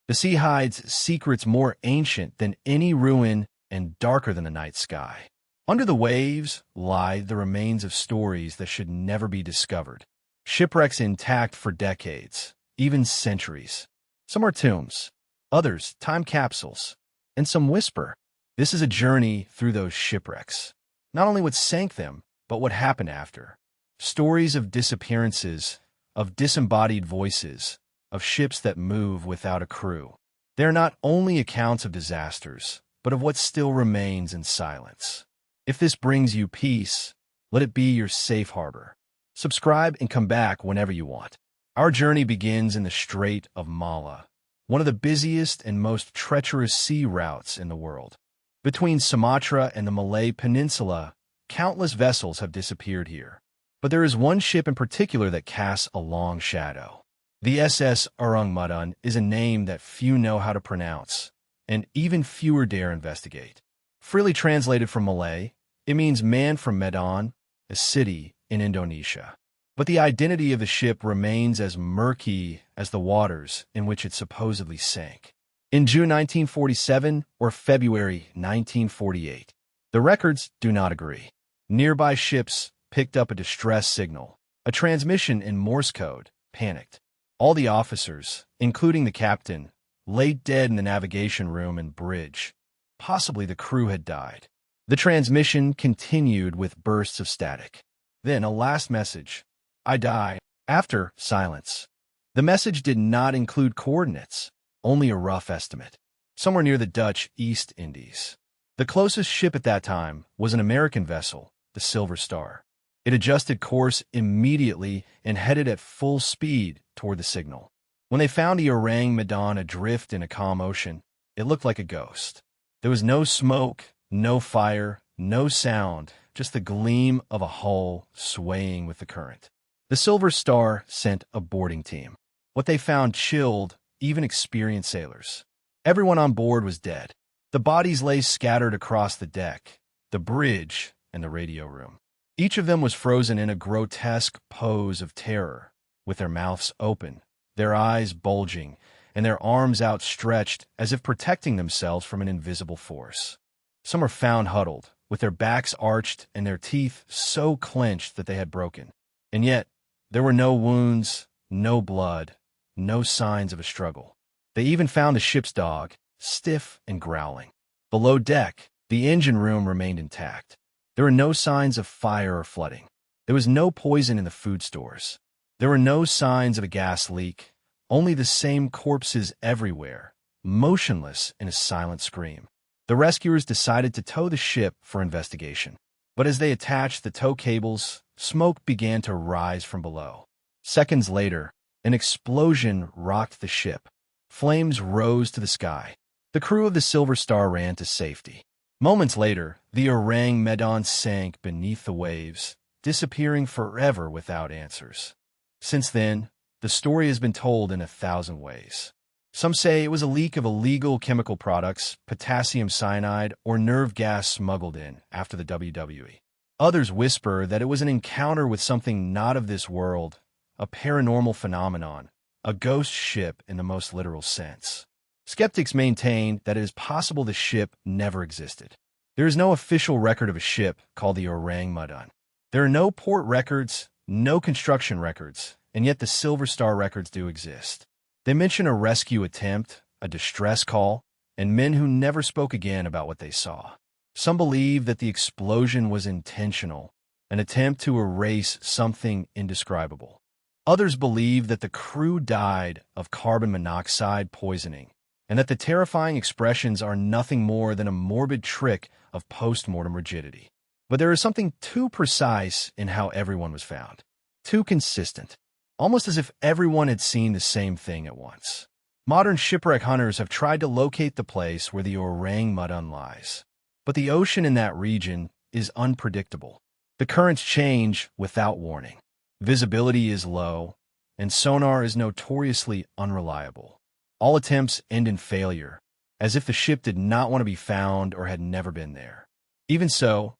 The sea hides secrets more ancient than any ruin and darker than the night sky. Under the waves lie the remains of stories that should never be discovered. Shipwrecks intact for decades, even centuries. Some are tombs, others time capsules, and some whisper. This is a journey through those shipwrecks. Not only what sank them, but what happened after. Stories of disappearances, of disembodied voices, of ships that move without a crew. They are not only accounts of disasters, but of what still remains in silence. If this brings you peace, let it be your safe harbor. Subscribe and come back whenever you want. Our journey begins in the Strait of Malha, one of the busiest and most treacherous sea routes in the world. Between Sumatra and the Malay Peninsula, countless vessels have disappeared here. But there is one ship in particular that casts a long shadow. The SS Arung is a name that few know how to pronounce, and even fewer dare investigate. Freely translated from Malay, it means man from Medan, a city in Indonesia. But the identity of the ship remains as murky as the waters in which it supposedly sank. In June 1947 or February 1948, the records do not agree. Nearby ships picked up a distress signal, a transmission in Morse code, panicked. All the officers, including the captain, lay dead in the navigation room and bridge. Possibly the crew had died. The transmission continued with bursts of static. Then a last message. I die. After silence. The message did not include coordinates, only a rough estimate. Somewhere near the Dutch East Indies. The closest ship at that time was an American vessel, the Silver Star. It adjusted course immediately and headed at full speed toward the signal. When they found the Orang Medan adrift in a calm ocean, it looked like a ghost. There was no smoke, no fire, no sound, just the gleam of a hull swaying with the current. The Silver Star sent a boarding team. What they found chilled even experienced sailors. Everyone on board was dead. The bodies lay scattered across the deck, the bridge, and the radio room. Each of them was frozen in a grotesque pose of terror, with their mouths open, their eyes bulging, and their arms outstretched as if protecting themselves from an invisible force. Some were found huddled, with their backs arched and their teeth so clenched that they had broken. And yet, there were no wounds, no blood, no signs of a struggle. They even found the ship's dog, stiff and growling. Below deck, the engine room remained intact. There were no signs of fire or flooding. There was no poison in the food stores. There were no signs of a gas leak, only the same corpses everywhere, motionless in a silent scream. The rescuers decided to tow the ship for investigation. But as they attached the tow cables, smoke began to rise from below. Seconds later, an explosion rocked the ship. Flames rose to the sky. The crew of the Silver Star ran to safety. Moments later, the Orang Medan sank beneath the waves, disappearing forever without answers. Since then, the story has been told in 1,000 ways. Some say it was a leak of illegal chemical products, potassium cyanide, or nerve gas smuggled in after the WWE. Others whisper that it was an encounter with something not of this world, a paranormal phenomenon, a ghost ship in the most literal sense. Skeptics maintain that it is possible the ship never existed. There is no official record of a ship called the Orang Medan. There are no port records, no construction records, and yet the Silver Star records do exist. They mention a rescue attempt, a distress call, and men who never spoke again about what they saw. Some believe that the explosion was intentional, an attempt to erase something indescribable. Others believe that the crew died of carbon monoxide poisoning, and that the terrifying expressions are nothing more than a morbid trick of post-mortem rigidity. But there is something too precise in how everyone was found, too consistent, almost as if everyone had seen the same thing at once. Modern shipwreck hunters have tried to locate the place where the Orang Medan lies. But the ocean in that region is unpredictable. The currents change without warning. Visibility is low, and sonar is notoriously unreliable. All attempts end in failure, as if the ship did not want to be found or had never been there. Even so,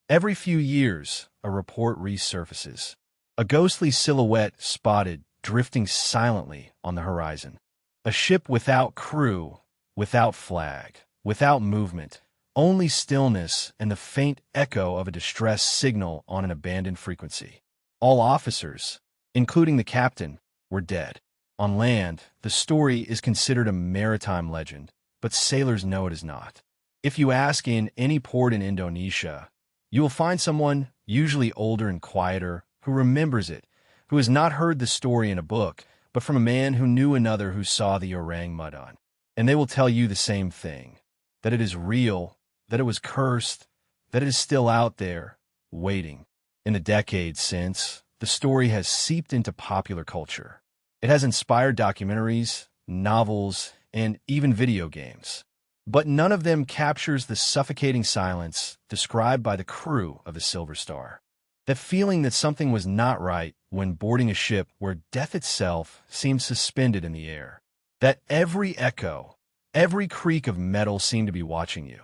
every few years, a report resurfaces. A ghostly silhouette spotted drifting silently on the horizon. A ship without crew, without flag, without movement, only stillness and the faint echo of a distress signal on an abandoned frequency. All officers, including the captain, were dead. On land, the story is considered a maritime legend, but sailors know it is not. If you ask in any port in Indonesia, you will find someone, usually older and quieter, who remembers it, who has not heard the story in a book, but from a man who knew another who saw the orang mudan. And they will tell you the same thing, that it is real, that it was cursed, that it is still out there, waiting. In the decades since, the story has seeped into popular culture. It has inspired documentaries, novels, and even video games. But none of them captures the suffocating silence described by the crew of the Silver Star. That feeling that something was not right when boarding a ship where death itself seemed suspended in the air. That every echo, every creak of metal seemed to be watching you.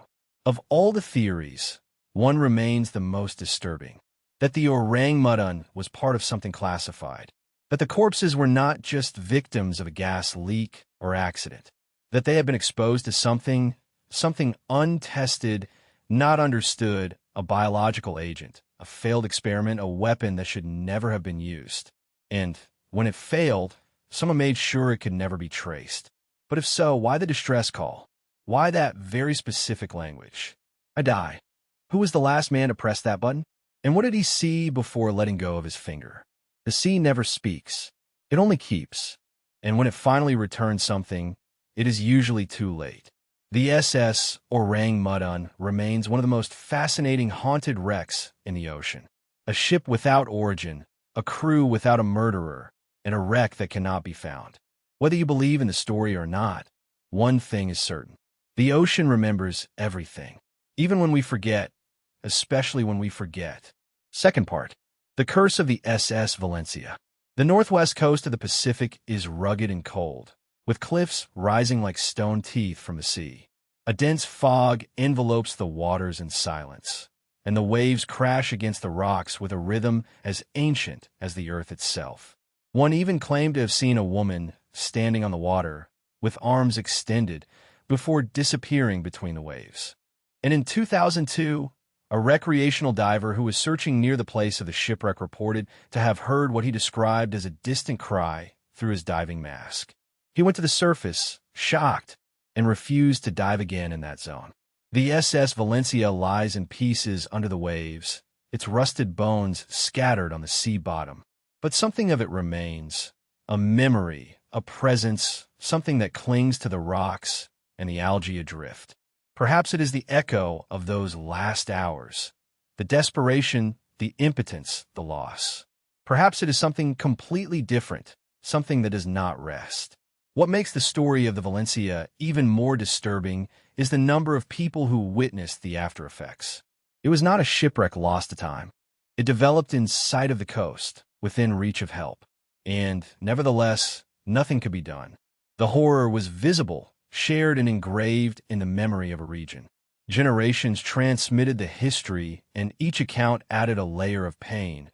Of all the theories, one remains the most disturbing. That the orang mudan was part of something classified. That the corpses were not just victims of a gas leak or accident. That they had been exposed to something untested, not understood, a biological agent, a failed experiment, a weapon that should never have been used. And when it failed, someone made sure it could never be traced. But if so, why the distress call? Why that very specific language? I die. Who was the last man to press that button? And what did he see before letting go of his finger? The sea never speaks. It only keeps. And when it finally returns something, it is usually too late. The SS Orang Mudan remains one of the most fascinating haunted wrecks in the ocean. A ship without origin, a crew without a murderer, and a wreck that cannot be found. Whether you believe in the story or not, one thing is certain. The ocean remembers everything, even when we forget, especially when we forget. Second part, the curse of the SS Valencia. The northwest coast of the Pacific is rugged and cold, with cliffs rising like stone teeth from the sea. A dense fog envelopes the waters in silence, and the waves crash against the rocks with a rhythm as ancient as the earth itself. One even claimed to have seen a woman standing on the water, with arms extended, before disappearing between the waves. And in 2002, a recreational diver who was searching near the place of the shipwreck reported to have heard what he described as a distant cry through his diving mask. He went to the surface, shocked, and refused to dive again in that zone. The SS Valencia lies in pieces under the waves, its rusted bones scattered on the sea bottom. But something of it remains, a memory, a presence, something that clings to the rocks and the algae adrift. Perhaps it is the echo of those last hours, the desperation, the impotence, the loss. Perhaps it is something completely different, something that does not rest. What makes the story of the Valencia even more disturbing is the number of people who witnessed the after-effects. It was not a shipwreck lost to time. It developed in sight of the coast, within reach of help. And, nevertheless, nothing could be done. The horror was visible, shared and engraved in the memory of a region. Generations transmitted the history, and each account added a layer of pain,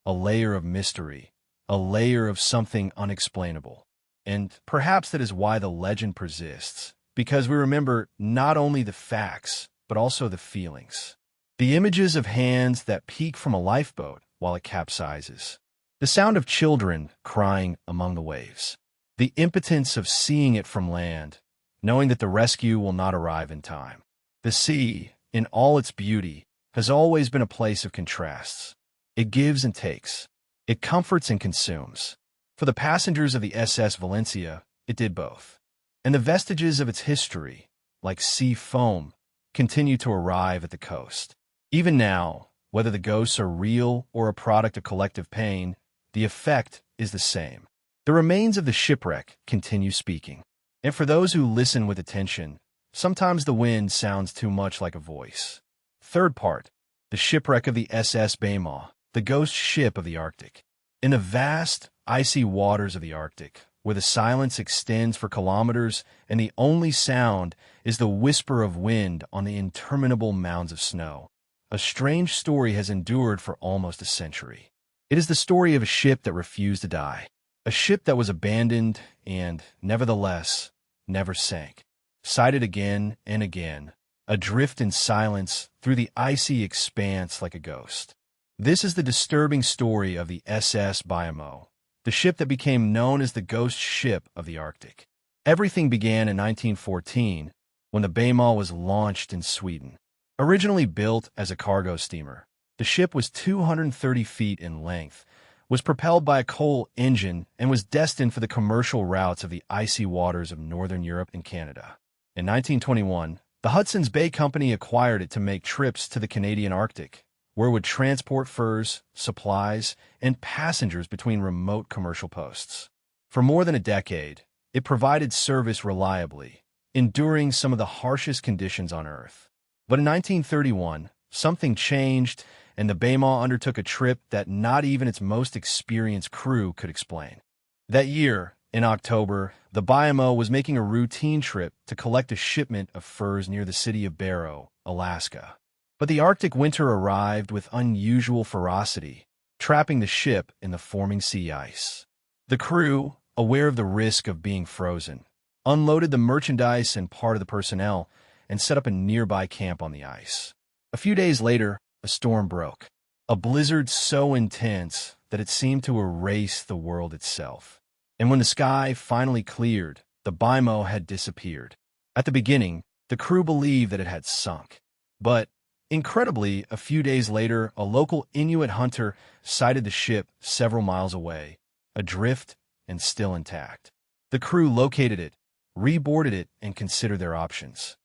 a layer of mystery, a layer of something unexplainable. And perhaps that is why the legend persists, because we remember not only the facts, but also the feelings. The images of hands that peek from a lifeboat while it capsizes. The sound of children crying among the waves. The impotence of seeing it from land, knowing that the rescue will not arrive in time. The sea, in all its beauty, has always been a place of contrasts. It gives and takes. It comforts and consumes. For the passengers of the SS Valencia, it did both. And the vestiges of its history, like sea foam, continue to arrive at the coast. Even now, whether the ghosts are real or a product of collective pain, the effect is the same. The remains of the shipwreck continue speaking. And for those who listen with attention, sometimes the wind sounds too much like a voice. Third part, the shipwreck of the SS Baymah, the ghost ship of the Arctic. In the vast, icy waters of the Arctic, where the silence extends for kilometers and the only sound is the whisper of wind on the interminable mounds of snow, a strange story has endured for almost a century. It is the story of a ship that refused to die, A ship that was abandoned and, nevertheless, never sank. Sighted again and again, adrift in silence through the icy expanse like a ghost. This is the disturbing story of the SS Bayamo, the ship that became known as the ghost ship of the Arctic. Everything began in 1914 when the Bayamo was launched in Sweden. Originally built as a cargo steamer, the ship was 230 feet in length, was propelled by a coal engine, and was destined for the commercial routes of the icy waters of northern Europe and Canada. In 1921, the Hudson's Bay Company acquired it to make trips to the Canadian Arctic, where it would transport furs, supplies, and passengers between remote commercial posts. For more than a decade, it provided service reliably, enduring some of the harshest conditions on Earth. But in 1931, something changed, and the Bayamo undertook a trip that not even its most experienced crew could explain. That year, in October, the Bayamo was making a routine trip to collect a shipment of furs near the city of Barrow, Alaska. But the Arctic winter arrived with unusual ferocity, trapping the ship in the forming sea ice. The crew, aware of the risk of being frozen, unloaded the merchandise and part of the personnel and set up a nearby camp on the ice. A few days later, a storm broke, a blizzard so intense that it seemed to erase the world itself. And when the sky finally cleared, the Bayamo had disappeared. At the beginning, the crew believed that it had sunk. But, incredibly, a few days later, a local Inuit hunter sighted the ship several miles away, adrift and still intact. The crew located it, reboarded it, and considered their options.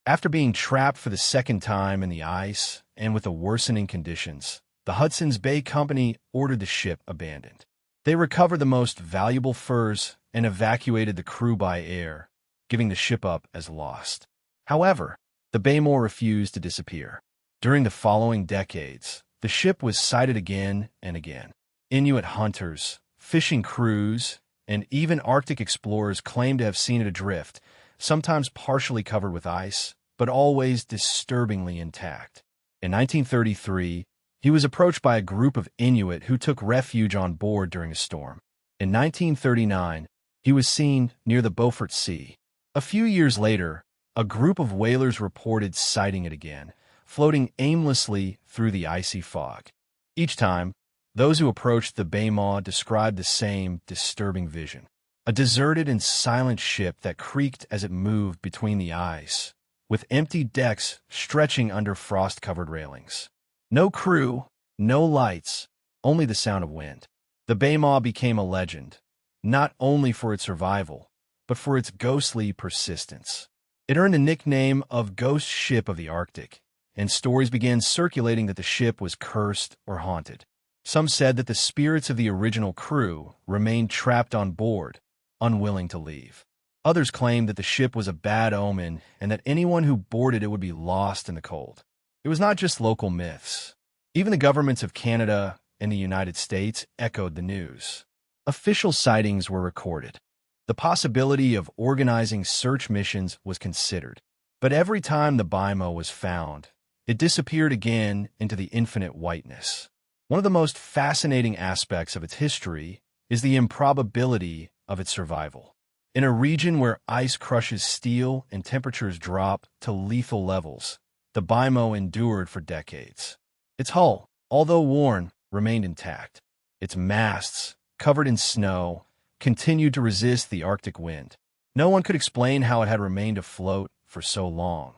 After being trapped for the second time in the ice and with the worsening conditions, the Hudson's Bay Company ordered the ship abandoned. They recovered the most valuable furs and evacuated the crew by air, giving the ship up as lost. However, the Bayamo refused to disappear. During the following decades, the ship was sighted again and again. Inuit hunters, fishing crews, and even Arctic explorers claimed to have seen it adrift, sometimes partially covered with ice, but always disturbingly intact. In 1933, he was approached by a group of Inuit who took refuge on board during a storm. In 1939, he was seen near the Beaufort Sea. A few years later, a group of whalers reported sighting it again, floating aimlessly through the icy fog. Each time, those who approached the Bayamo described the same disturbing vision. A deserted and silent ship that creaked as it moved between the ice, with empty decks stretching under frost-covered railings. No crew, no lights, only the sound of wind. The Bayamo became a legend, not only for its survival, but for its ghostly persistence. It earned the nickname of Ghost Ship of the Arctic, and stories began circulating that the ship was cursed or haunted. Some said that the spirits of the original crew remained trapped on board, unwilling to leave. Others claimed that the ship was a bad omen and that anyone who boarded it would be lost in the cold. It was not just local myths. Even the governments of Canada and the United States echoed the news. Official sightings were recorded. The possibility of organizing search missions was considered. But every time the Bayamo was found, it disappeared again into the infinite whiteness. One of the most fascinating aspects of its history is the improbability of its survival. In a region where ice crushes steel and temperatures drop to lethal levels, the Bayamo endured for decades. Its hull, although worn, remained intact. Its masts, covered in snow, continued to resist the Arctic wind. No one could explain how it had remained afloat for so long,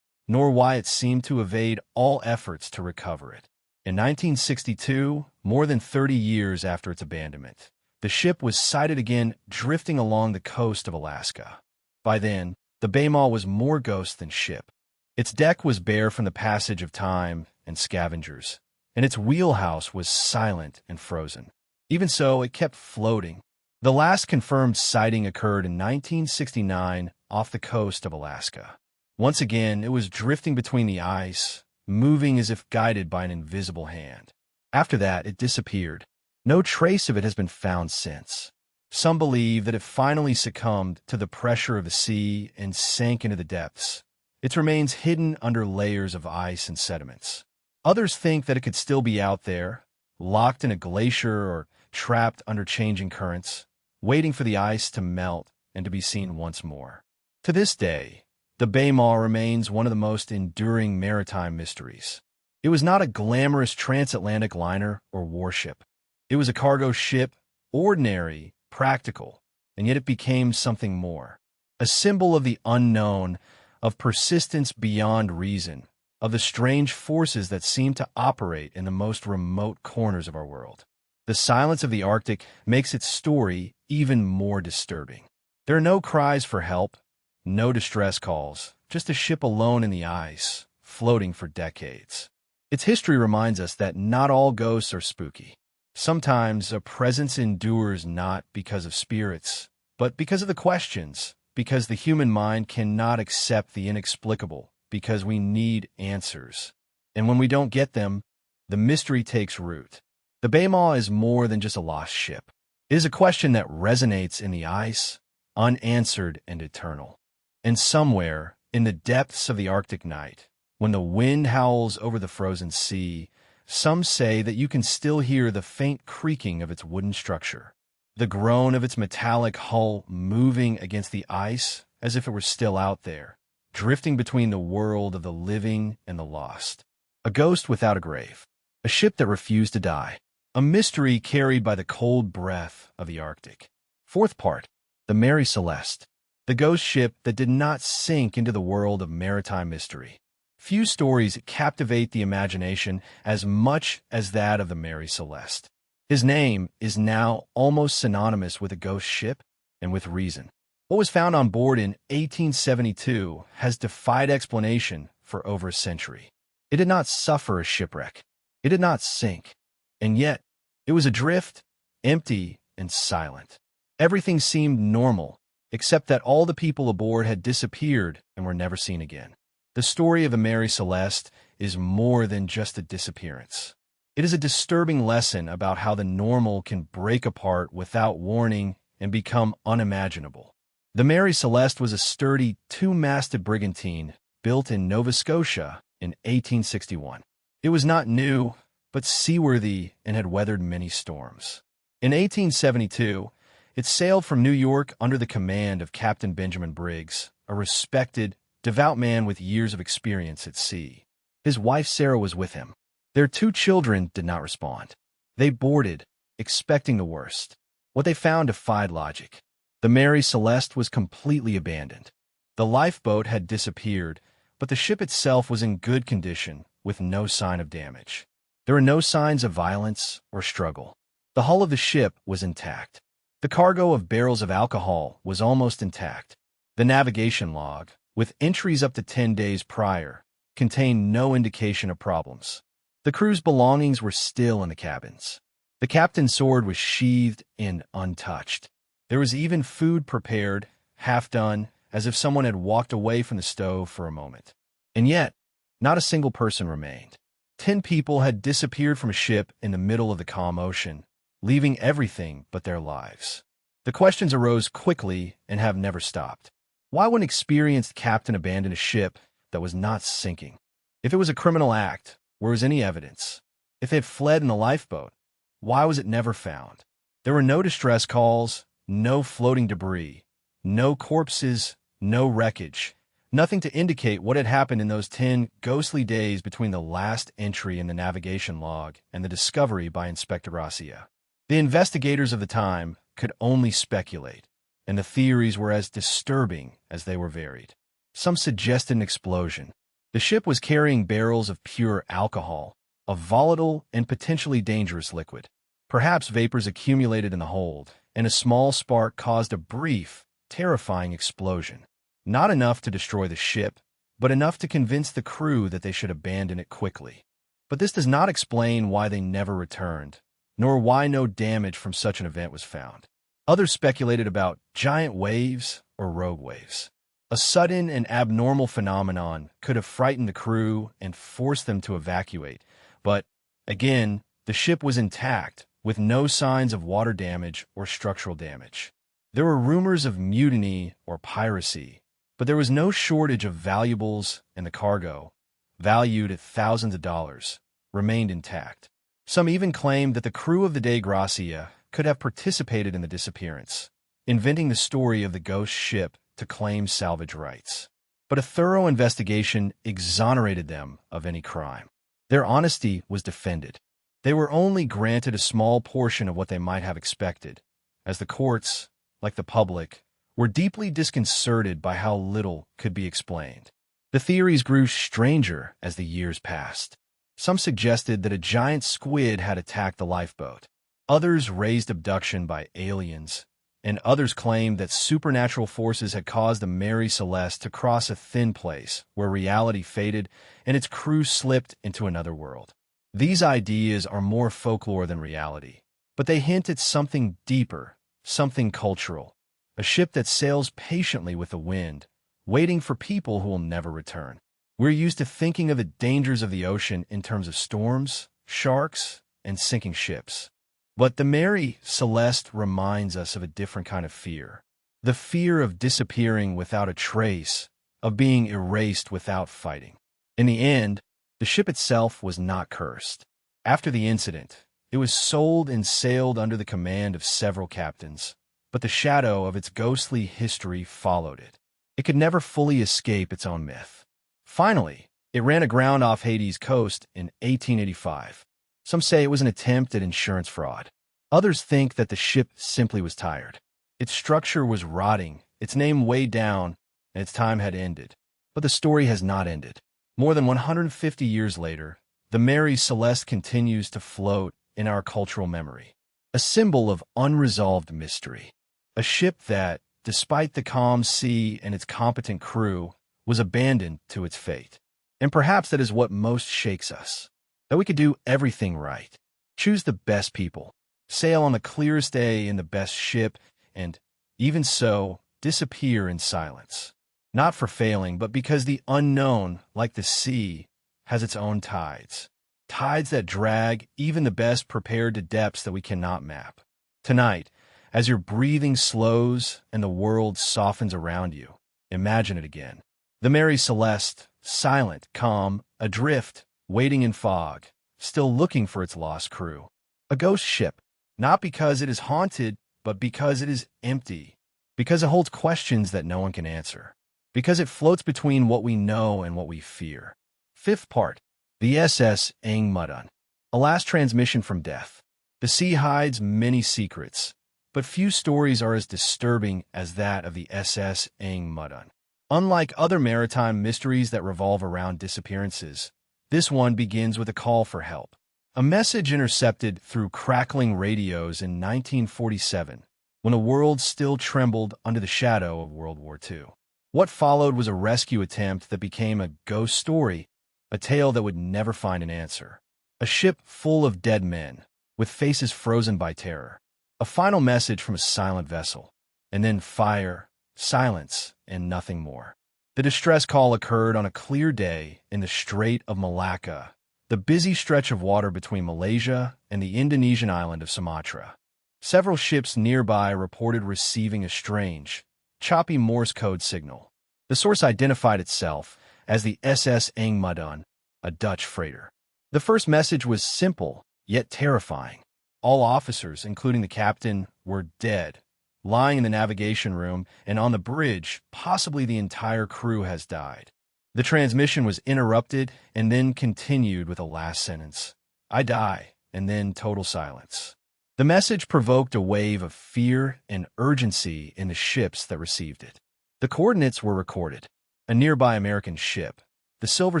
nor why it seemed to evade all efforts to recover it. In 1962, more than 30 years after its abandonment, the ship was sighted again drifting along the coast of Alaska. By then, the Bayamo was more ghost than ship. Its deck was bare from the passage of time and scavengers, and its wheelhouse was silent and frozen. Even so, it kept floating. The last confirmed sighting occurred in 1969 off the coast of Alaska. Once again, it was drifting between the ice, moving as if guided by an invisible hand. After that, it disappeared. No trace of it has been found since. Some believe that it finally succumbed to the pressure of the sea and sank into the depths. Its remains hidden under layers of ice and sediments. Others think that it could still be out there, locked in a glacier or trapped under changing currents. waiting for the ice to melt and to be seen once more. To this day, the Bay Maw remains one of the most enduring maritime mysteries. It was not a glamorous transatlantic liner or warship. It was a cargo ship, ordinary, practical, and yet it became something more. A symbol of the unknown, of persistence beyond reason, of the strange forces that seem to operate in the most remote corners of our world. The silence of the Arctic makes its story even more disturbing. There are no cries for help, no distress calls, just a ship alone in the ice, floating for decades. Its history reminds us that not all ghosts are spooky. Sometimes a presence endures not because of spirits, but because of the questions, because the human mind cannot accept the inexplicable, because we need answers. And when we don't get them, the mystery takes root. The Bay Maw is more than just a lost ship. It is a question that resonates in the ice, unanswered and eternal. And somewhere, in the depths of the Arctic night, when the wind howls over the frozen sea, some say that you can still hear the faint creaking of its wooden structure, the groan of its metallic hull moving against the ice as if it were still out there, drifting between the world of the living and the lost. A ghost without a grave, a ship that refused to die, a mystery carried by the cold breath of the Arctic. Fourth part, the Mary Celeste, the ghost ship that did not sink into the world of maritime mystery. Few stories captivate the imagination as much as that of the Mary Celeste. His name is now almost synonymous with a ghost ship, and with reason. What was found on board in 1872 has defied explanation for over a century. It did not suffer a shipwreck. It did not sink. And yet, it was adrift, empty, and silent. Everything seemed normal, except that all the people aboard had disappeared and were never seen again. The story of the Mary Celeste is more than just a disappearance. It is a disturbing lesson about how the normal can break apart without warning and become unimaginable. The Mary Celeste was a sturdy two-masted brigantine built in Nova Scotia in 1861. It was not new, but seaworthy and had weathered many storms. In 1872, it sailed from New York under the command of Captain Benjamin Briggs, a respected, devout man with years of experience at sea. His wife Sarah was with him. Their 2 children did not respond. They boarded, expecting the worst. What they found defied logic. The Mary Celeste was completely abandoned. The lifeboat had disappeared, but the ship itself was in good condition, with no sign of damage. There were no signs of violence or struggle. The hull of the ship was intact. The cargo of barrels of alcohol was almost intact. The navigation log, with entries up to 10 days prior, contained no indication of problems. The crew's belongings were still in the cabins. The captain's sword was sheathed and untouched. There was even food prepared, half done, as if someone had walked away from the stove for a moment. And yet, not a single person remained. 10 people had disappeared from a ship in the middle of the calm ocean, leaving everything but their lives. The questions arose quickly and have never stopped. Why would an experienced captain abandon a ship that was not sinking? If it was a criminal act, where was any evidence? If they had fled in a lifeboat, why was it never found? There were no distress calls, no floating debris, no corpses, no wreckage, nothing to indicate what had happened in those 10 ghostly days between the last entry in the navigation log and the discovery by Inspector Garcia. The investigators of the time could only speculate, and the theories were as disturbing as they were varied. Some suggested an explosion. The ship was carrying barrels of pure alcohol, a volatile and potentially dangerous liquid. Perhaps vapors accumulated in the hold, and a small spark caused a brief, terrifying explosion. Not enough to destroy the ship, but enough to convince the crew that they should abandon it quickly. But this does not explain why they never returned, nor why no damage from such an event was found. Others speculated about giant waves or rogue waves. A sudden and abnormal phenomenon could have frightened the crew and forced them to evacuate, but, again, the ship was intact, with no signs of water damage or structural damage. There were rumors of mutiny or piracy, but there was no shortage of valuables, and the cargo, valued at thousands of dollars, remained intact. Some even claimed that the crew of the Dei Gracia could have participated in the disappearance, inventing the story of the ghost ship to claim salvage rights. But a thorough investigation exonerated them of any crime. Their honesty was defended. They were only granted a small portion of what they might have expected, as the courts, like the public, were deeply disconcerted by how little could be explained. The theories grew stranger as the years passed. Some suggested that a giant squid had attacked the lifeboat. Others raised abduction by aliens, and others claimed that supernatural forces had caused the Mary Celeste to cross a thin place where reality faded and its crew slipped into another world. These ideas are more folklore than reality, but they hint at something deeper, something cultural, a ship that sails patiently with the wind, waiting for people who will never return. We're used to thinking of the dangers of the ocean in terms of storms, sharks, and sinking ships. But the Mary Celeste reminds us of a different kind of fear. The fear of disappearing without a trace, of being erased without fighting. In the end, the ship itself was not cursed. After the incident, it was sold and sailed under the command of several captains, but the shadow of its ghostly history followed it. It could never fully escape its own myth. Finally, it ran aground off Haiti's coast in 1885. Some say it was an attempt at insurance fraud. Others think that the ship simply was tired. Its structure was rotting, its name weighed down, and its time had ended. But the story has not ended. More than 150 years later, the Mary Celeste continues to float in our cultural memory, a symbol of unresolved mystery. A ship that, despite the calm sea and its competent crew, was abandoned to its fate. And perhaps that is what most shakes us. That we could do everything right, choose the best people, sail on the clearest day in the best ship, and, even so, disappear in silence. Not for failing, but because the unknown, like the sea, has its own tides. Tides that drag even the best prepared to depths that we cannot map. Tonight, as your breathing slows and the world softens around you, imagine it again. The Mary Celeste, silent, calm, adrift, waiting in fog, still looking for its lost crew. A ghost ship, not because it is haunted, but because it is empty. Because it holds questions that no one can answer. Because it floats between what we know and what we fear. Fifth part, the SS Engmudun. A last transmission from death. The sea hides many secrets, but few stories are as disturbing as that of the SS Engmudun. Unlike other maritime mysteries that revolve around disappearances, this one begins with a call for help. A message intercepted through crackling radios in 1947, when the world still trembled under the shadow of World War II. What followed was a rescue attempt that became a ghost story, a tale that would never find an answer. A ship full of dead men, with faces frozen by terror. A final message from a silent vessel, and then fire, silence, and nothing more. The distress call occurred on a clear day in the Strait of Malacca, the busy stretch of water between Malaysia and the Indonesian island of Sumatra. Several ships nearby reported receiving a strange, choppy Morse code signal. The source identified itself as the SS Engmudun, a Dutch freighter. The first message was simple, yet terrifying. All officers, including the captain, were dead, lying in the navigation room, and on the bridge, possibly the entire crew has died. The transmission was interrupted and then continued with a last sentence. I die, and then total silence. The message provoked a wave of fear and urgency in the ships that received it. The coordinates were recorded. A nearby American ship, the Silver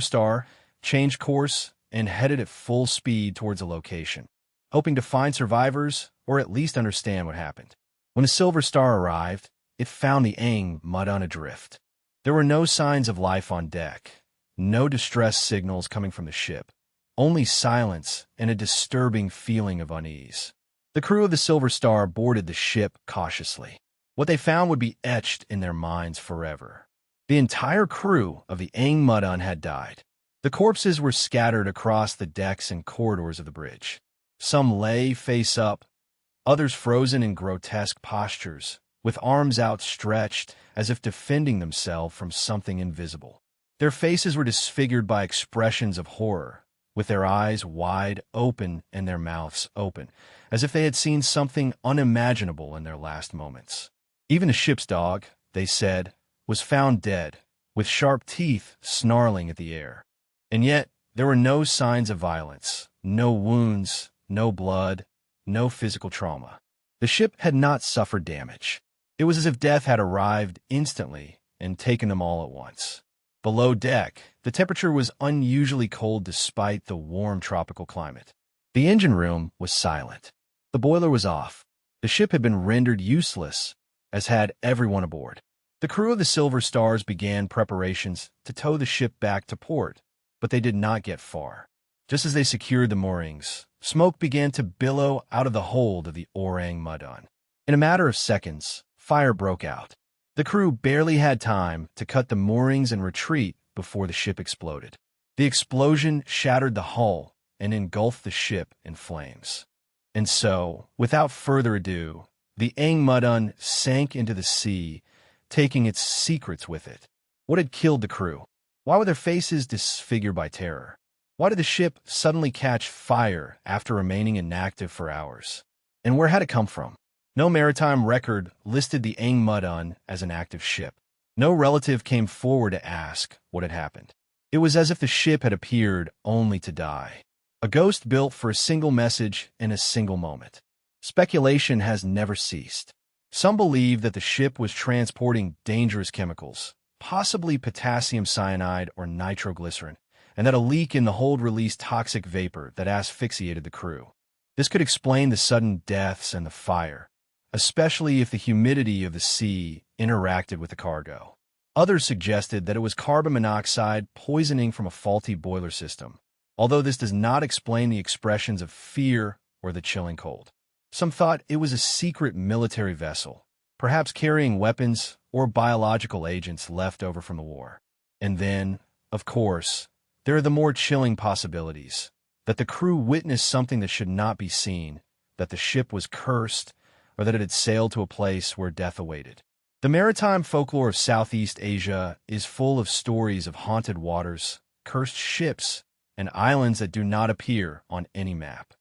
Star, changed course and headed at full speed towards a location, hoping to find survivors or at least understand what happened. When the Silver Star arrived, it found the Engmudun adrift. There were no signs of life on deck, no distress signals coming from the ship, only silence and a disturbing feeling of unease. The crew of the Silver Star boarded the ship cautiously. What they found would be etched in their minds forever. The entire crew of the Engmudun had died. The corpses were scattered across the decks and corridors of the bridge. Some lay face up, others frozen in grotesque postures, with arms outstretched as if defending themselves from something invisible. Their faces were disfigured by expressions of horror, with their eyes wide open and their mouths open, as if they had seen something unimaginable in their last moments. Even the ship's dog, they said, was found dead, with sharp teeth snarling at the air. And yet, there were no signs of violence, no wounds, no blood, no physical trauma. The ship had not suffered damage. It was as if death had arrived instantly and taken them all at once. Below deck, the temperature was unusually cold despite the warm tropical climate. The engine room was silent. The boiler was off. The ship had been rendered useless, as had everyone aboard. The crew of the Silver Stars began preparations to tow the ship back to port, but they did not get far. Just as they secured the moorings, smoke began to billow out of the hold of the Orang Mudon. In a matter of seconds, fire broke out. The crew barely had time to cut the moorings and retreat before the ship exploded. The explosion shattered the hull and engulfed the ship in flames. And so, without further ado, the Ang Mudon sank into the sea, taking its secrets with it. What had killed the crew? Why were their faces disfigured by terror? Why did the ship suddenly catch fire after remaining inactive for hours? And where had it come from? No maritime record listed the Ang Mudon as an active ship. No relative came forward to ask what had happened. It was as if the ship had appeared only to die. A ghost built for a single message in a single moment. Speculation has never ceased. Some believe that the ship was transporting dangerous chemicals, possibly potassium cyanide or nitroglycerin, and that a leak in the hold released toxic vapor that asphyxiated the crew. This could explain the sudden deaths and the fire, especially if the humidity of the sea interacted with the cargo. Others suggested that it was carbon monoxide poisoning from a faulty boiler system, although this does not explain the expressions of fear or the chilling cold. Some thought it was a secret military vessel, perhaps carrying weapons or biological agents left over from the war. And then, of course, there are the more chilling possibilities, that the crew witnessed something that should not be seen, that the ship was cursed, or that it had sailed to a place where death awaited. The maritime folklore of Southeast Asia is full of stories of haunted waters, cursed ships, and islands that do not appear on any map.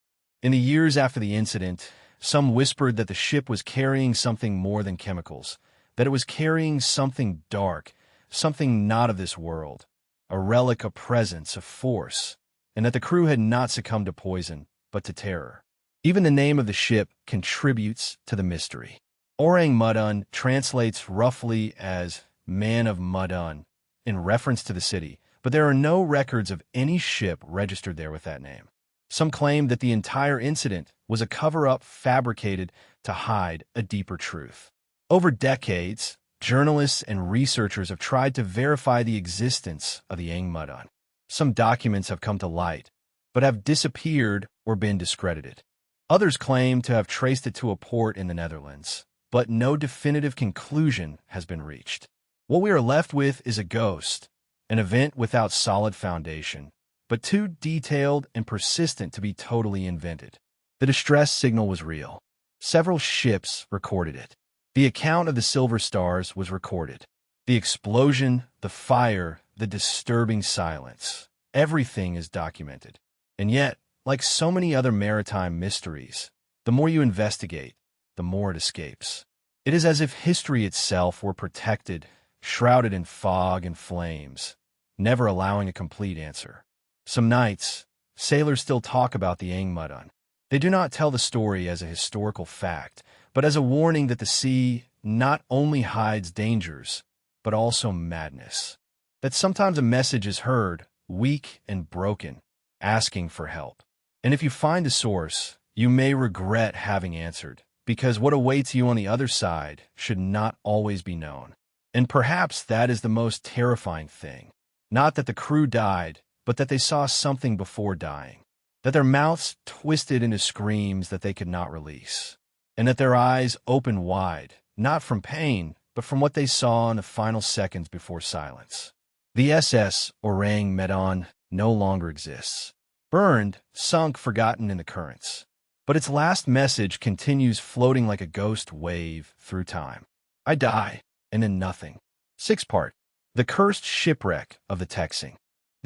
In the years after the incident, some whispered that the ship was carrying something more than chemicals, that it was carrying something dark, something not of this world, a relic, a presence, a force, and that the crew had not succumbed to poison, but to terror. Even the name of the ship contributes to the mystery. Orang Mudon translates roughly as Man of Mudon, in reference to the city, but there are no records of any ship registered there with that name. Some claim that the entire incident was a cover-up fabricated to hide a deeper truth. Over decades, journalists and researchers have tried to verify the existence of the Ang Mudon. Some documents have come to light, but have disappeared or been discredited. Others claim to have traced it to a port in the Netherlands, but no definitive conclusion has been reached. What we are left with is a ghost, an event without solid foundation, but too detailed and persistent to be totally invented. The distress signal was real. Several ships recorded it. The account of the Silver Stars was recorded. The explosion, the fire, the disturbing silence. Everything is documented. And yet, like so many other maritime mysteries, the more you investigate, the more it escapes. It is as if history itself were protected, shrouded in fog and flames, never allowing a complete answer. Some nights, sailors still talk about the Ang Mudon. They do not tell the story as a historical fact, but as a warning that the sea not only hides dangers, but also madness. That sometimes a message is heard, weak and broken, asking for help. And if you find the source, you may regret having answered, because what awaits you on the other side should not always be known. And perhaps that is the most terrifying thing. Not that the crew died, but that they saw something before dying. That their mouths twisted into screams that they could not release. And that their eyes opened wide, not from pain, but from what they saw in the final seconds before silence. The SS Orang Mudon no longer exists. Burned, sunk, forgotten in the currents. But its last message continues floating like a ghost wave through time. I die, and then nothing. 6-part. The Cursed Shipwreck of the Texing.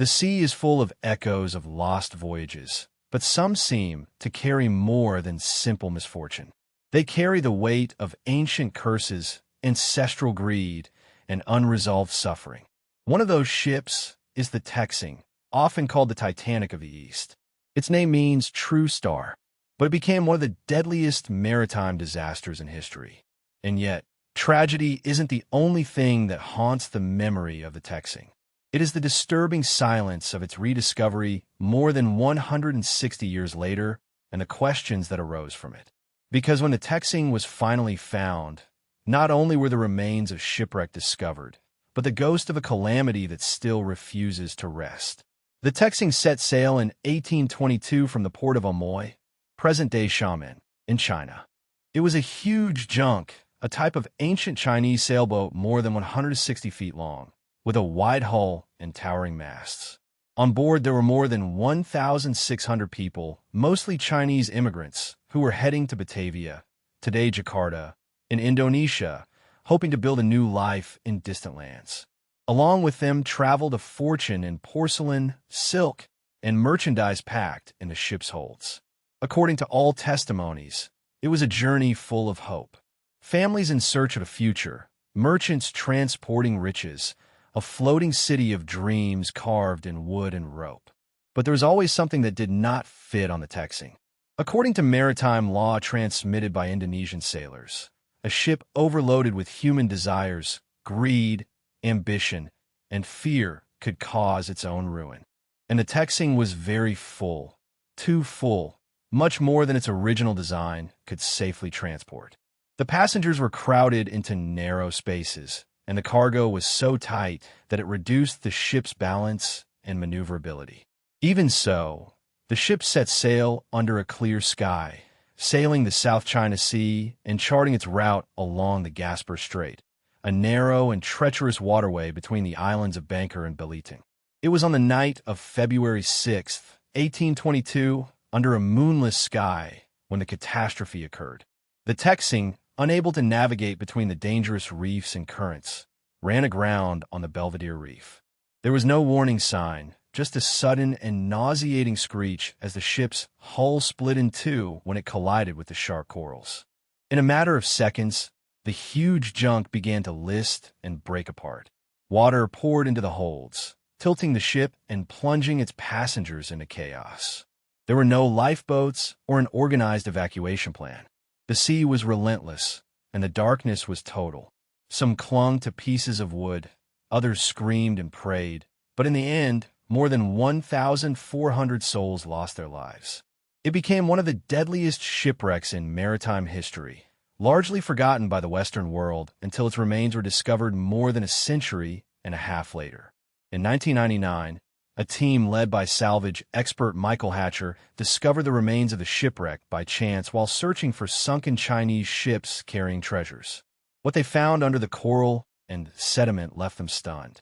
The sea is full of echoes of lost voyages, but some seem to carry more than simple misfortune. They carry the weight of ancient curses, ancestral greed, and unresolved suffering. One of those ships is the Texing, often called the Titanic of the East. Its name means true star, but it became one of the deadliest maritime disasters in history. And yet, tragedy isn't the only thing that haunts the memory of the Texing. It is the disturbing silence of its rediscovery more than 160 years later and the questions that arose from it. Because when the Texing was finally found, not only were the remains of shipwreck discovered, but the ghost of a calamity that still refuses to rest. The Texing set sail in 1822 from the port of Amoy, present-day Xiamen, in China. It was a huge junk, a type of ancient Chinese sailboat more than 160 feet long, with a wide hull and towering masts. On board, there were more than 1,600 people, mostly Chinese immigrants, who were heading to Batavia, today Jakarta, in Indonesia, hoping to build a new life in distant lands. Along with them traveled a fortune in porcelain, silk, and merchandise packed in the ship's holds. According to all testimonies, it was a journey full of hope. Families in search of a future, merchants transporting riches, a floating city of dreams carved in wood and rope. But there was always something that did not fit on the Texing. According to maritime law transmitted by Indonesian sailors, a ship overloaded with human desires, greed, ambition, and fear could cause its own ruin. And the Texing was very full, too full, much more than its original design could safely transport. The passengers were crowded into narrow spaces, and the cargo was so tight that it reduced the ship's balance and maneuverability. Even so, the ship set sail under a clear sky, sailing the South China Sea and charting its route along the Gasper Strait, a narrow and treacherous waterway between the islands of Bangkok and Belitung. It was on the night of February 6, 1822, under a moonless sky, when the catastrophe occurred. The Texing, unable to navigate between the dangerous reefs and currents, ran aground on the Belvedere Reef. There was no warning sign, just a sudden and nauseating screech as the ship's hull split in two when it collided with the sharp corals. In a matter of seconds, the huge junk began to list and break apart. Water poured into the holds, tilting the ship and plunging its passengers into chaos. There were no lifeboats or an organized evacuation plan. The sea was relentless, and the darkness was total. Some clung to pieces of wood, others screamed and prayed, but in the end, more than 1,400 souls lost their lives. It became one of the deadliest shipwrecks in maritime history, largely forgotten by the Western world until its remains were discovered more than a century and a half later. In 1999, a team led by salvage expert Michael Hatcher discovered the remains of the shipwreck by chance while searching for sunken Chinese ships carrying treasures. What they found under the coral and sediment left them stunned.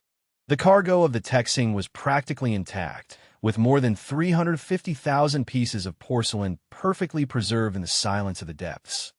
The cargo of the Texing was practically intact, with more than 350,000 pieces of porcelain perfectly preserved in the silence of the depths.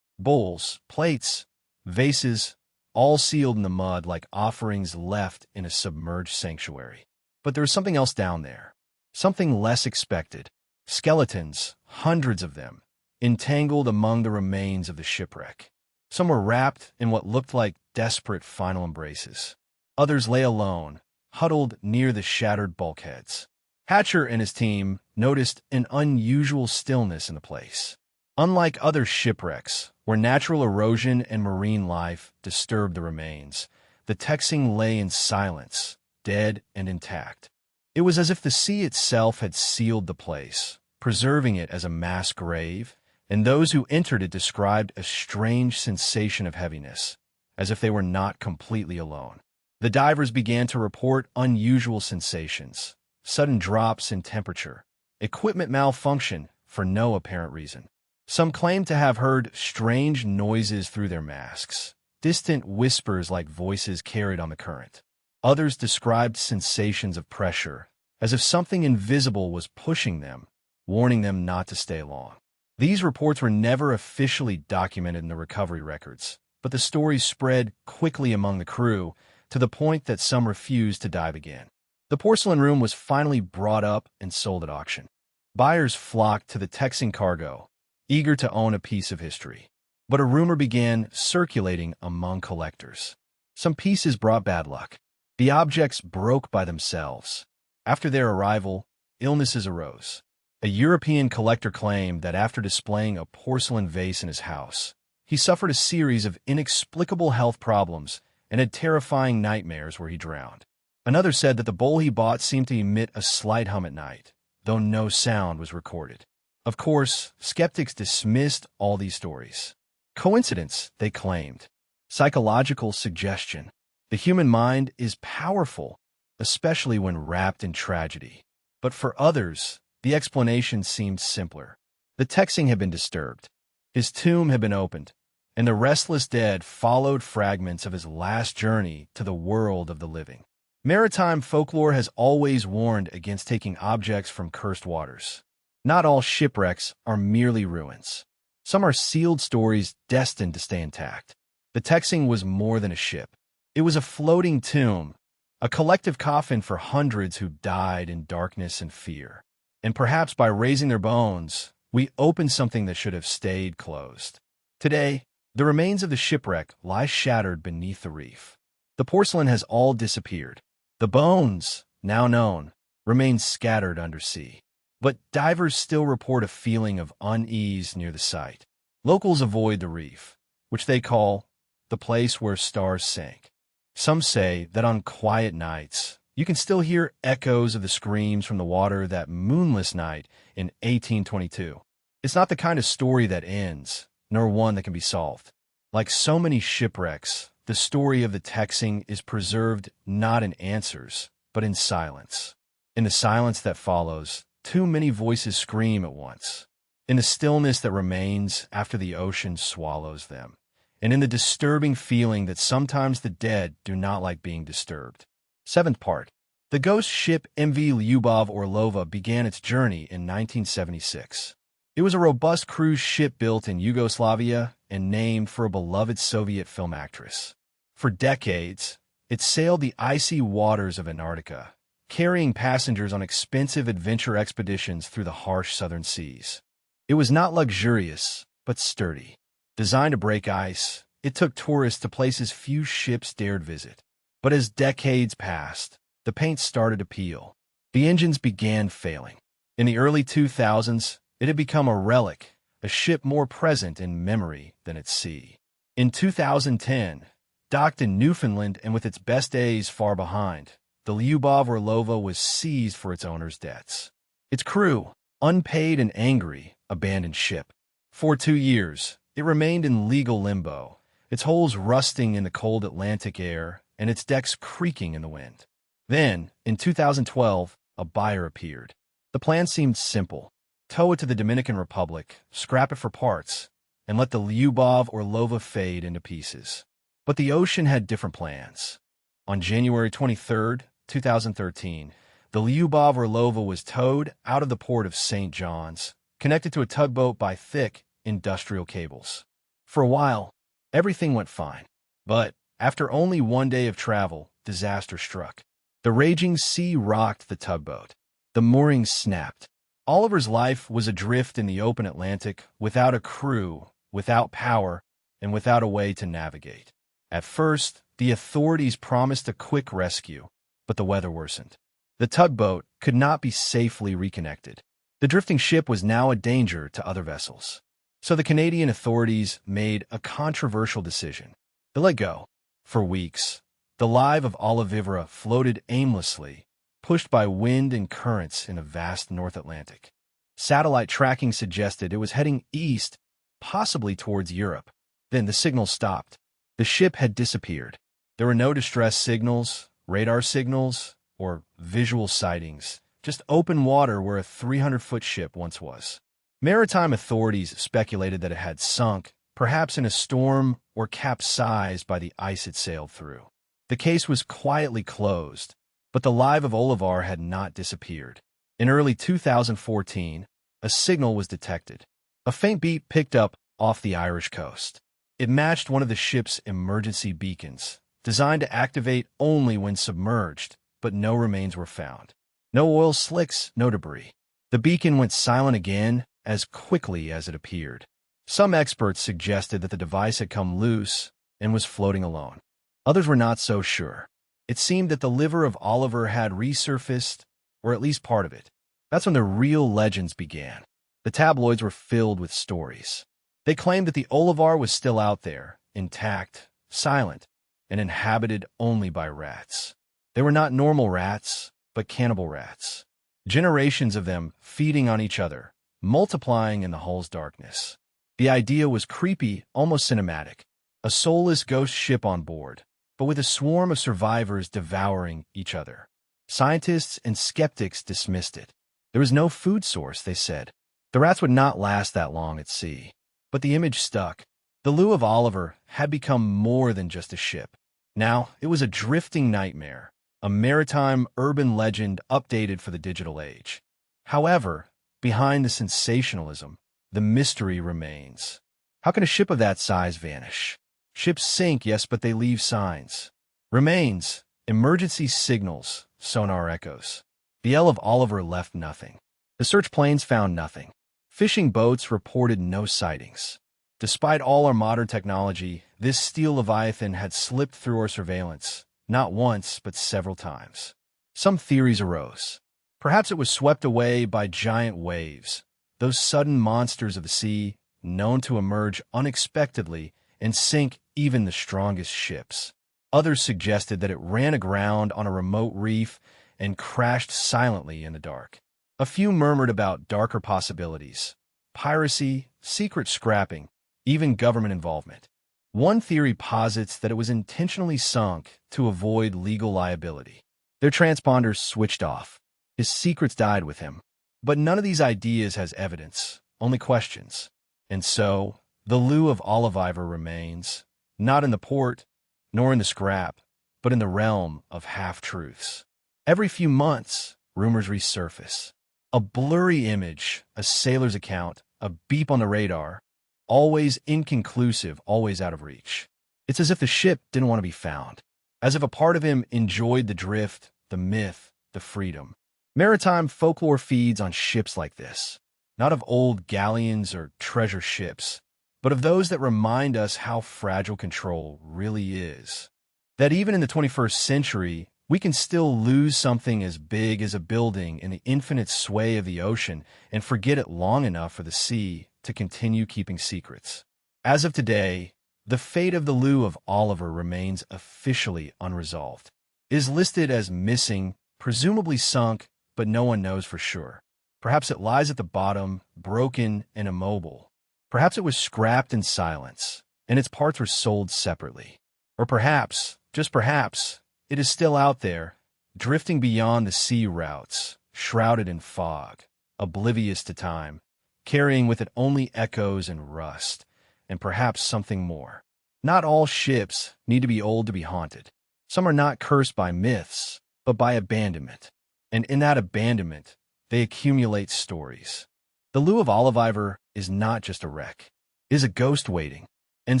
Bowls, plates, vases, all sealed in the mud like offerings left in a submerged sanctuary. But there was something else down there, something less expected. Skeletons, hundreds of them, entangled among the remains of the shipwreck. Some were wrapped in what looked like desperate final embraces. Others lay alone, huddled near the shattered bulkheads. Hatcher and his team noticed an unusual stillness in the place. Unlike other shipwrecks, where natural erosion and marine life disturbed the remains, the Texing lay in silence, dead and intact. It was as if the sea itself had sealed the place, preserving it as a mass grave, and those who entered it described a strange sensation of heaviness, as if they were not completely alone. The divers began to report unusual sensations, sudden drops in temperature, equipment malfunction for no apparent reason. Some claimed to have heard strange noises through their masks, distant whispers like voices carried on the current. Others described sensations of pressure, as if something invisible was pushing them, warning them not to stay long. These reports were never officially documented in the recovery records, but the stories spread quickly among the crew, to the point that some refused to dive again. The porcelain room was finally brought up and sold at auction. Buyers flocked to the Texan cargo, eager to own a piece of history. But a rumor began circulating among collectors. Some pieces brought bad luck. The objects broke by themselves. After their arrival, illnesses arose. A European collector claimed that after displaying a porcelain vase in his house, he suffered a series of inexplicable health problems and had terrifying nightmares where he drowned. Another said that the bowl he bought seemed to emit a slight hum at night, though no sound was recorded. Of course, skeptics dismissed all these stories. Coincidence, they claimed. Psychological suggestion. The human mind is powerful, especially when wrapped in tragedy. But for others, the explanation seemed simpler. The Texan had been disturbed. His tomb had been opened, and the restless dead followed fragments of his last journey to the world of the living. Maritime folklore has always warned against taking objects from cursed waters. Not all shipwrecks are merely ruins. Some are sealed stories destined to stay intact. The Texan was more than a ship. It was a floating tomb, a collective coffin for hundreds who died in darkness and fear. And perhaps by raising their bones, we opened something that should have stayed closed. Today, the remains of the shipwreck lie shattered beneath the reef. The porcelain has all disappeared. The bones, now known, remain scattered undersea. But divers still report a feeling of unease near the site. Locals avoid the reef, which they call the place where stars sank. Some say that on quiet nights, you can still hear echoes of the screams from the water that moonless night in 1822. It's not the kind of story that ends, nor one that can be solved. Like so many shipwrecks, the story of the Texan is preserved not in answers, but in silence. In the silence that follows, too many voices scream at once. In the stillness that remains after the ocean swallows them. And in the disturbing feeling that sometimes the dead do not like being disturbed. Seventh part. The ghost ship MV Lyubov Orlova began its journey in 1976. It was a robust cruise ship built in Yugoslavia and named for a beloved Soviet film actress. For decades, it sailed the icy waters of Antarctica, carrying passengers on expensive adventure expeditions through the harsh southern seas. It was not luxurious, but sturdy. Designed to break ice, it took tourists to places few ships dared visit. But as decades passed, the paint started to peel. The engines began failing. In the early 2000s, it had become a relic, a ship more present in memory than at sea. In 2010, docked in Newfoundland and with its best days far behind, the Lyubov Orlova was seized for its owner's debts. Its crew, unpaid and angry, abandoned ship. For 2 years, it remained in legal limbo, its hulls rusting in the cold Atlantic air and its decks creaking in the wind. Then, in 2012, a buyer appeared. The plan seemed simple. Tow it to the Dominican Republic, scrap it for parts, and let the Lyubov Orlova fade into pieces. But the ocean had different plans. On January 23, 2013, the Lyubov Orlova was towed out of the port of St. John's, connected to a tugboat by thick, industrial cables. For a while, everything went fine. But after only 1 day of travel, disaster struck. The raging sea rocked the tugboat. The moorings snapped. Oliver's life was adrift in the open Atlantic, without a crew, without power, and without a way to navigate. At first, the authorities promised a quick rescue, but the weather worsened. The tugboat could not be safely reconnected. The drifting ship was now a danger to other vessels. So the Canadian authorities made a controversial decision. They let go. For weeks, the life of Olivivera floated aimlessly, pushed by wind and currents in a vast North Atlantic. Satellite tracking suggested it was heading east, possibly towards Europe. Then the signal stopped. The ship had disappeared. There were no distress signals, radar signals, or visual sightings, just open water where a 300-foot ship once was. Maritime authorities speculated that it had sunk, perhaps in a storm or capsized by the ice it sailed through. The case was quietly closed, but the life of Olivar had not disappeared. In early 2014, a signal was detected. A faint beep picked up off the Irish coast. It matched one of the ship's emergency beacons, designed to activate only when submerged, but no remains were found. No oil slicks, no debris. The beacon went silent again as quickly as it appeared. Some experts suggested that the device had come loose and was floating alone. Others were not so sure. It seemed that the liver of Oliver had resurfaced, or at least part of it. That's when the real legends began. The tabloids were filled with stories. They claimed that the Olivar was still out there, intact, silent, and inhabited only by rats. They were not normal rats, but cannibal rats. Generations of them feeding on each other, multiplying in the hull's darkness. The idea was creepy, almost cinematic. A soulless ghost ship on board, but with a swarm of survivors devouring each other. Scientists and skeptics dismissed it. There was no food source, they said. The rats would not last that long at sea. But the image stuck. The Lou of Oliver had become more than just a ship. Now, it was a drifting nightmare, a maritime urban legend updated for the digital age. However, behind the sensationalism, the mystery remains. How can a ship of that size vanish? Ships sink, yes, but they leave signs. Remains, emergency signals, sonar echoes. The L of Oliver left nothing. The search planes found nothing. Fishing boats reported no sightings. Despite all our modern technology, this steel leviathan had slipped through our surveillance, not once, but several times. Some theories arose. Perhaps it was swept away by giant waves, those sudden monsters of the sea, known to emerge unexpectedly and sink even the strongest ships. Others suggested that it ran aground on a remote reef and crashed silently in the dark. A few murmured about darker possibilities: piracy, secret scrapping, even government involvement. One theory posits that it was intentionally sunk to avoid legal liability. Their transponders switched off. His secrets died with him. But none of these ideas has evidence, only questions. And so, the Lou of Oliver remains, not in the port, nor in the scrap, but in the realm of half-truths. Every few months, rumors resurface. A blurry image, a sailor's account, a beep on the radar, always inconclusive, always out of reach. It's as if the ship didn't want to be found, as if a part of him enjoyed the drift, the myth, the freedom. Maritime folklore feeds on ships like this, not of old galleons or treasure ships, but of those that remind us how fragile control really is. That even in the 21st century, we can still lose something as big as a building in the infinite sway of the ocean and forget it long enough for the sea to continue keeping secrets. As of today, the fate of the Lou of Oliver remains officially unresolved. It is listed as missing, presumably sunk, but no one knows for sure. Perhaps it lies at the bottom, broken and immobile. Perhaps it was scrapped in silence, and its parts were sold separately. Or perhaps, just perhaps, it is still out there, drifting beyond the sea routes, shrouded in fog, oblivious to time, carrying with it only echoes and rust, and perhaps something more. Not all ships need to be old to be haunted. Some are not cursed by myths, but by abandonment. And in that abandonment, they accumulate stories. The Lou of Oliver is not just a wreck. It is a ghost waiting. And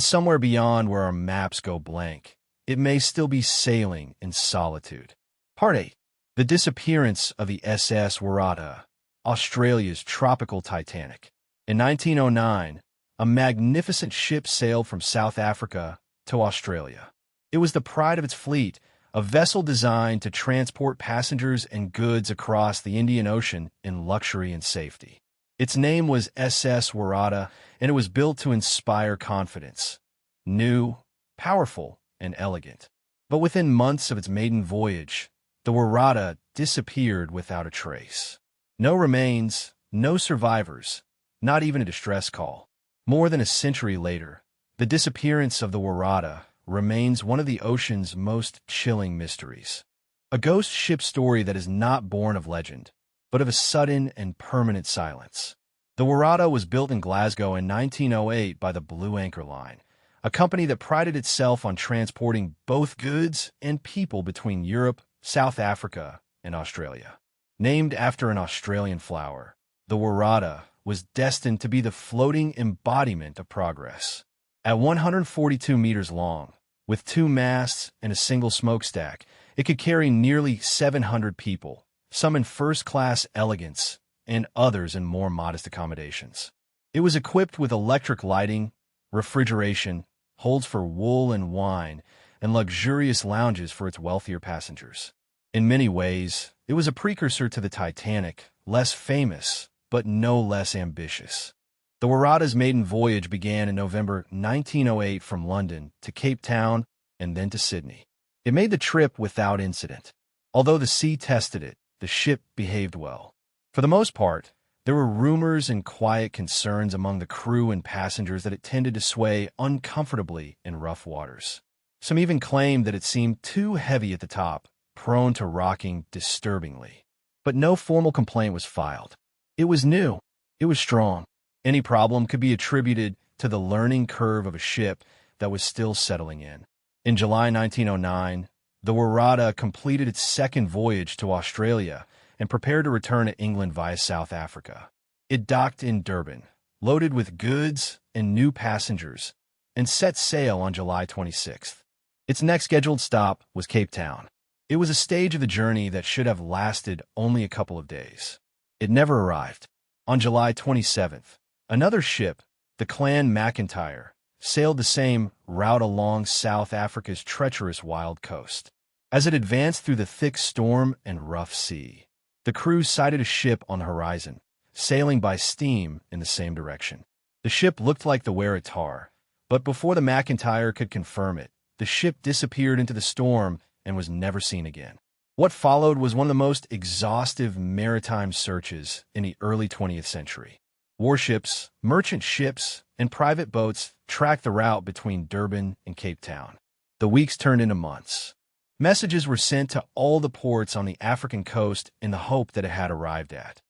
somewhere beyond where our maps go blank, it may still be sailing in solitude. Part 8. The disappearance of the SS Warrata, Australia's tropical Titanic. In 1909, a magnificent ship sailed from South Africa to Australia. It was the pride of its fleet, a vessel designed to transport passengers and goods across the Indian Ocean in luxury and safety. Its name was SS Warrata, and it was built to inspire confidence. New, powerful, and elegant. But within months of its maiden voyage, the Warrata disappeared without a trace. No remains, no survivors, not even a distress call. More than a century later, the disappearance of the Warrata remains one of the ocean's most chilling mysteries. A ghost ship story that is not born of legend, but of a sudden and permanent silence. The Warrata was built in Glasgow in 1908 by the Blue Anchor Line, a company that prided itself on transporting both goods and people between Europe, South Africa, and Australia. Named after an Australian flower, the Warrata was destined to be the floating embodiment of progress. At 142 meters long, with 2 masts and a single smokestack, It could carry nearly 700 people, some in first-class elegance and others in more modest accommodations. It was equipped with electric lighting, refrigeration, holds for wool and wine, and luxurious lounges for its wealthier passengers. In many ways, it was a precursor to the Titanic, less famous, but no less ambitious. The Warada's maiden voyage began in November 1908 from London to Cape Town and then to Sydney. It made the trip without incident. Although the sea tested it, the ship behaved well. For the most part, there were rumors and quiet concerns among the crew and passengers that it tended to sway uncomfortably in rough waters. Some even claimed that it seemed too heavy at the top, prone to rocking disturbingly. But no formal complaint was filed. It was new. It was strong. Any problem could be attributed to the learning curve of a ship that was still settling in. In July 1909, the Warada completed its second voyage to Australia and prepared to return to England via South Africa. It docked in Durban, loaded with goods and new passengers, and set sail on July 26th. Its next scheduled stop was Cape Town. It was a stage of the journey that should have lasted only a couple of days. It never arrived. On July 27th, another ship, the Clan McIntyre, sailed the same route along South Africa's treacherous wild coast. As it advanced through the thick storm and rough sea, the crew sighted a ship on the horizon, sailing by steam in the same direction. The ship looked like the Waratah, but before the McIntyre could confirm it, the ship disappeared into the storm and was never seen again. What followed was one of the most exhaustive maritime searches in the early 20th century. Warships, merchant ships, and private boats tracked the route between Durban and Cape Town. The weeks turned into months. Messages were sent to all the ports on the African coast in the hope that it had arrived at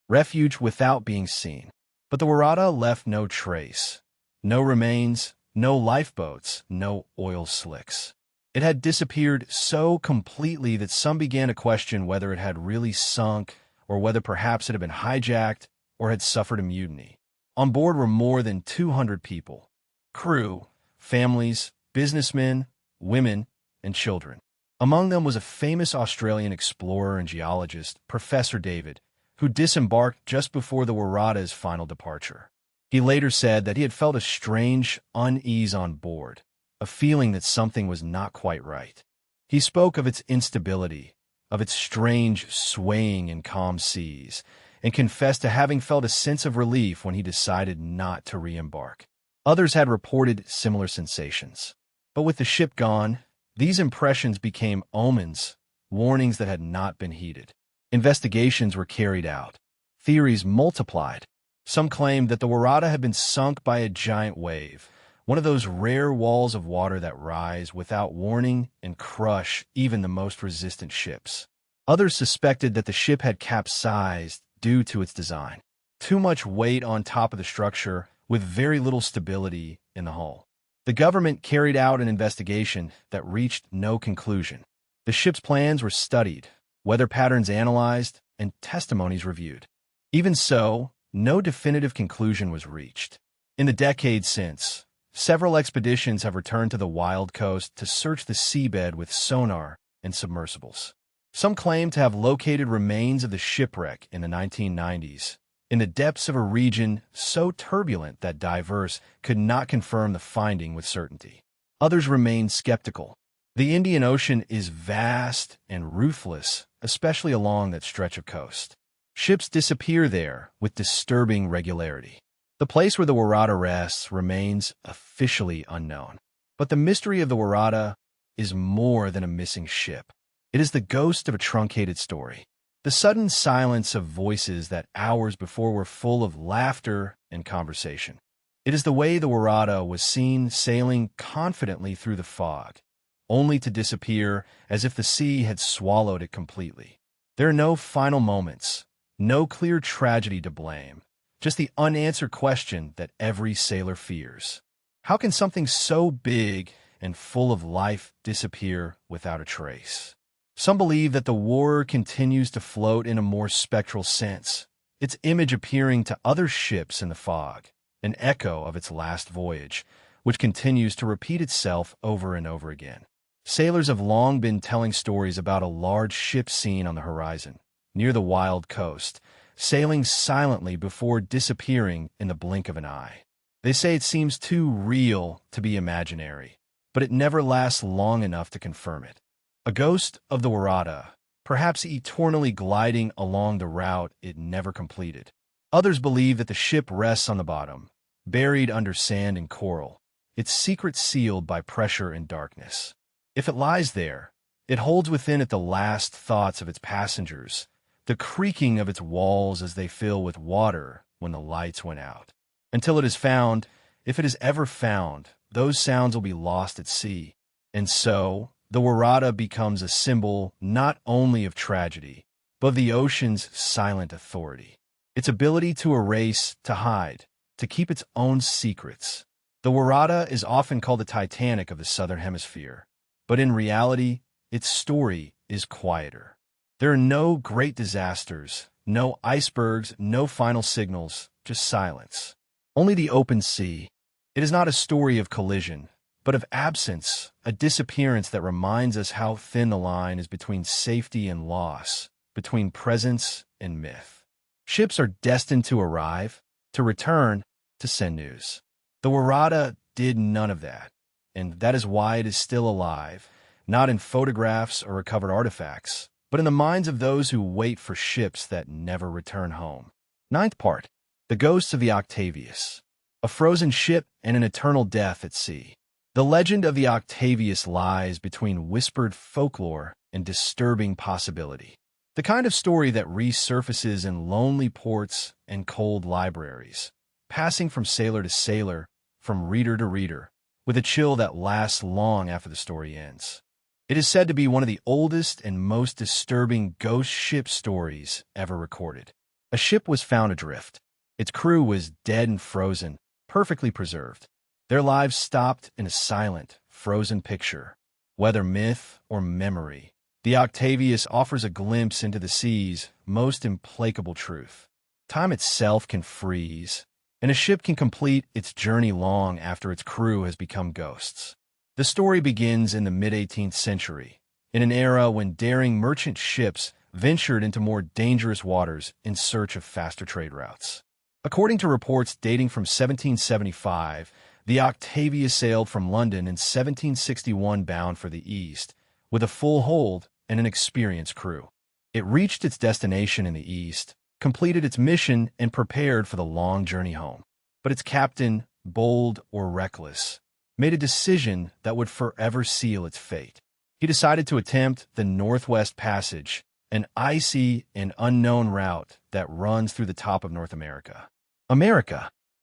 refuge without being seen. But the Warada left no trace. No remains, no lifeboats, no oil slicks. It had disappeared so completely that some began to question whether it had really sunk or whether perhaps it had been hijacked or had suffered a mutiny. On board were more than 200 people: crew, families, businessmen, women, and children. Among them was a famous Australian explorer and geologist, Professor David, who disembarked just before the Warada's final departure. He later said that he had felt a strange unease on board, a feeling that something was not quite right. He spoke of its instability, of its strange swaying in calm seas, and confessed to having felt a sense of relief when he decided not to re-embark. Others had reported similar sensations. But with the ship gone, these impressions became omens, warnings that had not been heeded. Investigations were carried out. Theories multiplied. Some claimed that the Warada had been sunk by a giant wave, one of those rare walls of water that rise without warning and crush even the most resistant ships. Others suspected that the ship had capsized due to its design. Too much weight on top of the structure with very little stability in the hull. The government carried out an investigation that reached no conclusion. The ship's plans were studied, weather patterns analyzed, and testimonies reviewed. Even so, no definitive conclusion was reached. In the decades since, several expeditions have returned to the wild coast to search the seabed with sonar and submersibles. Some claim to have located remains of the shipwreck in the 1990s, in the depths of a region so turbulent that divers could not confirm the finding with certainty. Others remain skeptical. The Indian Ocean is vast and ruthless, especially along that stretch of coast. Ships disappear there with disturbing regularity. The place where the Warada rests remains officially unknown. But the mystery of the Warada is more than a missing ship. It is the ghost of a truncated story. The sudden silence of voices that hours before were full of laughter and conversation. It is the way the Warada was seen sailing confidently through the fog, only to disappear as if the sea had swallowed it completely. There are no final moments, no clear tragedy to blame, just the unanswered question that every sailor fears. How can something so big and full of life disappear without a trace? Some believe that the war continues to float in a more spectral sense, its image appearing to other ships in the fog, an echo of its last voyage, which continues to repeat itself over and over again. Sailors have long been telling stories about a large ship seen on the horizon, near the wild coast, sailing silently before disappearing in the blink of an eye. They say it seems too real to be imaginary, but it never lasts long enough to confirm it. A ghost of the Warada, perhaps eternally gliding along the route it never completed. Others believe that the ship rests on the bottom, buried under sand and coral, its secret sealed by pressure and darkness. If it lies there, it holds within it the last thoughts of its passengers, the creaking of its walls as they fill with water when the lights went out. Until it is found, if it is ever found, those sounds will be lost at sea. And so, the Warada becomes a symbol not only of tragedy, but of the ocean's silent authority. Its ability to erase, to hide, to keep its own secrets. The Warada is often called the Titanic of the Southern Hemisphere, but in reality, its story is quieter. There are no great disasters, no icebergs, no final signals, just silence. Only the open sea. It is not a story of collision, but of absence, a disappearance that reminds us how thin the line is between safety and loss, between presence and myth. Ships are destined to arrive, to return, to send news. The Warada did none of that, and that is why it is still alive, not in photographs or recovered artifacts, but in the minds of those who wait for ships that never return home. Ninth part, the ghosts of the Octavius. A frozen ship and an eternal death at sea. The legend of the Octavius lies between whispered folklore and disturbing possibility. The kind of story that resurfaces in lonely ports and cold libraries, passing from sailor to sailor, from reader to reader, with a chill that lasts long after the story ends. It is said to be one of the oldest and most disturbing ghost ship stories ever recorded. A ship was found adrift. Its crew was dead and frozen, perfectly preserved. Their lives stopped in a silent, frozen picture. Whether myth or memory, the Octavius offers a glimpse into the sea's most implacable truth. Time itself can freeze, and a ship can complete its journey long after its crew has become ghosts. The story begins in the mid-18th century, in an era when daring merchant ships ventured into more dangerous waters in search of faster trade routes. According to reports dating from 1775, the Octavia sailed from London in 1761 bound for the east, with a full hold and an experienced crew. It reached its destination in the east, completed its mission, and prepared for the long journey home. But its captain, bold or reckless, made a decision that would forever seal its fate. He decided to attempt the Northwest Passage, an icy and unknown route that runs through the top of North America.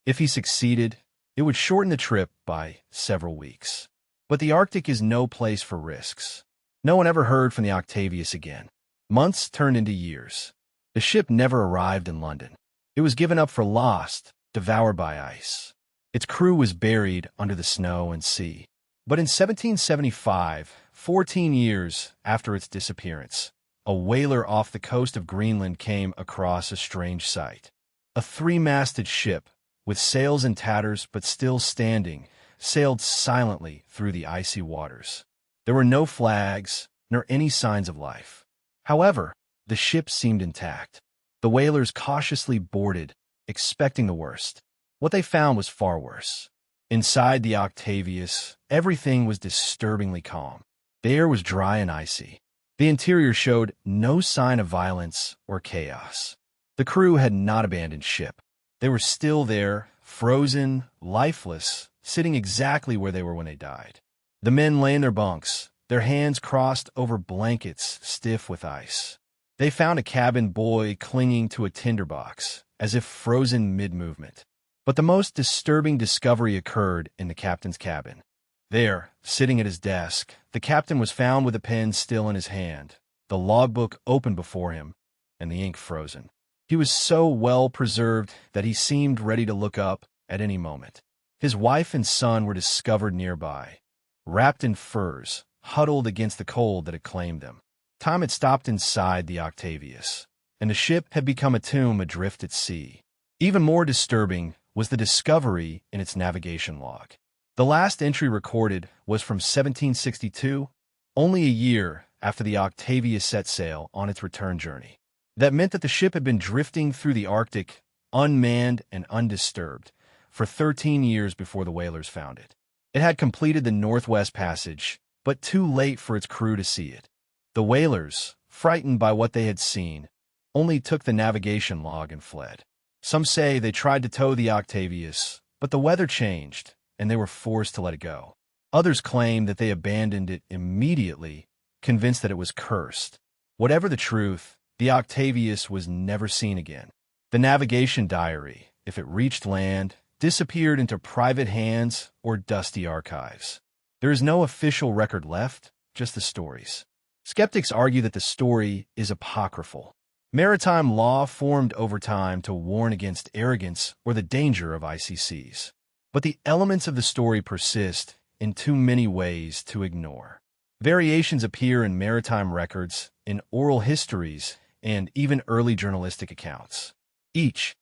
If he succeeded, it would shorten the trip by several weeks. But the Arctic is no place for risks. No one ever heard from the Octavius again. Months turned into years. The ship never arrived in London. It was given up for lost, devoured by ice. Its crew was buried under the snow and sea. But in 1775, 14 years after its disappearance, a whaler off the coast of Greenland came across a strange sight. A three-masted ship, with sails in tatters but still standing, sailed silently through the icy waters. There were no flags, nor any signs of life. However, the ship seemed intact. The whalers cautiously boarded, expecting the worst. What they found was far worse. Inside the Octavius, everything was disturbingly calm. The air was dry and icy. The interior showed no sign of violence or chaos. The crew had not abandoned ship. They were still there, frozen, lifeless, sitting exactly where they were when they died. The men lay in their bunks, their hands crossed over blankets stiff with ice. They found a cabin boy clinging to a tinderbox, as if frozen mid-movement. But the most disturbing discovery occurred in the captain's cabin. There, sitting at his desk, the captain was found with a pen still in his hand, the logbook open before him, and the ink frozen. He was so well preserved that he seemed ready to look up at any moment. His wife and son were discovered nearby, wrapped in furs, huddled against the cold that had claimed them. Time had stopped inside the Octavius, and the ship had become a tomb adrift at sea. Even more disturbing was the discovery in its navigation log. The last entry recorded was from 1762 only a year after the Octavius set sail on its return journey. That meant that the ship had been drifting through the Arctic, unmanned and undisturbed, for 13 years before the whalers found it. It had completed the Northwest Passage, but too late for its crew to see it. The whalers, frightened by what they had seen, only took the navigation log and fled. Some say they tried to tow the Octavius, but the weather changed, and they were forced to let it go. Others claim that they abandoned it immediately, convinced that it was cursed. Whatever the truth, the Octavius was never seen again. The navigation diary, if it reached land, disappeared into private hands or dusty archives. There is no official record left, just the stories. Skeptics argue that the story is apocryphal. Maritime law formed over time to warn against arrogance or the danger of icy seas. But the elements of the story persist in too many ways to ignore. Variations appear in maritime records, in oral histories, and even early journalistic accounts. Each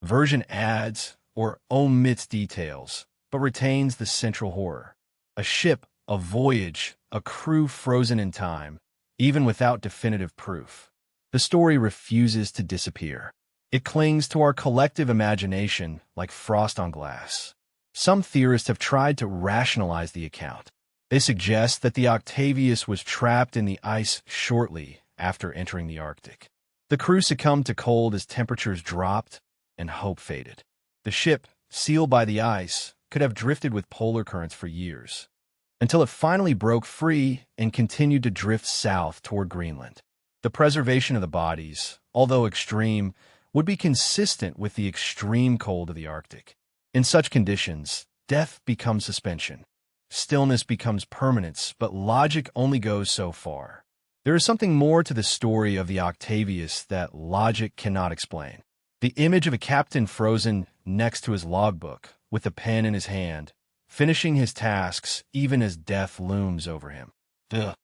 version adds or omits details, but retains the central horror. A ship, a voyage, a crew frozen in time, even without definitive proof. The story refuses to disappear. It clings to our collective imagination like frost on glass. Some theorists have tried to rationalize the account. They suggest that the Octavius was trapped in the ice shortly after entering the Arctic. The crew succumbed to cold as temperatures dropped and hope faded. The ship, sealed by the ice, could have drifted with polar currents for years, until it finally broke free and continued to drift south toward Greenland. The preservation of the bodies, although extreme, would be consistent with the extreme cold of the Arctic. In such conditions, death becomes suspension. Stillness becomes permanence, but logic only goes so far. There is something more to the story of the Octavius that logic cannot explain. The image of a captain frozen next to his logbook, with a pen in his hand, finishing his tasks even as death looms over him. The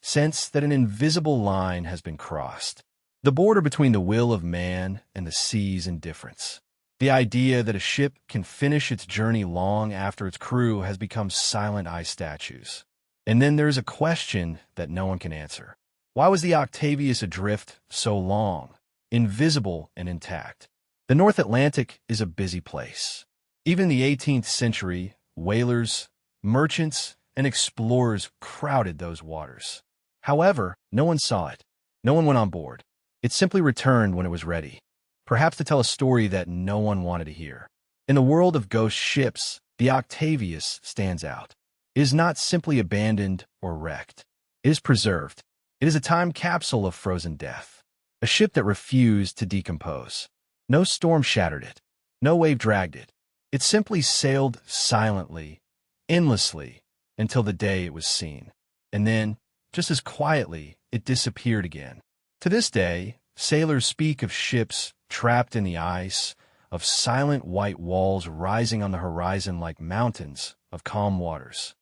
sense that an invisible line has been crossed. The border between the will of man and the sea's indifference. The idea that a ship can finish its journey long after its crew has become silent ice statues. And then there's a question that no one can answer. Why was the Octavius adrift so long, invisible and intact? The North Atlantic is a busy place. Even in the 18th century, whalers, merchants, and explorers crowded those waters. However, no one saw it. No one went on board. It simply returned when it was ready, perhaps to tell a story that no one wanted to hear. In the world of ghost ships, the Octavius stands out. It is not simply abandoned or wrecked. It is preserved. It is a time capsule of frozen death. A ship that refused to decompose. No storm shattered it. No wave dragged it. It simply sailed silently, endlessly, until the day it was seen. And then, just as quietly, it disappeared again. To this day, sailors speak of ships trapped in the ice, of silent white walls rising on the horizon like mountains of calm waters,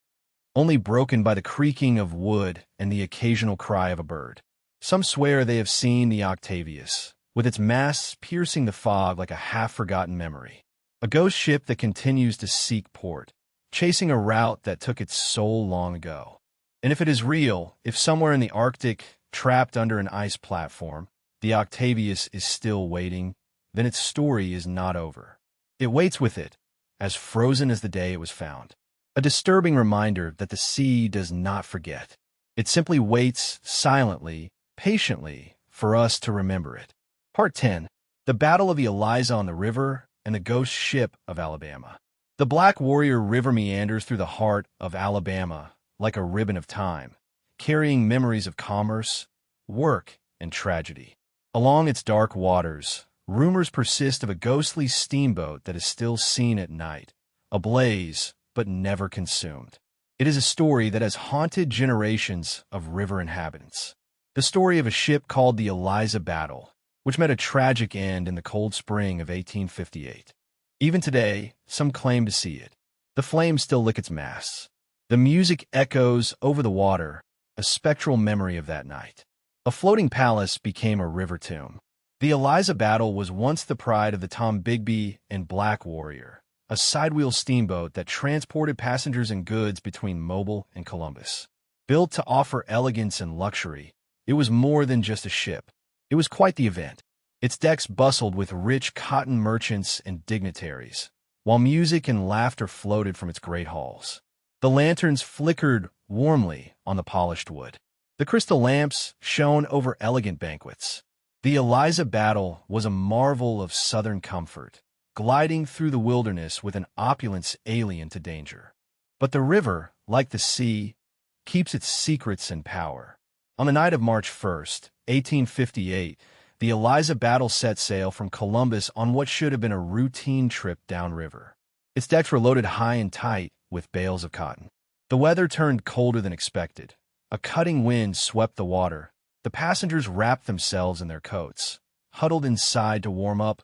only broken by the creaking of wood and the occasional cry of a bird. Some swear they have seen the Octavius, with its masts piercing the fog like a half-forgotten memory. A ghost ship that continues to seek port, chasing a route that took its soul long ago. And if it is real, if somewhere in the Arctic, trapped under an ice platform, the Octavius is still waiting, then its story is not over. It waits with it, as frozen as the day it was found. A disturbing reminder that the sea does not forget. It simply waits silently, patiently, for us to remember it. Part 10. The Battle of the Eliza on the River and the Ghost Ship of Alabama. The Black Warrior River meanders through the heart of Alabama like a ribbon of time, carrying memories of commerce, work, and tragedy. Along its dark waters, rumors persist of a ghostly steamboat that is still seen at night, ablaze but never consumed. It is a story that has haunted generations of river inhabitants. The story of a ship called the Eliza Battle, which met a tragic end in the cold spring of 1858. Even today, some claim to see it. The flames still lick its masts. The music echoes over the water, a spectral memory of that night. A floating palace became a river tomb. The Eliza Battle was once the pride of the Tombigbee and Black Warrior, a sidewheel steamboat that transported passengers and goods between Mobile and Columbus. Built to offer elegance and luxury, it was more than just a ship. It was quite the event. Its decks bustled with rich cotton merchants and dignitaries, while music and laughter floated from its great halls. The lanterns flickered warmly on the polished wood. The crystal lamps shone over elegant banquets. The Eliza battle was a marvel of southern comfort, gliding through the wilderness with an opulence alien to danger. But the river, like the sea, keeps its secrets and power. On the night of March 1st, 1858, the Eliza battle set sail from Columbus on what should have been a routine trip downriver. Its decks were loaded high and tight with bales of cotton. The weather turned colder than expected. A cutting wind swept the water. The passengers wrapped themselves in their coats, huddled inside to warm up,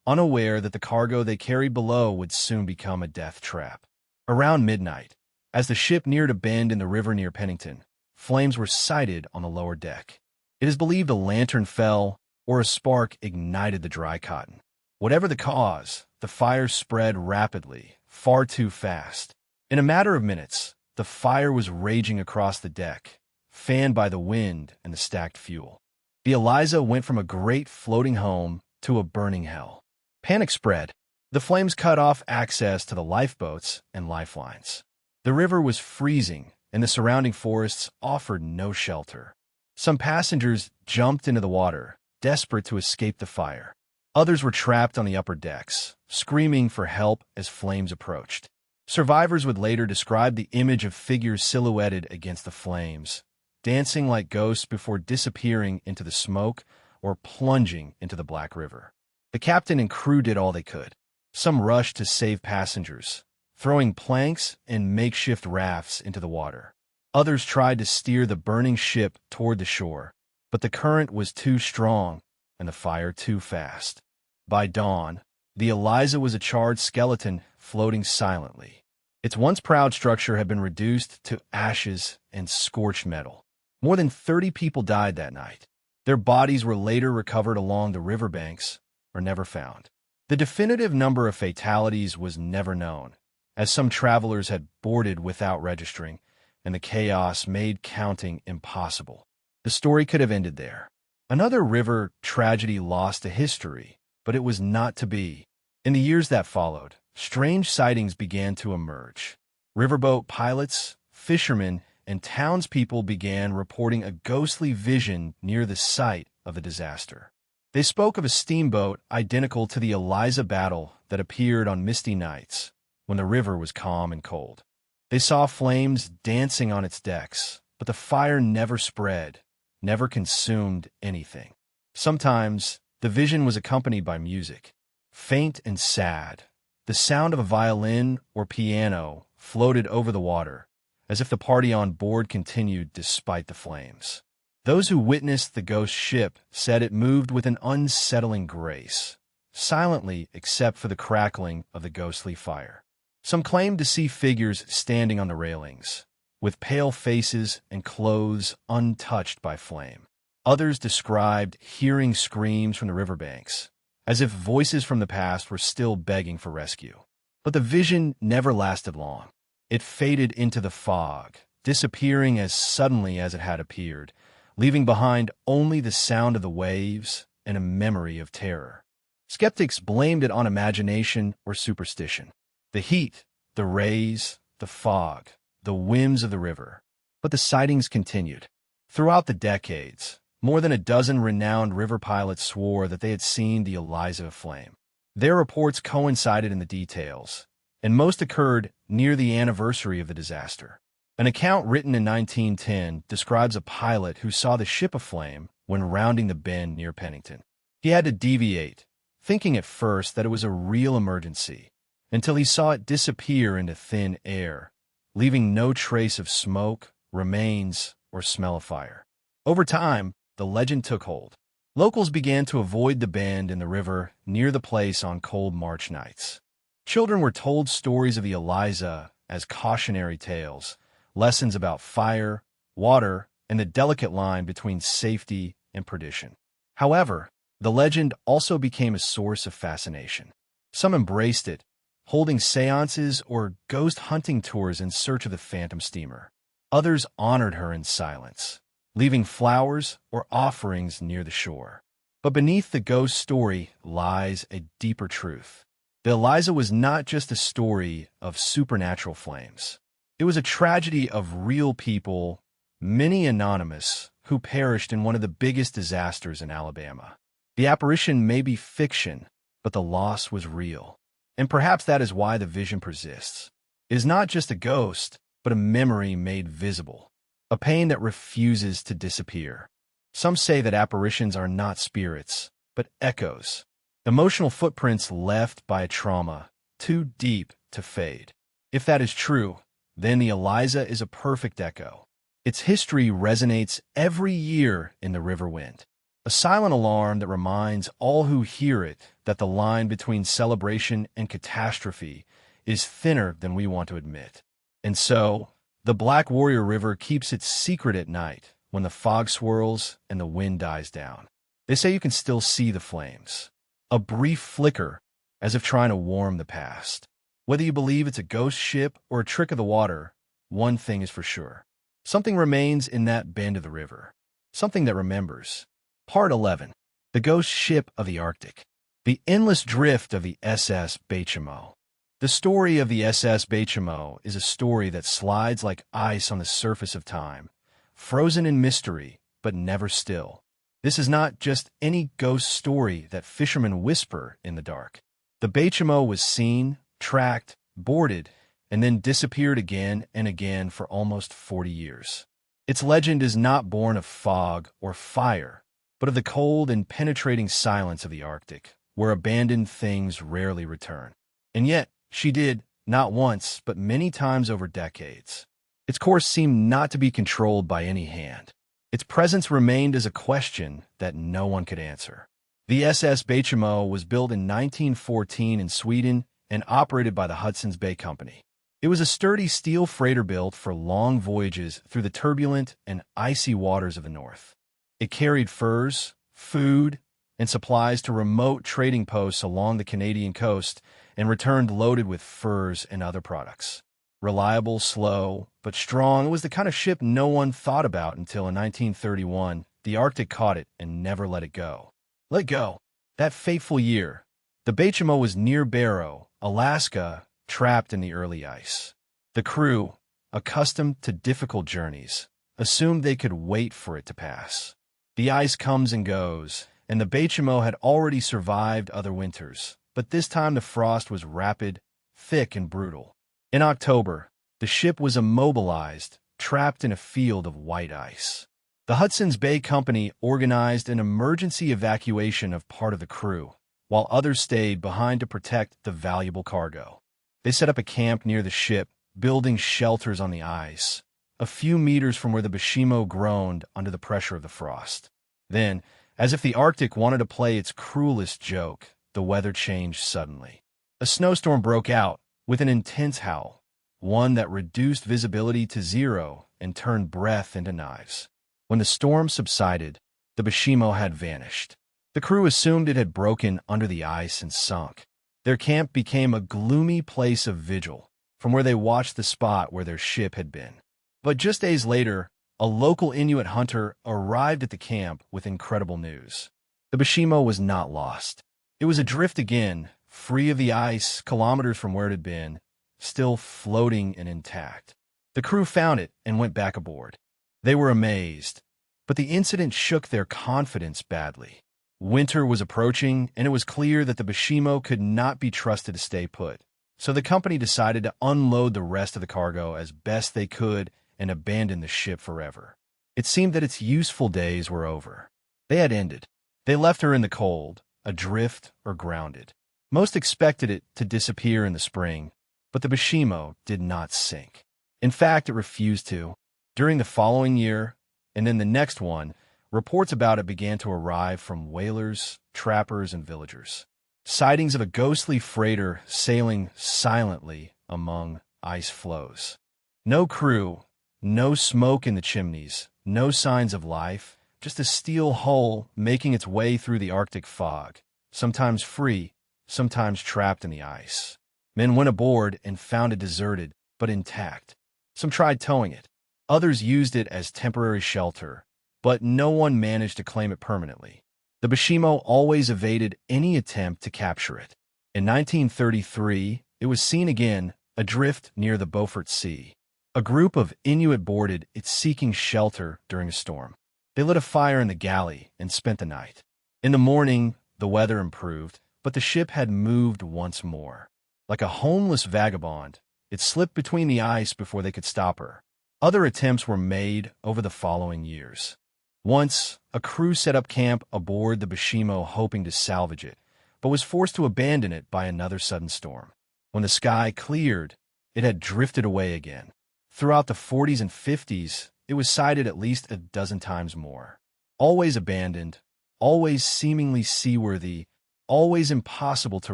unaware that the cargo they carried below would soon become a death trap. Around midnight, as the ship neared a bend in the river near Pennington, flames were sighted on the lower deck. It is believed a lantern fell or a spark ignited the dry cotton. Whatever the cause, the fire spread rapidly, far too fast. In a matter of minutes, the fire was raging across the deck, fanned by the wind and the stacked fuel. The Eliza went from a great floating home to a burning hell. Panic spread. The flames cut off access to the lifeboats and lifelines. The river was freezing, and the surrounding forests offered no shelter. Some passengers jumped into the water, desperate to escape the fire. Others were trapped on the upper decks, screaming for help as flames approached. Survivors would later describe the image of figures silhouetted against the flames, dancing like ghosts before disappearing into the smoke or plunging into the Black River. The captain and crew did all they could. Some rushed to save passengers, throwing planks and makeshift rafts into the water. Others tried to steer the burning ship toward the shore, but the current was too strong and the fire too fast. By dawn, the Eliza was a charred skeleton floating silently. Its once proud structure had been reduced to ashes and scorched metal. More than 30 people died that night. Their bodies were later recovered along the riverbanks or never found. The definitive number of fatalities was never known, as some travelers had boarded without registering, and the chaos made counting impossible. The story could have ended there. Another river tragedy lost to history, but it was not to be. In the years that followed, strange sightings began to emerge. Riverboat pilots, fishermen, and townspeople began reporting a ghostly vision near the site of the disaster. They spoke of a steamboat identical to the Eliza battle that appeared on misty nights when the river was calm and cold. They saw flames dancing on its decks, but the fire never spread, never consumed anything. Sometimes, the vision was accompanied by music, faint and sad. The sound of a violin or piano floated over the water, as if the party on board continued despite the flames. Those who witnessed the ghost ship said it moved with an unsettling grace, silently except for the crackling of the ghostly fire. Some claimed to see figures standing on the railings, with pale faces and clothes untouched by flame. Others described hearing screams from the riverbanks, as if voices from the past were still begging for rescue. But the vision never lasted long. It faded into the fog, disappearing as suddenly as it had appeared, leaving behind only the sound of the waves and a memory of terror. Skeptics blamed it on imagination or superstition. The heat, the rays, the fog, the whims of the river. But the sightings continued. Throughout the decades, more than a dozen renowned river pilots swore that they had seen the Eliza aflame. Their reports coincided in the details, and most occurred near the anniversary of the disaster. An account written in 1910 describes a pilot who saw the ship aflame when rounding the bend near Pennington. He had to deviate, thinking at first that it was a real emergency, until he saw it disappear into thin air, leaving no trace of smoke, remains, or smell of fire. Over time, the legend took hold. Locals began to avoid the bend in the river near the place on cold March nights. Children were told stories of the Eliza as cautionary tales, lessons about fire, water, and the delicate line between safety and perdition. However, the legend also became a source of fascination. Some embraced it, holding seances or ghost hunting tours in search of the phantom steamer. Others honored her in silence, leaving flowers or offerings near the shore. But beneath the ghost story lies a deeper truth. The Eliza was not just a story of supernatural flames. It was a tragedy of real people, many anonymous, who perished in one of the biggest disasters in Alabama. The apparition may be fiction, but the loss was real. And perhaps that is why the vision persists. It is not just a ghost, but a memory made visible, a pain that refuses to disappear. Some say that apparitions are not spirits, but echoes, emotional footprints left by a trauma too deep to fade. If that is true, then the Eliza is a perfect echo. Its history resonates every year in the river wind, a silent alarm that reminds all who hear it that the line between celebration and catastrophe is thinner than we want to admit. And so, the Black Warrior River keeps its secret at night when the fog swirls and the wind dies down. They say you can still see the flames, a brief flicker as if trying to warm the past. Whether you believe it's a ghost ship or a trick of the water, one thing is for sure. Something remains in that bend of the river, something that remembers. Part 11. The Ghost Ship of the Arctic. The endless drift of the SS Bachamo. The story of the SS Bachamo is a story that slides like ice on the surface of time, frozen in mystery, but never still. This is not just any ghost story that fishermen whisper in the dark. The Bachamo was seen, tracked, boarded, and then disappeared again and again for almost 40 years. Its legend is not born of fog or fire, but of the cold and penetrating silence of the Arctic, where abandoned things rarely return. And yet, she did, not once, but many times over decades. Its course seemed not to be controlled by any hand. Its presence remained as a question that no one could answer. The SS Bachamo was built in 1914 in Sweden and operated by the Hudson's Bay Company. It was a sturdy steel freighter built for long voyages through the turbulent and icy waters of the North. It carried furs, food, and supplies to remote trading posts along the Canadian coast and returned loaded with furs and other products. Reliable, slow, but strong, it was the kind of ship no one thought about until in 1931, the Arctic caught it and never let it go. Let go. That fateful year, the Bachamo was near Barrow, Alaska, trapped in the early ice. The crew, accustomed to difficult journeys, assumed they could wait for it to pass. The ice comes and goes, and the Bachamo had already survived other winters, but this time the frost was rapid, thick, and brutal. In October, the ship was immobilized, trapped in a field of white ice. The Hudson's Bay Company organized an emergency evacuation of part of the crew, while others stayed behind to protect the valuable cargo. They set up a camp near the ship, building shelters on the ice, a few meters from where the Bachamo groaned under the pressure of the frost. Then, as if the Arctic wanted to play its cruelest joke, the weather changed suddenly. A snowstorm broke out with an intense howl, one that reduced visibility to zero and turned breath into knives. When the storm subsided, the Bachamo had vanished. The crew assumed it had broken under the ice and sunk. Their camp became a gloomy place of vigil, from where they watched the spot where their ship had been. But just days later, a local Inuit hunter arrived at the camp with incredible news. The Bachamo was not lost. It was adrift again, free of the ice, kilometers from where it had been, still floating and intact. The crew found it and went back aboard. They were amazed, but the incident shook their confidence badly. Winter was approaching, and it was clear that the Bachamo could not be trusted to stay put. So the company decided to unload the rest of the cargo as best they could and abandon the ship forever. It seemed that its useful days were over. They had ended. They left her in the cold, adrift or grounded. Most expected it to disappear in the spring, but the Bachamo did not sink. In fact, it refused to. During the following year, and then the next one, reports about it began to arrive from whalers, trappers, and villagers. Sightings of a ghostly freighter sailing silently among ice floes. No crew, no smoke in the chimneys, no signs of life, just a steel hull making its way through the Arctic fog, sometimes free, sometimes trapped in the ice. Men went aboard and found it deserted, but intact. Some tried towing it. Others used it as temporary shelter, but no one managed to claim it permanently. The Bashimo always evaded any attempt to capture it. In 1933, it was seen again, adrift near the Beaufort Sea. A group of Inuit boarded it seeking shelter during a storm. They lit a fire in the galley and spent the night. In the morning, the weather improved, but the ship had moved once more. Like a homeless vagabond, it slipped between the ice before they could stop her. Other attempts were made over the following years. Once, a crew set up camp aboard the Bashimo hoping to salvage it, but was forced to abandon it by another sudden storm. When the sky cleared, it had drifted away again. Throughout the 40s and 50s, it was sighted at least a dozen times more. Always abandoned, always seemingly seaworthy, always impossible to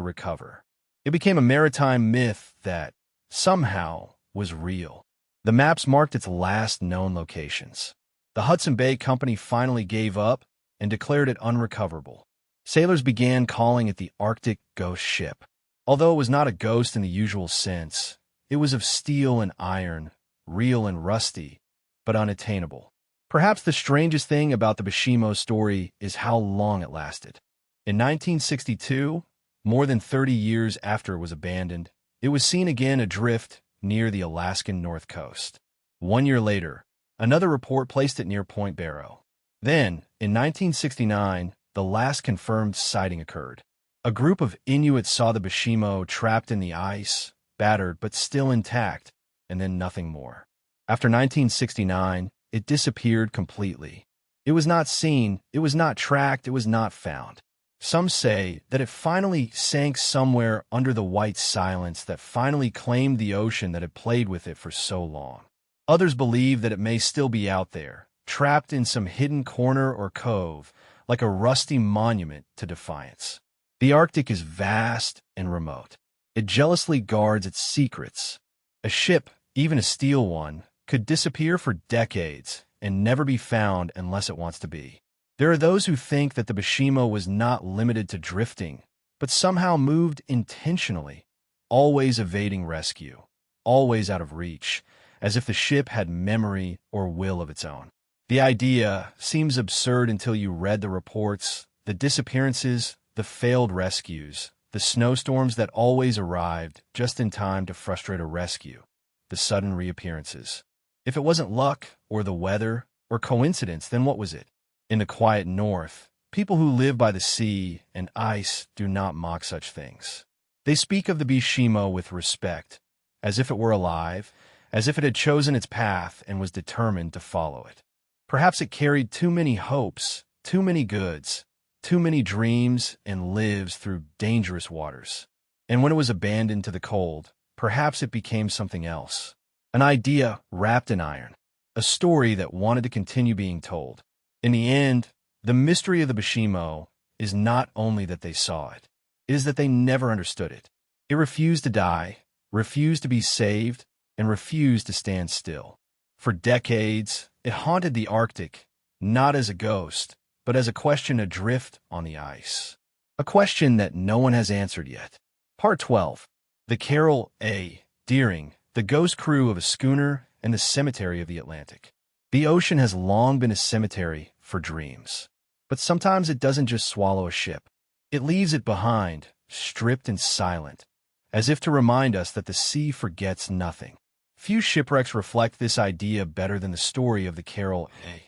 recover. It became a maritime myth that, somehow, was real. The maps marked its last known locations. The Hudson Bay Company finally gave up and declared it unrecoverable. Sailors began calling it the Arctic Ghost Ship. Although it was not a ghost in the usual sense, it was of steel and iron, real and rusty, but unattainable. Perhaps the strangest thing about the Bashimo story is how long it lasted. In 1962, more than 30 years after it was abandoned, it was seen again adrift near the Alaskan north coast. 1 year later, another report placed it near Point Barrow. Then, in 1969, the last confirmed sighting occurred. A group of Inuits saw the Bashimo trapped in the ice, battered but still intact, and then nothing more. After 1969, it disappeared completely. It was not seen, it was not tracked, it was not found. Some say that it finally sank somewhere under the white silence that finally claimed the ocean that had played with it for so long. Others believe that it may still be out there, trapped in some hidden corner or cove, like a rusty monument to defiance. The Arctic is vast and remote. It jealously guards its secrets. A ship, even a steel one, could disappear for decades and never be found unless it wants to be. There are those who think that the Bashimo was not limited to drifting, but somehow moved intentionally, always evading rescue, always out of reach, as if the ship had memory or will of its own. The idea seems absurd until you read the reports, the disappearances, the failed rescues, the snowstorms that always arrived just in time to frustrate a rescue, the sudden reappearances. If it wasn't luck or the weather or coincidence, then what was it? In the quiet north, people who live by the sea and ice do not mock such things. They speak of the Bashimo with respect, as if it were alive, as if it had chosen its path and was determined to follow it. Perhaps it carried too many hopes, too many goods, too many dreams, and lives through dangerous waters. And when it was abandoned to the cold, perhaps it became something else. An idea wrapped in iron. A story that wanted to continue being told. In the end, the mystery of the Bashimo is not only that they saw it, it is that they never understood it. It refused to die, refused to be saved, and refused to stand still. For decades, it haunted the Arctic, not as a ghost, but as a question adrift on the ice. A question that no one has answered yet. Part 12. The Carol A. Deering, the ghost crew of a schooner and the cemetery of the Atlantic. The ocean has long been a cemetery for dreams. But sometimes it doesn't just swallow a ship. It leaves it behind, stripped and silent, as if to remind us that the sea forgets nothing. Few shipwrecks reflect this idea better than the story of the Carol A.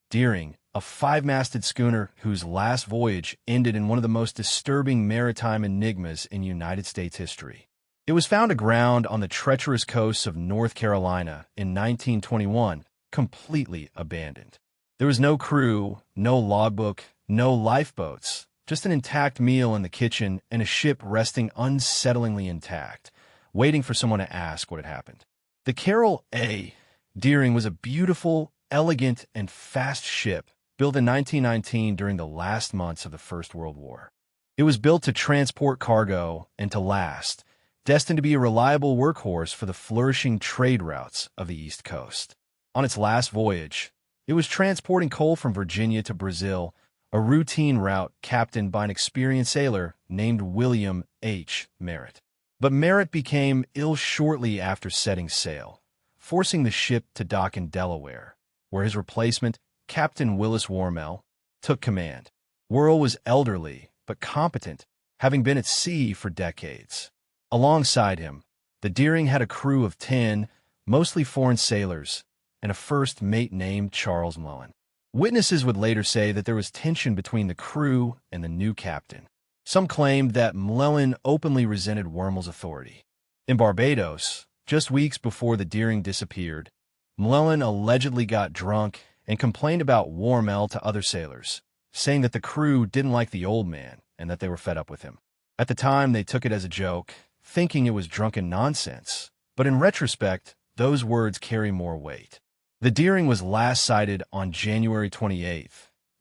Deering, a five-masted schooner whose last voyage ended in one of the most disturbing maritime enigmas in United States history. It was found aground on the treacherous coasts of North Carolina in 1921, completely abandoned. There was no crew, no logbook, no lifeboats, just an intact meal in the kitchen and a ship resting unsettlingly intact, waiting for someone to ask what had happened. The Carol A. Deering was a beautiful, elegant, and fast ship built in 1919 during the last months of the First World War. It was built to transport cargo and to last, destined to be a reliable workhorse for the flourishing trade routes of the East Coast. On its last voyage, it was transporting coal from Virginia to Brazil, a routine route captained by an experienced sailor named William H. Merritt. But Merritt became ill shortly after setting sail. forcing the ship to dock in Delaware, where his replacement, Captain Willis Wormel, took command. Worrell was elderly but competent, having been at sea for decades. Alongside him, the Deering had a crew of 10, mostly foreign sailors, and a first mate named Charles Mullen. Witnesses would later say that there was tension between the crew and the new captain. Some claimed that Mullen openly resented Wormel's authority. In Barbados, just weeks before the Deering disappeared, Mullen allegedly got drunk and complained about Wormel to other sailors, saying that the crew didn't like the old man and that they were fed up with him. At the time, they took it as a joke, thinking it was drunken nonsense, but in retrospect, those words carry more weight. The Deering was last sighted on January 28,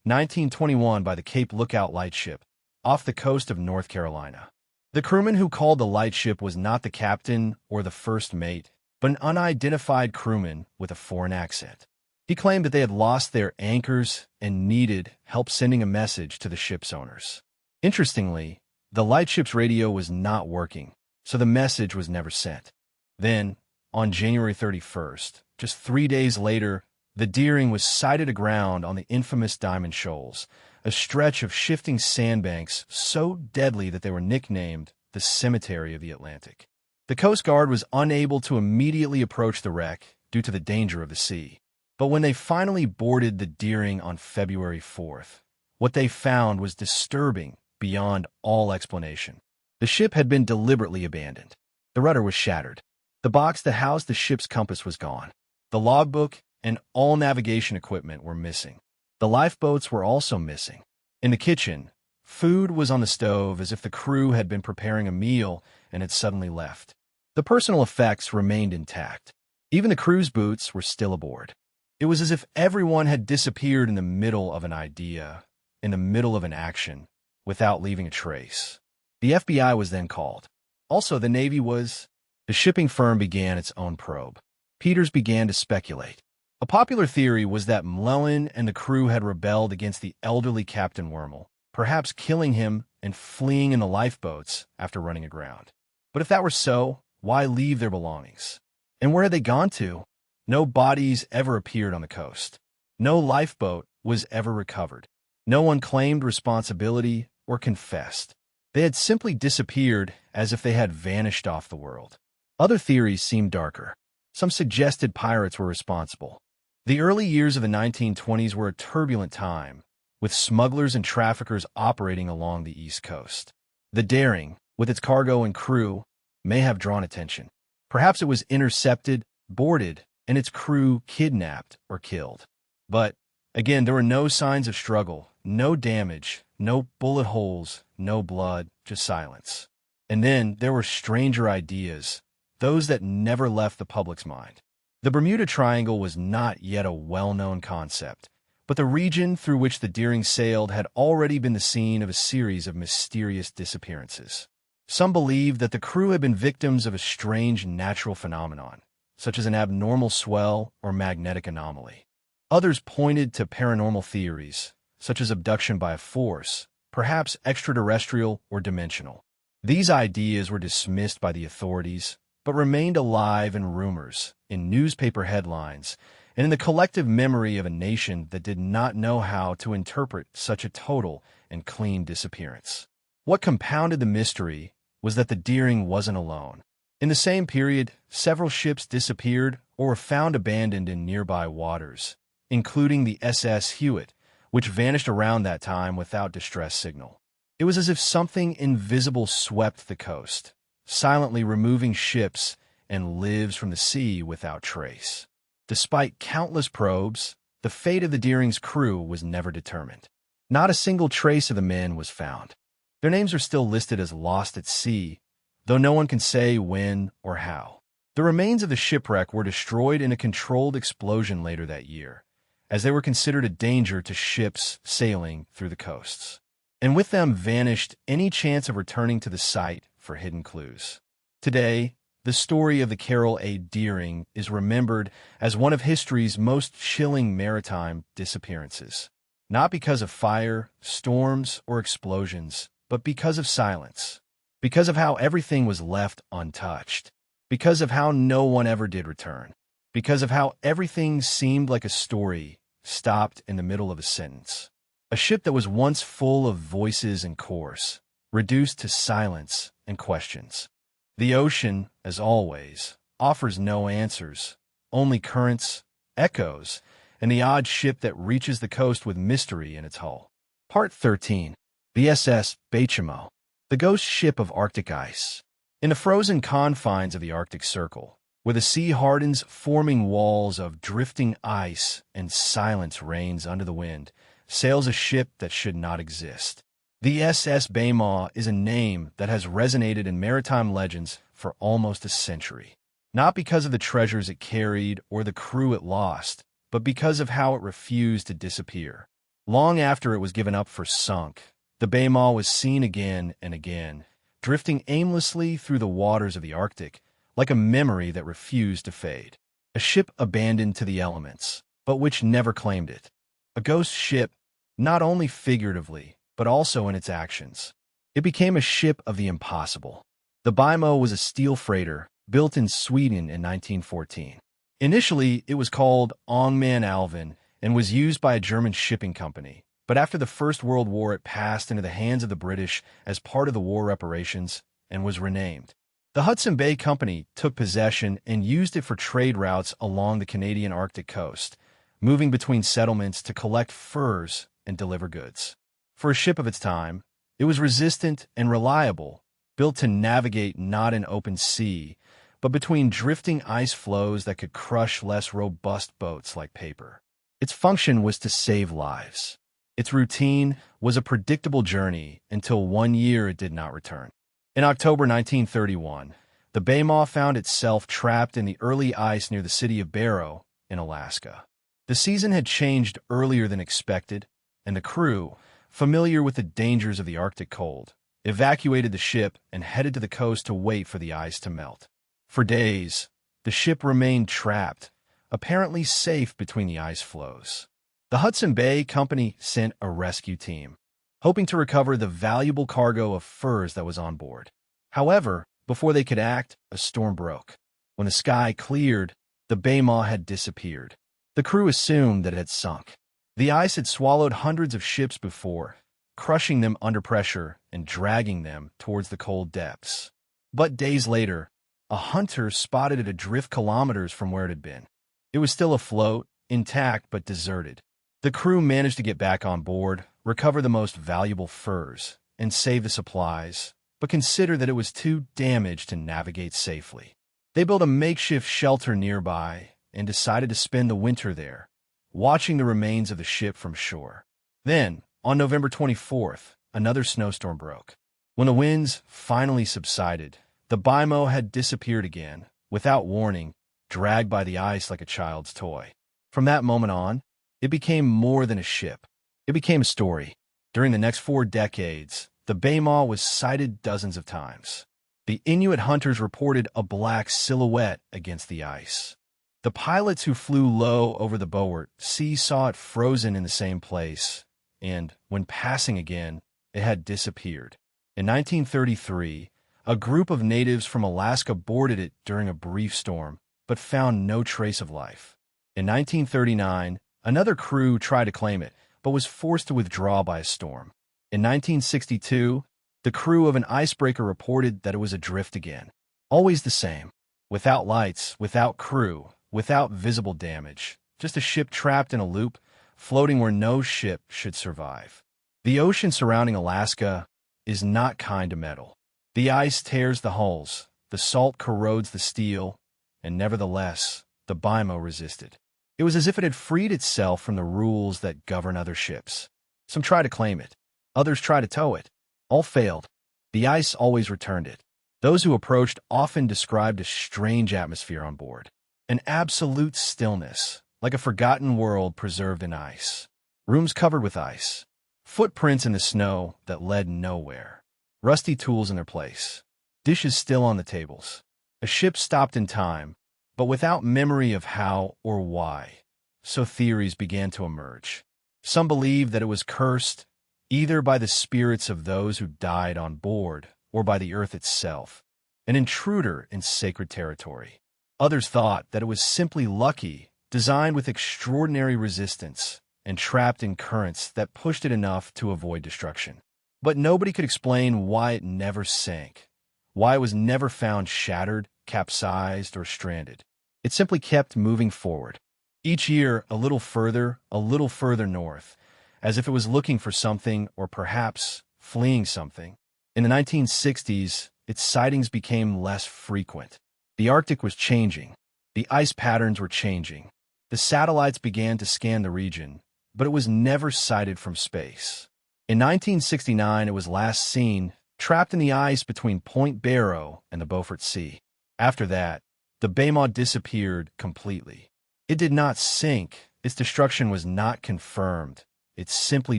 1921 by the Cape Lookout lightship, off the coast of North Carolina. The crewman who called the lightship was not the captain or the first mate, but an unidentified crewman with a foreign accent. He claimed that they had lost their anchors and needed help sending a message to the ship's owners. Interestingly, the lightship's radio was not working, so the message was never sent. Then, on January 31st, just 3 days later, the Deering was sighted aground on the infamous Diamond Shoals, a stretch of shifting sandbanks so deadly that they were nicknamed the Cemetery of the Atlantic. The Coast Guard was unable to immediately approach the wreck due to the danger of the sea. But when they finally boarded the Deering on February 4th, what they found was disturbing beyond all explanation. The ship had been deliberately abandoned. The rudder was shattered. The box that housed the ship's compass was gone. The logbook and all navigation equipment were missing. The lifeboats were also missing. In the kitchen, food was on the stove as if the crew had been preparing a meal and had suddenly left. The personal effects remained intact. Even the crew's boots were still aboard. It was as if everyone had disappeared in the middle of an idea, in the middle of an action, without leaving a trace. The FBI was then called. Also, the Navy was... The shipping firm began its own probe. Peters began to speculate. A popular theory was that Mullen and the crew had rebelled against the elderly Captain Wormel, perhaps killing him and fleeing in the lifeboats after running aground. But if that were so, why leave their belongings? And where had they gone to? No bodies ever appeared on the coast. No lifeboat was ever recovered. No one claimed responsibility or confessed. They had simply disappeared as if they had vanished off the world. Other theories seemed darker. Some suggested pirates were responsible. The early years of the 1920s were a turbulent time, with smugglers and traffickers operating along the East Coast. The Deering, with its cargo and crew, may have drawn attention. Perhaps it was intercepted, boarded, and its crew kidnapped or killed. But, again, there were no signs of struggle, no damage, no bullet holes, no blood, just silence. And then there were stranger ideas, those that never left the public's mind. The Bermuda Triangle was not yet a well-known concept, but the region through which the Deering sailed had already been the scene of a series of mysterious disappearances. Some believed that the crew had been victims of a strange natural phenomenon, such as an abnormal swell or magnetic anomaly. Others pointed to paranormal theories, such as abduction by a force, perhaps extraterrestrial or dimensional. These ideas were dismissed by the authorities, but remained alive in rumors, in newspaper headlines, and in the collective memory of a nation that did not know how to interpret such a total and clean disappearance. What compounded the mystery was that the Deering wasn't alone. In the same period, several ships disappeared or were found abandoned in nearby waters, including the SS Hewitt, which vanished around that time without distress signal. It was as if something invisible swept the coast, silently removing ships and lives from the sea without trace. Despite countless probes, the fate of the Deering's crew was never determined. Not a single trace of the men was found. Their names are still listed as lost at sea, though no one can say when or how. The remains of the shipwreck were destroyed in a controlled explosion later that year, as they were considered a danger to ships sailing through the coasts. And with them vanished any chance of returning to the site for hidden clues. Today, the story of the Carol A. Deering is remembered as one of history's most chilling maritime disappearances. Not because of fire, storms, or explosions, but because of silence. Because of how everything was left untouched. Because of how no one ever did return. because of how everything seemed like a story stopped in the middle of a sentence. A ship that was once full of voices and chorus, reduced to silence and questions. The ocean, as always, offers no answers, only currents, echoes, and the odd ship that reaches the coast with mystery in its hull. Part 13. The SS Bachimo, the ghost ship of Arctic ice. In the frozen confines of the Arctic Circle, where the sea hardens, forming walls of drifting ice and silence reigns under the wind, sails a ship that should not exist. The SS Bachimo is a name that has resonated in maritime legends for almost a century. Not because of the treasures it carried or the crew it lost, but because of how it refused to disappear. Long after it was given up for sunk, the Bachimo was seen again and again, drifting aimlessly through the waters of the Arctic, like a memory that refused to fade. A ship abandoned to the elements, but which never claimed it. A ghost ship, not only figuratively, but also in its actions. It became a ship of the impossible. The Bachimo was a steel freighter, built in Sweden in 1914. Initially, it was called Ångman Alvin and was used by a German shipping company, but after the First World War it passed into the hands of the British as part of the war reparations and was renamed. The Hudson Bay Company took possession and used it for trade routes along the Canadian Arctic coast, moving between settlements to collect furs and deliver goods. For a ship of its time, it was resistant and reliable, built to navigate not in open sea, but between drifting ice floes that could crush less robust boats like paper. Its function was to save lives. Its routine was a predictable journey until 1 year it did not return. In October 1931, the Bachimo found itself trapped in the early ice near the city of Barrow in Alaska. The season had changed earlier than expected, and the crew, familiar with the dangers of the Arctic cold, evacuated the ship and headed to the coast to wait for the ice to melt. For days, the ship remained trapped, apparently safe between the ice floes. The Hudson Bay Company sent a rescue team, hoping to recover the valuable cargo of furs that was on board. However, before they could act, a storm broke. When the sky cleared, the Bachimo had disappeared. The crew assumed that it had sunk. The ice had swallowed hundreds of ships before, crushing them under pressure and dragging them towards the cold depths. But days later, a hunter spotted it adrift kilometers from where it had been. It was still afloat, intact but deserted. The crew managed to get back on board, recover the most valuable furs, and save the supplies, but considered that it was too damaged to navigate safely. They built a makeshift shelter nearby and decided to spend the winter there, watching the remains of the ship from shore. Then, on November 24th, another snowstorm broke. When the winds finally subsided, the Bachimo had disappeared again, without warning, dragged by the ice like a child's toy. From that moment on, it became more than a ship. It became a story. During the next 4 decades, the Bachimo was sighted dozens of times. The Inuit hunters reported a black silhouette against the ice. The pilots who flew low over the Boert Sea saw it frozen in the same place, and, when passing again, it had disappeared. In 1933, a group of natives from Alaska boarded it during a brief storm, but found no trace of life. In 1939, another crew tried to claim it, but was forced to withdraw by a storm. In 1962, the crew of an icebreaker reported that it was adrift again. Always the same. Without lights, without crew, without visible damage. Just a ship trapped in a loop, floating where no ship should survive. The ocean surrounding Alaska is not kind to metal. The ice tears the hulls, the salt corrodes the steel, and nevertheless, the Bachimo resisted. It was as if it had freed itself from the rules that govern other ships. Some tried to claim it. Others tried to tow it. All failed. The ice always returned it. Those who approached often described a strange atmosphere on board. An absolute stillness, like a forgotten world preserved in ice. Rooms covered with ice. Footprints in the snow that led nowhere. Rusty tools in their place. Dishes still on the tables. A ship stopped in time, but without memory of how or why. So theories began to emerge. Some believed that it was cursed, either by the spirits of those who died on board or by the earth itself, an intruder in sacred territory. Others thought that it was simply lucky, designed with extraordinary resistance, and trapped in currents that pushed it enough to avoid destruction. But nobody could explain why it never sank, why it was never found shattered, capsized, or stranded. It simply kept moving forward. Each year, a little further north, as if it was looking for something or perhaps fleeing something. In the 1960s, its sightings became less frequent. The Arctic was changing. The ice patterns were changing. The satellites began to scan the region, but it was never sighted from space. In 1969, it was last seen trapped in the ice between Point Barrow and the Beaufort Sea. After that, the Baymaw disappeared completely. It did not sink. Its destruction was not confirmed. It simply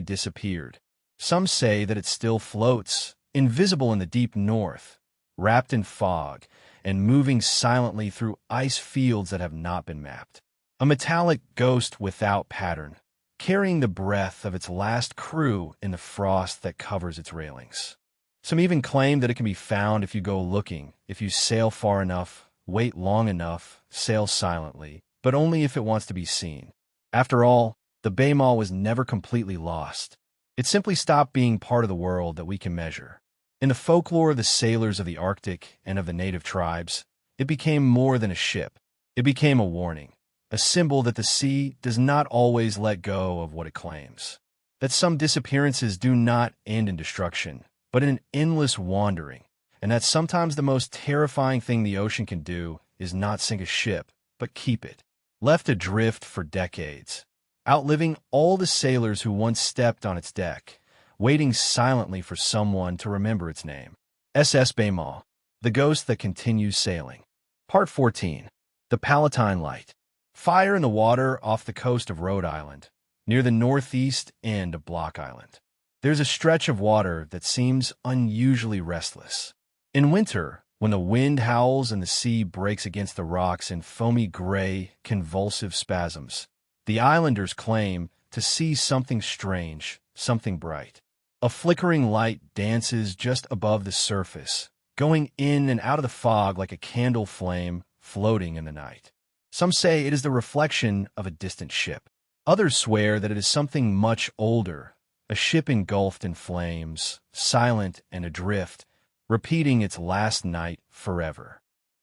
disappeared. Some say that it still floats, invisible in the deep north, wrapped in fog, and moving silently through ice fields that have not been mapped. A metallic ghost without pattern, carrying the breath of its last crew in the frost that covers its railings. Some even claim that it can be found if you go looking, if you sail far enough, wait long enough, sail silently, but only if it wants to be seen. After all, the Baymaw was never completely lost. It simply stopped being part of the world that we can measure. In the folklore of the sailors of the Arctic and of the native tribes, it became more than a ship. It became a warning, a symbol that the sea does not always let go of what it claims, that some disappearances do not end in destruction, but in an endless wandering, and that sometimes the most terrifying thing the ocean can do is not sink a ship, but keep it, left adrift for decades, outliving all the sailors who once stepped on its deck, waiting silently for someone to remember its name. SS Baymaw, the ghost that continues sailing. Part 14. The Palatine Light. Fire in the water off the coast of Rhode Island, near the northeast end of Block Island. There's a stretch of water that seems unusually restless. In winter, when the wind howls and the sea breaks against the rocks in foamy gray, convulsive spasms, the islanders claim to see something strange, something bright. A flickering light dances just above the surface, going in and out of the fog like a candle flame floating in the night. Some say it is the reflection of a distant ship. Others swear that it is something much older, a ship engulfed in flames, silent and adrift, repeating its last night forever.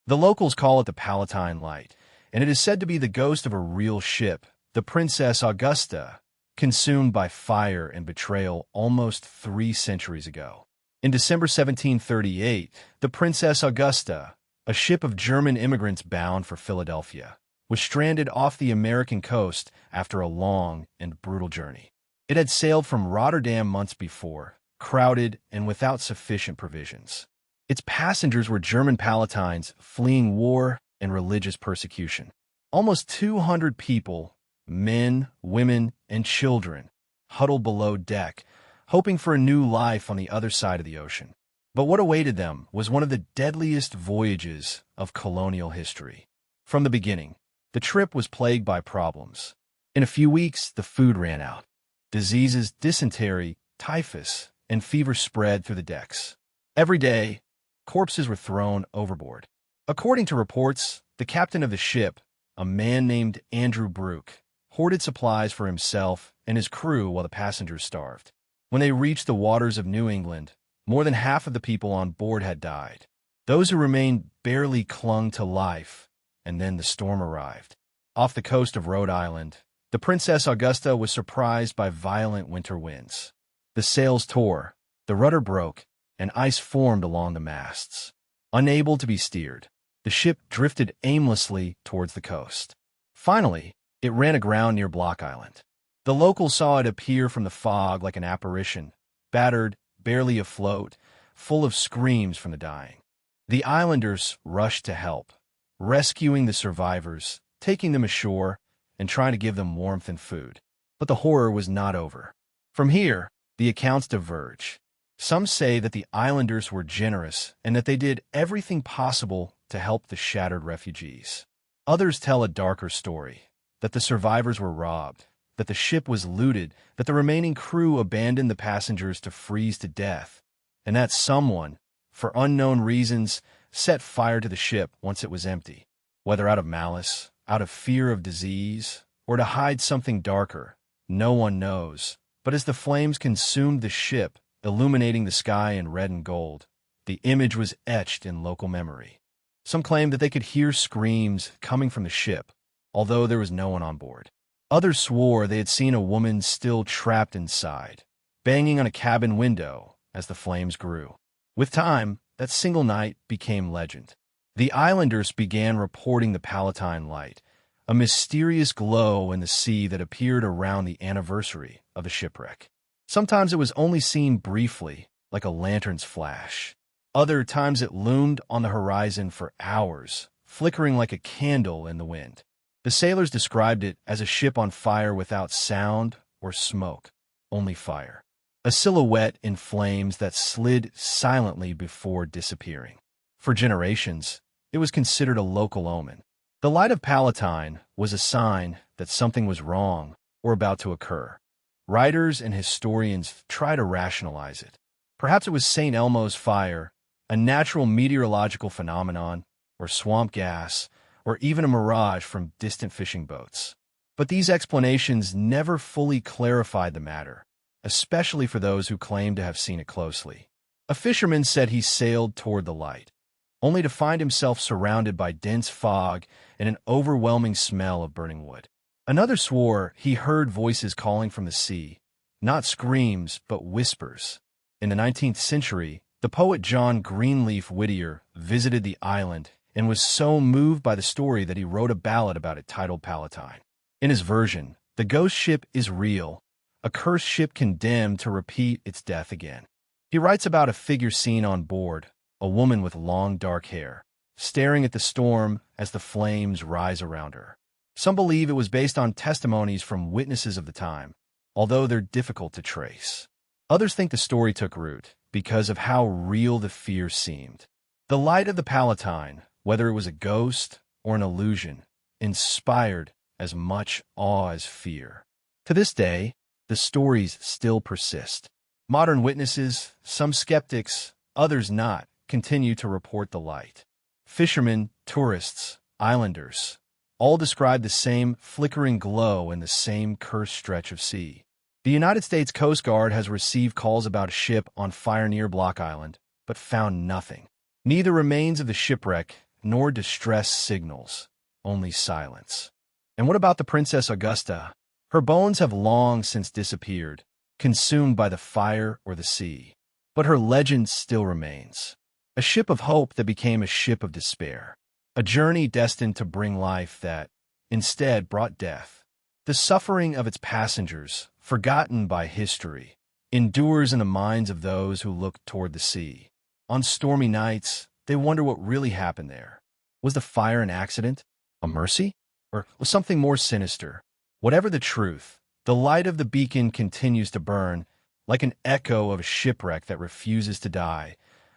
The locals call it the Palatine Light, and it is said to be the ghost of a real ship, the Princess Augusta, consumed by fire and betrayal almost 3 centuries ago. In December 1738, the Princess Augusta, a ship of German immigrants bound for Philadelphia, was stranded off the American coast after a long and brutal journey. It had sailed from Rotterdam months before, crowded and without sufficient provisions. Its passengers were German Palatines fleeing war and religious persecution. Almost 200 people, men, women, and children, huddled below deck, hoping for a new life on the other side of the ocean. But what awaited them was one of the deadliest voyages of colonial history. From the beginning, the trip was plagued by problems. In a few weeks, the food ran out. Diseases, dysentery, typhus, and fever spread through the decks. Every day, corpses were thrown overboard. According to reports, the captain of the ship, a man named Andrew Brooke, hoarded supplies for himself and his crew while the passengers starved. When they reached the waters of New England, more than half of the people on board had died. Those who remained barely clung to life, and then the storm arrived. Off the coast of Rhode Island, the Princess Augusta was surprised by violent winter winds. The sails tore, the rudder broke, and ice formed along the masts. Unable to be steered, the ship drifted aimlessly towards the coast. Finally, it ran aground near Block Island. The locals saw it appear from the fog like an apparition, battered, barely afloat, full of screams from the dying. The islanders rushed to help, rescuing the survivors, taking them ashore, and trying to give them warmth and food. But the horror was not over. From here, the accounts diverge. Some say that the islanders were generous and that they did everything possible to help the shattered refugees. Others tell a darker story, that the survivors were robbed, that the ship was looted, that the remaining crew abandoned the passengers to freeze to death, and that someone, for unknown reasons, set fire to the ship once it was empty. Whether out of malice, out of fear of disease, or to hide something darker, no one knows. But as the flames consumed the ship, illuminating the sky in red and gold, the image was etched in local memory. Some claimed that they could hear screams coming from the ship, although there was no one on board. Others swore they had seen a woman still trapped inside, banging on a cabin window as the flames grew. With time, that single night became legend. The islanders began reporting the Palatine light, a mysterious glow in the sea that appeared around the anniversary of the shipwreck. Sometimes it was only seen briefly, like a lantern's flash. Other times it loomed on the horizon for hours, flickering like a candle in the wind. The sailors described it as a ship on fire without sound or smoke, only fire. A silhouette in flames that slid silently before disappearing. For generations, it was considered a local omen. The light of Palatine was a sign that something was wrong or about to occur. Writers and historians try to rationalize it. Perhaps it was St. Elmo's fire, a natural meteorological phenomenon, or swamp gas, or even a mirage from distant fishing boats. But these explanations never fully clarified the matter, especially for those who claimed to have seen it closely. A fisherman said he sailed toward the light, only to find himself surrounded by dense fog and an overwhelming smell of burning wood. Another swore he heard voices calling from the sea, not screams, but whispers. In the 19th century, the poet John Greenleaf Whittier visited the island and was so moved by the story that he wrote a ballad about it titled Palatine. In his version, the ghost ship is real, a cursed ship condemned to repeat its death again. He writes about a figure seen on board, a woman with long dark hair, staring at the storm as the flames rise around her. Some believe it was based on testimonies from witnesses of the time, although they're difficult to trace. Others think the story took root because of how real the fear seemed. The light of the Palatine, whether it was a ghost or an illusion, inspired as much awe as fear. To this day, the stories still persist. Modern witnesses, some skeptics, others not, continue to report the light. Fishermen, tourists, islanders, all describe the same flickering glow in the same cursed stretch of sea. The United States Coast Guard has received calls about a ship on fire near Block Island, but found nothing. Neither remains of the shipwreck nor distress signals, only silence. And what about the Princess Augusta? Her bones have long since disappeared, consumed by the fire or the sea. But her legend still remains. A ship of hope that became a ship of despair. A journey destined to bring life that, instead, brought death. The suffering of its passengers, forgotten by history, endures in the minds of those who look toward the sea. On stormy nights, they wonder what really happened there. Was the fire an accident? A mercy? Or was something more sinister? Whatever the truth, the light of the beacon continues to burn, like an echo of a shipwreck that refuses to die,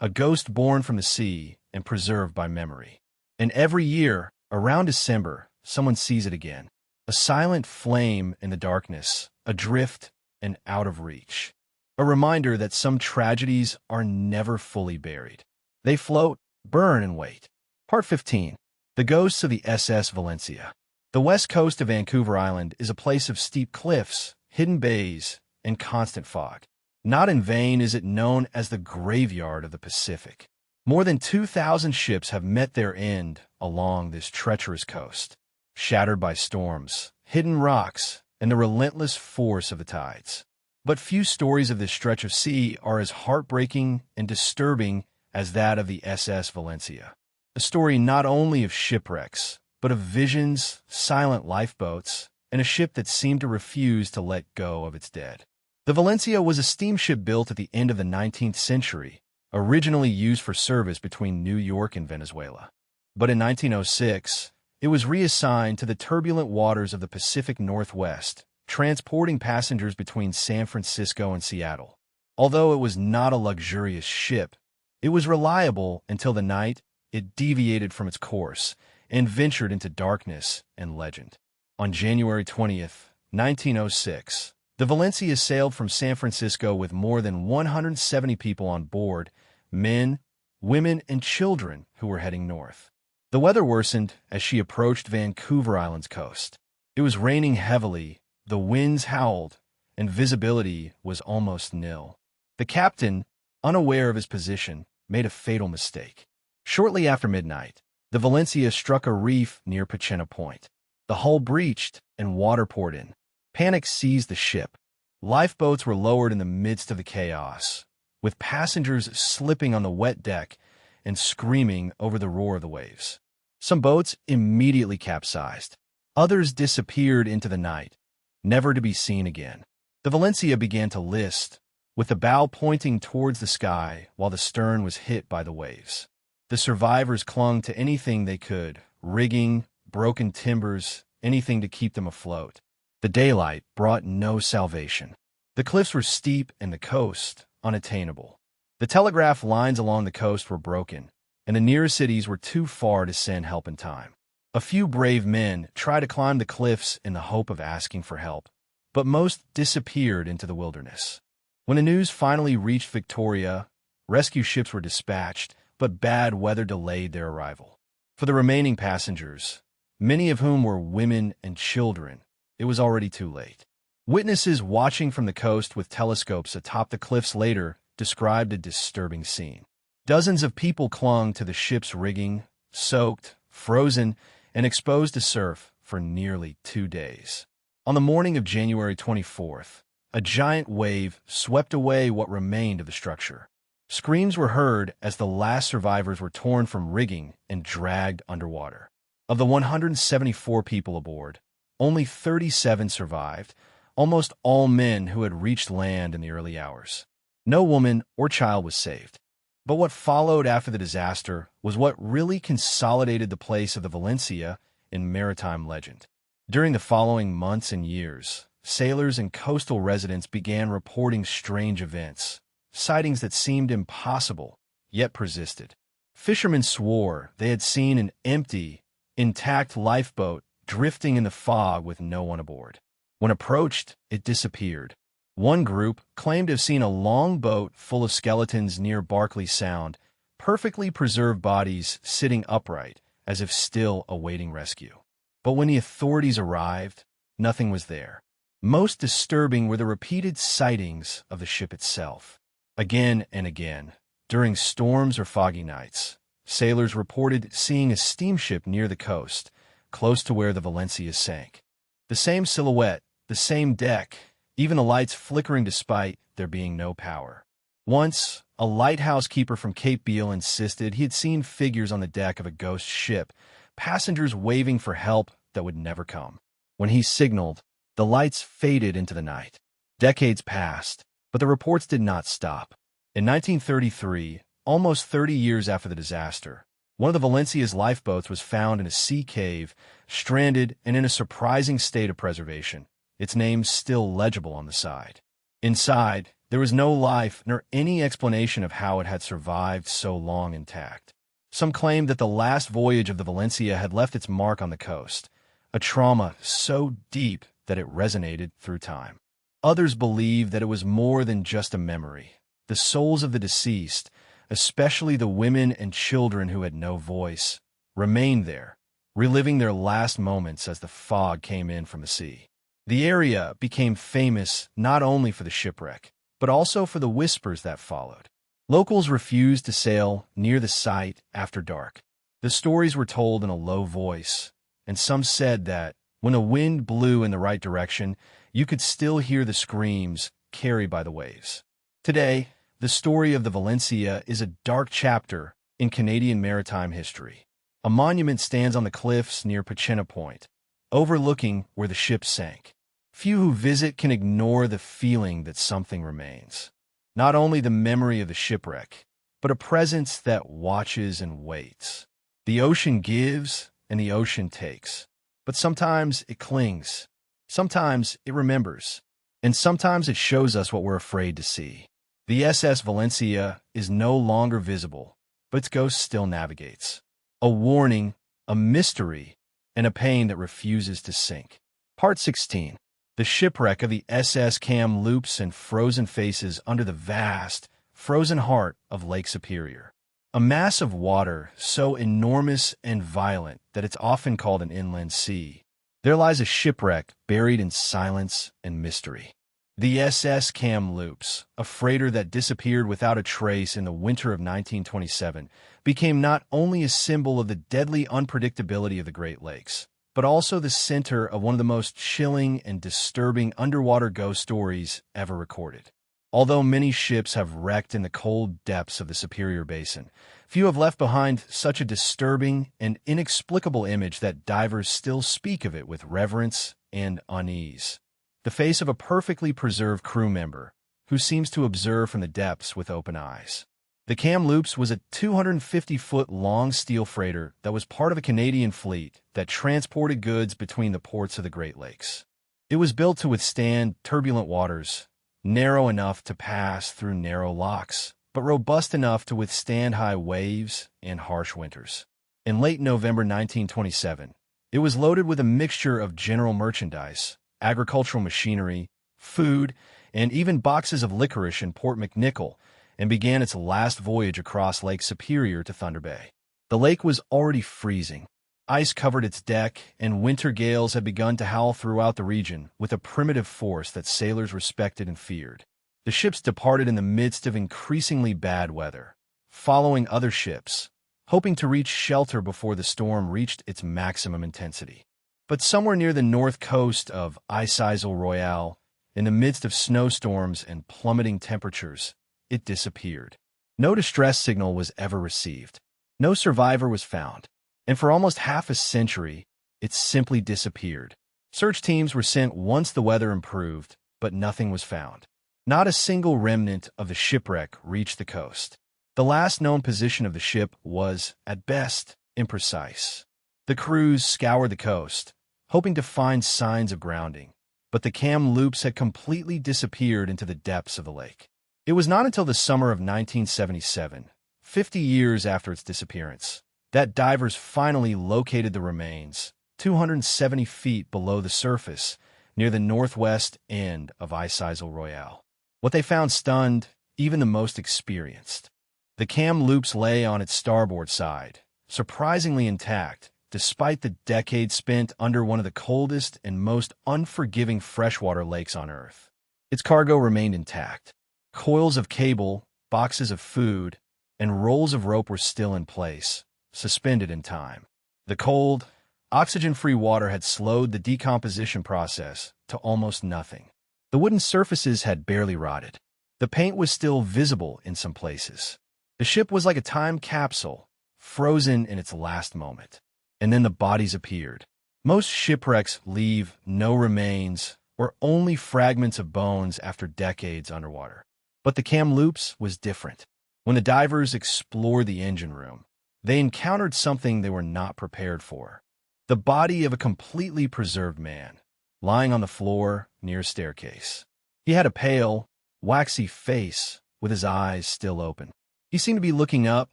a ghost born from the sea and preserved by memory. And every year, around December, someone sees it again. A silent flame in the darkness, adrift and out of reach. A reminder that some tragedies are never fully buried. They float, burn, and wait. Part 15. The Ghosts of the SS Valencia. The west coast of Vancouver Island is a place of steep cliffs, hidden bays, and constant fog. Not in vain is it known as the graveyard of the Pacific. More than 2,000 ships have met their end along this treacherous coast, shattered by storms, hidden rocks, and the relentless force of the tides. But few stories of this stretch of sea are as heartbreaking and disturbing as that of the SS Valencia. A story not only of shipwrecks, but of visions, silent lifeboats, and a ship that seemed to refuse to let go of its dead. The Valencia was a steamship built at the end of the 19th century, originally used for service between New York and Venezuela. But in 1906, it was reassigned to the turbulent waters of the Pacific Northwest, transporting passengers between San Francisco and Seattle. Although it was not a luxurious ship, it was reliable until the night it deviated from its course and ventured into darkness and legend. On January 20th, 1906, the Valencia sailed from San Francisco with more than 170 people on board, men, women, and children who were heading north. The weather worsened as she approached Vancouver Island's coast. It was raining heavily, the winds howled, and visibility was almost nil. The captain, unaware of his position, made a fatal mistake. Shortly after midnight, the Valencia struck a reef near Pachena Point. The hull breached and water poured in. Panic seized the ship. Lifeboats were lowered in the midst of the chaos, with passengers slipping on the wet deck and screaming over the roar of the waves. Some boats immediately capsized. Others disappeared into the night, never to be seen again. The Valencia began to list, with the bow pointing towards the sky while the stern was hit by the waves. The survivors clung to anything they could, rigging, broken timbers, anything to keep them afloat. The daylight brought no salvation. The cliffs were steep and the coast unattainable. The telegraph lines along the coast were broken, and the nearest cities were too far to send help in time. A few brave men tried to climb the cliffs in the hope of asking for help, but most disappeared into the wilderness. When the news finally reached Victoria, rescue ships were dispatched, but bad weather delayed their arrival. For the remaining passengers, many of whom were women and children, it was already too late. Witnesses watching from the coast with telescopes atop the cliffs later described a disturbing scene. Dozens of people clung to the ship's rigging, soaked, frozen, and exposed to surf for nearly 2 days. On the morning of January 24th, a giant wave swept away what remained of the structure. Screams were heard as the last survivors were torn from rigging and dragged underwater. Of the 174 people aboard, only 37 survived, almost all men who had reached land in the early hours. No woman or child was saved. But what followed after the disaster was what really consolidated the place of the Valencia in maritime legend. During the following months and years, sailors and coastal residents began reporting strange events, sightings that seemed impossible, yet persisted. Fishermen swore they had seen an empty, intact lifeboat drifting in the fog with no one aboard. When approached, it disappeared. One group claimed to have seen a long boat full of skeletons near Barkley Sound, perfectly preserved bodies sitting upright, as if still awaiting rescue. But when the authorities arrived, nothing was there. Most disturbing were the repeated sightings of the ship itself. Again and again, during storms or foggy nights, sailors reported seeing a steamship near the coast, close to where the Valencia sank. The same silhouette, the same deck, even the lights flickering despite there being no power. Once, a lighthouse keeper from Cape Beale insisted he had seen figures on the deck of a ghost ship, passengers waving for help that would never come. When he signaled, the lights faded into the night. Decades passed, but the reports did not stop. In 1933, almost 30 years after the disaster, one of the Valencia's lifeboats was found in a sea cave, stranded and in a surprising state of preservation, its name still legible on the side. Inside, there was no life nor any explanation of how it had survived so long intact. Some claimed that the last voyage of the Valencia had left its mark on the coast, a trauma so deep that it resonated through time. Others believed that it was more than just a memory. The souls of the deceased, especially the women and children who had no voice, remained there, reliving their last moments as the fog came in from the sea. The area became famous not only for the shipwreck, but also for the whispers that followed. Locals refused to sail near the site after dark. The stories were told in a low voice, and some said that when the wind blew in the right direction, you could still hear the screams carried by the waves. Today, the story of the Valencia is a dark chapter in Canadian maritime history. A monument stands on the cliffs near Pachena Point, overlooking where the ship sank. Few who visit can ignore the feeling that something remains. Not only the memory of the shipwreck, but a presence that watches and waits. The ocean gives and the ocean takes, but sometimes it clings, sometimes it remembers, and sometimes it shows us what we're afraid to see. The SS Valencia is no longer visible, but its ghost still navigates. A warning, a mystery, and a pain that refuses to sink. Part 16. The shipwreck of the SS Kamloops and frozen faces under the vast, frozen heart of Lake Superior. A mass of water so enormous and violent that it's often called an inland sea. There lies a shipwreck buried in silence and mystery. The SS Kamloops, a freighter that disappeared without a trace in the winter of 1927, became not only a symbol of the deadly unpredictability of the Great Lakes, but also the center of one of the most chilling and disturbing underwater ghost stories ever recorded. Although many ships have wrecked in the cold depths of the Superior Basin, few have left behind such a disturbing and inexplicable image that divers still speak of it with reverence and unease. The face of a perfectly preserved crew member who seems to observe from the depths with open eyes. The Kamloops was a 250-foot-long steel freighter that was part of a Canadian fleet that transported goods between the ports of the Great Lakes. It was built to withstand turbulent waters, narrow enough to pass through narrow locks, but robust enough to withstand high waves and harsh winters. In late November 1927, it was loaded with a mixture of general merchandise, agricultural machinery, food, and even boxes of licorice in Port McNicoll, and began its last voyage across Lake Superior to Thunder Bay. The lake was already freezing. Ice covered its deck, and winter gales had begun to howl throughout the region with a primitive force that sailors respected and feared. The ships departed in the midst of increasingly bad weather, following other ships, hoping to reach shelter before the storm reached its maximum intensity. But somewhere near the north coast of Isle Royale, in the midst of snowstorms and plummeting temperatures, it disappeared. No distress signal was ever received. No survivor was found. And for almost half a century, it simply disappeared. Search teams were sent once the weather improved, but nothing was found. Not a single remnant of the shipwreck reached the coast. The last known position of the ship was, at best, imprecise. The crews scoured the coast, hoping to find signs of grounding, but the Kamloops had completely disappeared into the depths of the lake. It was not until the summer of 1977, 50 years after its disappearance, that divers finally located the remains, 270 feet below the surface, near the northwest end of Isle Royale. What they found stunned even the most experienced. The Kamloops lay on its starboard side, surprisingly intact, despite the decades spent under one of the coldest and most unforgiving freshwater lakes on Earth. Its cargo remained intact. Coils of cable, boxes of food, and rolls of rope were still in place, suspended in time. The cold, oxygen-free water had slowed the decomposition process to almost nothing. The wooden surfaces had barely rotted. The paint was still visible in some places. The ship was like a time capsule, frozen in its last moment. And then the bodies appeared. Most shipwrecks leave no remains or only fragments of bones after decades underwater. But the Kamloops was different. When the divers explored the engine room, they encountered something they were not prepared for. The body of a completely preserved man, lying on the floor near a staircase. He had a pale, waxy face with his eyes still open. He seemed to be looking up,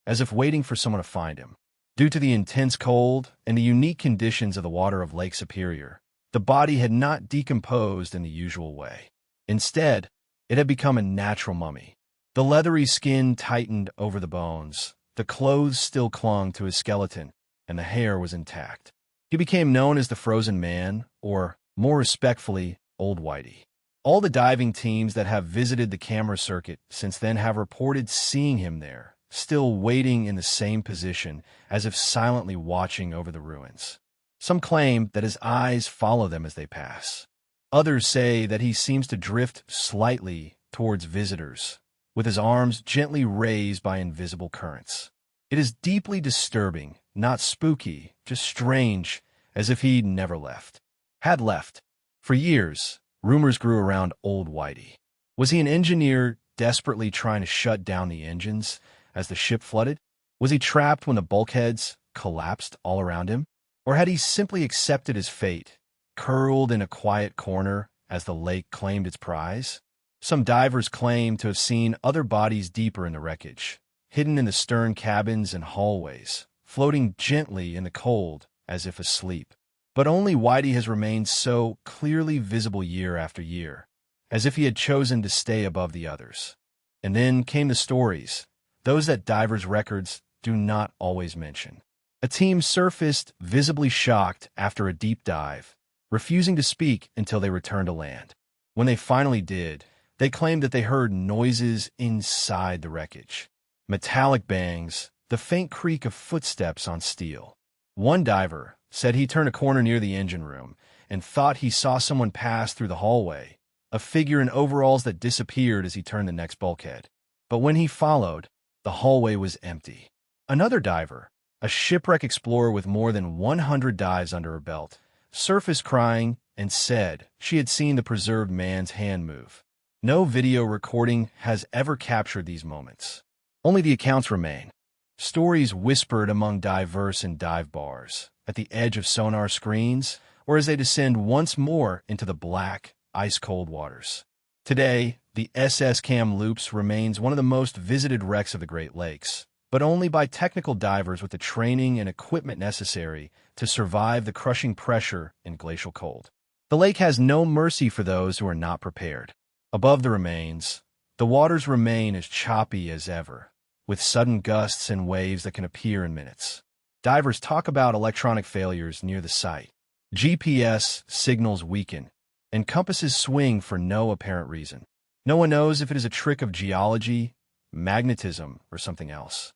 as if waiting for someone to find him. Due to the intense cold and the unique conditions of the water of Lake Superior, the body had not decomposed in the usual way. Instead, it had become a natural mummy. The leathery skin tightened over the bones, the clothes still clung to his skeleton, and the hair was intact. He became known as the Frozen Man, or, more respectfully, Old Whitey. All the diving teams that have visited the camera circuit since then have reported seeing him there, still waiting in the same position, as if silently watching over the ruins. Some claim that his eyes follow them as they pass. Others say that he seems to drift slightly towards visitors, with his arms gently raised by invisible currents. It is deeply disturbing, not spooky, just strange, as if he'd never left. Had left. For years, rumors grew around Old Whitey. Was he an engineer desperately trying to shut down the engines as the ship flooded? Was he trapped when the bulkheads collapsed all around him? Or had he simply accepted his fate, curled in a quiet corner as the lake claimed its prize? Some divers claim to have seen other bodies deeper in the wreckage, hidden in the stern cabins and hallways, floating gently in the cold as if asleep. But only Whitey has remained so clearly visible year after year, as if he had chosen to stay above the others. And then came the stories, those that divers' records do not always mention. A team surfaced visibly shocked after a deep dive, refusing to speak until they returned to land. When they finally did, they claimed that they heard noises inside the wreckage. Metallic bangs, the faint creak of footsteps on steel. One diver said he turned a corner near the engine room and thought he saw someone pass through the hallway, a figure in overalls that disappeared as he turned the next bulkhead. But when he followed, the hallway was empty. Another diver, a shipwreck explorer with more than 100 dives under her belt, surfaced crying and said she had seen the preserved man's hand move. No video recording has ever captured these moments. Only the accounts remain. Stories whispered among divers in dive bars, at the edge of sonar screens, or as they descend once more into the black, ice-cold waters. Today, the SS Kamloops remains one of the most visited wrecks of the Great Lakes, but only by technical divers with the training and equipment necessary to survive the crushing pressure in glacial cold. The lake has no mercy for those who are not prepared. Above the remains, the waters remain as choppy as ever, with sudden gusts and waves that can appear in minutes. Divers talk about electronic failures near the site. GPS signals weaken, and compasses swing for no apparent reason. No one knows if it is a trick of geology, magnetism, or something else.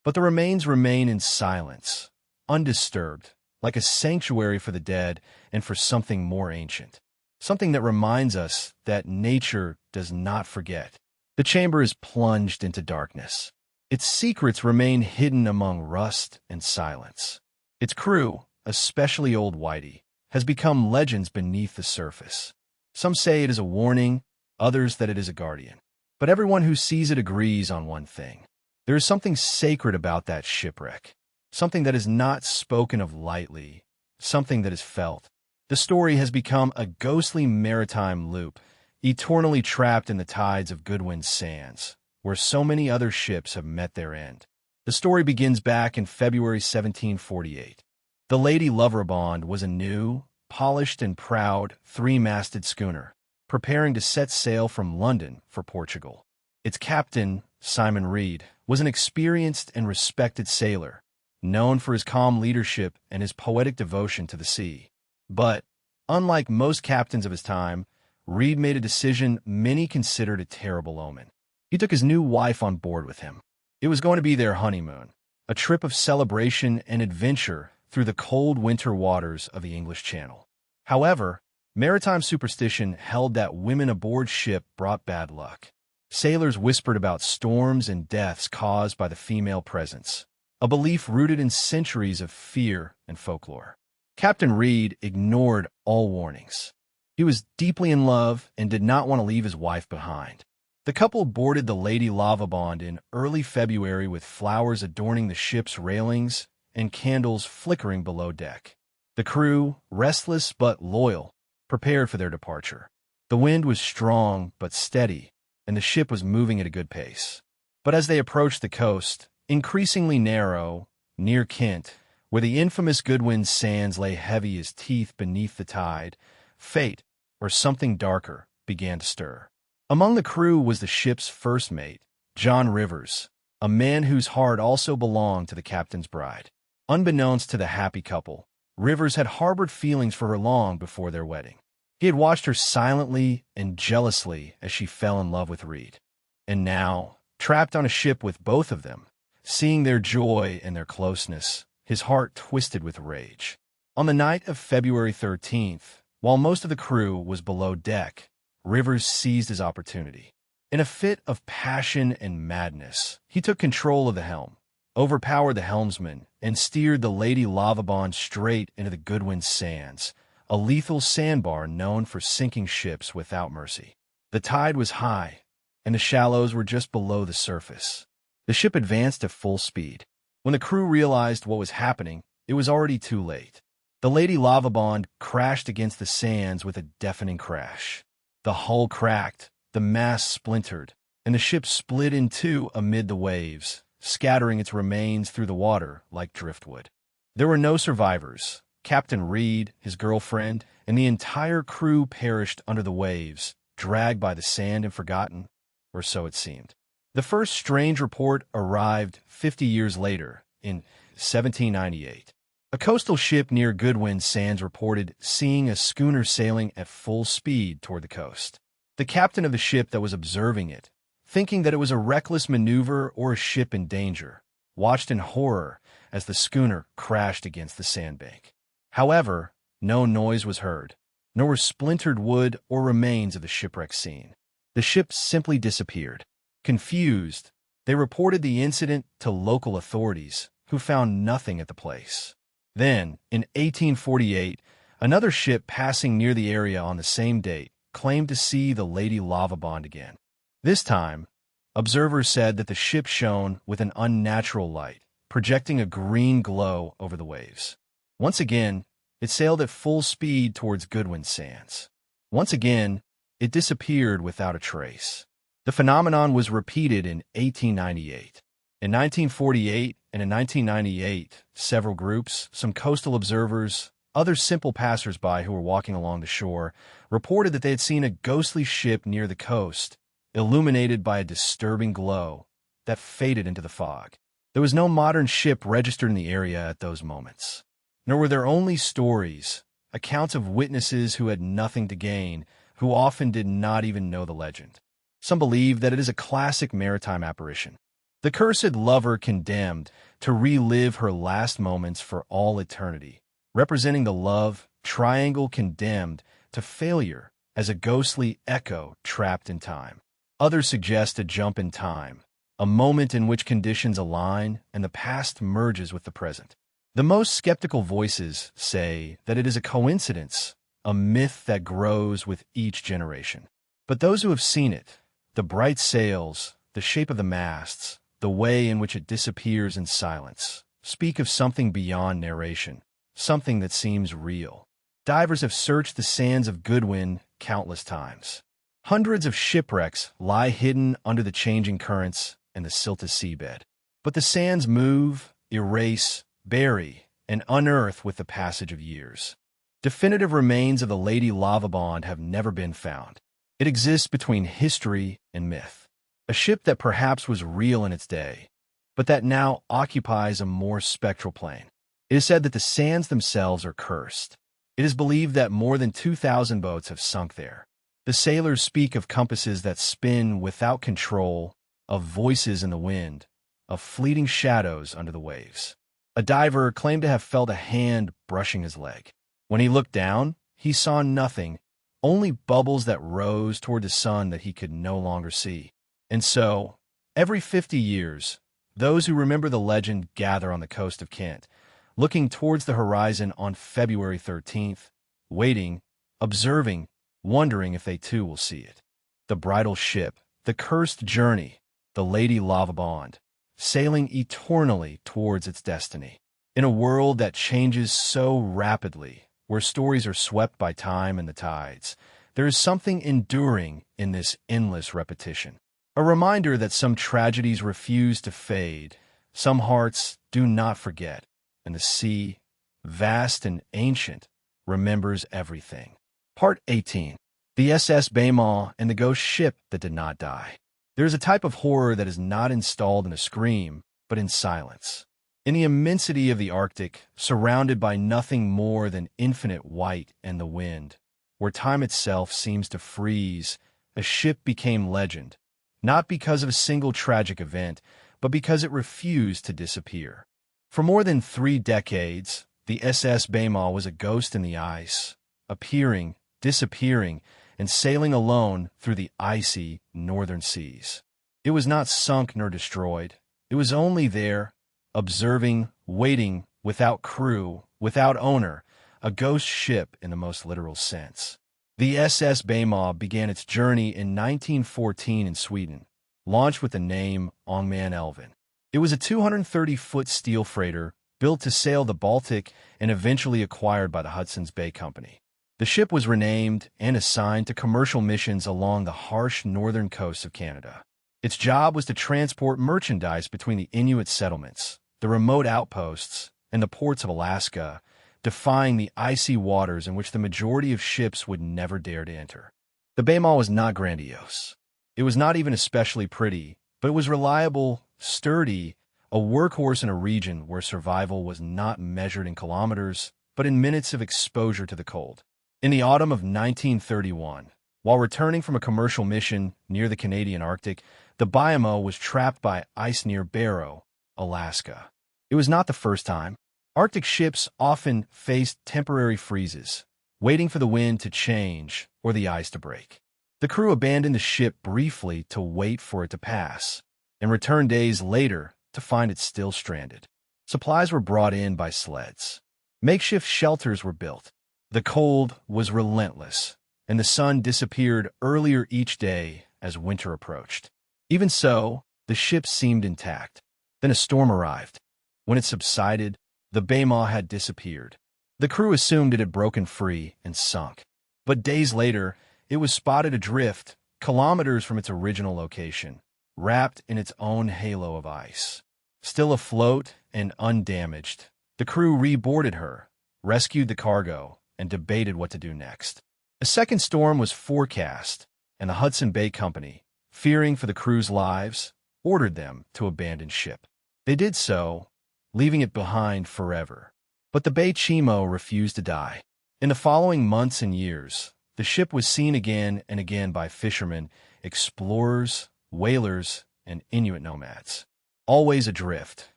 But the remains remain in silence, undisturbed, like a sanctuary for the dead and for something more ancient. Something that reminds us that nature does not forget. The chamber is plunged into darkness. Its secrets remain hidden among rust and silence. Its crew, especially old Whitey, has become legends beneath the surface. Some say it is a warning, others that it is a guardian. But everyone who sees it agrees on one thing. There is something sacred about that shipwreck, something that is not spoken of lightly, something that is felt. The story has become a ghostly maritime loop, eternally trapped in the tides of Goodwin's sands, where so many other ships have met their end. The story begins back in February 1748. The Lady Loverbond was a new, polished and proud three-masted schooner, preparing to set sail from London for Portugal. Its captain, Simon Reed, was an experienced and respected sailor, known for his calm leadership and his poetic devotion to the sea. But, unlike most captains of his time, Reed made a decision many considered a terrible omen. He took his new wife on board with him. It was going to be their honeymoon, a trip of celebration and adventure through the cold winter waters of the English Channel. However, maritime superstition held that women aboard ship brought bad luck. Sailors whispered about storms and deaths caused by the female presence, a belief rooted in centuries of fear and folklore. Captain Reed ignored all warnings. He was deeply in love and did not want to leave his wife behind. The couple boarded the Lady Loverbond in early February with flowers adorning the ship's railings and candles flickering below deck. The crew, restless but loyal, prepared for their departure. The wind was strong but steady, and the ship was moving at a good pace. But as they approached the coast, increasingly narrow, near Kent, where the infamous Goodwin's sands lay heavy as teeth beneath the tide, fate, or something darker, began to stir. Among the crew was the ship's first mate, John Rivers, a man whose heart also belonged to the captain's bride. Unbeknownst to the happy couple, Rivers had harbored feelings for her long before their wedding. He had watched her silently and jealously as she fell in love with Reed. And now, trapped on a ship with both of them, seeing their joy and their closeness, his heart twisted with rage. On the night of February 13th, while most of the crew was below deck, Rivers seized his opportunity. In a fit of passion and madness, he took control of the helm, overpowered the helmsman, and steered the Lady Loverbond straight into the Goodwin Sands, a lethal sandbar known for sinking ships without mercy. The tide was high, and the shallows were just below the surface. The ship advanced at full speed. When the crew realized what was happening, it was already too late. The Lady Loverbond crashed against the sands with a deafening crash. The hull cracked, the mast splintered, and the ship split in two amid the waves, scattering its remains through the water like driftwood. There were no survivors. Captain Reed, his girlfriend, and the entire crew perished under the waves, dragged by the sand and forgotten, or so it seemed. The first strange report arrived 50 years later, in 1798. A coastal ship near Goodwin Sands reported seeing a schooner sailing at full speed toward the coast. The captain of the ship that was observing it, thinking that it was a reckless maneuver or a ship in danger, watched in horror as the schooner crashed against the sandbank. However, no noise was heard, nor were splintered wood or remains of the shipwreck seen. The ship simply disappeared. Confused, they reported the incident to local authorities, who found nothing at the place. Then, in 1848, another ship passing near the area on the same date claimed to see the Lady Lavabond again. This time, observers said that the ship shone with an unnatural light, projecting a green glow over the waves. Once again, it sailed at full speed towards Goodwin Sands. Once again, it disappeared without a trace. The phenomenon was repeated in 1898. In 1948 and in 1998, several groups, some coastal observers, other simple passersby who were walking along the shore, reported that they had seen a ghostly ship near the coast, illuminated by a disturbing glow that faded into the fog. There was no modern ship registered in the area at those moments. Nor were there only stories, accounts of witnesses who had nothing to gain, who often did not even know the legend. Some believe that it is a classic maritime apparition. The cursed lover condemned to relive her last moments for all eternity, representing the love triangle condemned to failure as a ghostly echo trapped in time. Others suggest a jump in time, a moment in which conditions align and the past merges with the present. The most skeptical voices say that it is a coincidence, a myth that grows with each generation. But those who have seen it, the bright sails, the shape of the masts, the way in which it disappears in silence, speak of something beyond narration, something that seems real. Divers have searched the sands of Goodwin countless times. Hundreds of shipwrecks lie hidden under the changing currents and the silted seabed. But the sands move, erase, bury, and unearth with the passage of years. Definitive remains of the Lady Lavabond have never been found. It exists between history and myth. A ship that perhaps was real in its day, but that now occupies a more spectral plane. It is said that the sands themselves are cursed. It is believed that more than 2,000 boats have sunk there. The sailors speak of compasses that spin without control, of voices in the wind, of fleeting shadows under the waves. A diver claimed to have felt a hand brushing his leg. When he looked down, he saw nothing, only bubbles that rose toward the sun that he could no longer see. And so, every 50 years, those who remember the legend gather on the coast of Kent, looking towards the horizon on February 13th, waiting, observing, wondering if they too will see it. The bridal ship, the cursed journey, the Lady Lavabond, sailing eternally towards its destiny. In a world that changes so rapidly, where stories are swept by time and the tides, there is something enduring in this endless repetition. A reminder that some tragedies refuse to fade, some hearts do not forget, and the sea, vast and ancient, remembers everything. Part 18. The SS Baymont and the ghost ship that did not die. There is a type of horror that is not installed in a scream, but in silence. In the immensity of the Arctic, surrounded by nothing more than infinite white and the wind, where time itself seems to freeze, a ship became legend, not because of a single tragic event, but because it refused to disappear. For more than 3 decades, the SS Baymont was a ghost in the ice, appearing, disappearing, and sailing alone through the icy northern seas. It was not sunk nor destroyed. It was only there, observing, waiting, without crew, without owner, a ghost ship in the most literal sense. The SS Baymont began its journey in 1914 in Sweden, launched with the name Ångman Elven. It was a 230-foot steel freighter built to sail the Baltic and eventually acquired by the Hudson's Bay Company. The ship was renamed and assigned to commercial missions along the harsh northern coast of Canada. Its job was to transport merchandise between the Inuit settlements, the remote outposts, and the ports of Alaska, defying the icy waters in which the majority of ships would never dare to enter. The Baymont was not grandiose. It was not even especially pretty, but it was reliable, sturdy, a workhorse in a region where survival was not measured in kilometers, but in minutes of exposure to the cold. In the autumn of 1931, while returning from a commercial mission near the Canadian Arctic, the BMO was trapped by ice near Barrow, Alaska. It was not the first time. Arctic ships often faced temporary freezes, waiting for the wind to change or the ice to break. The crew abandoned the ship briefly to wait for it to pass, and returned days later to find it still stranded. Supplies were brought in by sleds. Makeshift shelters were built. The cold was relentless, and the sun disappeared earlier each day as winter approached. Even so, the ship seemed intact. Then a storm arrived. When it subsided, the BMO had disappeared. The crew assumed it had broken free and sunk. But days later, it was spotted adrift, kilometers from its original location, wrapped in its own halo of ice. Still afloat and undamaged, the crew reboarded her, rescued the cargo, and debated what to do next. A second storm was forecast, and the Hudson Bay Company, fearing for the crew's lives, ordered them to abandon ship. They did so, leaving it behind forever. But the Bay Chimo refused to die. In the following months and years, the ship was seen again and again by fishermen, explorers, whalers, and Inuit nomads. Always adrift,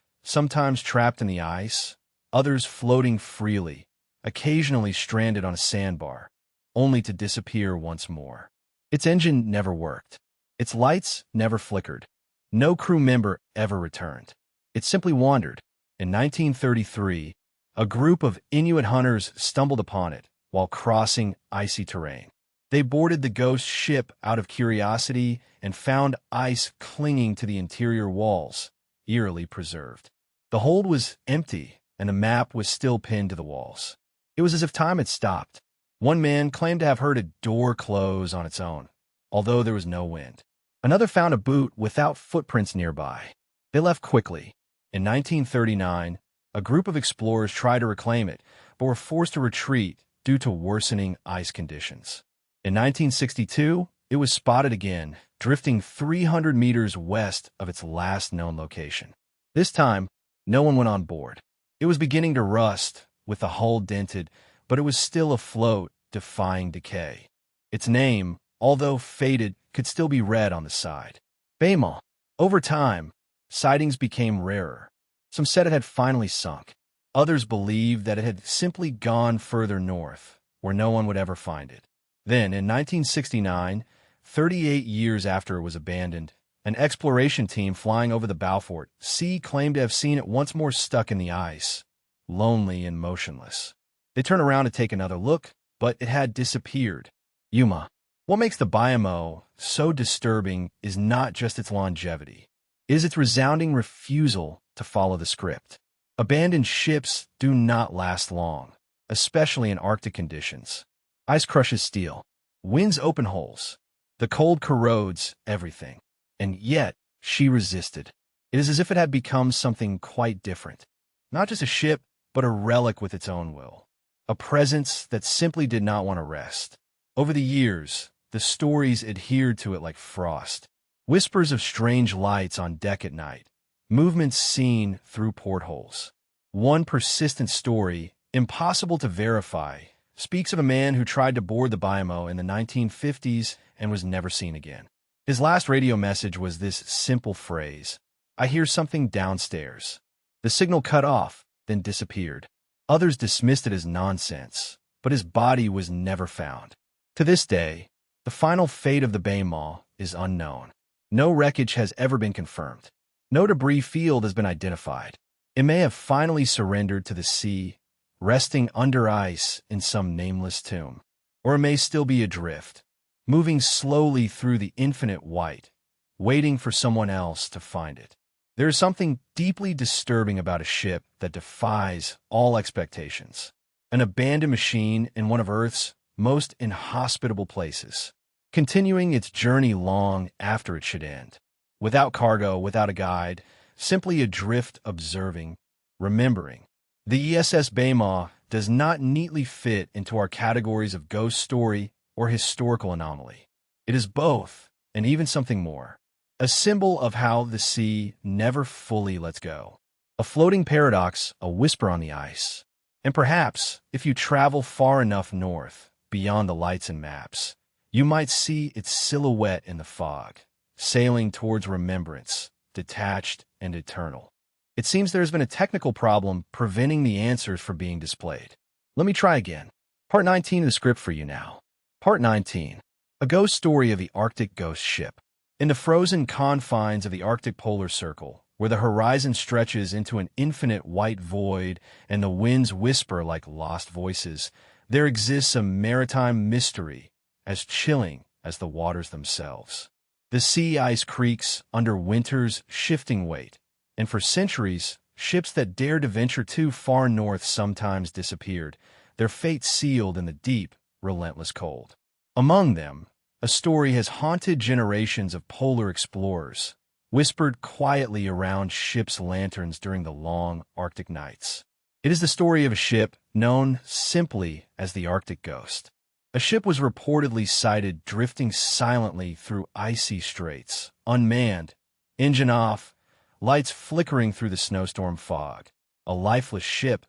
sometimes trapped in the ice, others floating freely, occasionally stranded on a sandbar, only to disappear once more. Its engine never worked. Its lights never flickered. No crew member ever returned. It simply wandered. In 1933, a group of Inuit hunters stumbled upon it while crossing icy terrain. They boarded the ghost ship out of curiosity and found ice clinging to the interior walls, eerily preserved. The hold was empty, and a map was still pinned to the walls. It was as if time had stopped. One man claimed to have heard a door close on its own, although there was no wind. Another found a boot without footprints nearby. They left quickly. In 1939, a group of explorers tried to reclaim it, but were forced to retreat due to worsening ice conditions. In 1962, it was spotted again, drifting 300 meters west of its last known location. This time, no one went on board. It was beginning to rust, with the hull dented, but it was still afloat, defying decay. Its name, although faded, could still be read on the side. BMO. Over time, sightings became rarer. Some said it had finally sunk. Others believed that it had simply gone further north, where no one would ever find it. Then, in 1969, 38 years after it was abandoned, an exploration team flying over the Beaufort Sea claimed to have seen it once more stuck in the ice, lonely and motionless. They turned around to take another look, but it had disappeared. Yuma. What makes the BMO so disturbing is not just its longevity. It is its resounding refusal to follow the script. Abandoned ships do not last long, especially in Arctic conditions. Ice crushes steel. Winds open holes. The cold corrodes everything. And yet, she resisted. It is as if it had become something quite different. Not just a ship, but a relic with its own will. A presence that simply did not want to rest. Over the years, the stories adhered to it like frost. Whispers of strange lights on deck at night. Movements seen through portholes. One persistent story, impossible to verify, speaks of a man who tried to board the BMO in the 1950s and was never seen again. His last radio message was this simple phrase, "I hear something downstairs." The signal cut off, then disappeared. Others dismissed it as nonsense, but his body was never found. To this day, the final fate of the BMO is unknown. No wreckage has ever been confirmed. No debris field has been identified. It may have finally surrendered to the sea, resting under ice in some nameless tomb. Or it may still be adrift, moving slowly through the infinite white, waiting for someone else to find it. There is something deeply disturbing about a ship that defies all expectations. An abandoned machine in one of Earth's most inhospitable places, continuing its journey long after it should end. Without cargo, without a guide, simply adrift observing, remembering. The ESS BMO does not neatly fit into our categories of ghost story or historical anomaly. It is both, and even something more. a symbol of how the sea never fully lets go. A floating paradox, a whisper on the ice. And perhaps, if you travel far enough north, beyond the lights and maps, you might see its silhouette in the fog, sailing towards remembrance, detached and eternal. It seems there's been a technical problem preventing the answers from being displayed. Let me try again. Part 19 of the script for you now. Part 19. A ghost story of the Arctic ghost ship. In the frozen confines of the Arctic polar circle, where the horizon stretches into an infinite white void and the winds whisper like lost voices, there exists a maritime mystery as chilling as the waters themselves. The sea ice creaks under winter's shifting weight, and for centuries, ships that dared to venture too far north sometimes disappeared, their fate sealed in the deep, relentless cold. Among them, a story has haunted generations of polar explorers, whispered quietly around ships' lanterns during the long Arctic nights. It is the story of a ship known simply as the Arctic Ghost. A ship was reportedly sighted drifting silently through icy straits, unmanned, engine off, lights flickering through the snowstorm fog. A lifeless ship,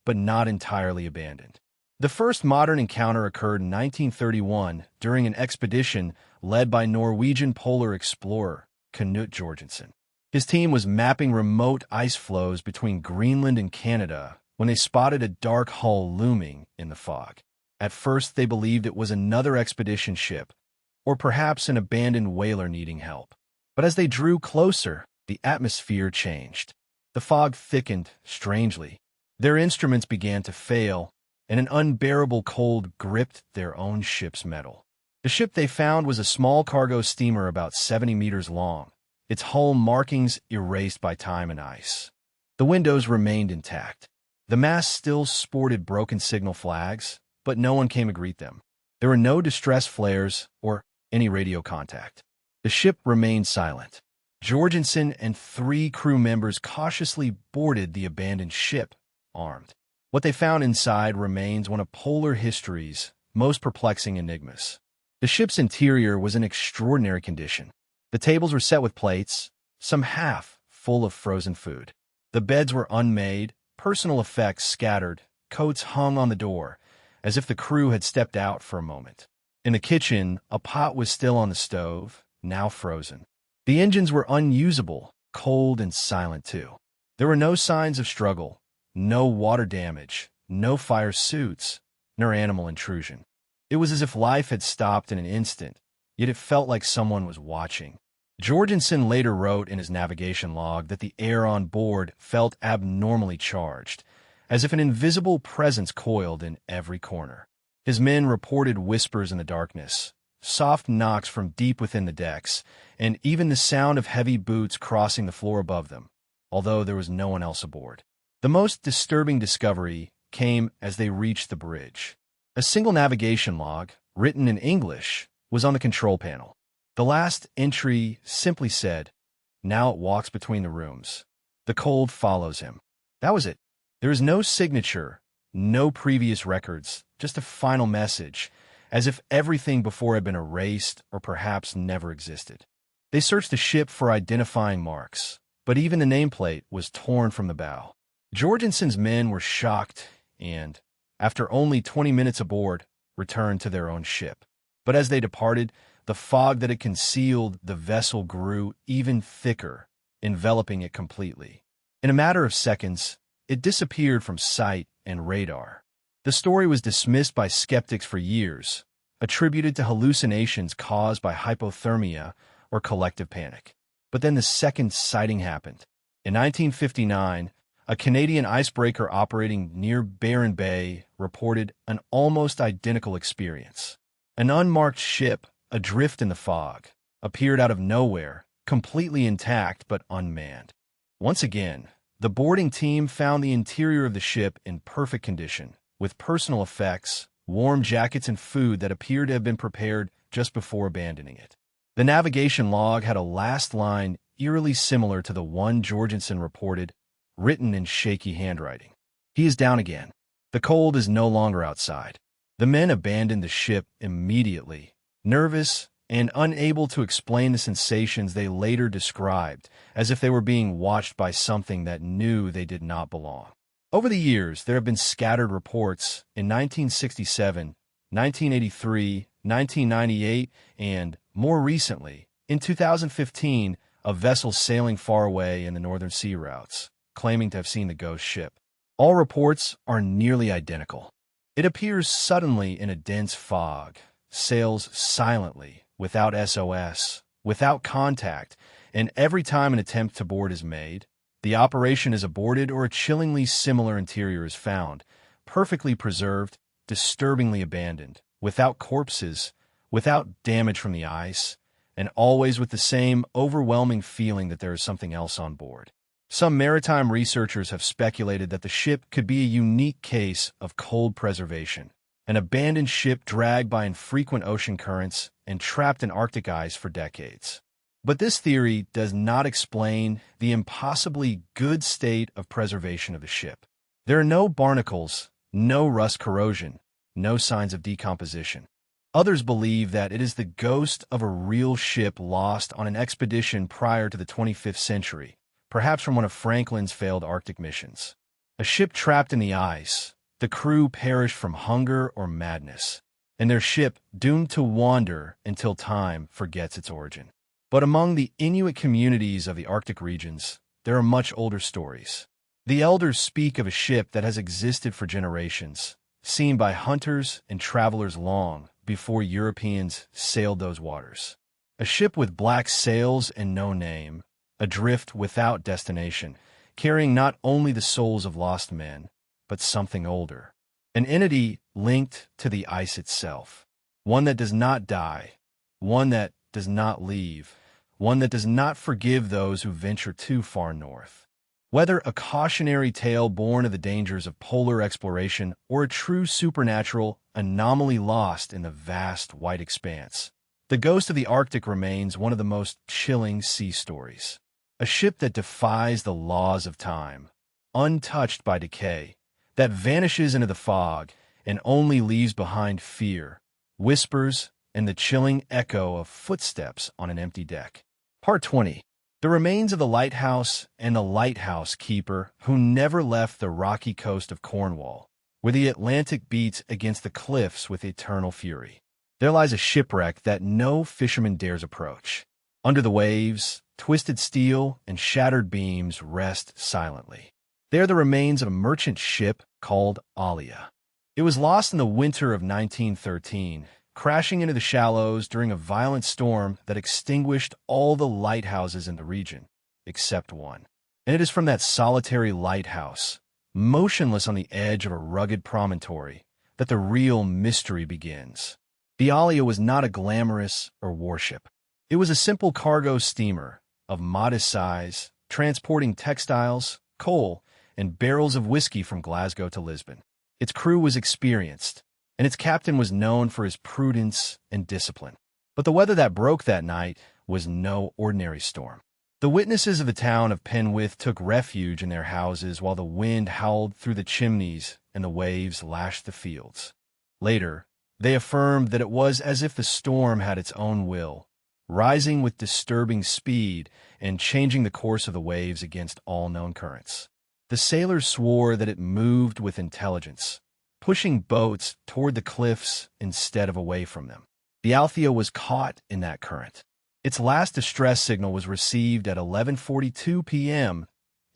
but not entirely abandoned. The first modern encounter occurred in 1931 during an expedition led by Norwegian polar explorer Knut Jorgensen. His team was mapping remote ice floes between Greenland and Canada when they spotted a dark hull looming in the fog. At first, they believed it was another expedition ship, or perhaps an abandoned whaler needing help. But as they drew closer, the atmosphere changed. The fog thickened strangely. Their instruments began to fail, and an unbearable cold gripped their own ship's metal. The ship they found was a small cargo steamer about 70 meters long, its hull markings erased by time and ice. The windows remained intact. The mast still sported broken signal flags, but no one came to greet them. There were no distress flares or any radio contact. The ship remained silent. Jorgensen and 3 crew members cautiously boarded the abandoned ship, armed. What they found inside remains one of polar history's most perplexing enigmas. The ship's interior was in extraordinary condition. The tables were set with plates, some half full of frozen food. The beds were unmade, personal effects scattered, coats hung on the door, as if the crew had stepped out for a moment. In the kitchen, a pot was still on the stove, now frozen. The engines were unusable, cold and silent too. There were no signs of struggle, no water damage, no fire suits, nor animal intrusion. It was as if life had stopped in an instant, yet it felt like someone was watching. Jorgensen later wrote in his navigation log that the air on board felt abnormally charged, as if an invisible presence coiled in every corner. His men reported whispers in the darkness, soft knocks from deep within the decks, and even the sound of heavy boots crossing the floor above them, although there was no one else aboard. The most disturbing discovery came as they reached the bridge. A single navigation log, written in English, was on the control panel. The last entry simply said, "Now it walks between the rooms. The cold follows him." That was it. There is no signature, no previous records, just a final message, as if everything before had been erased or perhaps never existed. They searched the ship for identifying marks, but even the nameplate was torn from the bow. Jorgensen's men were shocked and, after only 20 minutes aboard, returned to their own ship. But as they departed, the fog that had concealed the vessel grew even thicker, enveloping it completely. In a matter of seconds, it disappeared from sight and radar. The story was dismissed by skeptics for years, attributed to hallucinations caused by hypothermia or collective panic. But then the second sighting happened. In 1959, a Canadian icebreaker operating near Barren Bay reported an almost identical experience. An unmarked ship, adrift in the fog, appeared out of nowhere, completely intact but unmanned. Once again, the boarding team found the interior of the ship in perfect condition, with personal effects, warm jackets and food that appeared to have been prepared just before abandoning it. The navigation log had a last line eerily similar to the one Jorgensen reported, written in shaky handwriting. "He is down again. The cold is no longer outside." The men abandoned the ship immediately, nervous and unable to explain the sensations they later described, as if they were being watched by something that knew they did not belong. Over the years, there have been scattered reports in 1967, 1983, 1998, and, more recently, in 2015, of vessels sailing far away in the northern sea routes, claiming to have seen the ghost ship. All reports are nearly identical. It appears suddenly in a dense fog, sails silently, without SOS, without contact, and every time an attempt to board is made, the operation is aborted or a chillingly similar interior is found, perfectly preserved, disturbingly abandoned, without corpses, without damage from the ice, and always with the same overwhelming feeling that there is something else on board. Some maritime researchers have speculated that the ship could be a unique case of cold preservation, an abandoned ship dragged by infrequent ocean currents and trapped in Arctic ice for decades. But this theory does not explain the impossibly good state of preservation of the ship. There are no barnacles, no rust corrosion, no signs of decomposition. Others believe that it is the ghost of a real ship lost on an expedition prior to the 25th century, perhaps from one of Franklin's failed Arctic missions. A ship trapped in the ice, the crew perished from hunger or madness, and their ship doomed to wander until time forgets its origin. But among the Inuit communities of the Arctic regions, there are much older stories. The elders speak of a ship that has existed for generations, seen by hunters and travelers long before Europeans sailed those waters. A ship with black sails and no name, adrift without destination, carrying not only the souls of lost men, but something older. An entity linked to the ice itself. One that does not die. One that does not leave. One that does not forgive those who venture too far north. Whether a cautionary tale born of the dangers of polar exploration or a true supernatural anomaly lost in the vast white expanse, the ghost of the Arctic remains one of the most chilling sea stories. A ship that defies the laws of time, untouched by decay, that vanishes into the fog and only leaves behind fear, whispers, and the chilling echo of footsteps on an empty deck. Part 20. The remains of the lighthouse and the lighthouse keeper who never left the rocky coast of Cornwall, where the Atlantic beats against the cliffs with eternal fury. There lies a shipwreck that no fisherman dares approach. Under the waves, twisted steel and shattered beams rest silently. They are the remains of a merchant ship called Alia. It was lost in the winter of 1913, crashing into the shallows during a violent storm that extinguished all the lighthouses in the region, except one. And it is from that solitary lighthouse, motionless on the edge of a rugged promontory, that the real mystery begins. The Alia was not a glamorous or warship. It was a simple cargo steamer of modest size, transporting textiles, coal, and barrels of whiskey from Glasgow to Lisbon. Its crew was experienced, and its captain was known for his prudence and discipline. But the weather that broke that night was no ordinary storm. The witnesses of the town of Penwith took refuge in their houses while the wind howled through the chimneys and the waves lashed the fields. Later, they affirmed that it was as if the storm had its own will, rising with disturbing speed and changing the course of the waves against all known currents. The sailors swore that it moved with intelligence, pushing boats toward the cliffs instead of away from them. The Althea was caught in that current. Its last distress signal was received at 11:42 p.m.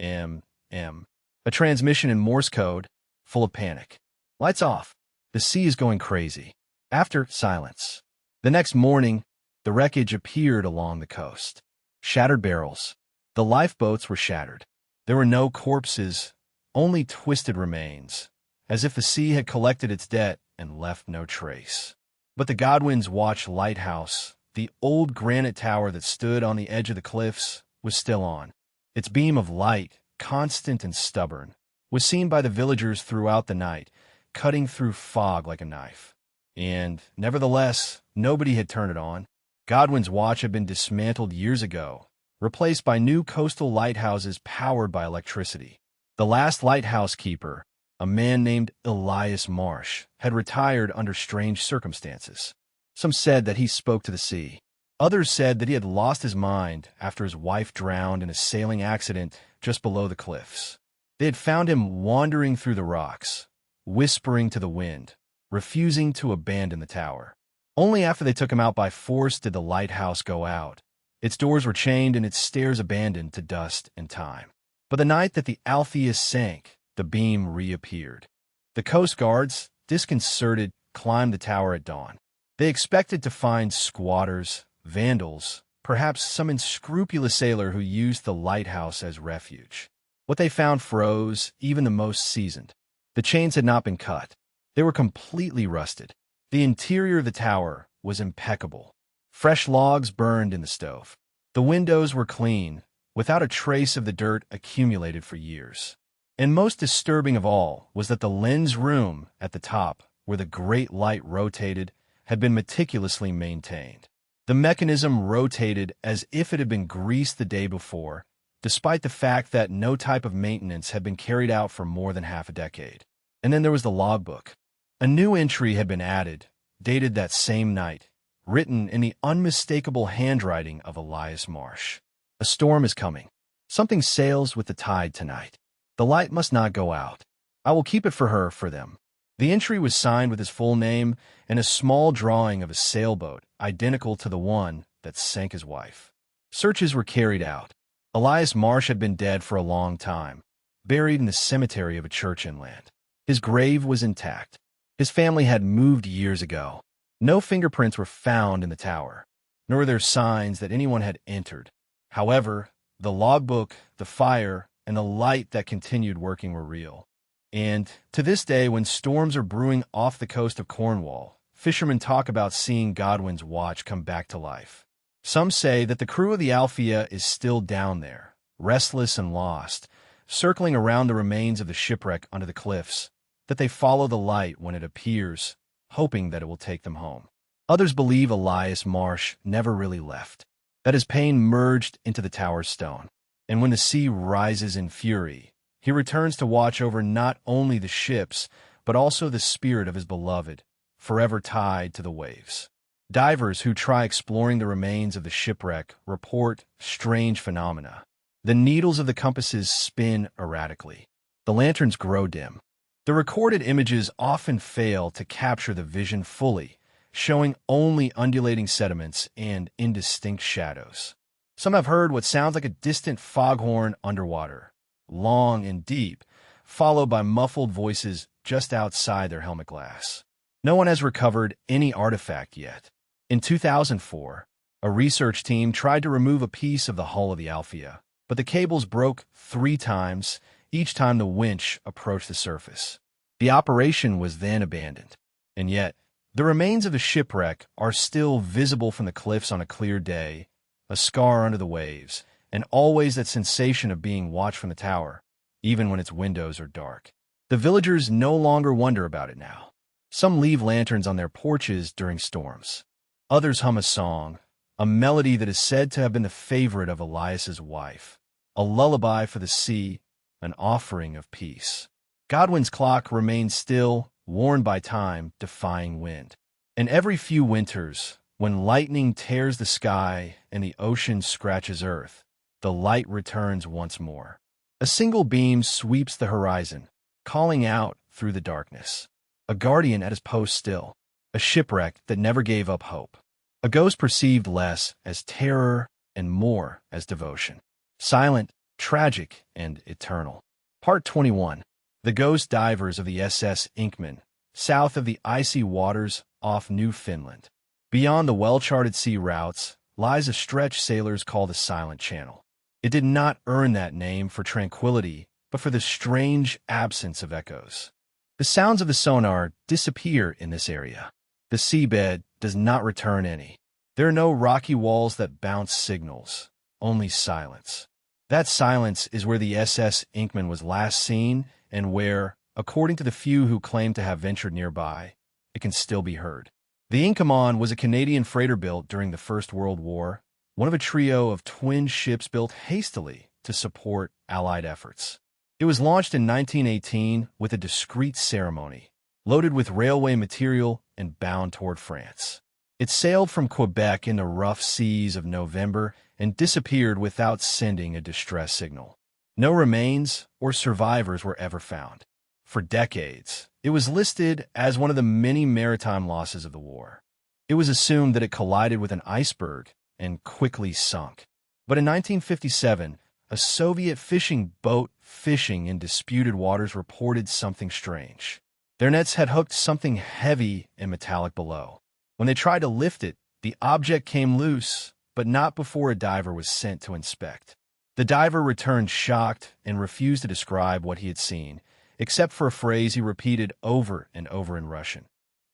m.m. A transmission in Morse code, full of panic. Lights off. The sea is going crazy. After, silence. The next morning, the wreckage appeared along the coast. Shattered barrels. The lifeboats were shattered. There were no corpses, only twisted remains, as if the sea had collected its debt and left no trace. But the Godwin's Watch lighthouse, the old granite tower that stood on the edge of the cliffs, was still on. Its beam of light, constant and stubborn, was seen by the villagers throughout the night, cutting through fog like a knife. And, nevertheless, nobody had turned it on. Godwin's Watch had been dismantled years ago, replaced by new coastal lighthouses powered by electricity. The last lighthouse keeper, a man named Elias Marsh, had retired under strange circumstances. Some said that he spoke to the sea. Others said that he had lost his mind after his wife drowned in a sailing accident just below the cliffs. They had found him wandering through the rocks, whispering to the wind, refusing to abandon the tower. Only after they took him out by force did the lighthouse go out. Its doors were chained and its stairs abandoned to dust and time. But the night that the Althea sank, the beam reappeared. The Coast Guards, disconcerted, climbed the tower at dawn. They expected to find squatters, vandals, perhaps some unscrupulous sailor who used the lighthouse as refuge. What they found froze even the most seasoned. The chains had not been cut. They were completely rusted. The interior of the tower was impeccable. Fresh logs burned in the stove. The windows were clean, without a trace of the dirt accumulated for years. And most disturbing of all was that the lens room at the top, where the great light rotated, had been meticulously maintained. The mechanism rotated as if it had been greased the day before, despite the fact that no type of maintenance had been carried out for more than half a decade. And then there was the logbook. A new entry had been added, dated that same night, written in the unmistakable handwriting of Elias Marsh. A storm is coming. Something sails with the tide tonight. The light must not go out. I will keep it for her, for them. The entry was signed with his full name and a small drawing of a sailboat identical to the one that sank his wife. Searches were carried out. Elias Marsh had been dead for a long time, buried in the cemetery of a church inland. His grave was intact. His family had moved years ago. No fingerprints were found in the tower, nor were there signs that anyone had entered. However, the logbook, the fire, and the light that continued working were real. And to this day, when storms are brewing off the coast of Cornwall, fishermen talk about seeing Godwin's watch come back to life. Some say that the crew of the Althea is still down there, restless and lost, circling around the remains of the shipwreck under the cliffs, that they follow the light when it appears, hoping that it will take them home. Others believe Elias Marsh never really left, that his pain merged into the tower's stone, and when the sea rises in fury, he returns to watch over not only the ships, but also the spirit of his beloved, forever tied to the waves. Divers who try exploring the remains of the shipwreck report strange phenomena. The needles of the compasses spin erratically. The lanterns grow dim. The recorded images often fail to capture the vision fully, showing only undulating sediments and indistinct shadows. Some have heard what sounds like a distant foghorn underwater, long and deep, followed by muffled voices just outside their helmet glass. No one has recovered any artifact yet. In 2004, a research team tried to remove a piece of the hull of the Althea, but the cables broke 3 times, each time the winch approached the surface. The operation was then abandoned. And yet, the remains of the shipwreck are still visible from the cliffs on a clear day, a scar under the waves, and always that sensation of being watched from the tower, even when its windows are dark. The villagers no longer wonder about it now. Some leave lanterns on their porches during storms. Others hum a song, a melody that is said to have been the favorite of Elias's wife, a lullaby for the sea, an offering of peace. Godwin's clock remains still, worn by time, defying wind. And every few winters, when lightning tears the sky and the ocean scratches earth, the light returns once more. A single beam sweeps the horizon, calling out through the darkness. A guardian at his post still, a shipwreck that never gave up hope. A ghost perceived less as terror and more as devotion. Silent, tragic, and eternal. Part 21. The Ghost Divers of the SS Inkman, south of the icy waters off Newfoundland. Beyond the well-charted sea routes lies a stretch sailors call the Silent Channel. It did not earn that name for tranquility, but for the strange absence of echoes. The sounds of the sonar disappear in this area. The seabed does not return any. There are no rocky walls that bounce signals, only silence. That silence is where the SS Inkman was last seen and where, according to the few who claim to have ventured nearby, it can still be heard. The Inkamon was a Canadian freighter built during the First World War, one of a trio of twin ships built hastily to support Allied efforts. It was launched in 1918 with a discreet ceremony, loaded with railway material and bound toward France. It sailed from Quebec in the rough seas of November and disappeared without sending a distress signal. No remains or survivors were ever found. For decades, it was listed as one of the many maritime losses of the war. It was assumed that it collided with an iceberg and quickly sunk. But in 1957, a Soviet fishing boat fishing in disputed waters reported something strange. Their nets had hooked something heavy and metallic below. When they tried to lift it, the object came loose, but not before a diver was sent to inspect. The diver returned shocked and refused to describe what he had seen, except for a phrase he repeated over and over in Russian.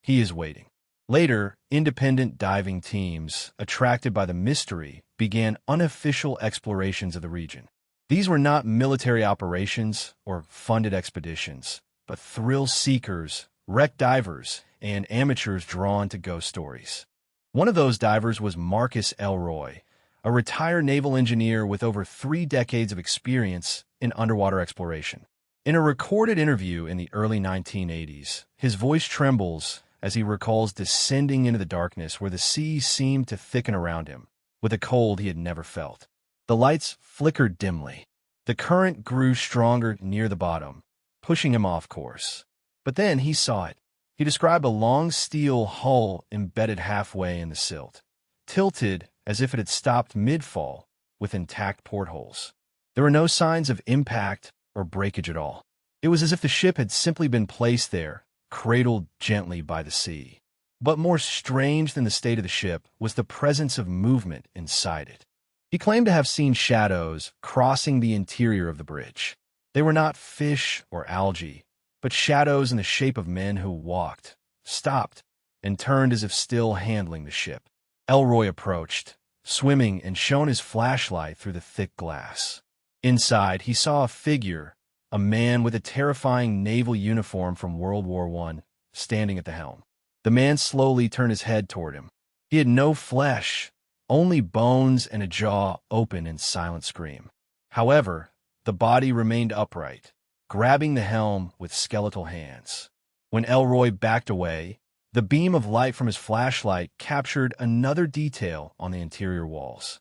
He is waiting. Later, independent diving teams, attracted by the mystery, began unofficial explorations of the region. These were not military operations or funded expeditions, but thrill seekers, wreck divers, and amateurs drawn to ghost stories. One of those divers was Marcus Elroy, a retired naval engineer with over 3 decades of experience in underwater exploration. In a recorded interview in the early 1980s, his voice trembles as he recalls descending into the darkness where the sea seemed to thicken around him, with a cold he had never felt. The lights flickered dimly. The current grew stronger near the bottom, pushing him off course. But then he saw it. He described a long steel hull embedded halfway in the silt, tilted as if it had stopped mid-fall with intact portholes. There were no signs of impact or breakage at all. It was as if the ship had simply been placed there, cradled gently by the sea. But more strange than the state of the ship was the presence of movement inside it. He claimed to have seen shadows crossing the interior of the bridge. They were not fish or algae, but shadows in the shape of men who walked, stopped, and turned as if still handling the ship. Elroy approached, swimming and shone his flashlight through the thick glass. Inside, he saw a figure, a man with a terrifying naval uniform from World War I, standing at the helm. The man slowly turned his head toward him. He had no flesh, only bones and a jaw open in silent scream. However, the body remained upright, grabbing the helm with skeletal hands. When Elroy backed away, the beam of light from his flashlight captured another detail on the interior walls,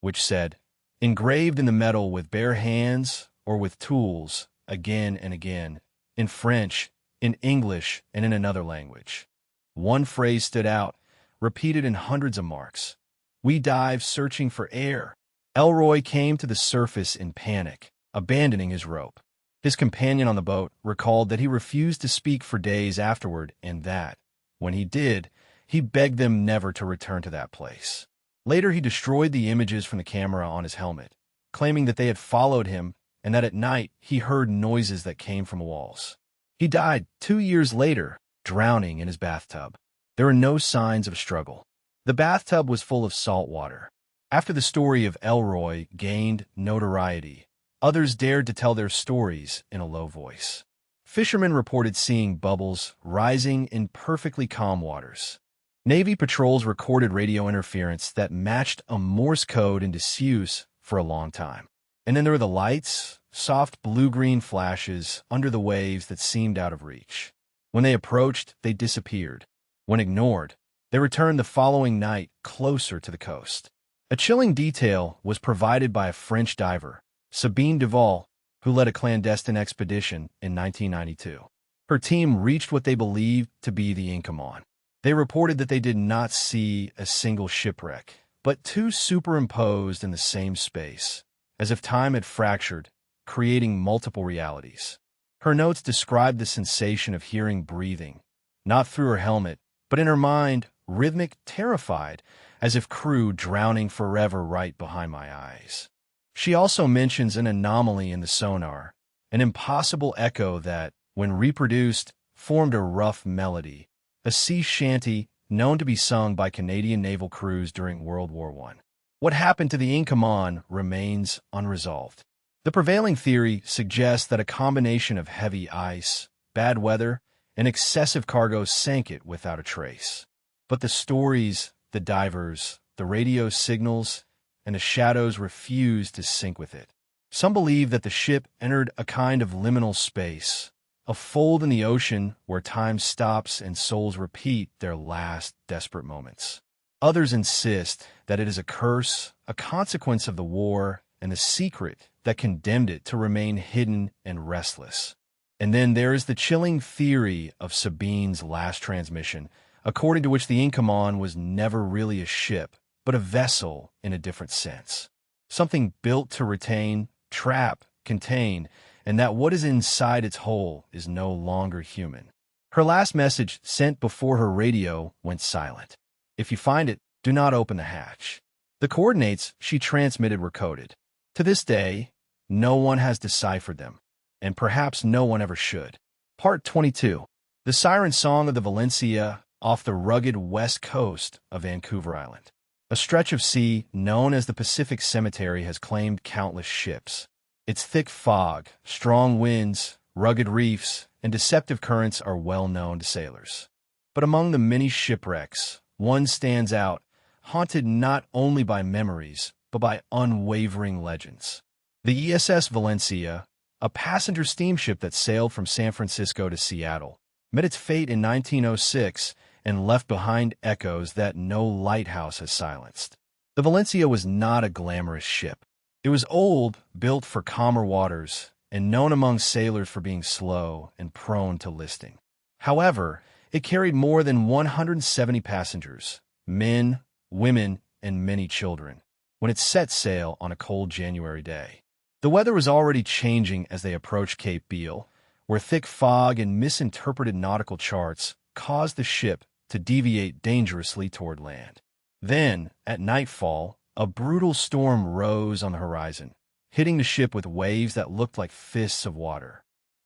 which said, engraved in the metal with bare hands or with tools, again and again, in French, in English, and in another language. One phrase stood out, repeated in hundreds of marks. We dive searching for air. Elroy came to the surface in panic, abandoning his rope. His companion on the boat recalled that he refused to speak for days afterward and that, when he did, he begged them never to return to that place. Later, he destroyed the images from the camera on his helmet, claiming that they had followed him and that at night he heard noises that came from walls. He died 2 years later, drowning in his bathtub. There were no signs of struggle. The bathtub was full of salt water. After the story of Elroy gained notoriety, others dared to tell their stories in a low voice. Fishermen reported seeing bubbles rising in perfectly calm waters. Navy patrols recorded radio interference that matched a Morse code in disuse for a long time. And then there were the lights, soft blue-green flashes under the waves that seemed out of reach. When they approached, they disappeared. When ignored, they returned the following night closer to the coast. A chilling detail was provided by a French diver, Sabine Duval, who led a clandestine expedition in 1992. Her team reached what they believed to be the Inkomon. They reported that they did not see a single shipwreck, but 2 superimposed in the same space, as if time had fractured, creating multiple realities. Her notes described the sensation of hearing breathing, not through her helmet, but in her mind, rhythmic, terrified, as if crew drowning forever right behind my eyes. She also mentions an anomaly in the sonar, an impossible echo that, when reproduced, formed a rough melody, a sea shanty known to be sung by Canadian naval crews during World War I. What happened to the Inkomon remains unresolved. The prevailing theory suggests that a combination of heavy ice, bad weather, and excessive cargo sank it without a trace. But the stories, the divers, the radio signals, and the shadows refused to sync with it. Some believe that the ship entered a kind of liminal space, a fold in the ocean where time stops and souls repeat their last desperate moments. Others insist that it is a curse, a consequence of the war, and the secret that condemned it to remain hidden and restless. And then there is the chilling theory of Sabine's last transmission, according to which the Inkamon was never really a ship, but a vessel in a different sense. Something built to retain, trap, contain, and that what is inside its hull is no longer human. Her last message, sent before her radio went silent. If you find it, do not open the hatch. The coordinates she transmitted were coded. To this day, no one has deciphered them, and perhaps no one ever should. Part 22. The Siren Song of the Valencia off the rugged west coast of Vancouver Island. A stretch of sea known as the Pacific Cemetery has claimed countless ships. Its thick fog, strong winds, rugged reefs, and deceptive currents are well known to sailors. But among the many shipwrecks, one stands out, haunted not only by memories, but by unwavering legends. The ESS Valencia, a passenger steamship that sailed from San Francisco to Seattle, met its fate in 1906 and left behind echoes that no lighthouse has silenced. The Valencia was not a glamorous ship. It was old, built for calmer waters, and known among sailors for being slow and prone to listing. However, it carried more than 170 passengers, men, women, and many children, when it set sail on a cold January day. The weather was already changing as they approached Cape Beale, where thick fog and misinterpreted nautical charts caused the ship to deviate dangerously toward land. Then, at nightfall, a brutal storm rose on the horizon, hitting the ship with waves that looked like fists of water.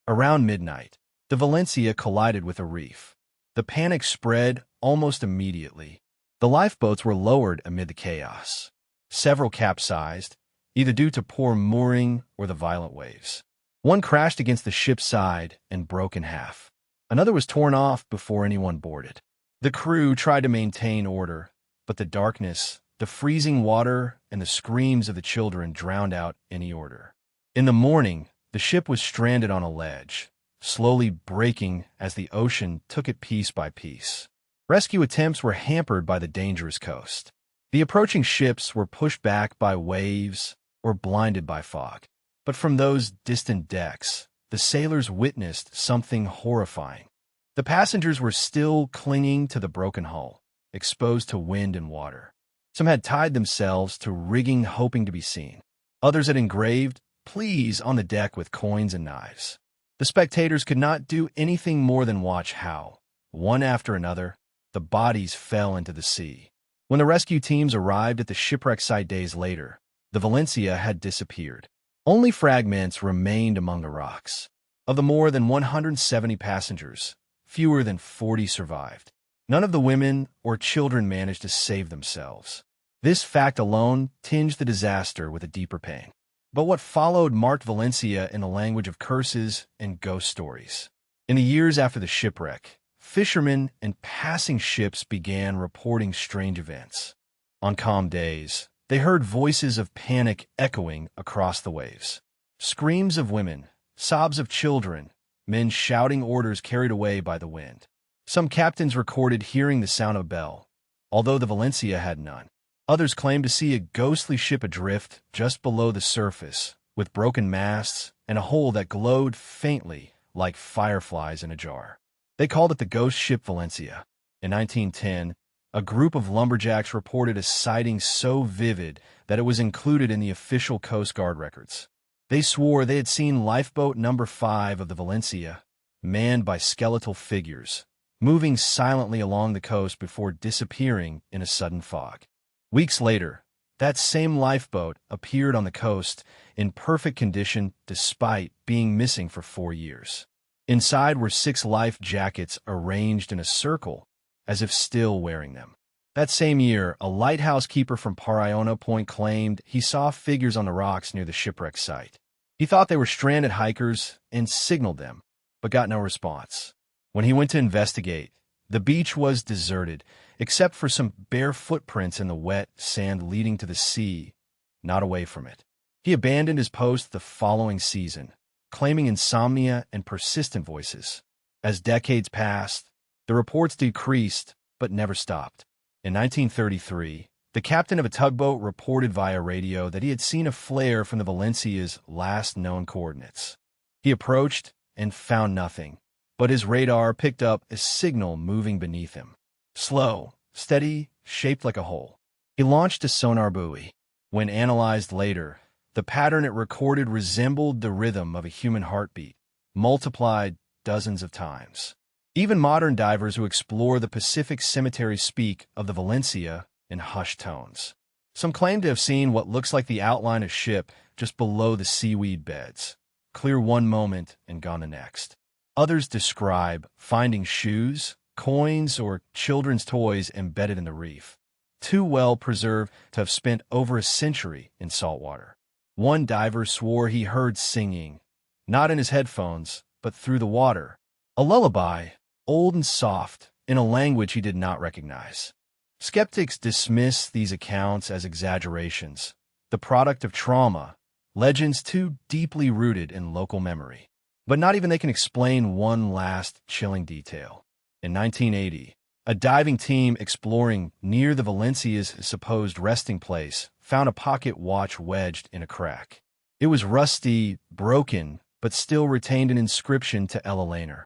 Around midnight, the Valencia collided with a reef. The panic spread almost immediately. The lifeboats were lowered amid the chaos. Several capsized, either due to poor mooring or the violent waves. One crashed against the ship's side and broke in half. Another was torn off before anyone boarded. The crew tried to maintain order, but the darkness, the freezing water, and the screams of the children drowned out any order. In the morning, the ship was stranded on a ledge, slowly breaking as the ocean took it piece by piece. Rescue attempts were hampered by the dangerous coast. The approaching ships were pushed back by waves or blinded by fog. But from those distant decks, the sailors witnessed something horrifying. The passengers were still clinging to the broken hull, exposed to wind and water. Some had tied themselves to rigging hoping to be seen. Others had engraved, "Please," on the deck with coins and knives. The spectators could not do anything more than watch how, one after another, the bodies fell into the sea. When the rescue teams arrived at the shipwreck site days later, the Valencia had disappeared. Only fragments remained among the rocks. Of the more than 170 passengers, fewer than 40 survived. None of the women or children managed to save themselves. This fact alone tinged the disaster with a deeper pain. But what followed marked Valencia in the language of curses and ghost stories. In the years after the shipwreck, fishermen and passing ships began reporting strange events. On calm days, they heard voices of panic echoing across the waves. Screams of women, sobs of children, men shouting orders carried away by the wind. Some captains recorded hearing the sound of a bell, although the Valencia had none. Others claimed to see a ghostly ship adrift just below the surface, with broken masts and a hole that glowed faintly like fireflies in a jar. They called it the Ghost Ship Valencia. In 1910, a group of lumberjacks reported a sighting so vivid that it was included in the official Coast Guard records. They swore they had seen lifeboat number 5 of the Valencia, manned by skeletal figures, moving silently along the coast before disappearing in a sudden fog. Weeks later, that same lifeboat appeared on the coast in perfect condition despite being missing for 4 years. Inside were 6 life jackets arranged in a circle, as if still wearing them. That same year, a lighthouse keeper from Pariona Point claimed he saw figures on the rocks near the shipwreck site. He thought they were stranded hikers and signaled them, but got no response. When he went to investigate, the beach was deserted, except for some bare footprints in the wet sand leading to the sea, not away from it. He abandoned his post the following season, claiming insomnia and persistent voices. As decades passed, the reports decreased but never stopped. In 1933, the captain of a tugboat reported via radio that he had seen a flare from the Valencia's last known coordinates. He approached and found nothing, but his radar picked up a signal moving beneath him. Slow, steady, shaped like a hole. He launched a sonar buoy. When analyzed later, the pattern it recorded resembled the rhythm of a human heartbeat, multiplied dozens of times. Even modern divers who explore the Pacific cemetery speak of the Valencia in hushed tones. Some claim to have seen what looks like the outline of a ship just below the seaweed beds, clear one moment and gone the next. Others describe finding shoes, coins, or children's toys embedded in the reef, too well preserved to have spent over a century in salt water. One diver swore he heard singing, not in his headphones, but through the water, a lullaby, old and soft, in a language he did not recognize. Skeptics dismiss these accounts as exaggerations, the product of trauma, legends too deeply rooted in local memory. But not even they can explain one last chilling detail. In 1980, a diving team exploring near the Valencia's supposed resting place found a pocket watch wedged in a crack. It was rusty, broken, but still retained an inscription to Ella Laner.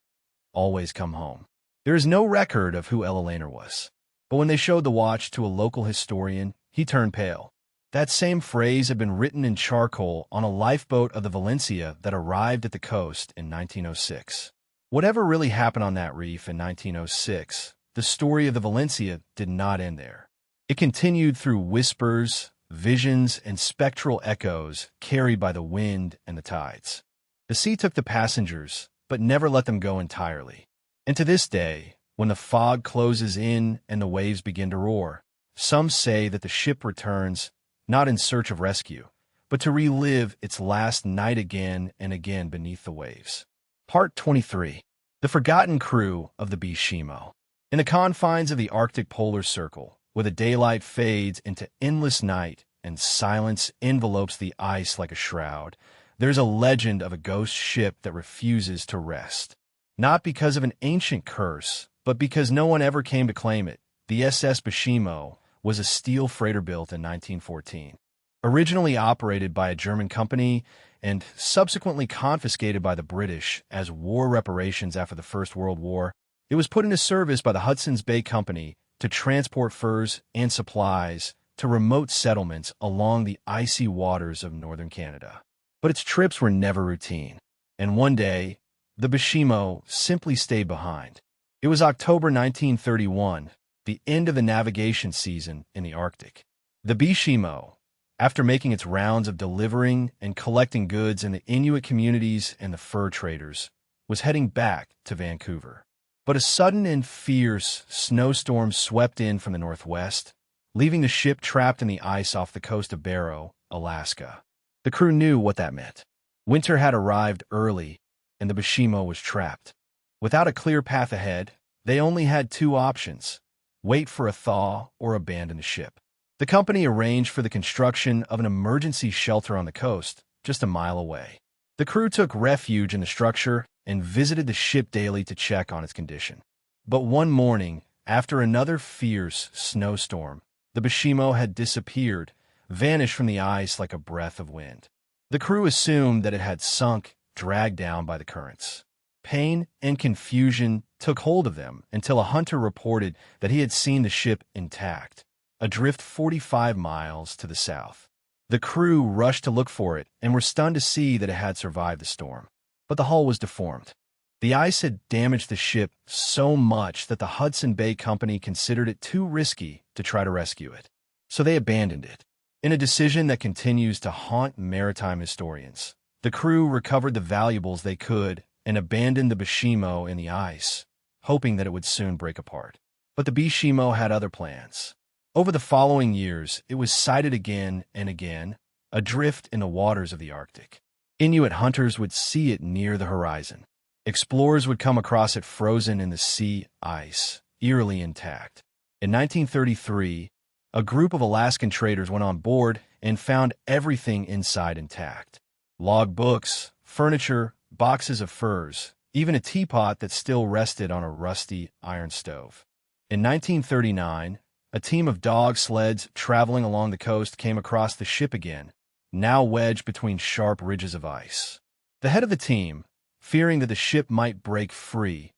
Always come home. There is no record of who Ella Laner was, but when they showed the watch to a local historian, he turned pale. That same phrase had been written in charcoal on a lifeboat of the Valencia that arrived at the coast in 1906. Whatever really happened on that reef in 1906, the story of the Valencia did not end there. It continued through whispers, visions, and spectral echoes carried by the wind and the tides. The sea took the passengers, but never let them go entirely. And to this day, when the fog closes in and the waves begin to roar, some say that the ship returns not in search of rescue, but to relive its last night again and again beneath the waves. Part 23. The Forgotten Crew of the Bishimo. In the confines of the Arctic polar circle, where the daylight fades into endless night and silence envelopes the ice like a shroud, there's a legend of a ghost ship that refuses to rest. Not because of an ancient curse, but because no one ever came to claim it. The SS Bishimo was a steel freighter built in 1914. Originally operated by a German company and subsequently confiscated by the British as war reparations after the First World War, it was put into service by the Hudson's Bay Company to transport furs and supplies to remote settlements along the icy waters of northern Canada. But its trips were never routine, and one day, the Bishimo simply stayed behind. It was October 1931, the end of the navigation season in the Arctic. The Bishimo, after making its rounds of delivering and collecting goods in the Inuit communities and the fur traders, was heading back to Vancouver. But a sudden and fierce snowstorm swept in from the northwest, leaving the ship trapped in the ice off the coast of Barrow, Alaska. The crew knew what that meant. Winter had arrived early, and the Bishimo was trapped. Without a clear path ahead, they only had two options: wait for a thaw or abandon the ship. The company arranged for the construction of an emergency shelter on the coast, just a mile away. The crew took refuge in the structure and visited the ship daily to check on its condition. But one morning, after another fierce snowstorm, the Bishimo had disappeared, vanished from the ice like a breath of wind. The crew assumed that it had sunk, dragged down by the currents. Pain and confusion took hold of them until a hunter reported that he had seen the ship intact, adrift 45 miles to the south. The crew rushed to look for it and were stunned to see that it had survived the storm. But the hull was deformed. The ice had damaged the ship so much that the Hudson Bay Company considered it too risky to try to rescue it. So they abandoned it. In a decision that continues to haunt maritime historians, the crew recovered the valuables they could and abandoned the Bishimo in the ice, hoping that it would soon break apart. But the Bishimo had other plans. Over the following years, it was sighted again and again, adrift in the waters of the Arctic. Inuit hunters would see it near the horizon. Explorers would come across it frozen in the sea ice, eerily intact. In 1933, a group of Alaskan traders went on board and found everything inside intact. Log books, furniture, boxes of furs, even a teapot that still rested on a rusty iron stove. In 1939, a team of dog sleds traveling along the coast came across the ship again, now wedged between sharp ridges of ice. The head of the team, fearing that the ship might break free,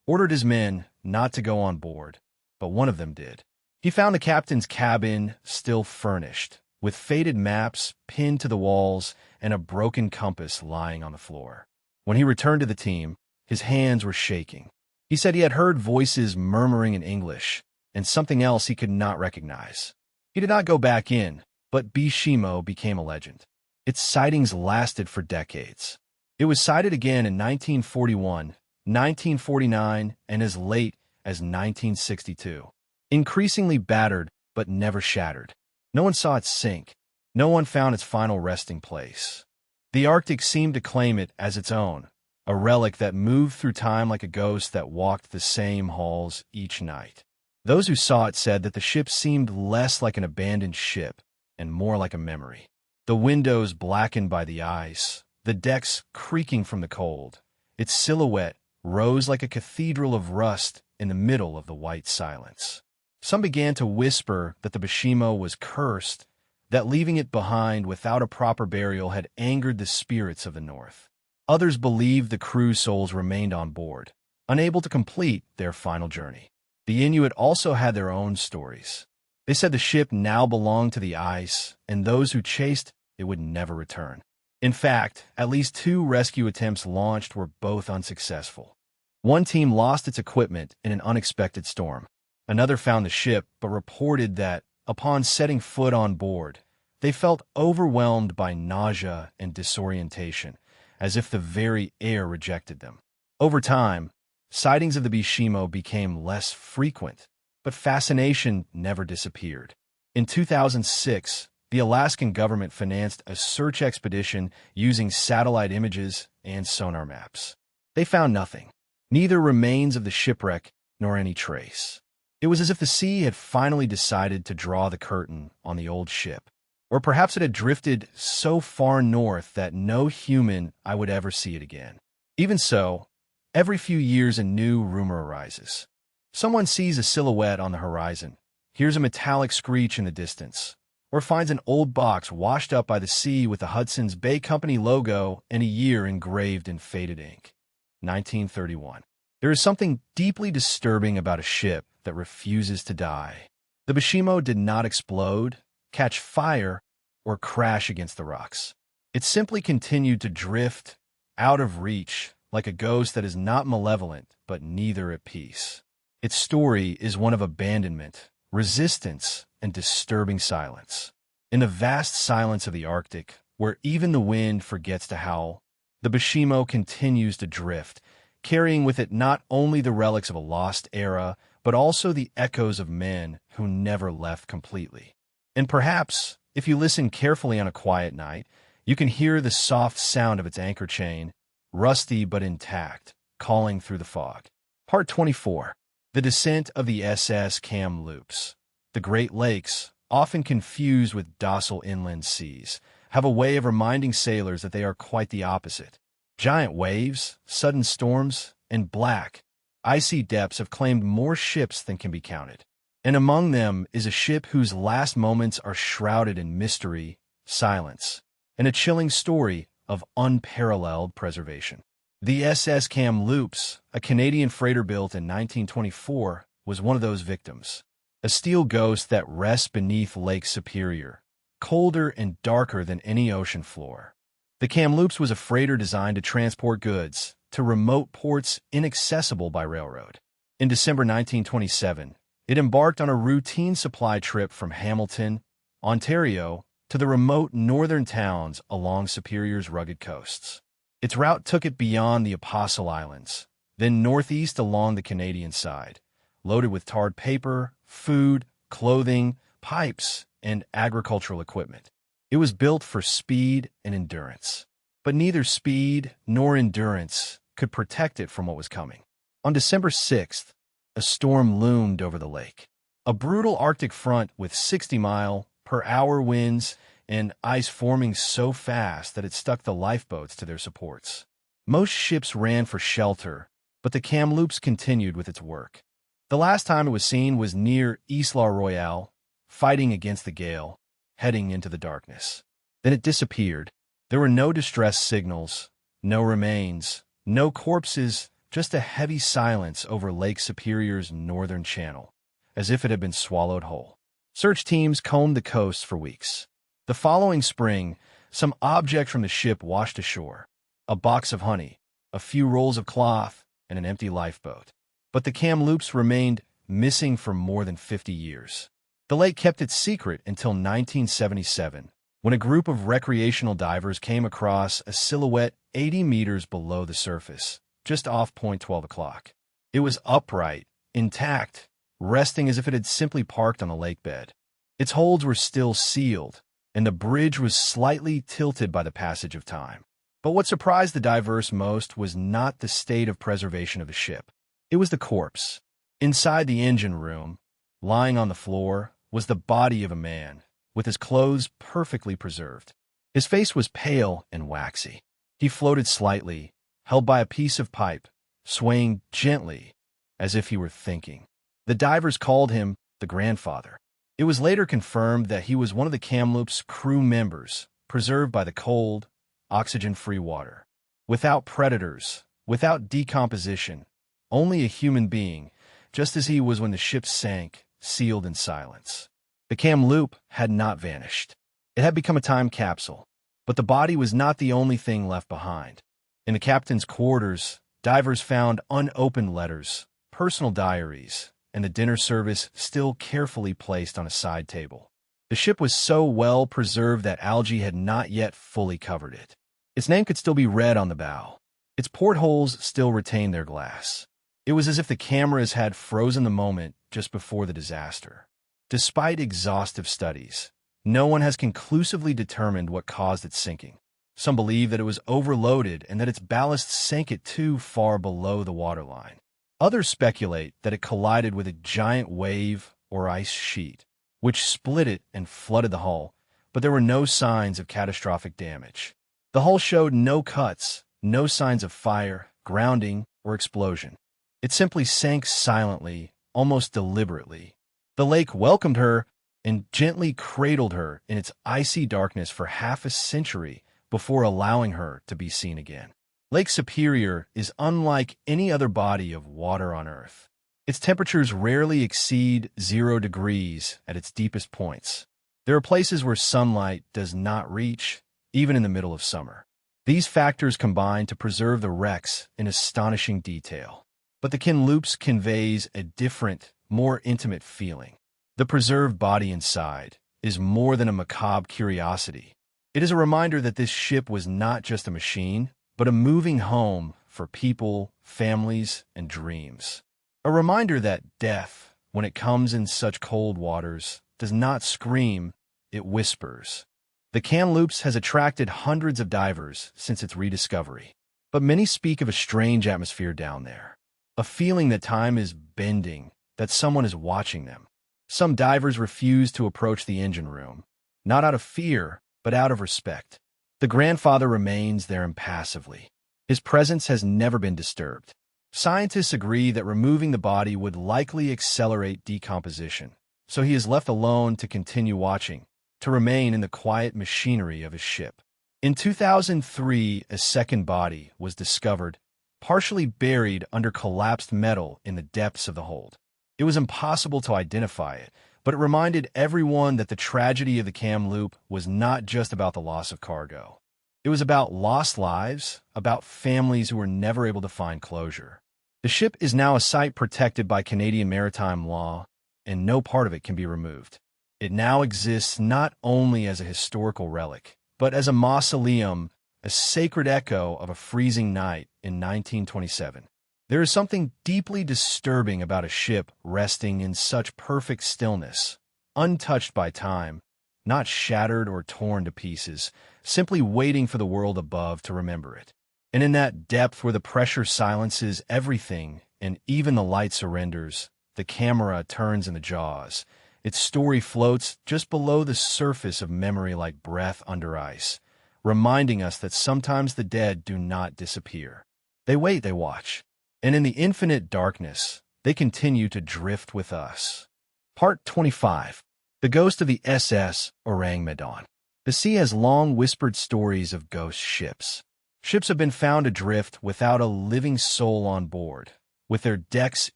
ordered his men not to go on board, but one of them did. He found the captain's cabin still furnished, with faded maps pinned to the walls and a broken compass lying on the floor. When he returned to the team, his hands were shaking. He said he had heard voices murmuring in English and something else he could not recognize. He did not go back in, but Bishimo became a legend. Its sightings lasted for decades. It was sighted again in 1941, 1949, and as late as 1962. Increasingly battered, but never shattered. No one saw it sink. No one found its final resting place. The Arctic seemed to claim it as its own, a relic that moved through time like a ghost that walked the same halls each night. Those who saw it said that the ship seemed less like an abandoned ship and more like a memory. The windows blackened by the ice, the decks creaking from the cold. Its silhouette rose like a cathedral of rust in the middle of the white silence. Some began to whisper that the Bishimo was cursed, that leaving it behind without a proper burial had angered the spirits of the North. Others believed the crew's souls remained on board, unable to complete their final journey. The Inuit also had their own stories. They said the ship now belonged to the ice, and those who chased it would never return. In fact, at least 2 rescue attempts launched were both unsuccessful. One team lost its equipment in an unexpected storm. Another found the ship, but reported that, upon setting foot on board, they felt overwhelmed by nausea and disorientation, as if the very air rejected them. Over time, sightings of the Bishimo became less frequent, but fascination never disappeared. In 2006, the Alaskan government financed a search expedition using satellite images and sonar maps. They found nothing, neither remains of the shipwreck nor any trace. It was as if the sea had finally decided to draw the curtain on the old ship, or perhaps it had drifted so far north that no human eye would ever see it again. Even so, every few years a new rumor arises. Someone sees a silhouette on the horizon, hears a metallic screech in the distance, or finds an old box washed up by the sea with the Hudson's Bay Company logo and a year engraved in faded ink. 1931. There is something deeply disturbing about a ship that refuses to die. The Bishimo did not explode, catch fire, or crash against the rocks. It simply continued to drift, out of reach, like a ghost that is not malevolent, but neither at peace. Its story is one of abandonment, resistance, and disturbing silence. In the vast silence of the Arctic, where even the wind forgets to howl, the Bishimo continues to drift, carrying with it not only the relics of a lost era, but also the echoes of men who never left completely. And perhaps, if you listen carefully on a quiet night, you can hear the soft sound of its anchor chain, rusty but intact, calling through the fog. Part 24. The Descent of the SS Kamloops. The Great Lakes, often confused with docile inland seas, have a way of reminding sailors that they are quite the opposite. Giant waves, sudden storms, and black, icy depths have claimed more ships than can be counted. And among them is a ship whose last moments are shrouded in mystery, silence, and a chilling story of unparalleled preservation. The SS Kamloops, a Canadian freighter built in 1924, was one of those victims. A steel ghost that rests beneath Lake Superior, colder and darker than any ocean floor. The Kamloops was a freighter designed to transport goods to remote ports inaccessible by railroad. In December 1927, it embarked on a routine supply trip from Hamilton, Ontario, to the remote northern towns along Superior's rugged coasts. Its route took it beyond the Apostle Islands, then northeast along the Canadian side, loaded with tarred paper, food, clothing, pipes, and agricultural equipment. It was built for speed and endurance, but neither speed nor endurance could protect it from what was coming. On December 6th, a storm loomed over the lake. A brutal Arctic front with 60-mile-per-hour winds and ice forming so fast that it stuck the lifeboats to their supports. Most ships ran for shelter, but the Kamloops continued with its work. The last time it was seen was near Isla Royale, fighting against the gale, heading into the darkness. Then it disappeared. There were no distress signals, no remains, no corpses, just a heavy silence over Lake Superior's northern channel, as if it had been swallowed whole. Search teams combed the coast for weeks. The following spring, some object from the ship washed ashore: a box of honey, a few rolls of cloth, and an empty lifeboat. But the Kamloops remained missing for more than 50 years. The lake kept its secret until 1977, when a group of recreational divers came across a silhouette 80 meters below the surface, just off point 12 o'clock. It was upright, intact, resting as if it had simply parked on a lake bed. Its holds were still sealed, and the bridge was slightly tilted by the passage of time. But what surprised the divers most was not the state of preservation of the ship. It was the corpse. Inside the engine room, lying on the floor, was the body of a man, with his clothes perfectly preserved. His face was pale and waxy. He floated slightly, held by a piece of pipe, swaying gently, as if he were thinking. The divers called him the grandfather. It was later confirmed that he was one of the Kamloops' crew members, preserved by the cold, oxygen-free water. Without predators, without decomposition, only a human being, just as he was when the ship sank, sealed in silence. The Kamloop had not vanished. It had become a time capsule, but the body was not the only thing left behind. In the captain's quarters, divers found unopened letters, personal diaries, and the dinner service still carefully placed on a side table. The ship was so well preserved that algae had not yet fully covered it. Its name could still be read on the bow. Its portholes still retained their glass. It was as if the cameras had frozen the moment just before the disaster. Despite exhaustive studies, no one has conclusively determined what caused its sinking. Some believe that it was overloaded and that its ballast sank it too far below the waterline. Others speculate that it collided with a giant wave or ice sheet, which split it and flooded the hull, but there were no signs of catastrophic damage. The hull showed no cuts, no signs of fire, grounding, or explosion. It simply sank silently, almost deliberately. The lake welcomed her and gently cradled her in its icy darkness for half a century before allowing her to be seen again. Lake Superior is unlike any other body of water on Earth. Its temperatures rarely exceed 0 degrees at its deepest points. There are places where sunlight does not reach, even in the middle of summer. These factors combine to preserve the wrecks in astonishing detail. But the Kamloops conveys a different, more intimate feeling. The preserved body inside is more than a macabre curiosity. It is a reminder that this ship was not just a machine, but a moving home for people, families, and dreams. A reminder that death, when it comes in such cold waters, does not scream, it whispers. The Kamloops has attracted hundreds of divers since its rediscovery, but many speak of a strange atmosphere down there. A feeling that time is bending, that someone is watching them. Some divers refuse to approach the engine room, not out of fear, but out of respect. The grandfather remains there impassively. His presence has never been disturbed. Scientists agree that removing the body would likely accelerate decomposition, so he is left alone to continue watching, to remain in the quiet machinery of his ship. In 2003, a second body was discovered, partially buried under collapsed metal in the depths of the hold. It was impossible to identify it, but it reminded everyone that the tragedy of the Kamloop was not just about the loss of cargo. It was about lost lives, about families who were never able to find closure. The ship is now a site protected by Canadian maritime law, and no part of it can be removed. It now exists not only as a historical relic, but as a mausoleum, a sacred echo of a freezing night in 1927. There is something deeply disturbing about a ship resting in such perfect stillness, untouched by time, not shattered or torn to pieces, simply waiting for the world above to remember it. And in that depth where the pressure silences everything and even the light surrenders, the camera turns in the jaws, Its story floats just below the surface of memory like breath under ice, reminding us that sometimes the dead do not disappear. They wait, they watch, and in the infinite darkness, they continue to drift with us. Part 25. The Ghost of the SS Orang Medan. The sea has long whispered stories of ghost ships. Ships have been found adrift without a living soul on board, with their decks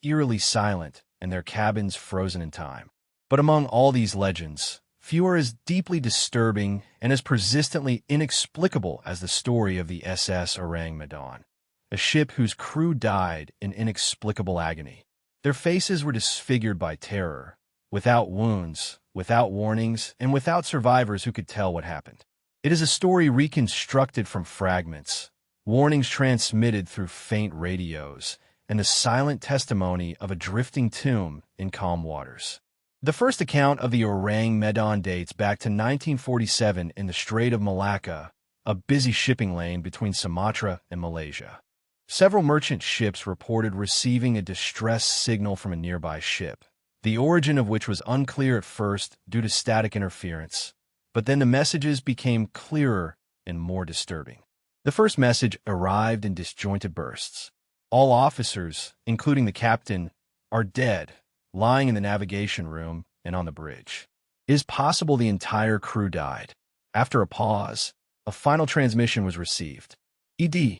eerily silent and their cabins frozen in time. But among all these legends, few are as deeply disturbing and as persistently inexplicable as the story of the SS Orang Medan, a ship whose crew died in inexplicable agony. Their faces were disfigured by terror, without wounds, without warnings, and without survivors who could tell what happened. It is a story reconstructed from fragments, warnings transmitted through faint radios, and the silent testimony of a drifting tomb in calm waters. The first account of the Orang Medan dates back to 1947 in the Strait of Malacca, a busy shipping lane between Sumatra and Malaysia. Several merchant ships reported receiving a distress signal from a nearby ship, the origin of which was unclear at first due to static interference, but then the messages became clearer and more disturbing. The first message arrived in disjointed bursts. All officers, including the captain, are dead, lying in the navigation room and on the bridge. It is possible the entire crew died. After a pause, a final transmission was received. ED.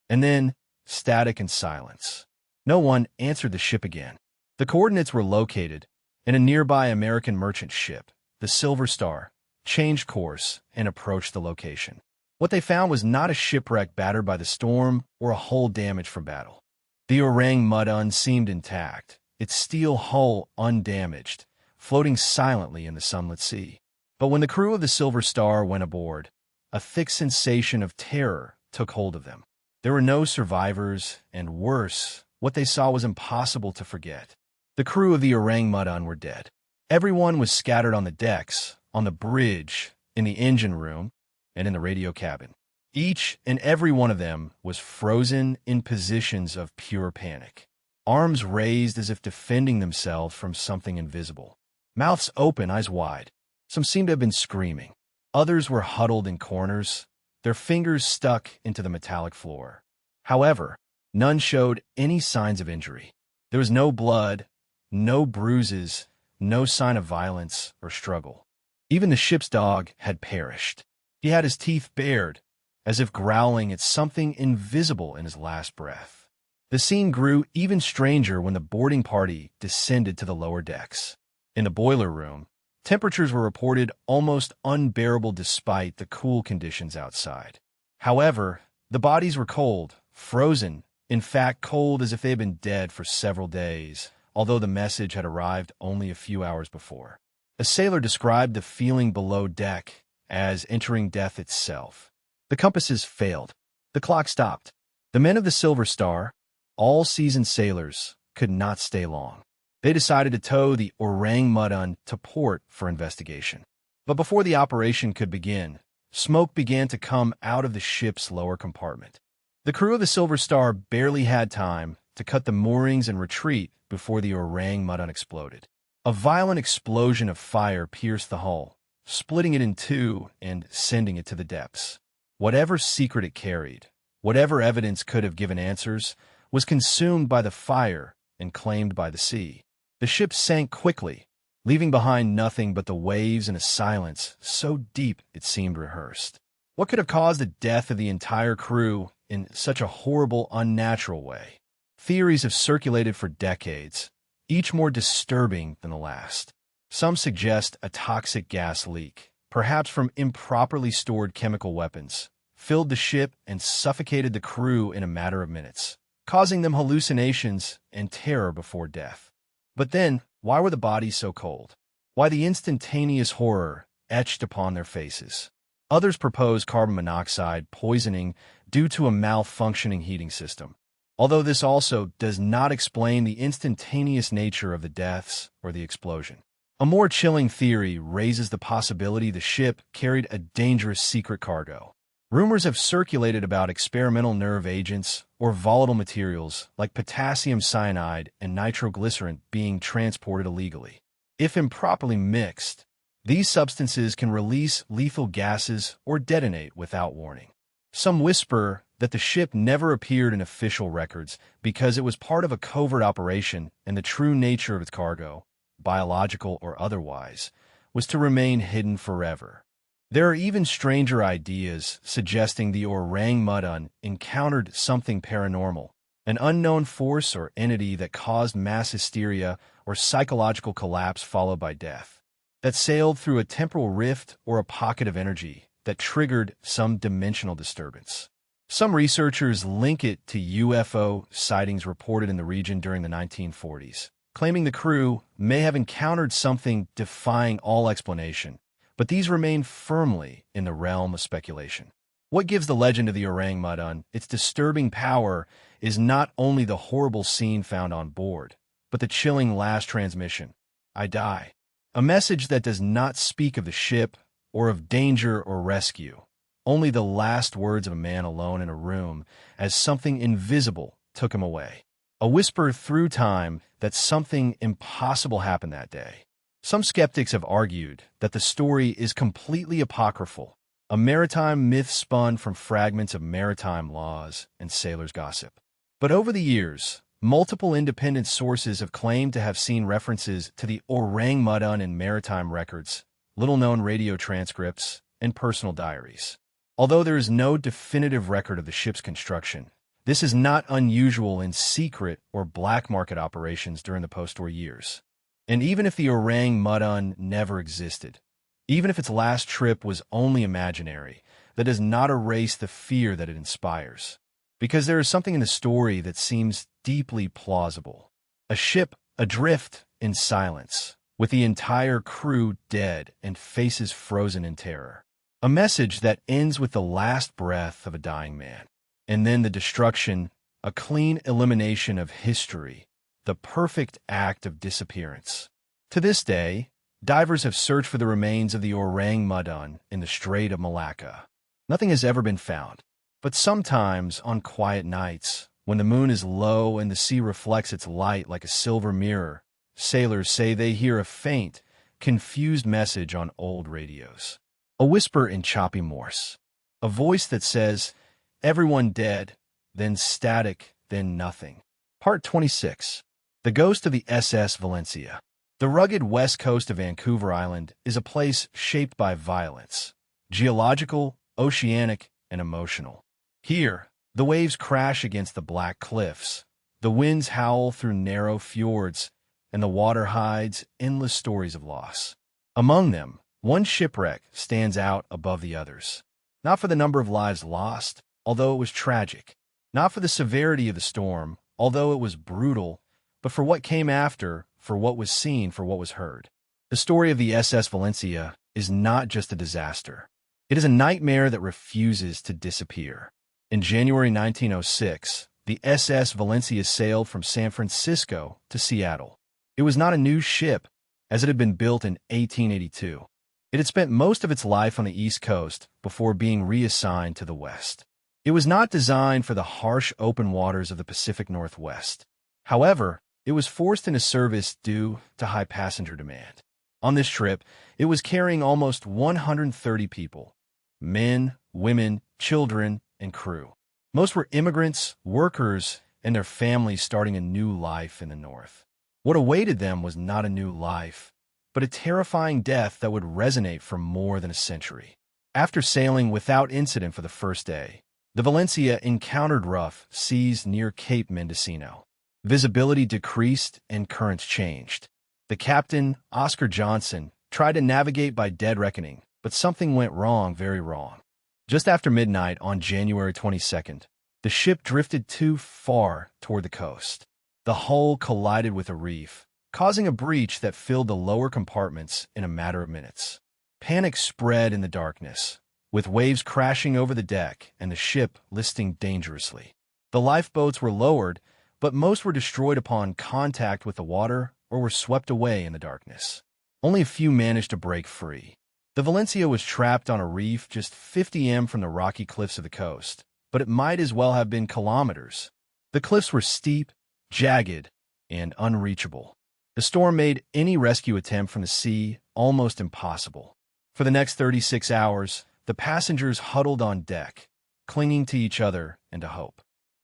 And then, static and silence. No one answered the ship again. The coordinates were located, and a nearby American merchant ship, the Silver Star, changed course and approached the location. What they found was not a shipwreck battered by the storm or a hull damaged from battle. The Orang Medan seemed intact, its steel hull undamaged, floating silently in the sunlit sea. But when the crew of the Silver Star went aboard, a thick sensation of terror took hold of them. There were no survivors, and worse, what they saw was impossible to forget. The crew of the Orang Medan were dead. Everyone was scattered on the decks, on the bridge, in the engine room, and in the radio cabin. Each and every one of them was frozen in positions of pure panic. Arms raised as if defending themselves from something invisible. Mouths open, eyes wide. Some seemed to have been screaming. Others were huddled in corners, their fingers stuck into the metallic floor. However, none showed any signs of injury. There was no blood, no bruises, no sign of violence or struggle. Even the ship's dog had perished. He had his teeth bared, as if growling at something invisible in his last breath. The scene grew even stranger when the boarding party descended to the lower decks. In the boiler room, temperatures were reported almost unbearable despite the cool conditions outside. However, the bodies were cold, frozen, in fact cold as if they had been dead for several days, although the message had arrived only a few hours before. A sailor described the feeling below deck as entering death itself. The compasses failed. The clock stopped. The men of the Silver Star, all seasoned sailors, could not stay long. They decided to tow the Orang Medan to port for investigation. But before the operation could begin, smoke began to come out of the ship's lower compartment. The crew of the Silver Star barely had time to cut the moorings and retreat before the Orang Medan exploded. A violent explosion of fire pierced the hull, splitting it in two and sending it to the depths. Whatever secret it carried, whatever evidence could have given answers, was consumed by the fire and claimed by the sea. The ship sank quickly, leaving behind nothing but the waves and a silence so deep it seemed rehearsed. What could have caused the death of the entire crew in such a horrible, unnatural way? Theories have circulated for decades, each more disturbing than the last. Some suggest a toxic gas leak, perhaps from improperly stored chemical weapons, filled the ship and suffocated the crew in a matter of minutes, causing them hallucinations and terror before death. But then, why were the bodies so cold? Why the instantaneous horror etched upon their faces? Others propose carbon monoxide poisoning due to a malfunctioning heating system, although this also does not explain the instantaneous nature of the deaths or the explosion. A more chilling theory raises the possibility the ship carried a dangerous secret cargo. Rumors have circulated about experimental nerve agents or volatile materials like potassium cyanide and nitroglycerin being transported illegally. If improperly mixed, these substances can release lethal gases or detonate without warning. Some whisper that the ship never appeared in official records because it was part of a covert operation and the true nature of its cargo, biological or otherwise, was to remain hidden forever. There are even stranger ideas suggesting the Orang Mudun encountered something paranormal, an unknown force or entity that caused mass hysteria or psychological collapse followed by death, that sailed through a temporal rift or a pocket of energy that triggered some dimensional disturbance. Some researchers link it to UFO sightings reported in the region during the 1940s, claiming the crew may have encountered something defying all explanation, but these remain firmly in the realm of speculation. What gives the legend of the Orang Mudun its disturbing power is not only the horrible scene found on board, but the chilling last transmission, "I die," a message that does not speak of the ship or of danger or rescue, only the last words of a man alone in a room as something invisible took him away. A whisper through time that something impossible happened that day. Some skeptics have argued that the story is completely apocryphal, a maritime myth spun from fragments of maritime laws and sailors' gossip. But over the years, multiple independent sources have claimed to have seen references to the Orang Mudun in maritime records, little-known radio transcripts, and personal diaries. Although there is no definitive record of the ship's construction, this is not unusual in secret or black market operations during the post-war years. And even if the Orang Mudun never existed, even if its last trip was only imaginary, that does not erase the fear that it inspires. Because there is something in the story that seems deeply plausible. A ship adrift in silence, with the entire crew dead and faces frozen in terror. A message that ends with the last breath of a dying man. And then the destruction, a clean elimination of history, the perfect act of disappearance. To this day, divers have searched for the remains of the Orang Mudun in the Strait of Malacca. Nothing has ever been found. But sometimes, on quiet nights, when the moon is low and the sea reflects its light like a silver mirror, sailors say they hear a faint, confused message on old radios. A whisper in choppy Morse. A voice that says, "Everyone dead," then static, then nothing. Part 26. The Ghost of the SS Valencia. The rugged west coast of Vancouver Island is a place shaped by violence, geological, oceanic, and emotional. Here, the waves crash against the black cliffs, the winds howl through narrow fjords, and the water hides endless stories of loss. Among them, one shipwreck stands out above the others. Not for the number of lives lost, although it was tragic. Not for the severity of the storm, although it was brutal, but for what came after, for what was seen, for what was heard. The story of the SS Valencia is not just a disaster. It is a nightmare that refuses to disappear. In January 1906, the SS Valencia sailed from San Francisco to Seattle. It was not a new ship, as it had been built in 1882. It had spent most of its life on the East Coast before being reassigned to the West. It was not designed for the harsh open waters of the Pacific Northwest. However, it was forced into service due to high passenger demand. On this trip, it was carrying almost 130 people, men, women, children, and crew. Most were immigrants, workers, and their families starting a new life in the North. What awaited them was not a new life, but a terrifying death that would resonate for more than a century. After sailing without incident for the first day, the Valencia encountered rough seas near Cape Mendocino. Visibility decreased and currents changed. The captain, Oscar Johnson, tried to navigate by dead reckoning, but something went wrong, very wrong. Just after midnight on January 22nd, the ship drifted too far toward the coast. The hull collided with a reef, causing a breach that filled the lower compartments in a matter of minutes. Panic spread in the darkness, with waves crashing over the deck and the ship listing dangerously. The lifeboats were lowered, but most were destroyed upon contact with the water or were swept away in the darkness. Only a few managed to break free. The Valencia was trapped on a reef just 50 m from the rocky cliffs of the coast, but it might as well have been kilometers. The cliffs were steep, jagged, and unreachable. The storm made any rescue attempt from the sea almost impossible. For the next 36 hours, the passengers huddled on deck, clinging to each other and to hope.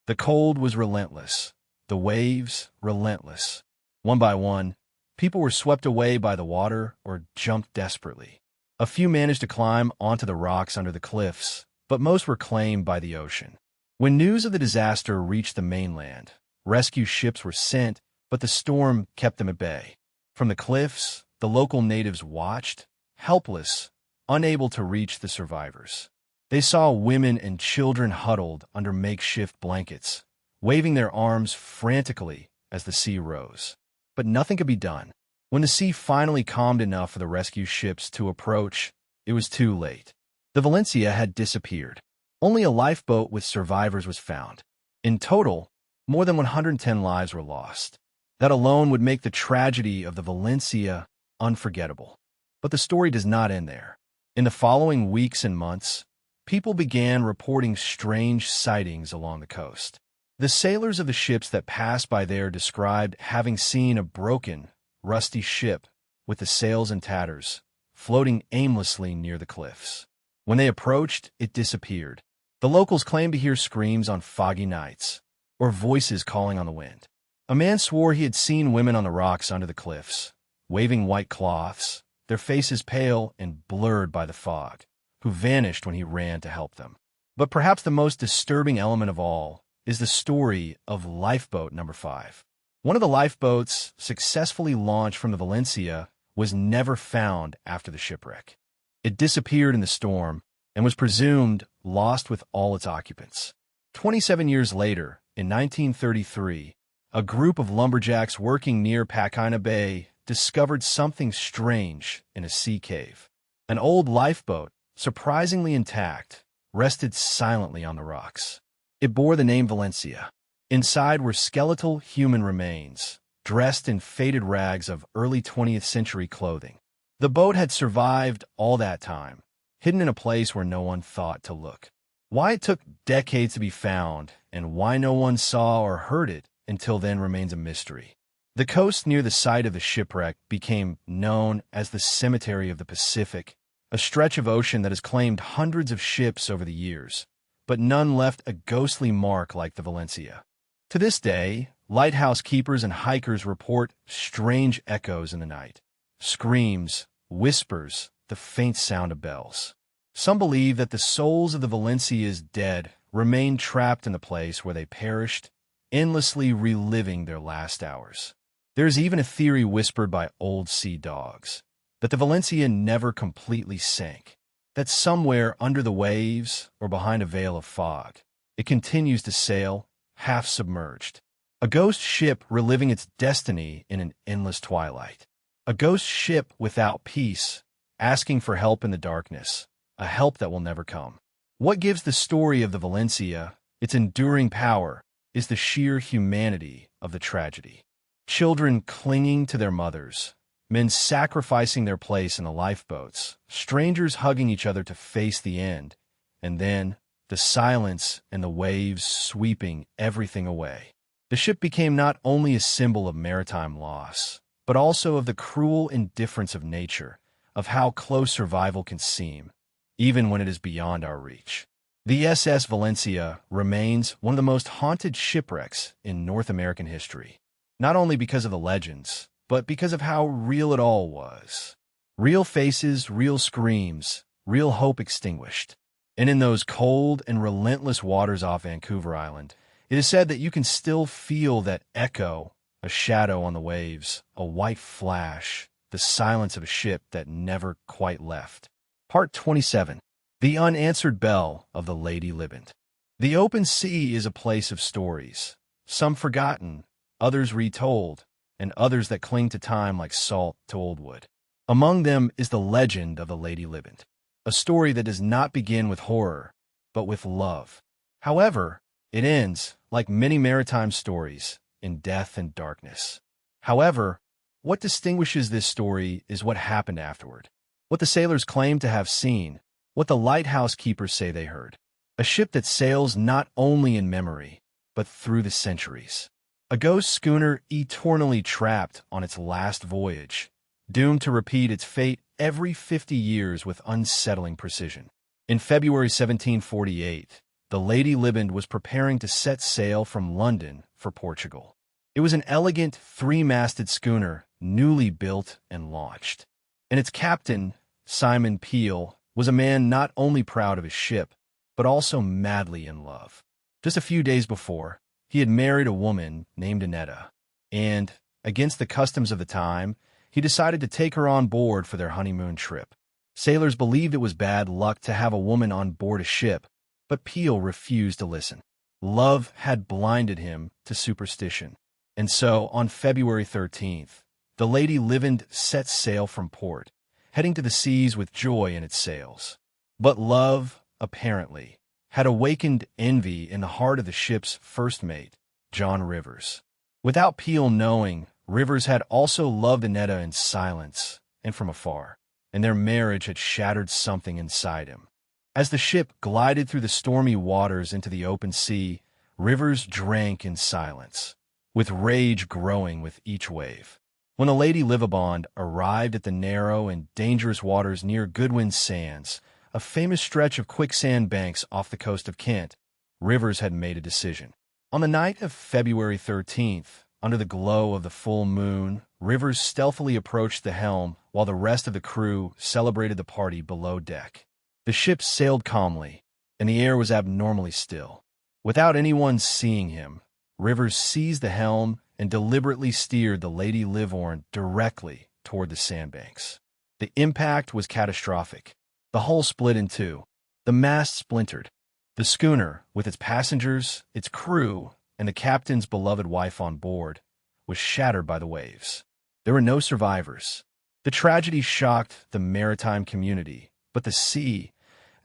The cold was relentless, the waves relentless. One by one, people were swept away by the water or jumped desperately. A few managed to climb onto the rocks under the cliffs, but most were claimed by the ocean. When news of the disaster reached the mainland, rescue ships were sent, but the storm kept them at bay. From the cliffs, the local natives watched, helpless, unable to reach the survivors. They saw women and children huddled under makeshift blankets, waving their arms frantically as the sea rose. But nothing could be done. When the sea finally calmed enough for the rescue ships to approach, it was too late. The Valencia had disappeared. Only a lifeboat with survivors was found. In total, more than 110 lives were lost. That alone would make the tragedy of the Valencia unforgettable. But the story does not end there. In the following weeks and months, people began reporting strange sightings along the coast. The sailors of the ships that passed by there described having seen a broken, rusty ship with the sails in tatters, floating aimlessly near the cliffs. When they approached, it disappeared. The locals claimed to hear screams on foggy nights, or voices calling on the wind. A man swore he had seen women on the rocks under the cliffs, waving white cloths, their faces pale and blurred by the fog, who vanished when he ran to help them. But perhaps the most disturbing element of all is the story of Lifeboat Number 5. One of the lifeboats successfully launched from the Valencia was never found after the shipwreck. It disappeared in the storm and was presumed lost with all its occupants. 27 years later, in 1933, a group of lumberjacks working near Pacina Bay discovered something strange in a sea cave. An old lifeboat, surprisingly intact, rested silently on the rocks. It bore the name Valencia. Inside were skeletal human remains, dressed in faded rags of early 20th century clothing. The boat had survived all that time, hidden in a place where no one thought to look. Why it took decades to be found, and why no one saw or heard it until then remains a mystery. The coast near the site of the shipwreck became known as the Cemetery of the Pacific, a stretch of ocean that has claimed hundreds of ships over the years, but none left a ghostly mark like the Valencia. To this day, lighthouse keepers and hikers report strange echoes in the night, screams, whispers, the faint sound of bells. Some believe that the souls of the Valencia's dead remain trapped in the place where they perished, endlessly reliving their last hours. There is even a theory whispered by old sea dogs that the Valencia never completely sank, that somewhere under the waves or behind a veil of fog, it continues to sail, half submerged. A ghost ship reliving its destiny in an endless twilight. A ghost ship without peace, asking for help in the darkness, a help that will never come. What gives the story of the Valencia its enduring power is the sheer humanity of the tragedy. Children clinging to their mothers, men sacrificing their place in the lifeboats, strangers hugging each other to face the end, and then the silence and the waves sweeping everything away. The ship became not only a symbol of maritime loss, but also of the cruel indifference of nature, of how close survival can seem, even when it is beyond our reach. The SS Valencia remains one of the most haunted shipwrecks in North American history, not only because of the legends, but because of how real it all was. Real faces, real screams, real hope extinguished. And in those cold and relentless waters off Vancouver Island, it is said that you can still feel that echo, a shadow on the waves, a white flash, the silence of a ship that never quite left. Part 27. The Unanswered Bell of the Lady Libent. The open sea is a place of stories, some forgotten, others retold, and others that cling to time like salt to old wood. Among them is the legend of the Lady Libent, a story that does not begin with horror, but with love. However, it ends, like many maritime stories, in death and darkness. However, what distinguishes this story is what happened afterward, what the sailors claim to have seen, what the lighthouse keepers say they heard. A ship that sails not only in memory, but through the centuries. A ghost schooner eternally trapped on its last voyage, doomed to repeat its fate every 50 years with unsettling precision. In February 1748, the Lady Liband was preparing to set sail from London for Portugal. It was an elegant, three-masted schooner, newly built and launched. And its captain, Simon Peel, was a man not only proud of his ship, but also madly in love. Just a few days before, he had married a woman named Annetta, and, against the customs of the time, he decided to take her on board for their honeymoon trip. Sailors believed it was bad luck to have a woman on board a ship, but Peel refused to listen. Love had blinded him to superstition. And so, on February 13th, the Lady Liband set sail from port, heading to the seas with joy in its sails. But love, apparently, had awakened envy in the heart of the ship's first mate, John Rivers. Without Peel knowing, Rivers had also loved Annetta in silence and from afar, and their marriage had shattered something inside him. As the ship glided through the stormy waters into the open sea, Rivers drank in silence, with rage growing with each wave. When the Lady Liband arrived at the narrow and dangerous waters near Goodwin Sands, a famous stretch of quicksand banks off the coast of Kent, Rivers had made a decision. On the night of February 13th, under the glow of the full moon, Rivers stealthily approached the helm while the rest of the crew celebrated the party below deck. The ship sailed calmly, and the air was abnormally still. Without anyone seeing him, Rivers seized the helm and deliberately steered the Lady Livorn directly toward the sandbanks. The impact was catastrophic. The hull split in two. The mast splintered. The schooner, with its passengers, its crew, and the captain's beloved wife on board, was shattered by the waves. There were no survivors. The tragedy shocked the maritime community, but the sea,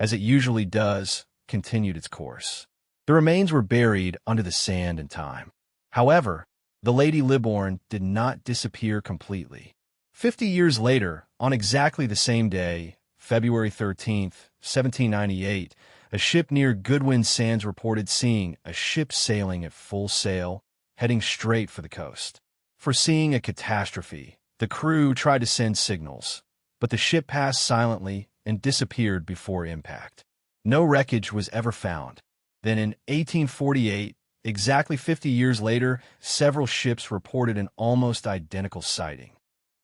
as it usually does, continued its course. The remains were buried under the sand in time. However, the Lady Liborn did not disappear completely. 50 years later, on exactly the same day, February 13th, 1798, a ship near Goodwin Sands reported seeing a ship sailing at full sail, heading straight for the coast. Foreseeing a catastrophe, the crew tried to send signals, but the ship passed silently and disappeared before impact. No wreckage was ever found. Then in 1848, exactly 50 years later, several ships reported an almost identical sighting.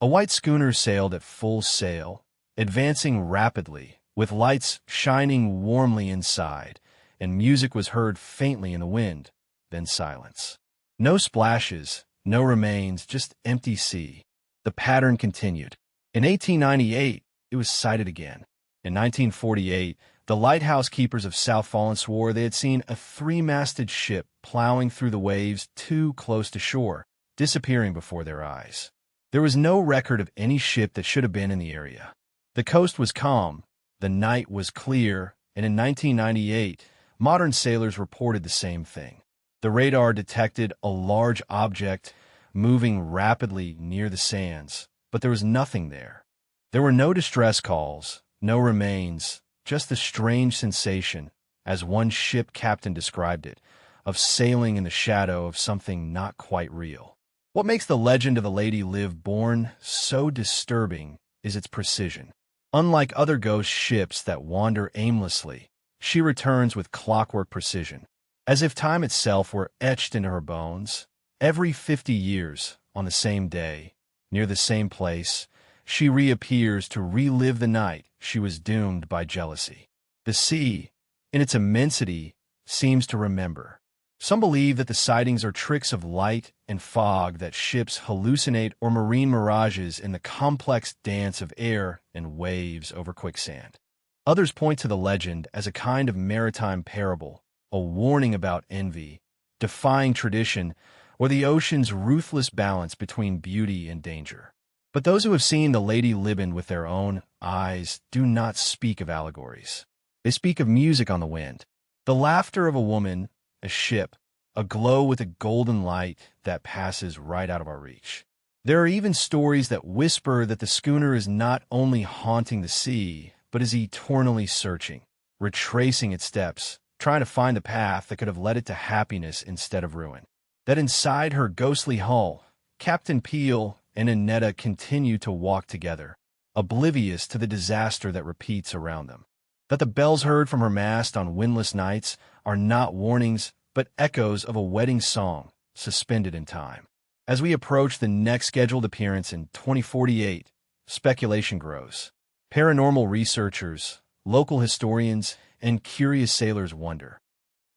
A white schooner sailed at full sail, advancing rapidly, with lights shining warmly inside, and music was heard faintly in the wind, then silence. No splashes, no remains, just empty sea. The pattern continued. In 1898, it was sighted again. In 1948, the lighthouse keepers of Southfollen swore they had seen a three-masted ship plowing through the waves too close to shore, disappearing before their eyes. There was no record of any ship that should have been in the area. The coast was calm, the night was clear, and in 1998, modern sailors reported the same thing. The radar detected a large object moving rapidly near the sands, but there was nothing there. There were no distress calls, no remains, just the strange sensation, as one ship captain described it, of sailing in the shadow of something not quite real. What makes the legend of the Lady Liborn so disturbing is its precision. Unlike other ghost ships that wander aimlessly, she returns with clockwork precision. As if time itself were etched into her bones, every 50 years, on the same day, near the same place, she reappears to relive the night she was doomed by jealousy. The sea, in its immensity, seems to remember. Some believe that the sightings are tricks of light and fog that ships hallucinate or marine mirages in the complex dance of air and waves over quicksand. Others point to the legend as a kind of maritime parable, a warning about envy, defying tradition, or the ocean's ruthless balance between beauty and danger. But those who have seen the Lady Liband with their own eyes do not speak of allegories. They speak of music on the wind, the laughter of a woman, a ship, aglow with a golden light that passes right out of our reach. There are even stories that whisper that the schooner is not only haunting the sea, but is eternally searching, retracing its steps, trying to find the path that could have led it to happiness instead of ruin. that inside her ghostly hull, Captain Peel and Annetta continue to walk together, oblivious to the disaster that repeats around them. That the bells heard from her mast on windless nights are not warnings, but echoes of a wedding song suspended in time. As we approach the next scheduled appearance in 2048, speculation grows. Paranormal researchers, local historians, and curious sailors wonder,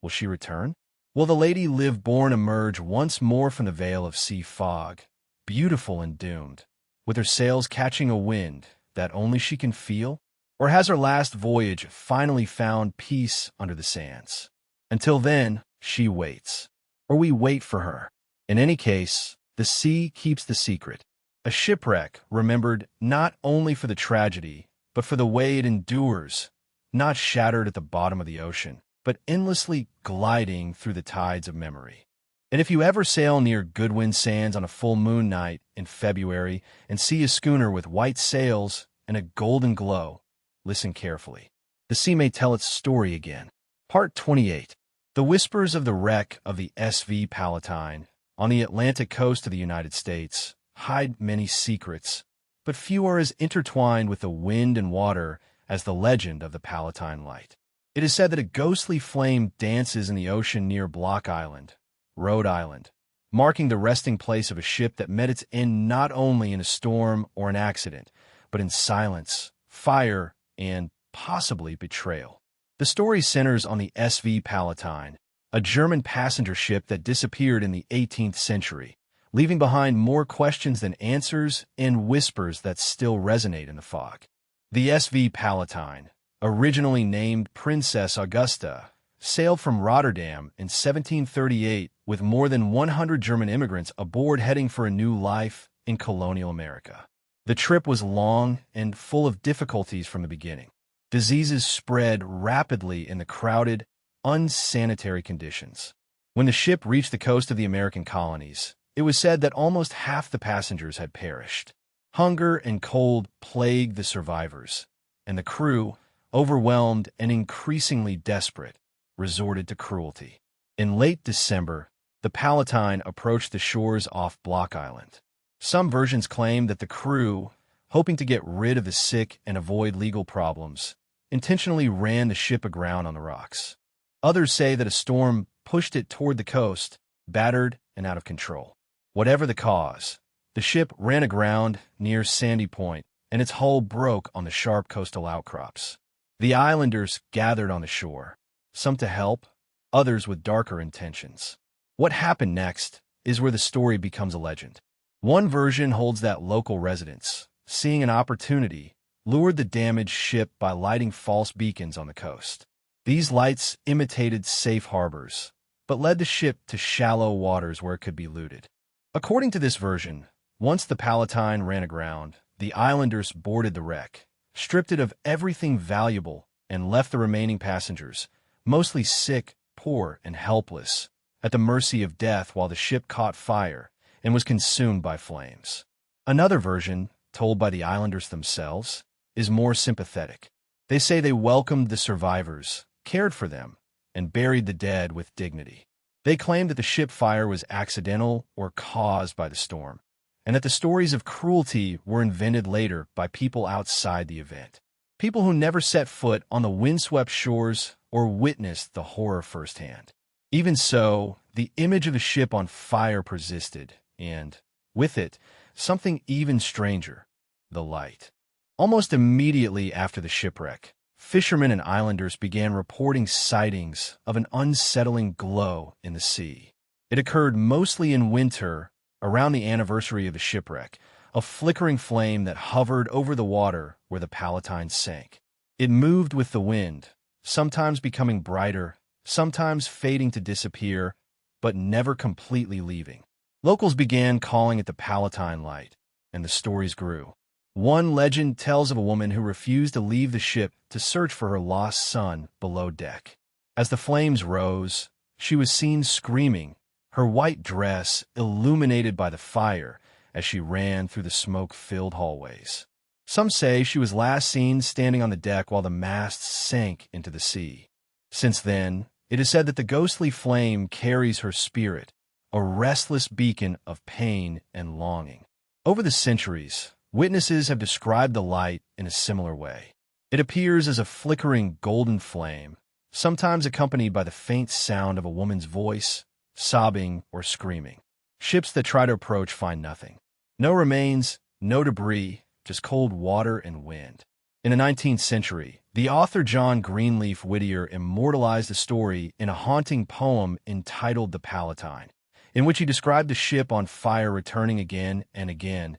will she return? Will the Lady Live-Born emerge once more from the veil of sea fog, beautiful and doomed, with her sails catching a wind that only she can feel? Or has her last voyage finally found peace under the sands? Until then, she waits. Or we wait for her. In any case, the sea keeps the secret. A shipwreck remembered not only for the tragedy, but for the way it endures, not shattered at the bottom of the ocean, but endlessly gliding through the tides of memory. And if you ever sail near Goodwin Sands on a full moon night in February and see a schooner with white sails and a golden glow, listen carefully. The sea may tell its story again. Part 28. The whispers of the wreck of the SV Palatine on the Atlantic coast of the United States hide many secrets, but few are as intertwined with the wind and water as the legend of the Palatine Light. It is said that a ghostly flame dances in the ocean near Block Island, Rhode Island, marking the resting place of a ship that met its end not only in a storm or an accident, but in silence, fire, and possibly betrayal. The story centers on the SV Palatine, a German passenger ship that disappeared in the 18th century, leaving behind more questions than answers and whispers that still resonate in the fog. The SV Palatine, originally named Princess Augusta, sailed from Rotterdam in 1738 with more than 100 German immigrants aboard heading for a new life in colonial America. The trip was long and full of difficulties from the beginning. Diseases spread rapidly in the crowded, unsanitary conditions. When the ship reached the coast of the American colonies, it was said that almost half the passengers had perished. Hunger and cold plagued the survivors, and the crew, overwhelmed and increasingly desperate, resorted to cruelty. In late December, the Palatine approached the shores off Block Island. Some versions claim that the crew, hoping to get rid of the sick and avoid legal problems, intentionally ran the ship aground on the rocks. Others say that a storm pushed it toward the coast, battered and out of control. Whatever the cause, the ship ran aground near Sandy Point, and its hull broke on the sharp coastal outcrops. The islanders gathered on the shore, some to help, others with darker intentions. What happened next is where the story becomes a legend. One version holds that local residents, seeing an opportunity, lured the damaged ship by lighting false beacons on the coast. These lights imitated safe harbors, but led the ship to shallow waters where it could be looted. According to this version, once the Palatine ran aground, the islanders boarded the wreck, stripped it of everything valuable, and left the remaining passengers, mostly sick, poor, and helpless, at the mercy of death while the ship caught fire and was consumed by flames. Another version, told by the islanders themselves, is more sympathetic. They say they welcomed the survivors, cared for them, and buried the dead with dignity. They claim that the ship fire was accidental or caused by the storm, and that the stories of cruelty were invented later by people outside the event. People who never set foot on the windswept shores or witnessed the horror firsthand. Even so, the image of the ship on fire persisted, and, with it, something even stranger, the light. Almost immediately after the shipwreck, fishermen and islanders began reporting sightings of an unsettling glow in the sea. It occurred mostly in winter, around the anniversary of the shipwreck, a flickering flame that hovered over the water where the Palatine sank. It moved with the wind, sometimes becoming brighter, sometimes fading to disappear, but never completely leaving. Locals began calling it the Palatine Light, and the stories grew. One legend tells of a woman who refused to leave the ship to search for her lost son below deck. As the flames rose, she was seen screaming, her white dress illuminated by the fire as she ran through the smoke-filled hallways. Some say she was last seen standing on the deck while the masts sank into the sea. Since then, it is said that the ghostly flame carries her spirit, a restless beacon of pain and longing. Over the centuries, witnesses have described the light in a similar way. It appears as a flickering golden flame, sometimes accompanied by the faint sound of a woman's voice, sobbing or screaming. Ships that try to approach find nothing. No remains, no debris, just cold water and wind. In the 19th century, the author John Greenleaf Whittier immortalized the story in a haunting poem entitled The Palatine, in which he described the ship on fire returning again and again,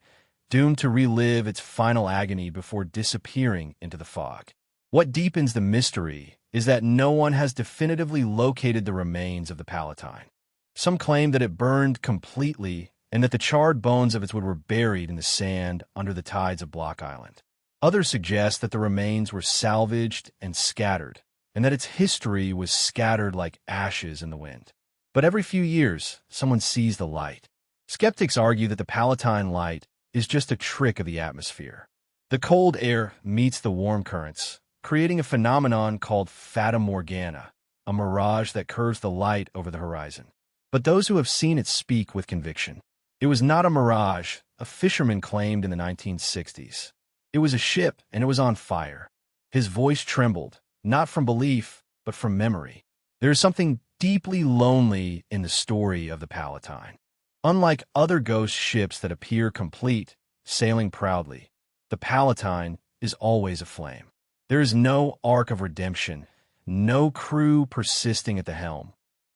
doomed to relive its final agony before disappearing into the fog. What deepens the mystery is that no one has definitively located the remains of the Palatine. Some claim that it burned completely and that the charred bones of its wood were buried in the sand under the tides of Block Island. Others suggest that the remains were salvaged and scattered, and that its history was scattered like ashes in the wind. But every few years, someone sees the light. Skeptics argue that the Palatine light is just a trick of the atmosphere. The cold air meets the warm currents, creating a phenomenon called fata morgana, a mirage that curves the light over the horizon. But those who have seen it speak with conviction. It was not a mirage, a fisherman claimed in the 1960s. It was a ship, and it was on fire. His voice trembled, not from belief, but from memory. There is something deeply lonely in the story of the Palatine. Unlike other ghost ships that appear complete, sailing proudly, the Palatine is always aflame. There is no arc of redemption, no crew persisting at the helm,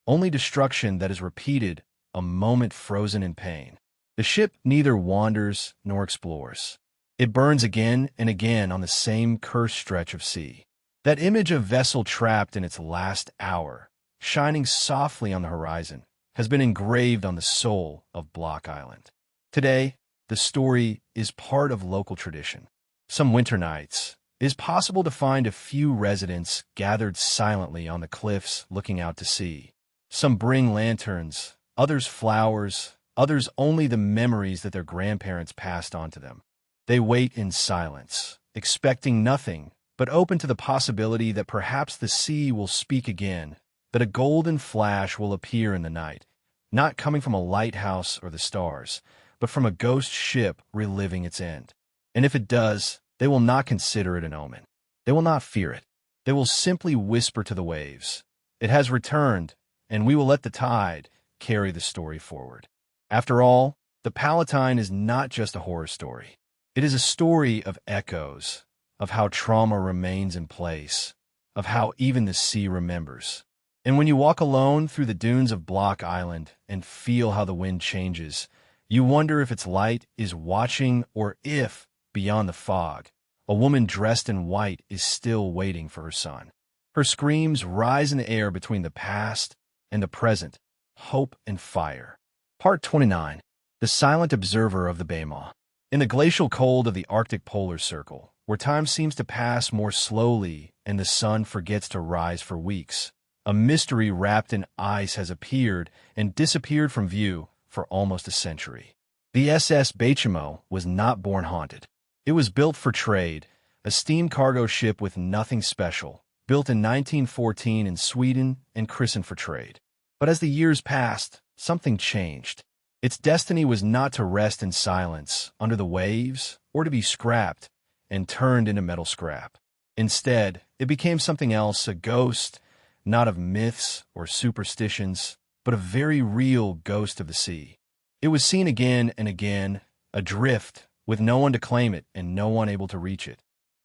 only destruction that is repeated, a moment frozen in pain. The ship neither wanders nor explores. It burns again and again on the same cursed stretch of sea. That image of vessel trapped in its last hour, shining softly on the horizon, has been engraved on the soul of Block Island. Today, the story is part of local tradition. Some winter nights, it is possible to find a few residents gathered silently on the cliffs looking out to sea. Some bring lanterns, others flowers, others only the memories that their grandparents passed on to them. They wait in silence, expecting nothing, but open to the possibility that perhaps the sea will speak again, that a golden flash will appear in the night, not coming from a lighthouse or the stars, but from a ghost ship reliving its end. And if it does, they will not consider it an omen. They will not fear it. They will simply whisper to the waves, "It has returned, and we will let the tide carry the story forward." After all, the Palatine is not just a horror story. It is a story of echoes, of how trauma remains in place, of how even the sea remembers. And when you walk alone through the dunes of Block Island and feel how the wind changes, you wonder if its light is watching or if, beyond the fog, a woman dressed in white is still waiting for her son. Her screams rise in the air between the past and the present, hope and fire. Part 29. The Silent Observer of the Baymaw. In the glacial cold of the Arctic polar circle, where time seems to pass more slowly and the sun forgets to rise for weeks, a mystery wrapped in ice has appeared and disappeared from view for almost a century. The SS Baychimo was not born haunted. It was built for trade, a steam cargo ship with nothing special, built in 1914 in Sweden and christened for trade. But as the years passed, something changed. Its destiny was not to rest in silence under the waves or to be scrapped and turned into metal scrap. Instead, it became something else, a ghost, not of myths or superstitions, but a very real ghost of the sea. It was seen again and again, adrift, with no one to claim it and no one able to reach it,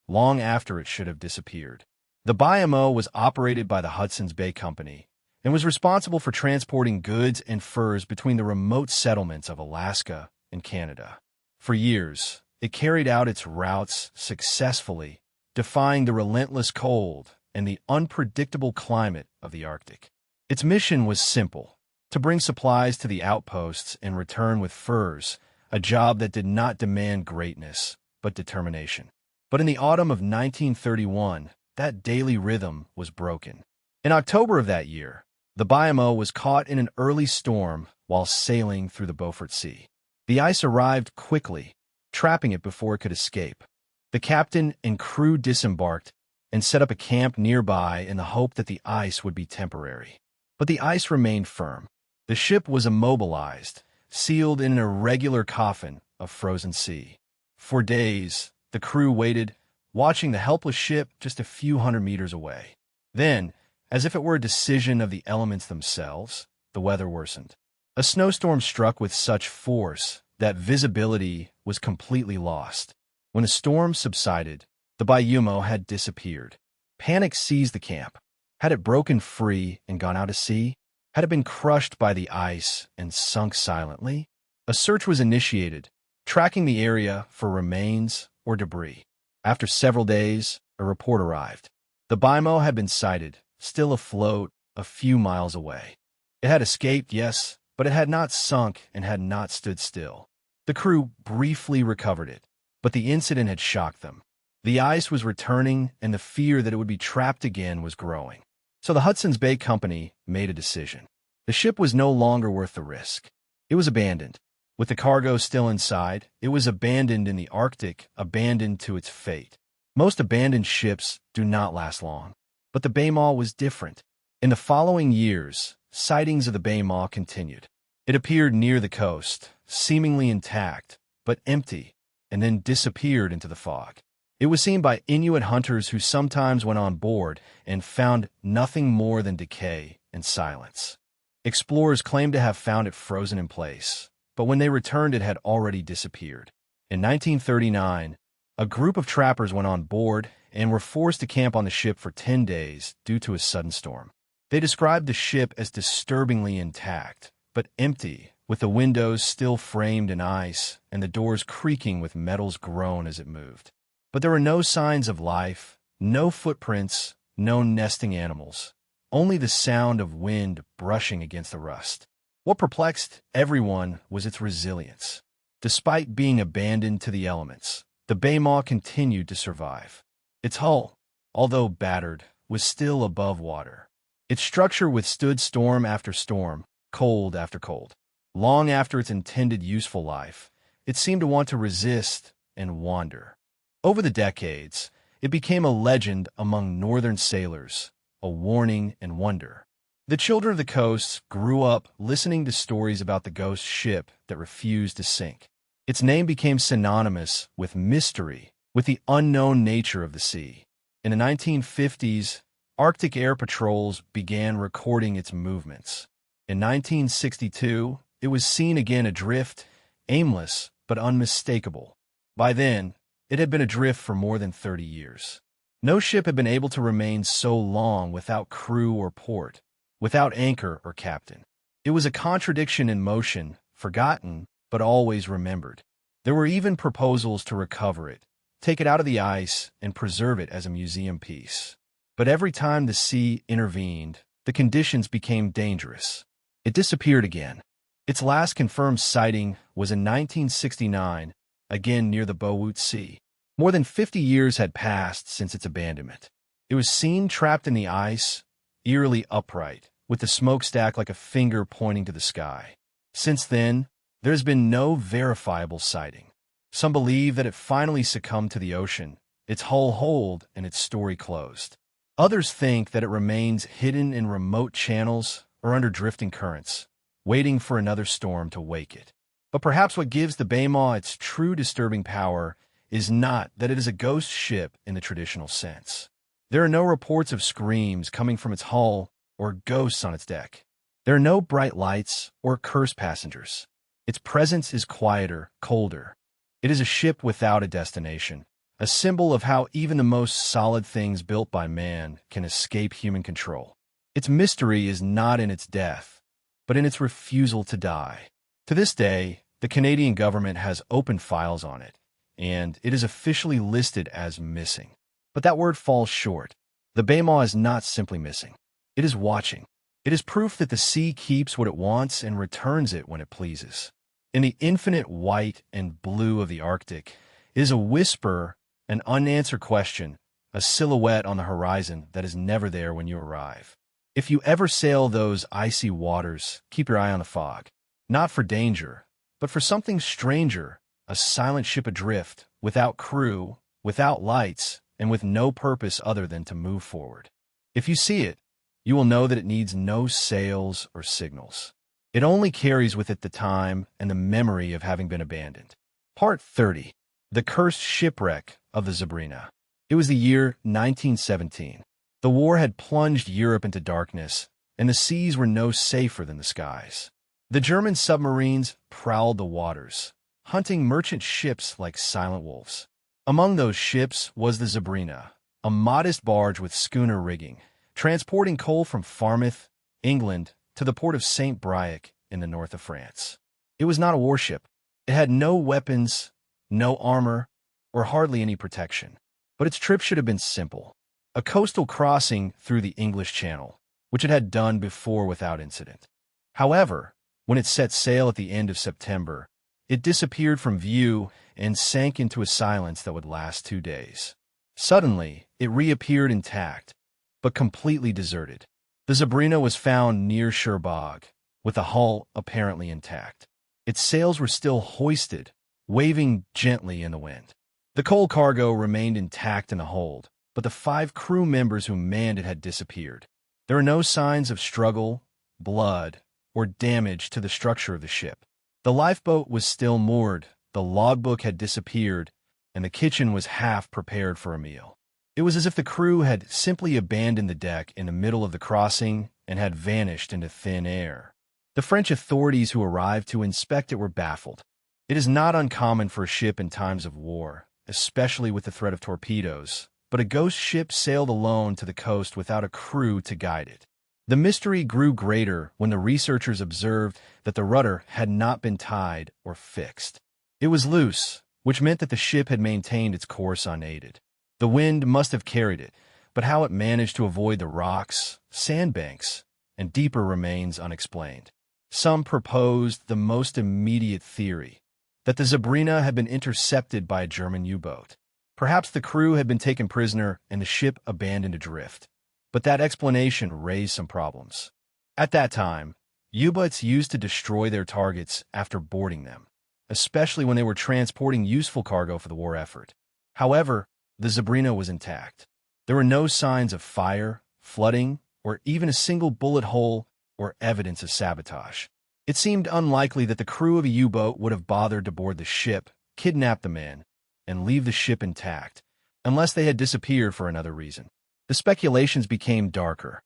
long after it should have disappeared. The BIMO was operated by the Hudson's Bay Company and was responsible for transporting goods and furs between the remote settlements of Alaska and Canada. For years, it carried out its routes successfully, defying the relentless cold and the unpredictable climate of the Arctic. Its mission was simple: to bring supplies to the outposts and return with furs, a job that did not demand greatness, but determination. But in the autumn of 1931, that daily rhythm was broken. In October of that year, the BIMO was caught in an early storm while sailing through the Beaufort Sea. The ice arrived quickly, trapping it before it could escape. The captain and crew disembarked and set up a camp nearby in the hope that the ice would be temporary. But the ice remained firm. The ship was immobilized, sealed in an irregular coffin of frozen sea. For days, the crew waited, watching the helpless ship just a few hundred meters away. Then, as if it were a decision of the elements themselves, the weather worsened. A snowstorm struck with such force that visibility was completely lost. When the storm subsided, the Bayumo had disappeared. Panic seized the camp. Had it broken free and gone out to sea? Had it been crushed by the ice and sunk silently? A search was initiated, tracking the area for remains or debris. After several days, a report arrived. The Bayumo had been sighted, still afloat, a few miles away. It had escaped, yes, but it had not sunk and had not stood still. The crew briefly recovered it, but the incident had shocked them. The ice was returning, and the fear that it would be trapped again was growing. So the Hudson's Bay Company made a decision. The ship was no longer worth the risk. It was abandoned. With the cargo still inside, it was abandoned in the Arctic, abandoned to its fate. Most abandoned ships do not last long. But the Baymaw was different. In the following years, sightings of the Baymaw continued. It appeared near the coast, seemingly intact, but empty, and then disappeared into the fog. It was seen by Inuit hunters who sometimes went on board and found nothing more than decay and silence. Explorers claimed to have found it frozen in place, but when they returned it had already disappeared. In 1939, a group of trappers went on board and were forced to camp on the ship for 10 days due to a sudden storm. They described the ship as disturbingly intact, but empty, with the windows still framed in ice and the doors creaking with metals groan as it moved. But there were no signs of life, no footprints, no nesting animals, only the sound of wind brushing against the rust. What perplexed everyone was its resilience. Despite being abandoned to the elements, the Baymaw continued to survive. Its hull, although battered, was still above water. Its structure withstood storm after storm, cold after cold. Long after its intended useful life, it seemed to want to resist and wander. Over the decades, it became a legend among northern sailors, a warning and wonder. The children of the coast grew up listening to stories about the ghost ship that refused to sink. Its name became synonymous with mystery, with the unknown nature of the sea. In the 1950s, Arctic air patrols began recording its movements. In 1962, it was seen again adrift, aimless but unmistakable. By then, it had been adrift for more than 30 years. No ship had been able to remain so long without crew or port, without anchor or captain. It was a contradiction in motion, forgotten, but always remembered. There were even proposals to recover it, take it out of the ice, and preserve it as a museum piece. But every time the sea intervened, the conditions became dangerous. It disappeared again. Its last confirmed sighting was in 1969, again near the Bowoot Sea. More than 50 years had passed since its abandonment. It was seen trapped in the ice, eerily upright, with the smokestack like a finger pointing to the sky. Since then, there has been no verifiable sighting. Some believe that it finally succumbed to the ocean, its hull holed and its story closed. Others think that it remains hidden in remote channels or under drifting currents, waiting for another storm to wake it. But perhaps what gives the Baymaw its true disturbing power is not that it is a ghost ship in the traditional sense. There are no reports of screams coming from its hull or ghosts on its deck. There are no bright lights or cursed passengers. Its presence is quieter, colder. It is a ship without a destination, a symbol of how even the most solid things built by man can escape human control. Its mystery is not in its death, but in its refusal to die. To this day, the Canadian government has open files on it, and it is officially listed as missing. But that word falls short. The Baymaw is not simply missing. It is watching. It is proof that the sea keeps what it wants and returns it when it pleases. In the infinite white and blue of the Arctic is a whisper, an unanswered question, a silhouette on the horizon that is never there when you arrive. If you ever sail those icy waters, keep your eye on the fog. Not for danger, but for something stranger, a silent ship adrift, without crew, without lights, and with no purpose other than to move forward. If you see it, you will know that it needs no sails or signals. It only carries with it the time and the memory of having been abandoned. Part 30. The Cursed Shipwreck of the Sabrina. It was the year 1917. The war had plunged Europe into darkness, and the seas were no safer than the skies. The German submarines prowled the waters, hunting merchant ships like silent wolves. Among those ships was the Sabrina, a modest barge with schooner rigging, transporting coal from Falmouth, England, to the port of St. Briac in the north of France. It was not a warship. It had no weapons, no armor, or hardly any protection. But its trip should have been simple. A coastal crossing through the English Channel, which it had done before without incident. However, when it set sail at the end of September, it disappeared from view and sank into a silence that would last 2 days. Suddenly, it reappeared intact, but completely deserted. The Sabrina was found near Cherbourg, with the hull apparently intact. Its sails were still hoisted, waving gently in the wind. The coal cargo remained intact in the hold, but the 5 crew members who manned it had disappeared. There were no signs of struggle, blood, or damage to the structure of the ship. The lifeboat was still moored, the logbook had disappeared, and the kitchen was half prepared for a meal. It was as if the crew had simply abandoned the deck in the middle of the crossing and had vanished into thin air. The French authorities who arrived to inspect it were baffled. It is not uncommon for a ship in times of war, especially with the threat of torpedoes, but a ghost ship sailed alone to the coast without a crew to guide it. The mystery grew greater when the researchers observed that the rudder had not been tied or fixed. It was loose, which meant that the ship had maintained its course unaided. The wind must have carried it, but how it managed to avoid the rocks, sandbanks, and deeper remains unexplained. Some proposed the most immediate theory, that the Sabrina had been intercepted by a German U-boat. Perhaps the crew had been taken prisoner and the ship abandoned adrift. But that explanation raised some problems. At that time, U-boats used to destroy their targets after boarding them, especially when they were transporting useful cargo for the war effort. However, the Sabrina was intact. There were no signs of fire, flooding, or even a single bullet hole or evidence of sabotage. It seemed unlikely that the crew of a U-boat would have bothered to board the ship, kidnap the men, and leave the ship intact, unless they had disappeared for another reason. The speculations became darker.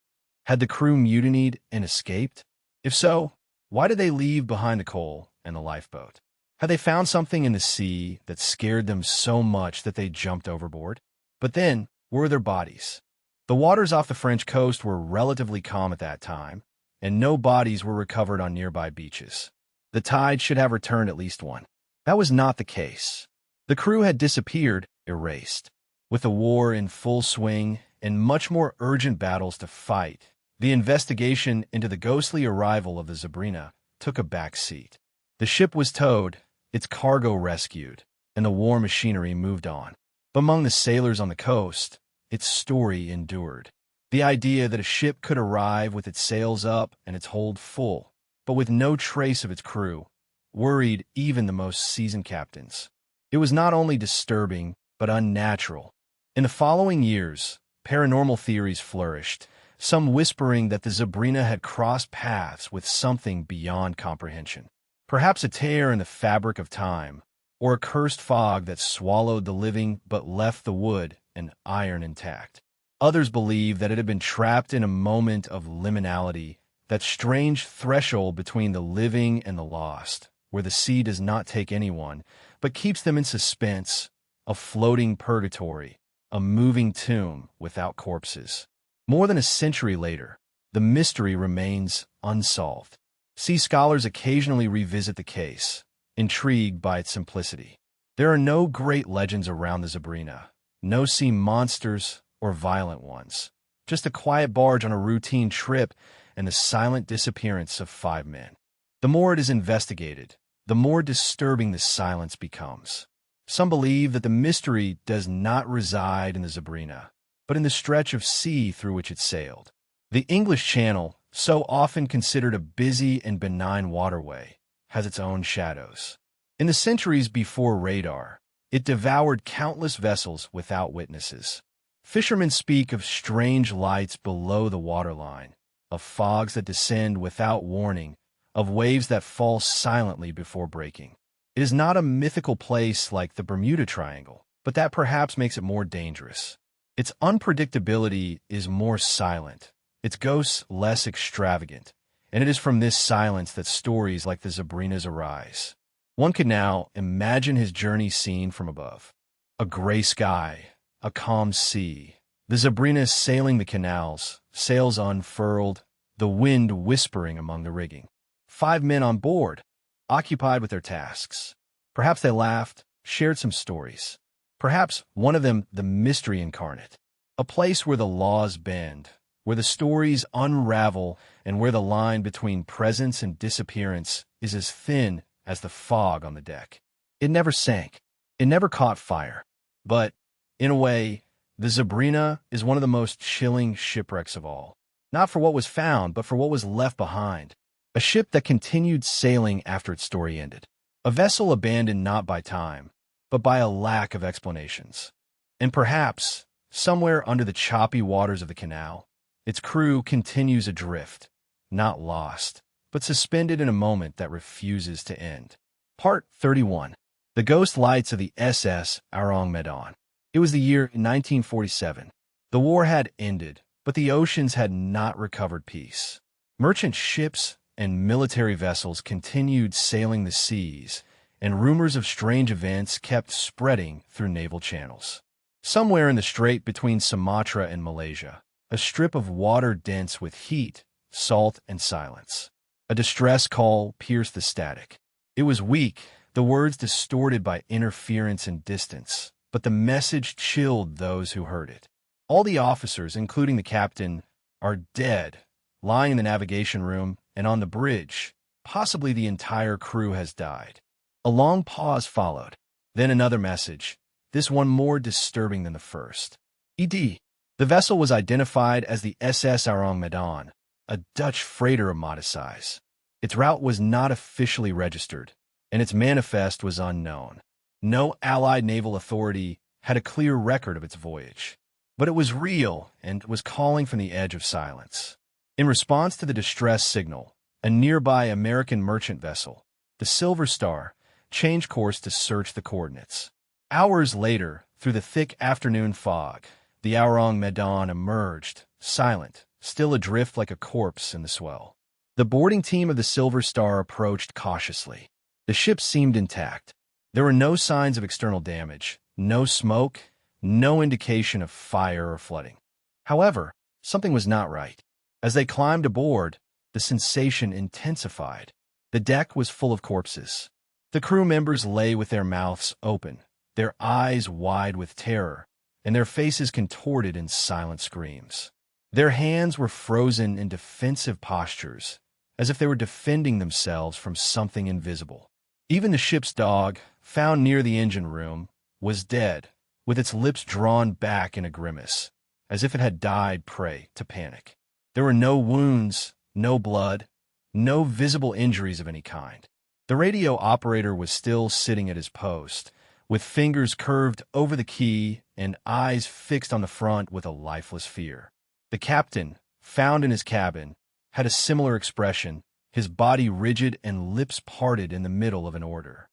Had the crew mutinied and escaped? If so, why did they leave behind the coal and the lifeboat? Had they found something in the sea that scared them so much that they jumped overboard? But then, where were their bodies? The waters off the French coast were relatively calm at that time, and no bodies were recovered on nearby beaches. The tide should have returned at least one. That was not the case. The crew had disappeared, erased. With the war in full swing and much more urgent battles to fight, the investigation into the ghostly arrival of the Sabrina took a back seat. The ship was towed, its cargo rescued, and the war machinery moved on. But among the sailors on the coast, its story endured. The idea that a ship could arrive with its sails up and its hold full, but with no trace of its crew, worried even the most seasoned captains. It was not only disturbing, but unnatural. In the following years, paranormal theories flourished, some whispering that the Sabrina had crossed paths with something beyond comprehension. Perhaps a tear in the fabric of time, or a cursed fog that swallowed the living but left the wood and iron intact. Others believe that it had been trapped in a moment of liminality, that strange threshold between the living and the lost, where the sea does not take anyone, but keeps them in suspense, a floating purgatory, a moving tomb without corpses. More than a century later, the mystery remains unsolved. Sea scholars occasionally revisit the case, intrigued by its simplicity. There are no great legends around the Sabrina, no sea monsters or violent ones, just a quiet barge on a routine trip and the silent disappearance of 5 men. The more it is investigated, the more disturbing the silence becomes. Some believe that the mystery does not reside in the Sabrina, but in the stretch of sea through which it sailed. The English Channel, so often considered a busy and benign waterway, has its own shadows. In the centuries before radar, it devoured countless vessels without witnesses. Fishermen speak of strange lights below the waterline, of fogs that descend without warning, of waves that fall silently before breaking. It is not a mythical place like the Bermuda Triangle, but that perhaps makes it more dangerous. Its unpredictability is more silent, its ghosts less extravagant, and it is from this silence that stories like the Sabrina's arise. One could now imagine his journey seen from above. A gray sky, a calm sea, the Sabrina sailing the canals, sails unfurled, the wind whispering among the rigging. 5 men on board, occupied with their tasks. Perhaps they laughed, shared some stories. Perhaps one of them the mystery incarnate. A place where the laws bend, where the stories unravel, and where the line between presence and disappearance is as thin as the fog on the deck. It never sank. It never caught fire. But, in a way, the Sabrina is one of the most chilling shipwrecks of all. Not for what was found, but for what was left behind. A ship that continued sailing after its story ended. A vessel abandoned not by time, but by a lack of explanations. And perhaps, somewhere under the choppy waters of the canal, its crew continues adrift, not lost, but suspended in a moment that refuses to end. Part 31. The Ghost Lights of the SS Arong Medan. It was the year 1947. The war had ended, but the oceans had not recovered peace. Merchant ships and military vessels continued sailing the seas, and rumors of strange events kept spreading through naval channels. Somewhere in the strait between Sumatra and Malaysia, a strip of water dense with heat, salt, and silence. A distress call pierced the static. It was weak, the words distorted by interference and distance, but the message chilled those who heard it. All the officers, including the captain, are dead, lying in the navigation room and on the bridge. Possibly the entire crew has died. A long pause followed. Then another message, this one more disturbing than the first. ED. The vessel was identified as the SS Arong Medan, a Dutch freighter of modest size. Its route was not officially registered, and its manifest was unknown. No Allied naval authority had a clear record of its voyage. But it was real and was calling from the edge of silence. In response to the distress signal, a nearby American merchant vessel, the Silver Star, changed course to search the coordinates. Hours later, through the thick afternoon fog, the Arong Medan emerged, silent, still adrift like a corpse in the swell. The boarding team of the Silver Star approached cautiously. The ship seemed intact. There were no signs of external damage, no smoke, no indication of fire or flooding. However, something was not right. As they climbed aboard, the sensation intensified. The deck was full of corpses. The crew members lay with their mouths open, their eyes wide with terror, and their faces contorted in silent screams. Their hands were frozen in defensive postures, as if they were defending themselves from something invisible. Even the ship's dog, found near the engine room, was dead, with its lips drawn back in a grimace, as if it had died prey to panic. There were no wounds, no blood, no visible injuries of any kind. The radio operator was still sitting at his post, with fingers curved over the key and eyes fixed on the front with a lifeless fear. The captain, found in his cabin, had a similar expression, his body rigid and lips parted in the middle of an order.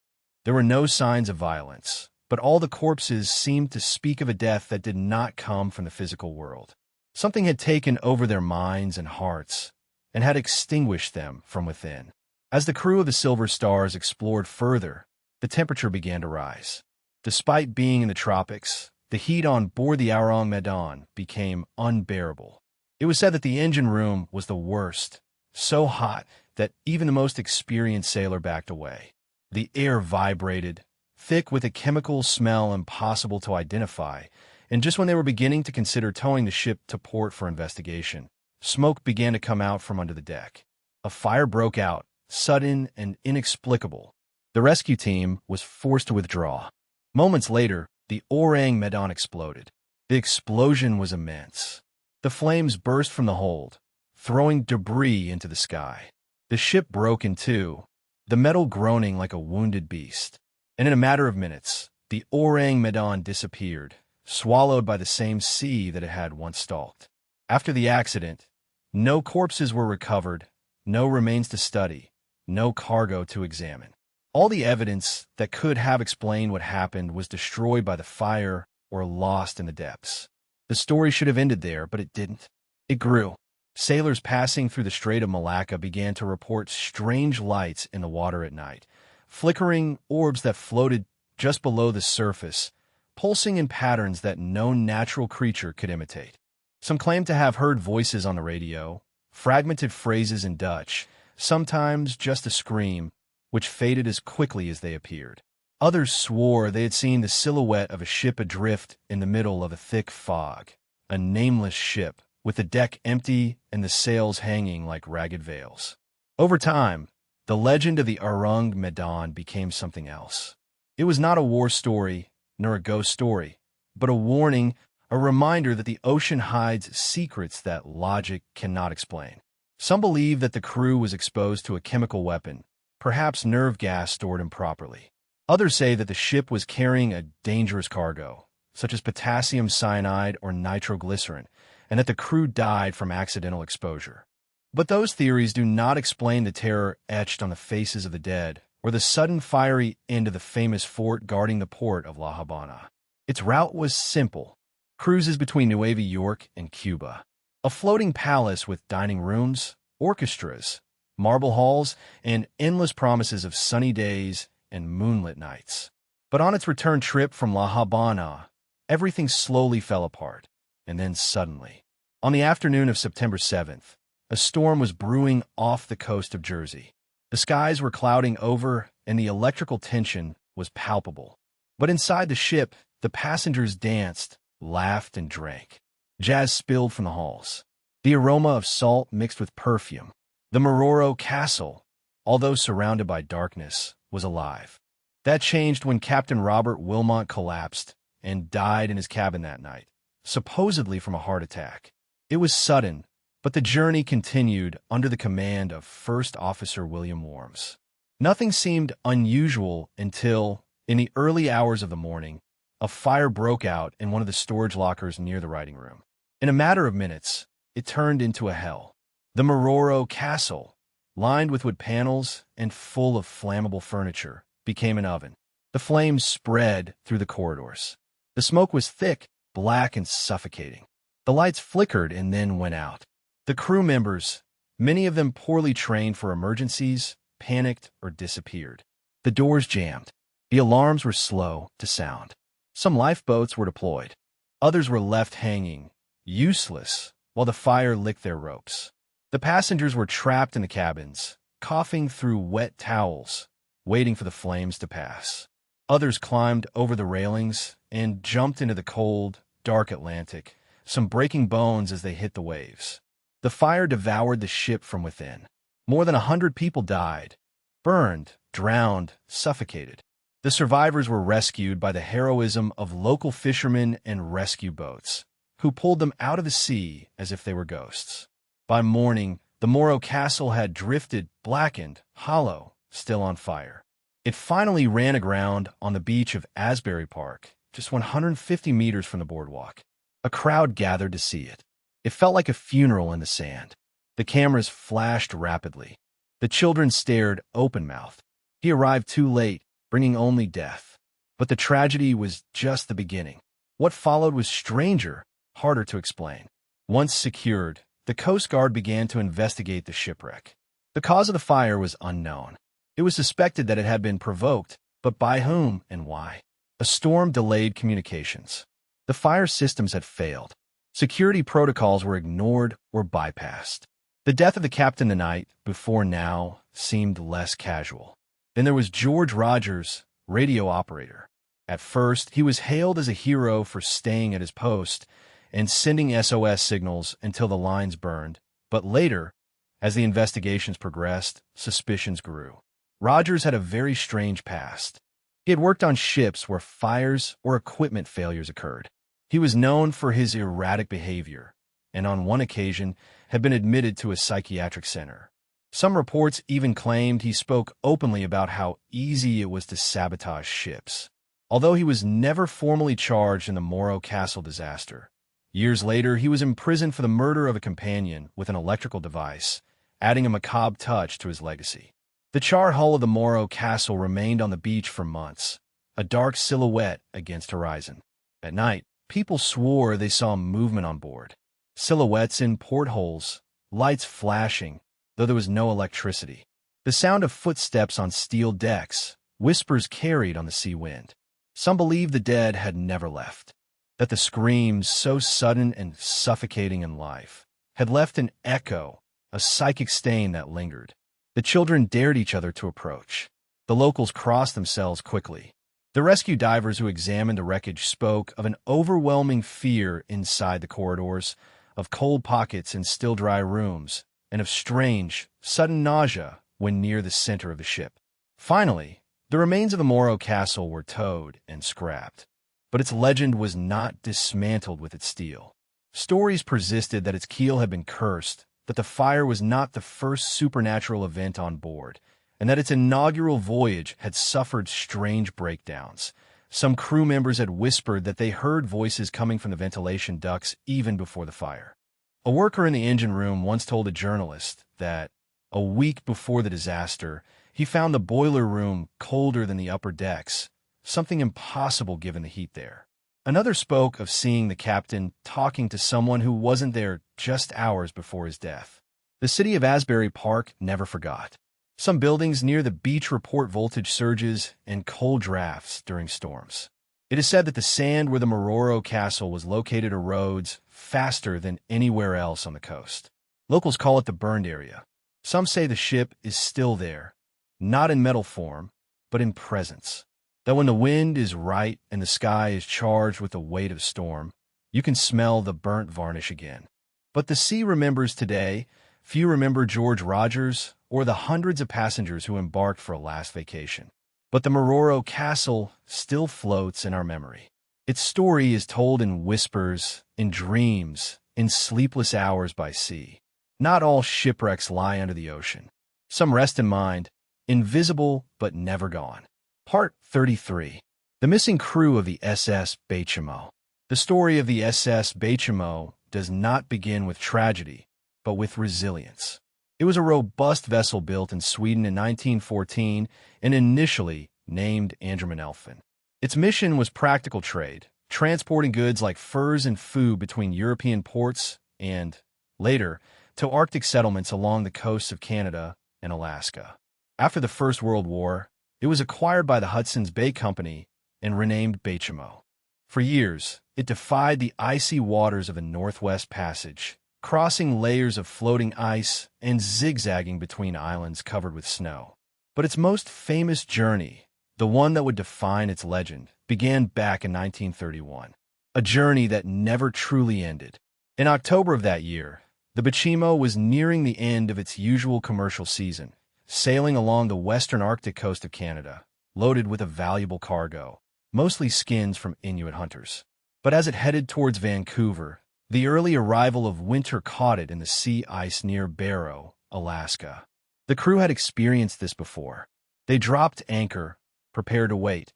There were no signs of violence, but all the corpses seemed to speak of a death that did not come from the physical world. Something had taken over their minds and hearts, and had extinguished them from within. As the crew of the Silver Stars explored further, the temperature began to rise. Despite being in the tropics, the heat on board the Arong Medan became unbearable. It was said that the engine room was the worst, so hot that even the most experienced sailor backed away. The air vibrated, thick with a chemical smell impossible to identify, and just when they were beginning to consider towing the ship to port for investigation, smoke began to come out from under the deck. A fire broke out, sudden and inexplicable. The rescue team was forced to withdraw. Moments later, the Orang Medan exploded. The explosion was immense. The flames burst from the hold, throwing debris into the sky. The ship broke in two, the metal groaning like a wounded beast. And in a matter of minutes, the Orang Medan disappeared, swallowed by the same sea that it had once stalked. After the accident, no corpses were recovered, no remains to study, no cargo to examine. All the evidence that could have explained what happened was destroyed by the fire or lost in the depths. The story should have ended there, but it didn't. It grew. Sailors passing through the Strait of Malacca began to report strange lights in the water at night, flickering orbs that floated just below the surface, pulsing in patterns that no natural creature could imitate. Some claimed to have heard voices on the radio, fragmented phrases in Dutch, sometimes just a scream, which faded as quickly as they appeared. Others swore they had seen the silhouette of a ship adrift in the middle of a thick fog, a nameless ship, with the deck empty and the sails hanging like ragged veils. Over time, the legend of the Arung Medan became something else. It was not a war story, nor a ghost story, but a warning, a reminder that the ocean hides secrets that logic cannot explain. Some believe that the crew was exposed to a chemical weapon, perhaps nerve gas stored improperly. Others say that the ship was carrying a dangerous cargo, such as potassium cyanide or nitroglycerin, and that the crew died from accidental exposure. But those theories do not explain the terror etched on the faces of the dead, or the sudden fiery end of the famous fort guarding the port of La Habana. Its route was simple: cruises between Nueva York and Cuba. A floating palace with dining rooms, orchestras, marble halls, and endless promises of sunny days and moonlit nights. But on its return trip from La Habana, everything slowly fell apart. And then suddenly, on the afternoon of September 7th, a storm was brewing off the coast of Jersey. The skies were clouding over, and the electrical tension was palpable. But inside the ship, the passengers danced, laughed, and drank. Jazz spilled from the halls. The aroma of salt mixed with perfume. The Mororo Castle, although surrounded by darkness, was alive. That changed when Captain Robert Wilmot collapsed and died in his cabin that night, supposedly from a heart attack. It was sudden, but the journey continued under the command of First Officer William Worms. Nothing seemed unusual until, in the early hours of the morning, a fire broke out in one of the storage lockers near the writing room. In a matter of minutes, it turned into a hell. The Mororo Castle, lined with wood panels and full of flammable furniture, became an oven. The flames spread through the corridors. The smoke was thick, black, and suffocating. The lights flickered and then went out. The crew members, many of them poorly trained for emergencies, panicked or disappeared. The doors jammed. The alarms were slow to sound. Some lifeboats were deployed. Others were left hanging, useless, while the fire licked their ropes. The passengers were trapped in the cabins, coughing through wet towels, waiting for the flames to pass. Others climbed over the railings and jumped into the cold, dark Atlantic, some breaking bones as they hit the waves. The fire devoured the ship from within. More than 100 people died, burned, drowned, suffocated. The survivors were rescued by the heroism of local fishermen and rescue boats, who pulled them out of the sea as if they were ghosts. By morning, the Morro Castle had drifted, blackened, hollow, still on fire. It finally ran aground on the beach of Asbury Park, just 150 meters from the boardwalk. A crowd gathered to see it. It felt like a funeral in the sand. The cameras flashed rapidly. The children stared open-mouthed. He arrived too late, bringing only death. But the tragedy was just the beginning. What followed was stranger, harder to explain. Once secured, the Coast Guard began to investigate the shipwreck. The cause of the fire was unknown. It was suspected that it had been provoked, but by whom and why? A storm delayed communications. The fire systems had failed. Security protocols were ignored or bypassed. The death of the captain the night before now seemed less casual. Then there was George Rogers, radio operator. At first, he was hailed as a hero for staying at his post and sending SOS signals until the lines burned. But later, as the investigations progressed, suspicions grew. Rogers had a very strange past. He had worked on ships where fires or equipment failures occurred. He was known for his erratic behavior, and on one occasion had been admitted to a psychiatric center. Some reports even claimed he spoke openly about how easy it was to sabotage ships. Although he was never formally charged in the Morro Castle disaster, years later he was imprisoned for the murder of a companion with an electrical device, adding a macabre touch to his legacy. The charred hull of the Morro Castle remained on the beach for months, a dark silhouette against horizon. At night, people swore they saw movement on board. Silhouettes in portholes, lights flashing, though there was no electricity. The sound of footsteps on steel decks, whispers carried on the sea wind. Some believed the dead had never left, that the screams, so sudden and suffocating in life, had left an echo, a psychic stain that lingered. The children dared each other to approach. The locals crossed themselves quickly. The rescue divers who examined the wreckage spoke of an overwhelming fear inside the corridors, of cold pockets in still dry rooms, and of strange, sudden nausea when near the center of the ship. Finally, the remains of the Morro Castle were towed and scrapped, but its legend was not dismantled with its steel. Stories persisted that its keel had been cursed, that the fire was not the first supernatural event on board, and that its inaugural voyage had suffered strange breakdowns. Some crew members had whispered that they heard voices coming from the ventilation ducts even before the fire. A worker in the engine room once told a journalist that, a week before the disaster, he found the boiler room colder than the upper decks, something impossible given the heat there. Another spoke of seeing the captain talking to someone who wasn't there just hours before his death. The city of Asbury Park never forgot. Some buildings near the beach report voltage surges and cold drafts during storms. It is said that the sand where the Morro Castle was located erodes faster than anywhere else on the coast. Locals call it the burned area. Some say the ship is still there, not in metal form, but in presence. That when the wind is right and the sky is charged with the weight of storm, you can smell the burnt varnish again. But the sea remembers today. Few remember George Rogers or the hundreds of passengers who embarked for a last vacation. But the Morro Castle still floats in our memory. Its story is told in whispers, in dreams, in sleepless hours by sea. Not all shipwrecks lie under the ocean. Some rest in mind, invisible but never gone. Part 33. The missing crew of the SS Bachimo. The story of the SS Bachimo does not begin with tragedy, but with resilience. It was a robust vessel built in Sweden in 1914 and initially named Elfen. Its mission was practical trade, transporting goods like furs and food between European ports and, later, to Arctic settlements along the coasts of Canada and Alaska. After the First World War, it was acquired by the Hudson's Bay Company and renamed Bachimo. For years, it defied the icy waters of the Northwest Passage, crossing layers of floating ice and zigzagging between islands covered with snow. But its most famous journey, the one that would define its legend, began back in 1931, a journey that never truly ended. In October of that year, the Bachimo was nearing the end of its usual commercial season, sailing along the western Arctic coast of Canada, loaded with a valuable cargo, mostly skins from Inuit hunters. But as it headed towards Vancouver, the early arrival of winter caught it in the sea ice near Barrow, Alaska. The crew had experienced this before. They dropped anchor, prepared to wait,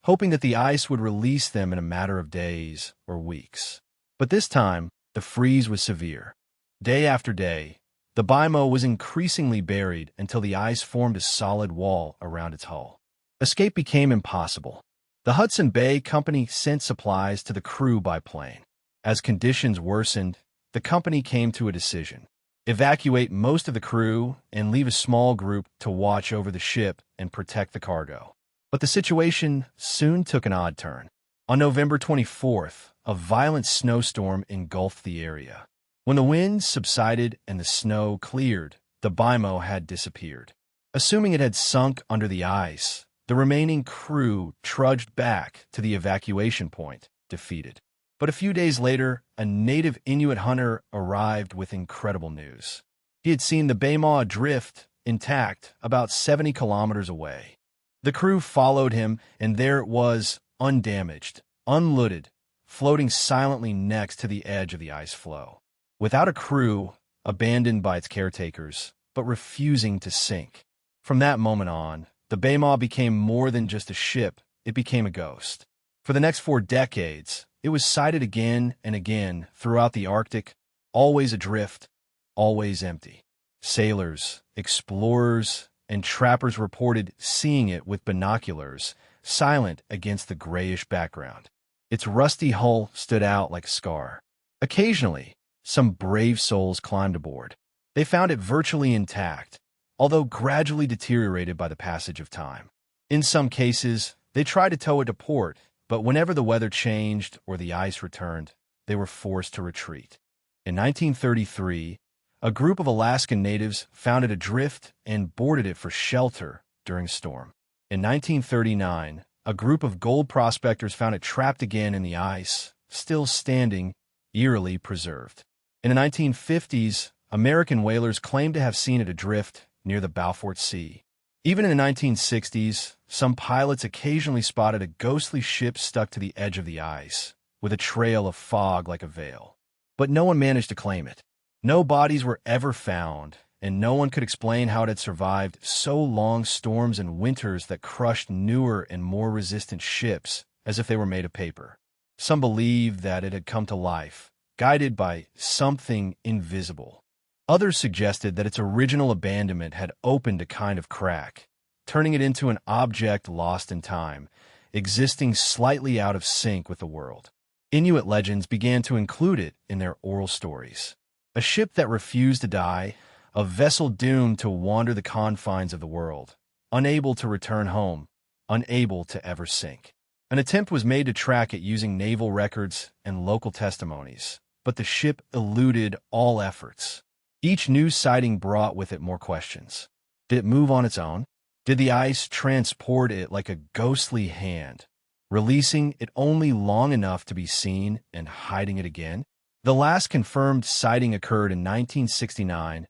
hoping that the ice would release them in a matter of days or weeks. But this time, the freeze was severe. Day after day, the Bachimo was increasingly buried until the ice formed a solid wall around its hull. Escape became impossible. The Hudson Bay Company sent supplies to the crew by plane. As conditions worsened, the company came to a decision: evacuate most of the crew and leave a small group to watch over the ship and protect the cargo. But the situation soon took an odd turn. On November 24th, a violent snowstorm engulfed the area. When the winds subsided and the snow cleared, the Bachimo had disappeared. Assuming it had sunk under the ice, the remaining crew trudged back to the evacuation point, defeated. But a few days later, a native Inuit hunter arrived with incredible news. He had seen the Bachimo adrift, intact, about 70 kilometers away. The crew followed him, and there it was, undamaged, unlooted, floating silently next to the edge of the ice floe. Without a crew, abandoned by its caretakers, but refusing to sink. From that moment on, the Bachimo became more than just a ship, it became a ghost. For the next 4 decades, it was sighted again and again throughout the Arctic, always adrift, always empty. Sailors, explorers, and trappers reported seeing it with binoculars, silent against the grayish background. Its rusty hull stood out like a scar. Occasionally, some brave souls climbed aboard. They found it virtually intact, although gradually deteriorated by the passage of time. In some cases, they tried to tow it to port, but whenever the weather changed or the ice returned, they were forced to retreat. In 1933, a group of Alaskan natives found it adrift and boarded it for shelter during a storm. In 1939, a group of gold prospectors found it trapped again in the ice, still standing, eerily preserved. In the 1950s, American whalers claimed to have seen it adrift near the Beaufort Sea. Even in the 1960s, some pilots occasionally spotted a ghostly ship stuck to the edge of the ice, with a trail of fog like a veil. But no one managed to claim it. No bodies were ever found, and no one could explain how it had survived so long storms and winters that crushed newer and more resistant ships as if they were made of paper. Some believed that it had come to life, guided by something invisible. Others suggested that its original abandonment had opened a kind of crack, turning it into an object lost in time, existing slightly out of sync with the world. Inuit legends began to include it in their oral stories. A ship that refused to die, a vessel doomed to wander the confines of the world, unable to return home, unable to ever sink. An attempt was made to track it using naval records and local testimonies, but the ship eluded all efforts. Each new sighting brought with it more questions. Did it move on its own? Did the ice transport it like a ghostly hand, releasing it only long enough to be seen and hiding it again? The last confirmed sighting occurred in 1969,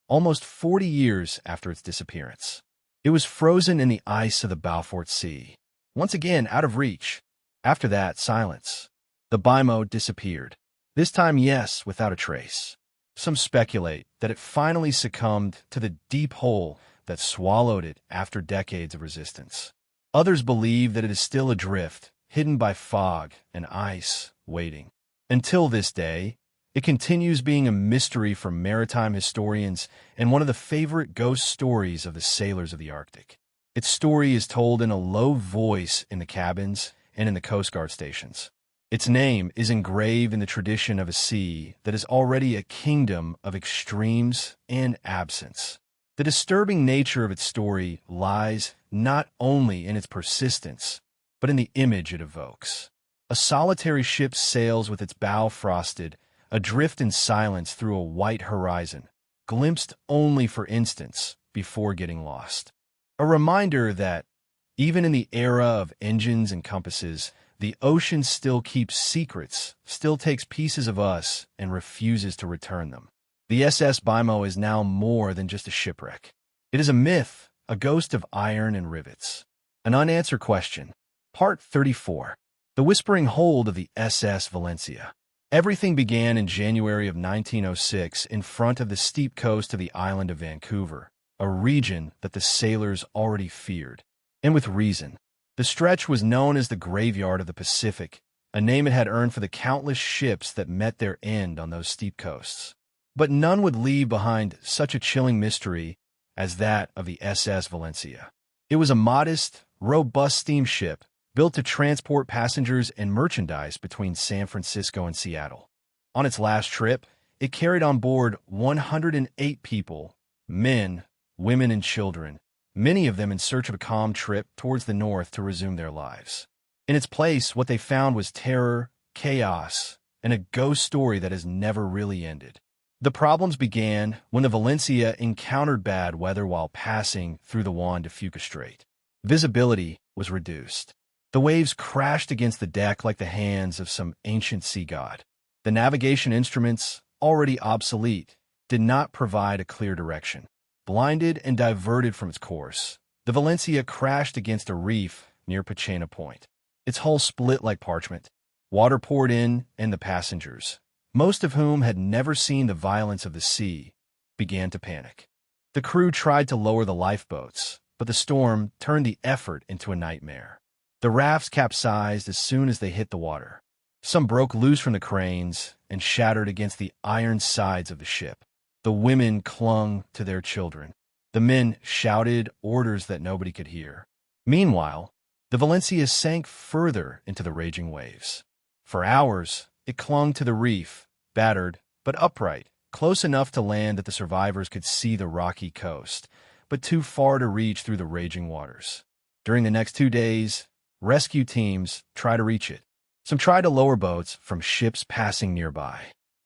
almost 40 years after its disappearance. It was frozen in the ice of the Beaufort Sea, once again out of reach. After that, silence. The BIMO disappeared. This time, yes, without a trace. Some speculate that it finally succumbed to the deep hole that swallowed it after decades of resistance. Others believe that it is still adrift, hidden by fog and ice, waiting. Until this day, it continues being a mystery for maritime historians and one of the favorite ghost stories of the sailors of the Arctic. Its story is told in a low voice in the cabins and in the Coast Guard stations. Its name is engraved in the tradition of a sea that is already a kingdom of extremes and absence. The disturbing nature of its story lies not only in its persistence, but in the image it evokes. A solitary ship sails with its bow frosted, adrift in silence through a white horizon, glimpsed only for instants before getting lost. A reminder that, even in the era of engines and compasses, the ocean still keeps secrets, still takes pieces of us, and refuses to return them. The SS BIMO is now more than just a shipwreck. It is a myth, a ghost of iron and rivets. An unanswered question. Part 34. The Whispering Hold of the SS Valencia. Everything began in January of 1906 in front of the steep coast of the island of Vancouver, a region that the sailors already feared. And with reason. The stretch was known as the Graveyard of the Pacific, a name it had earned for the countless ships that met their end on those steep coasts. But none would leave behind such a chilling mystery as that of the SS Valencia. It was a modest, robust steamship built to transport passengers and merchandise between San Francisco and Seattle. On its last trip, it carried on board 108 people, men, women, and children, many of them in search of a calm trip towards the north to resume their lives. In its place, what they found was terror, chaos, and a ghost story that has never really ended. The problems began when the Valencia encountered bad weather while passing through the Juan de Fuca Strait. Visibility was reduced. The waves crashed against the deck like the hands of some ancient sea god. The navigation instruments, already obsolete, did not provide a clear direction. Blinded and diverted from its course, the Valencia crashed against a reef near Pachena Point. Its hull split like parchment. Water poured in, and the passengers, most of whom had never seen the violence of the sea, began to panic. The crew tried to lower the lifeboats, but the storm turned the effort into a nightmare. The rafts capsized as soon as they hit the water. Some broke loose from the cranes and shattered against the iron sides of the ship. The women clung to their children. The men shouted orders that nobody could hear. Meanwhile, the Valencia sank further into the raging waves. For hours, it clung to the reef, battered but upright, close enough to land that the survivors could see the rocky coast, but too far to reach through the raging waters. During the next 2 days, rescue teams tried to reach it. Some tried to lower boats from ships passing nearby.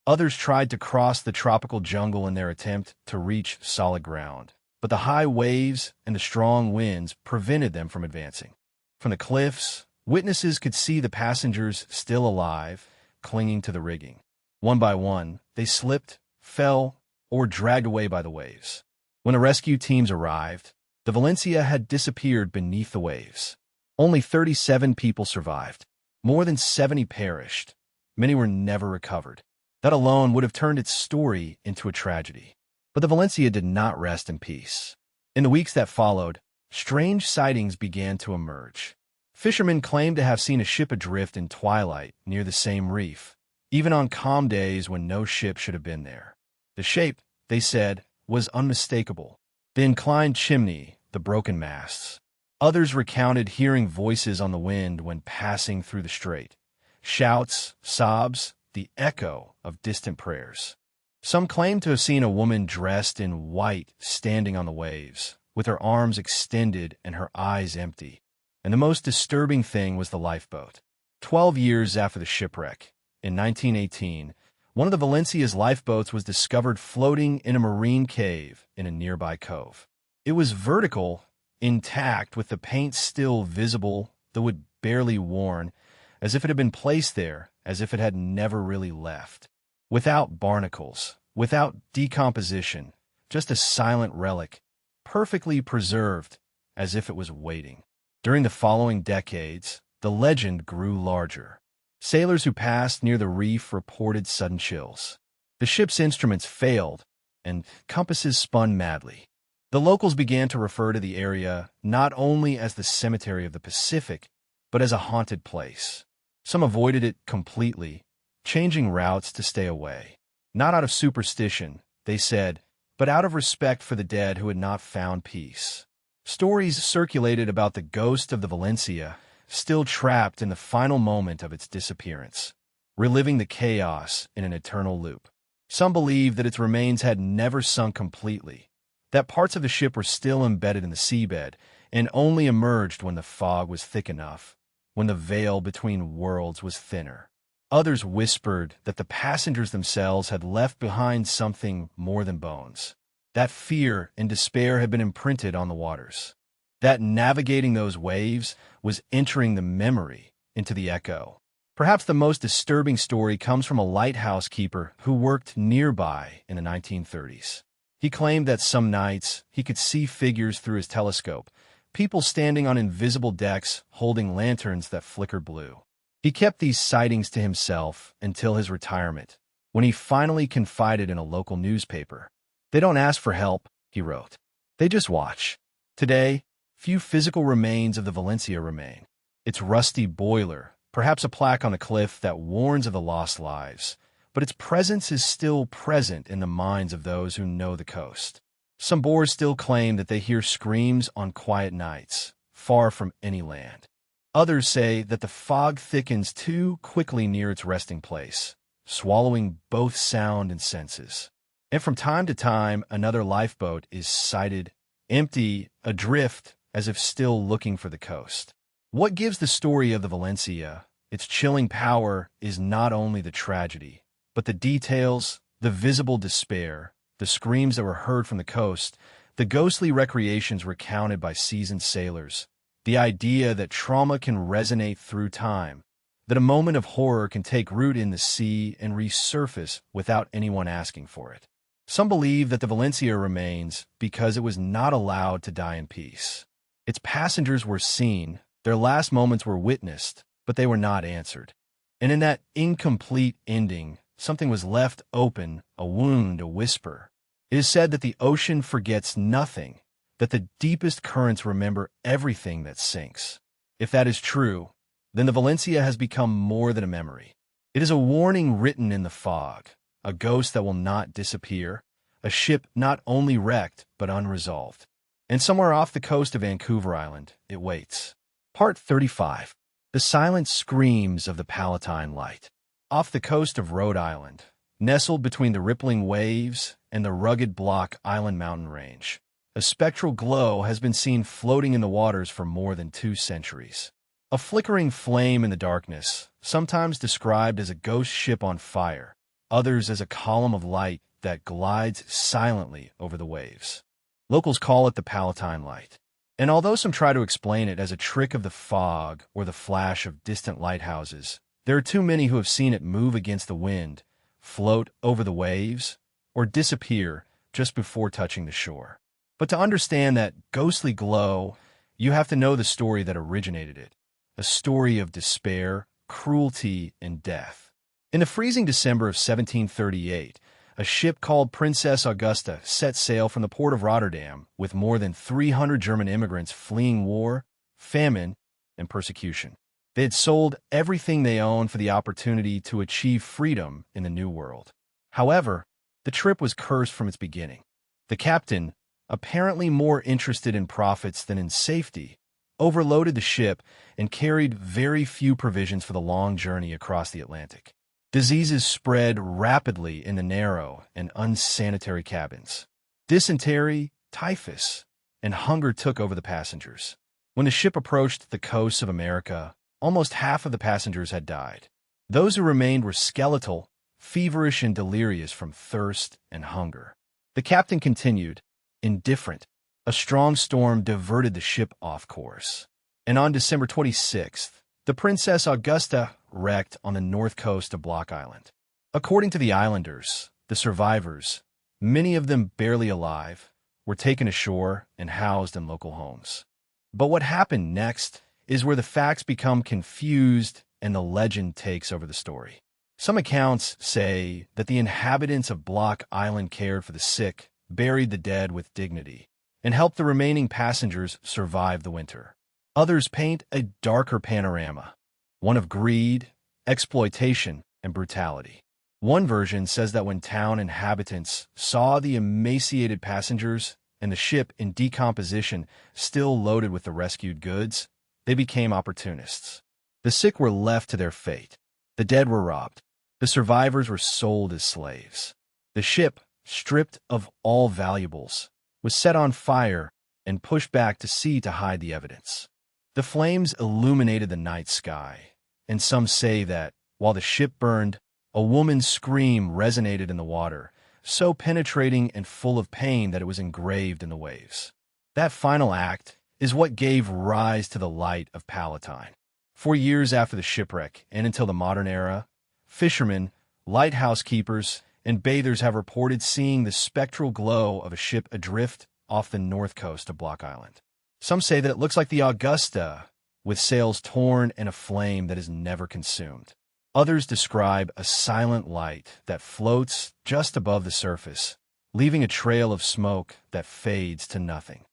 Others tried to cross the tropical jungle in their attempt to reach solid ground, but the high waves and the strong winds prevented them from advancing. From the cliffs, witnesses could see the passengers still alive, clinging to the rigging. One by one, they slipped, fell, or dragged away by the waves. When the rescue teams arrived, the Valencia had disappeared beneath the waves. Only 37 people survived. More than 70 perished. Many were never recovered. That alone would have turned its story into a tragedy. But the Valencia did not rest in peace. In the weeks that followed, strange sightings began to emerge. Fishermen claimed to have seen a ship adrift in twilight near the same reef, even on calm days when no ship should have been there. The shape, they said, was unmistakable. The inclined chimney, the broken masts. Others recounted hearing voices on the wind when passing through the strait. Shouts, sobs, the echo of distant prayers. Some claimed to have seen a woman dressed in white standing on the waves, with her arms extended and her eyes empty. And the most disturbing thing was the lifeboat. 12 years after the shipwreck, in 1918, one of the Valencia's lifeboats was discovered floating in a marine cave in a nearby cove. It was vertical, intact, with the paint still visible, though it barely worn, as if it had been placed there, as if it had never really left. Without barnacles, without decomposition, just a silent relic, perfectly preserved, as if it was waiting. During the following decades, the legend grew larger. Sailors who passed near the reef reported sudden chills. The ship's instruments failed, and compasses spun madly. The locals began to refer to the area not only as the cemetery of the Pacific, but as a haunted place. Some avoided it completely, changing routes to stay away. Not out of superstition, they said, but out of respect for the dead who had not found peace. Stories circulated about the ghost of the Valencia, still trapped in the final moment of its disappearance, reliving the chaos in an eternal loop. Some believed that its remains had never sunk completely, that parts of the ship were still embedded in the seabed and only emerged when the fog was thick enough, when the veil between worlds was thinner. Others whispered that the passengers themselves had left behind something more than bones, that fear and despair had been imprinted on the waters, that navigating those waves was entering the memory into the echo. Perhaps the most disturbing story comes from a lighthouse keeper who worked nearby in the 1930s. He claimed that some nights he could see figures through his telescope, people standing on invisible decks holding lanterns that flickered blue. He kept these sightings to himself until his retirement, when he finally confided in a local newspaper. "They don't ask for help," he wrote. "They just watch." Today, few physical remains of the Valencia remain. Its rusty boiler, perhaps a plaque on the cliff that warns of the lost lives, but its presence is still present in the minds of those who know the coast. Some Boers still claim that they hear screams on quiet nights, far from any land. Others say that the fog thickens too quickly near its resting place, swallowing both sound and senses. And from time to time, another lifeboat is sighted, empty, adrift, as if still looking for the coast. What gives the story of the Valencia its chilling power is not only the tragedy, but the details, the visible despair, the screams that were heard from the coast, the ghostly recreations recounted by seasoned sailors, the idea that trauma can resonate through time, that a moment of horror can take root in the sea and resurface without anyone asking for it. Some believe that the Valencia remains because it was not allowed to die in peace. Its passengers were seen, their last moments were witnessed, but they were not answered. And in that incomplete ending, something was left open, a wound, a whisper. It is said that the ocean forgets nothing, that the deepest currents remember everything that sinks. If that is true, then the Valencia has become more than a memory. It is a warning written in the fog, a ghost that will not disappear, a ship not only wrecked but unresolved. And somewhere off the coast of Vancouver Island, it waits. Part 35. The silent screams of the Palatine Light. Off the coast of Rhode Island, nestled between the rippling waves and the rugged Block Island mountain range, a spectral glow has been seen floating in the waters for more than 2 centuries. A flickering flame in the darkness, sometimes described as a ghost ship on fire, others as a column of light that glides silently over the waves. Locals call it the Palatine Light. And although some try to explain it as a trick of the fog or the flash of distant lighthouses, there are too many who have seen it move against the wind, float over the waves, or disappear just before touching the shore. But to understand that ghostly glow, you have to know the story that originated it, a story of despair, cruelty, and death. In the freezing December of 1738, a ship called Princess Augusta set sail from the port of Rotterdam with more than 300 German immigrants fleeing war, famine, and persecution. They had sold everything they owned for the opportunity to achieve freedom in the New World. However, the trip was cursed from its beginning. The captain, apparently more interested in profits than in safety, overloaded the ship and carried very few provisions for the long journey across the Atlantic. Diseases spread rapidly in the narrow and unsanitary cabins. Dysentery, typhus, and hunger took over the passengers. When the ship approached the coasts of America, almost half of the passengers had died. Those who remained were skeletal, feverish, and delirious from thirst and hunger. The captain continued, indifferent. A strong storm diverted the ship off course. And on December 26th, the Princess Augusta wrecked on the north coast of Block Island. According to the islanders, the survivors, many of them barely alive, were taken ashore and housed in local homes. But what happened next is where the facts become confused and the legend takes over the story. Some accounts say that the inhabitants of Block Island cared for the sick, buried the dead with dignity, and helped the remaining passengers survive the winter. Others paint a darker panorama, one of greed, exploitation, and brutality. One version says that when town inhabitants saw the emaciated passengers and the ship in decomposition still loaded with the rescued goods, they became opportunists. The sick were left to their fate. The dead were robbed. The survivors were sold as slaves. The ship, stripped of all valuables, was set on fire and pushed back to sea to hide the evidence. The flames illuminated the night sky, and some say that, while the ship burned, a woman's scream resonated in the water, so penetrating and full of pain that it was engraved in the waves. That final act is what gave rise to the Light of Palatine. For years after the shipwreck and until the modern era, fishermen, lighthouse keepers, and bathers have reported seeing the spectral glow of a ship adrift off the north coast of Block Island. Some say that it looks like the Augusta, with sails torn and a flame that is never consumed. Others describe a silent light that floats just above the surface, leaving a trail of smoke that fades to nothing.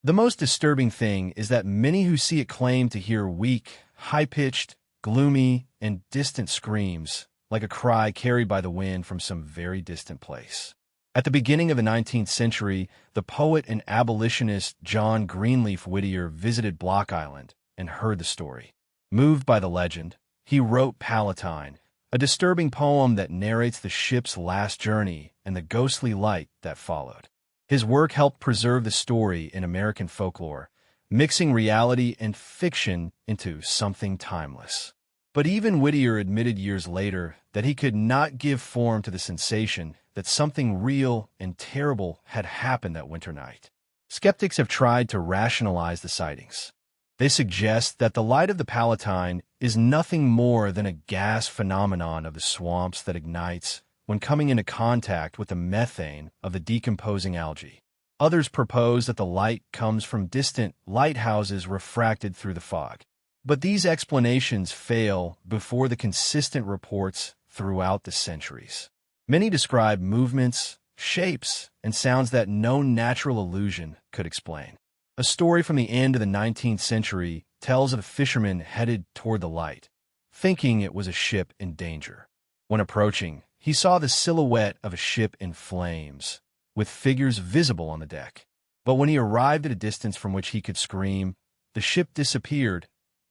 The most disturbing thing is that many who see it claim to hear weak, high-pitched, gloomy, and distant screams, like a cry carried by the wind from some very distant place. At the beginning of the 19th century, the poet and abolitionist John Greenleaf Whittier visited Block Island and heard the story. Moved by the legend, he wrote Palatine, a disturbing poem that narrates the ship's last journey and the ghostly light that followed. His work helped preserve the story in American folklore, mixing reality and fiction into something timeless. But even Whittier admitted years later that he could not give form to the sensation that something real and terrible had happened that winter night. Skeptics have tried to rationalize the sightings. They suggest that the light of the Palatine is nothing more than a gas phenomenon of the swamps that ignites when coming into contact with the methane of the decomposing algae. Others propose that the light comes from distant lighthouses refracted through the fog. But these explanations fail before the consistent reports throughout the centuries. Many describe movements, shapes, and sounds that no natural illusion could explain. A story from the end of the 19th century tells of a fisherman headed toward the light, thinking it was a ship in danger. When approaching, he saw the silhouette of a ship in flames, with figures visible on the deck. But when he arrived at a distance from which he could scream, the ship disappeared,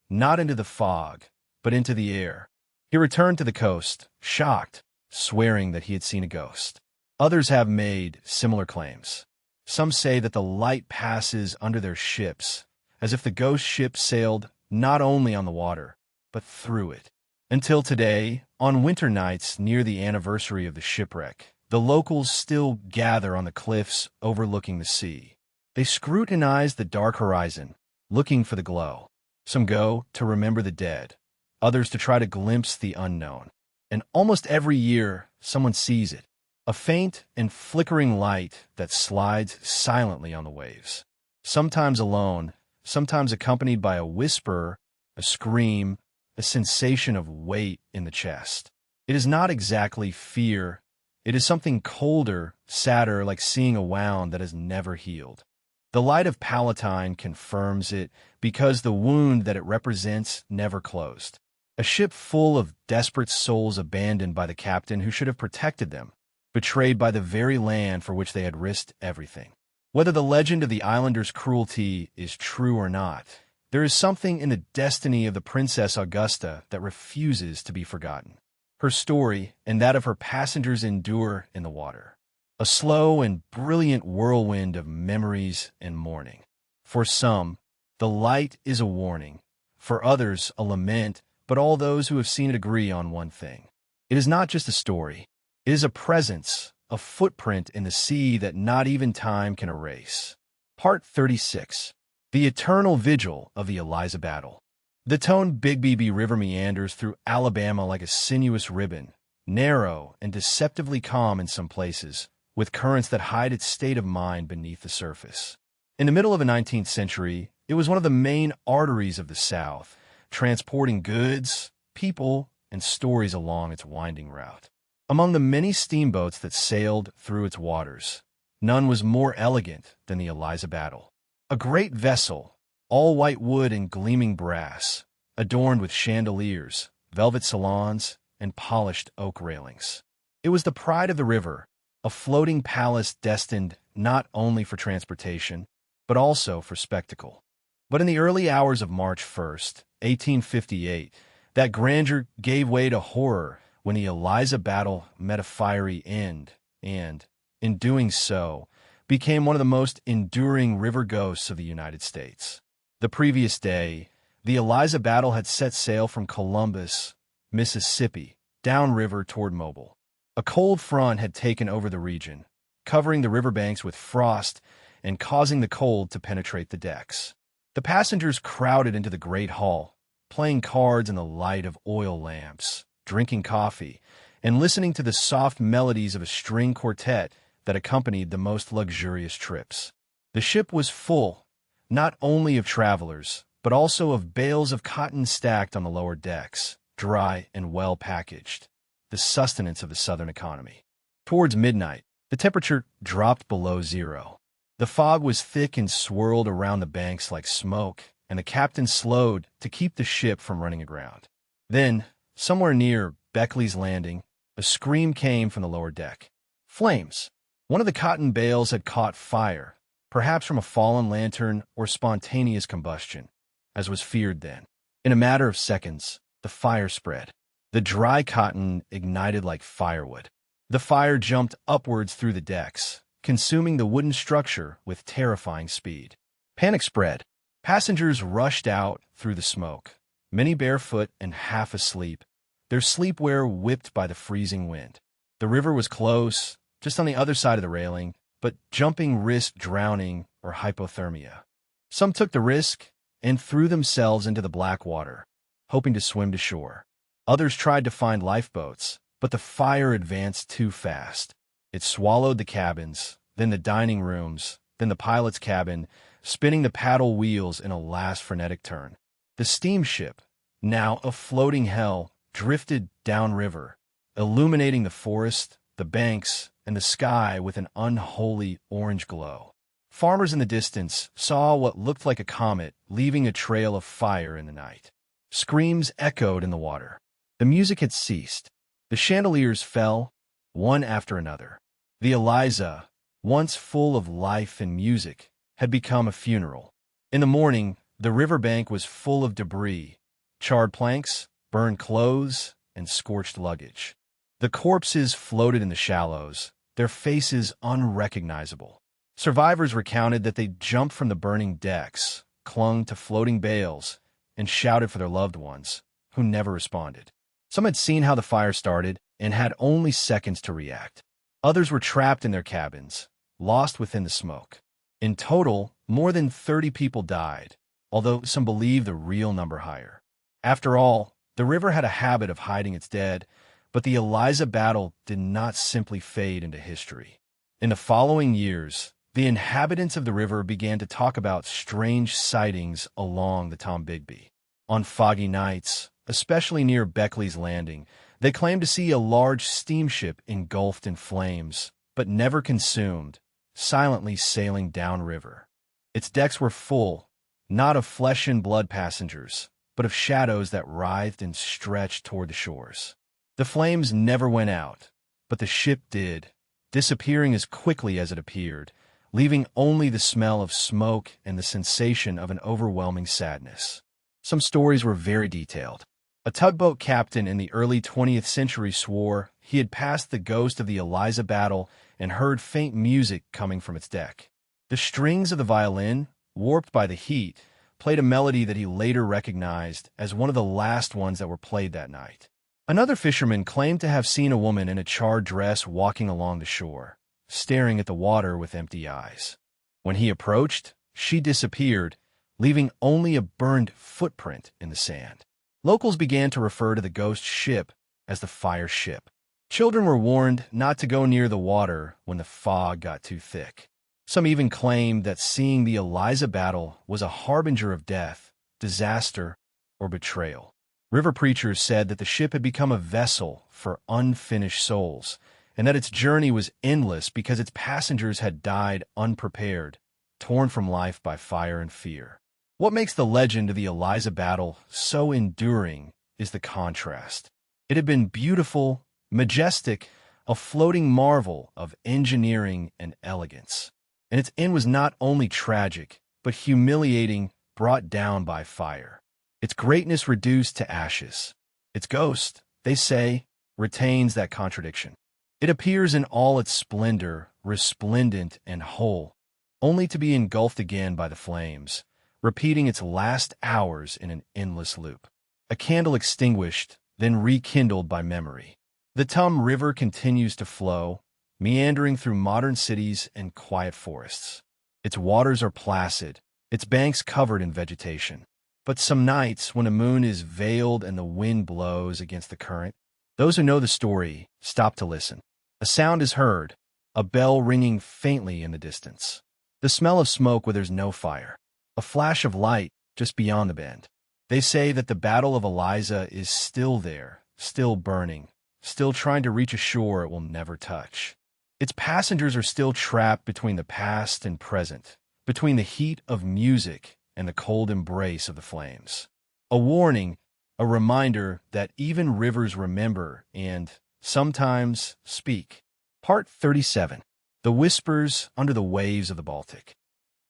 not into the fog, but into the air. He returned to the coast, shocked, swearing that he had seen a ghost. Others have made similar claims. Some say that the light passes under their ships, as if the ghost ship sailed not only on the water, but through it. Until today, on winter nights near the anniversary of the shipwreck, the locals still gather on the cliffs overlooking the sea. They scrutinize the dark horizon, looking for the glow. Some go to remember the dead, others to try to glimpse the unknown. And almost every year, someone sees it, a faint and flickering light that slides silently on the waves. Sometimes alone, sometimes accompanied by a whisper, a scream, a sensation of weight in the chest. It is not exactly fear. It is something colder, sadder, like seeing a wound that has never healed. The light of Palatine confirms it because the wound that it represents never closed. A ship full of desperate souls abandoned by the captain who should have protected them, betrayed by the very land for which they had risked everything. Whether the legend of the islanders' cruelty is true or not, there is something in the destiny of the Princess Augusta that refuses to be forgotten. Her story and that of her passengers endure in the water. A slow and brilliant whirlwind of memories and mourning. For some, the light is a warning. For others, a lament, but all those who have seen it agree on one thing. It is not just a story. It is a presence, a footprint in the sea that not even time can erase. Part 36. The Eternal Vigil of the Eliza Battle. The Tone Bigbee River meanders through Alabama like a sinuous ribbon, narrow and deceptively calm in some places, with currents that hide its state of mind beneath the surface. In the middle of the 19th century, it was one of the main arteries of the South, transporting goods, people, and stories along its winding route. Among the many steamboats that sailed through its waters, none was more elegant than the Eliza Battle. A great vessel, all white wood and gleaming brass, adorned with chandeliers, velvet salons, and polished oak railings. It was the pride of the river, a floating palace destined not only for transportation, but also for spectacle. But in the early hours of March 1st, 1858, that grandeur gave way to horror when the Eliza Battle met a fiery end and, in doing so, became one of the most enduring river ghosts of the United States. The previous day, the Eliza Battle had set sail from Columbus, Mississippi, downriver toward Mobile. A cold front had taken over the region, covering the riverbanks with frost and causing the cold to penetrate the decks. The passengers crowded into the great hall, playing cards in the light of oil lamps, drinking coffee, and listening to the soft melodies of a string quartet that accompanied the most luxurious trips. The ship was full, not only of travelers, but also of bales of cotton stacked on the lower decks, dry and well packaged, the sustenance of the Southern economy. Towards midnight, the temperature dropped below zero. The fog was thick and swirled around the banks like smoke, and the captain slowed to keep the ship from running aground. Then, somewhere near Beckley's Landing, a scream came from the lower deck. Flames! One of the cotton bales had caught fire, perhaps from a fallen lantern or spontaneous combustion, as was feared then. In a matter of seconds, the fire spread. The dry cotton ignited like firewood. The fire jumped upwards through the decks, consuming the wooden structure with terrifying speed. Panic spread. Passengers rushed out through the smoke, many barefoot and half asleep, their sleepwear whipped by the freezing wind. The river was close, just on the other side of the railing, but jumping risked drowning or hypothermia. Some took the risk and threw themselves into the black water, hoping to swim to shore. Others tried to find lifeboats, but the fire advanced too fast. It swallowed the cabins, then the dining rooms, then the pilot's cabin, spinning the paddle wheels in a last frenetic turn. The steamship, now a floating hell, drifted downriver, illuminating the forest, the banks, and the sky with an unholy orange glow. Farmers in the distance saw what looked like a comet leaving a trail of fire in the night. Screams echoed in the water. The music had ceased. The chandeliers fell, one after another. The Eliza, once full of life and music, had become a funeral. In the morning, the riverbank was full of debris, charred planks, burned clothes, and scorched luggage. The corpses floated in the shallows, their faces unrecognizable. Survivors recounted that they jumped from the burning decks, clung to floating bales, and shouted for their loved ones, who never responded. Some had seen how the fire started and had only seconds to react. Others were trapped in their cabins, lost within the smoke. In total, more than 30 people died, although some believe the real number higher. After all, the river had a habit of hiding its dead, but the Eliza battle did not simply fade into history. In the following years, the inhabitants of the river began to talk about strange sightings along the Tombigbee. On foggy nights, especially near Beckley's Landing, they claimed to see a large steamship engulfed in flames, but never consumed, silently sailing downriver. Its decks were full, not of flesh and blood passengers, but of shadows that writhed and stretched toward the shores. The flames never went out, but the ship did, disappearing as quickly as it appeared, leaving only the smell of smoke and the sensation of an overwhelming sadness. Some stories were very detailed. A tugboat captain in the early 20th century swore he had passed the ghost of the Eliza battle and heard faint music coming from its deck. The strings of the violin, warped by the heat, played a melody that he later recognized as one of the last ones that were played that night. Another fisherman claimed to have seen a woman in a charred dress walking along the shore, staring at the water with empty eyes. When he approached, she disappeared, leaving only a burned footprint in the sand. Locals began to refer to the ghost ship as the fire ship. Children were warned not to go near the water when the fog got too thick. Some even claimed that seeing the Eliza battle was a harbinger of death, disaster, or betrayal. River preachers said that the ship had become a vessel for unfinished souls, and that its journey was endless because its passengers had died unprepared, torn from life by fire and fear. What makes the legend of the Eliza battle so enduring is the contrast. It had been beautiful, majestic, a floating marvel of engineering and elegance. And its end was not only tragic, but humiliating, brought down by fire. Its greatness reduced to ashes. Its ghost, they say, retains that contradiction. It appears in all its splendor, resplendent and whole, only to be engulfed again by the flames, repeating its last hours in an endless loop. A candle extinguished, then rekindled by memory. The Tum River continues to flow, meandering through modern cities and quiet forests. Its waters are placid, its banks covered in vegetation. But some nights, when the moon is veiled and the wind blows against the current, those who know the story stop to listen. A sound is heard, a bell ringing faintly in the distance. The smell of smoke where there's no fire. A flash of light just beyond the bend. They say that the Battle of Eliza is still there, still burning, still trying to reach a shore it will never touch. Its passengers are still trapped between the past and present, between the heat of music and the cold embrace of the flames. A warning, a reminder that even rivers remember and, sometimes, speak. Part 37. The Whispers Under the Waves of the Baltic.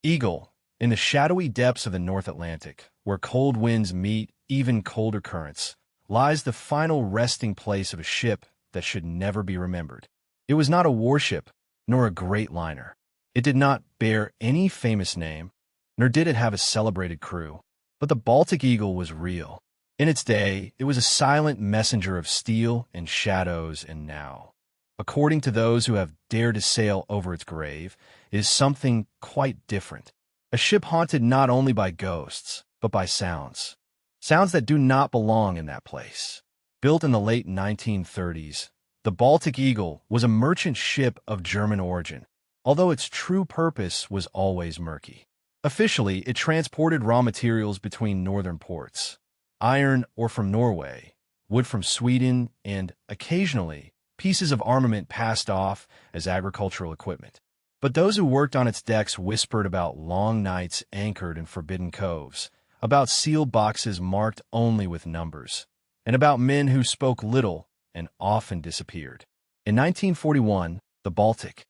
Eagle, in the shadowy depths of the North Atlantic, where cold winds meet even colder currents, lies the final resting place of a ship that should never be remembered. It was not a warship, nor a great liner. It did not bear any famous name, nor did it have a celebrated crew. But the Baltic Eagle was real. In its day, it was a silent messenger of steel and shadows, and now, according to those who have dared to sail over its grave, it is something quite different. A ship haunted not only by ghosts, but by sounds. Sounds that do not belong in that place. Built in the late 1930s, the Baltic Eagle was a merchant ship of German origin, although its true purpose was always murky. Officially, it transported raw materials between northern ports, iron ore from Norway, wood from Sweden, and, occasionally, pieces of armament passed off as agricultural equipment. But those who worked on its decks whispered about long nights anchored in forbidden coves, about sealed boxes marked only with numbers, and about men who spoke little and often disappeared. In 1941, the Baltic,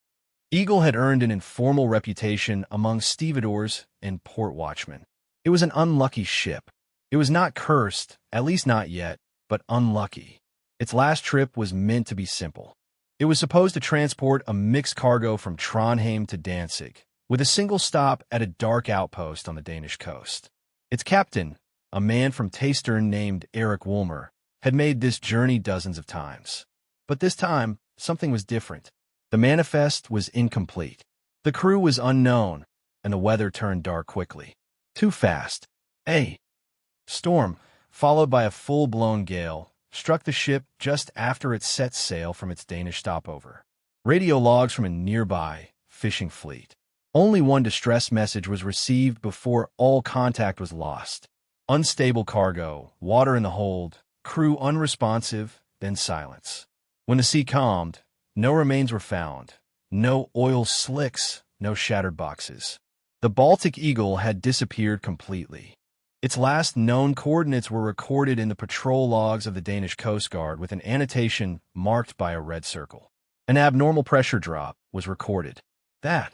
Eagle had earned an informal reputation among stevedores and port watchmen. It was an unlucky ship. It was not cursed, at least not yet, but unlucky. Its last trip was meant to be simple. It was supposed to transport a mixed cargo from Trondheim to Danzig, with a single stop at a dark outpost on the Danish coast. Its captain, a man from Tastern named Eric Woolmer, had made this journey dozens of times. But this time, something was different. The manifest was incomplete. The crew was unknown, and the weather turned dark quickly. Too fast. A storm, followed by a full-blown gale, struck the ship just after it set sail from its Danish stopover. Radio logs from a nearby fishing fleet. Only one distress message was received before all contact was lost. Unstable cargo, water in the hold, crew unresponsive, then silence. When the sea calmed, no remains were found, no oil slicks, no shattered boxes. The Baltic Eagle had disappeared completely. Its last known coordinates were recorded in the patrol logs of the Danish Coast Guard with an annotation marked by a red circle. An abnormal pressure drop was recorded. That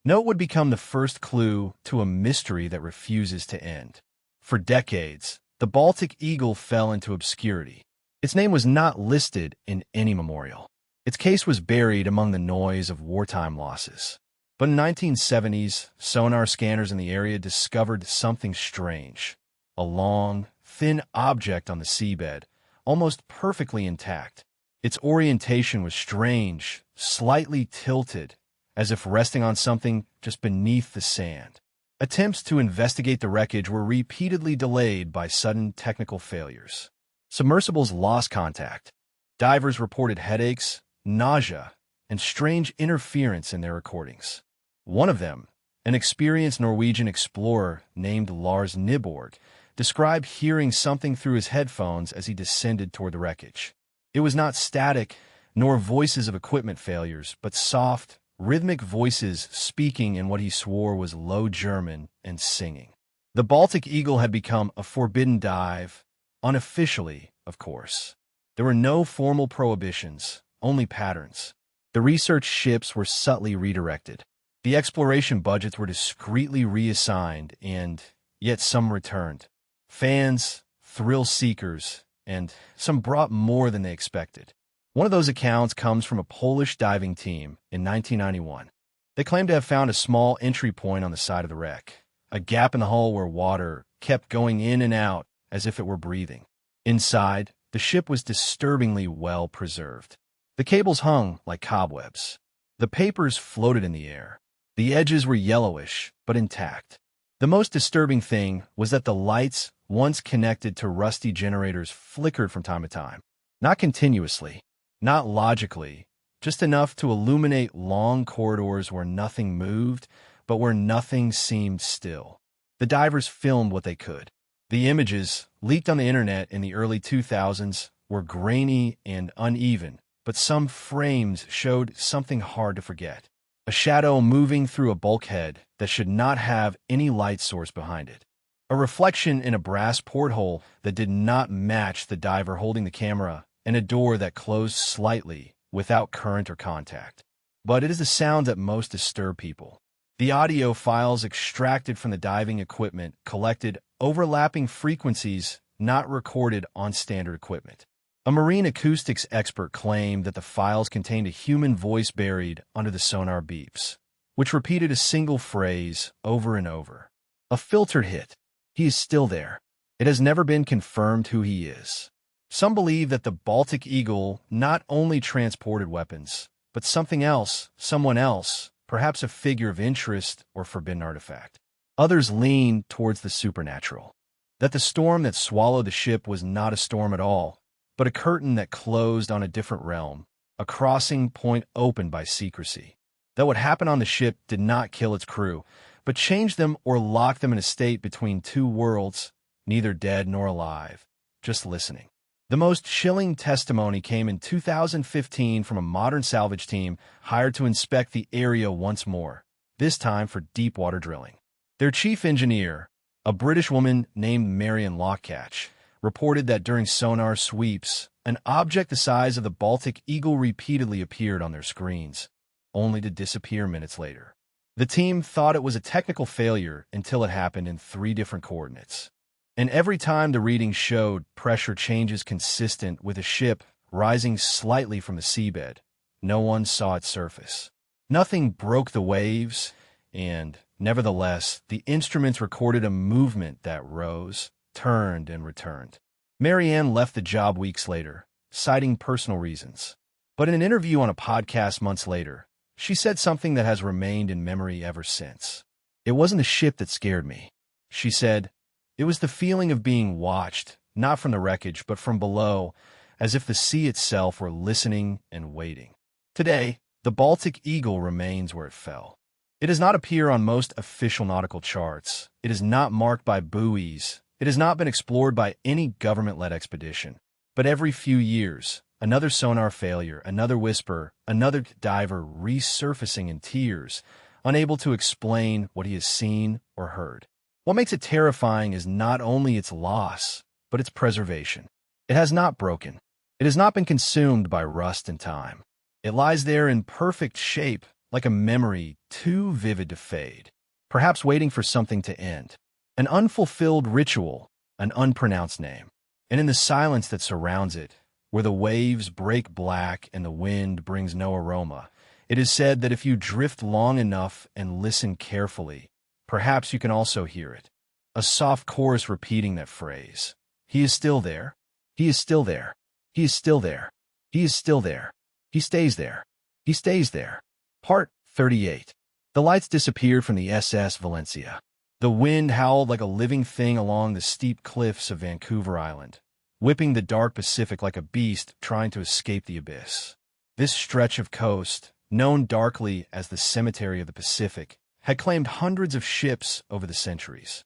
note would become the first clue to a mystery that refuses to end. For decades, the Baltic Eagle fell into obscurity. Its name was not listed in any memorial. Its case was buried among the noise of wartime losses. But in the 1970s, sonar scanners in the area discovered something strange. A long, thin object on the seabed, almost perfectly intact. Its orientation was strange, slightly tilted, as if resting on something just beneath the sand. Attempts to investigate the wreckage were repeatedly delayed by sudden technical failures. Submersibles lost contact. Divers reported headaches, nausea, and strange interference in their recordings. One of them, an experienced Norwegian explorer named Lars Nyborg, described hearing something through his headphones as he descended toward the wreckage. It was not static, nor voices of equipment failures, but soft, rhythmic voices speaking in what he swore was Low German and singing. The Baltic Eagle had become a forbidden dive, unofficially, of course. There were no formal prohibitions, only patterns. The research ships were subtly redirected. The exploration budgets were discreetly reassigned, and yet some returned. Fans, thrill seekers, and some brought more than they expected. One of those accounts comes from a Polish diving team in 1991. They claim to have found a small entry point on the side of the wreck, a gap in the hull where water kept going in and out as if it were breathing. Inside, the ship was disturbingly well preserved. The cables hung like cobwebs. The papers floated in the air. The edges were yellowish, but intact. The most disturbing thing was that the lights, once connected to rusty generators, flickered from time to time. Not continuously, not logically, just enough to illuminate long corridors where nothing moved, but where nothing seemed still. The divers filmed what they could. The images, leaked on the internet in the early 2000s, were grainy and uneven, but some frames showed something hard to forget. A shadow moving through a bulkhead that should not have any light source behind it. A reflection in a brass porthole that did not match the diver holding the camera, and a door that closed slightly without current or contact. But it is the sound that most disturb people. The audio files extracted from the diving equipment collected overlapping frequencies not recorded on standard equipment. A marine acoustics expert claimed that the files contained a human voice buried under the sonar beeps, which repeated a single phrase over and over. A filtered hit. He is still there. It has never been confirmed who he is. Some believe that the Baltic Eagle not only transported weapons, but something else, someone else, perhaps a figure of interest or forbidden artifact. Others lean towards the supernatural. That the storm that swallowed the ship was not a storm at all, but a curtain that closed on a different realm, a crossing point opened by secrecy. That what happened on the ship did not kill its crew, but changed them or locked them in a state between two worlds, neither dead nor alive, just listening. The most chilling testimony came in 2015 from a modern salvage team hired to inspect the area once more, this time for deep water drilling. Their chief engineer, a British woman named Marion Lockcatch, reported that during sonar sweeps, an object the size of the Baltic Eagle repeatedly appeared on their screens. only to disappear minutes later. The team thought it was a technical failure until it happened in 3 different coordinates. And every time the readings showed pressure changes consistent with a ship rising slightly from the seabed, no one saw its surface. Nothing broke the waves, and, nevertheless, the instruments recorded a movement that rose, turned, and returned. Marianne left the job weeks later, citing personal reasons. But in an interview on a podcast months later, she said something that has remained in memory ever since. "It wasn't the ship that scared me," she said. "It was the feeling of being watched, not from the wreckage, but from below, as if the sea itself were listening and waiting." Today, the Baltic Eagle remains where it fell. It does not appear on most official nautical charts. It is not marked by buoys. It has not been explored by any government-led expedition. But every few years, another sonar failure, another whisper, another diver resurfacing in tears, unable to explain what he has seen or heard. What makes it terrifying is not only its loss, but its preservation. It has not broken. It has not been consumed by rust and time. It lies there in perfect shape, like a memory too vivid to fade, perhaps waiting for something to end. An unfulfilled ritual, an unpronounced name. And in the silence that surrounds it, where the waves break black and the wind brings no aroma, it is said that if you drift long enough and listen carefully, perhaps you can also hear it. A soft chorus repeating that phrase. He is still there. He is still there. He is still there. He is still there. He stays there. He stays there. Part 38. The lights disappeared from the SS Valencia. The wind howled like a living thing along the steep cliffs of Vancouver Island, whipping the dark Pacific like a beast trying to escape the abyss. This stretch of coast, known darkly as the Cemetery of the Pacific, had claimed hundreds of ships over the centuries,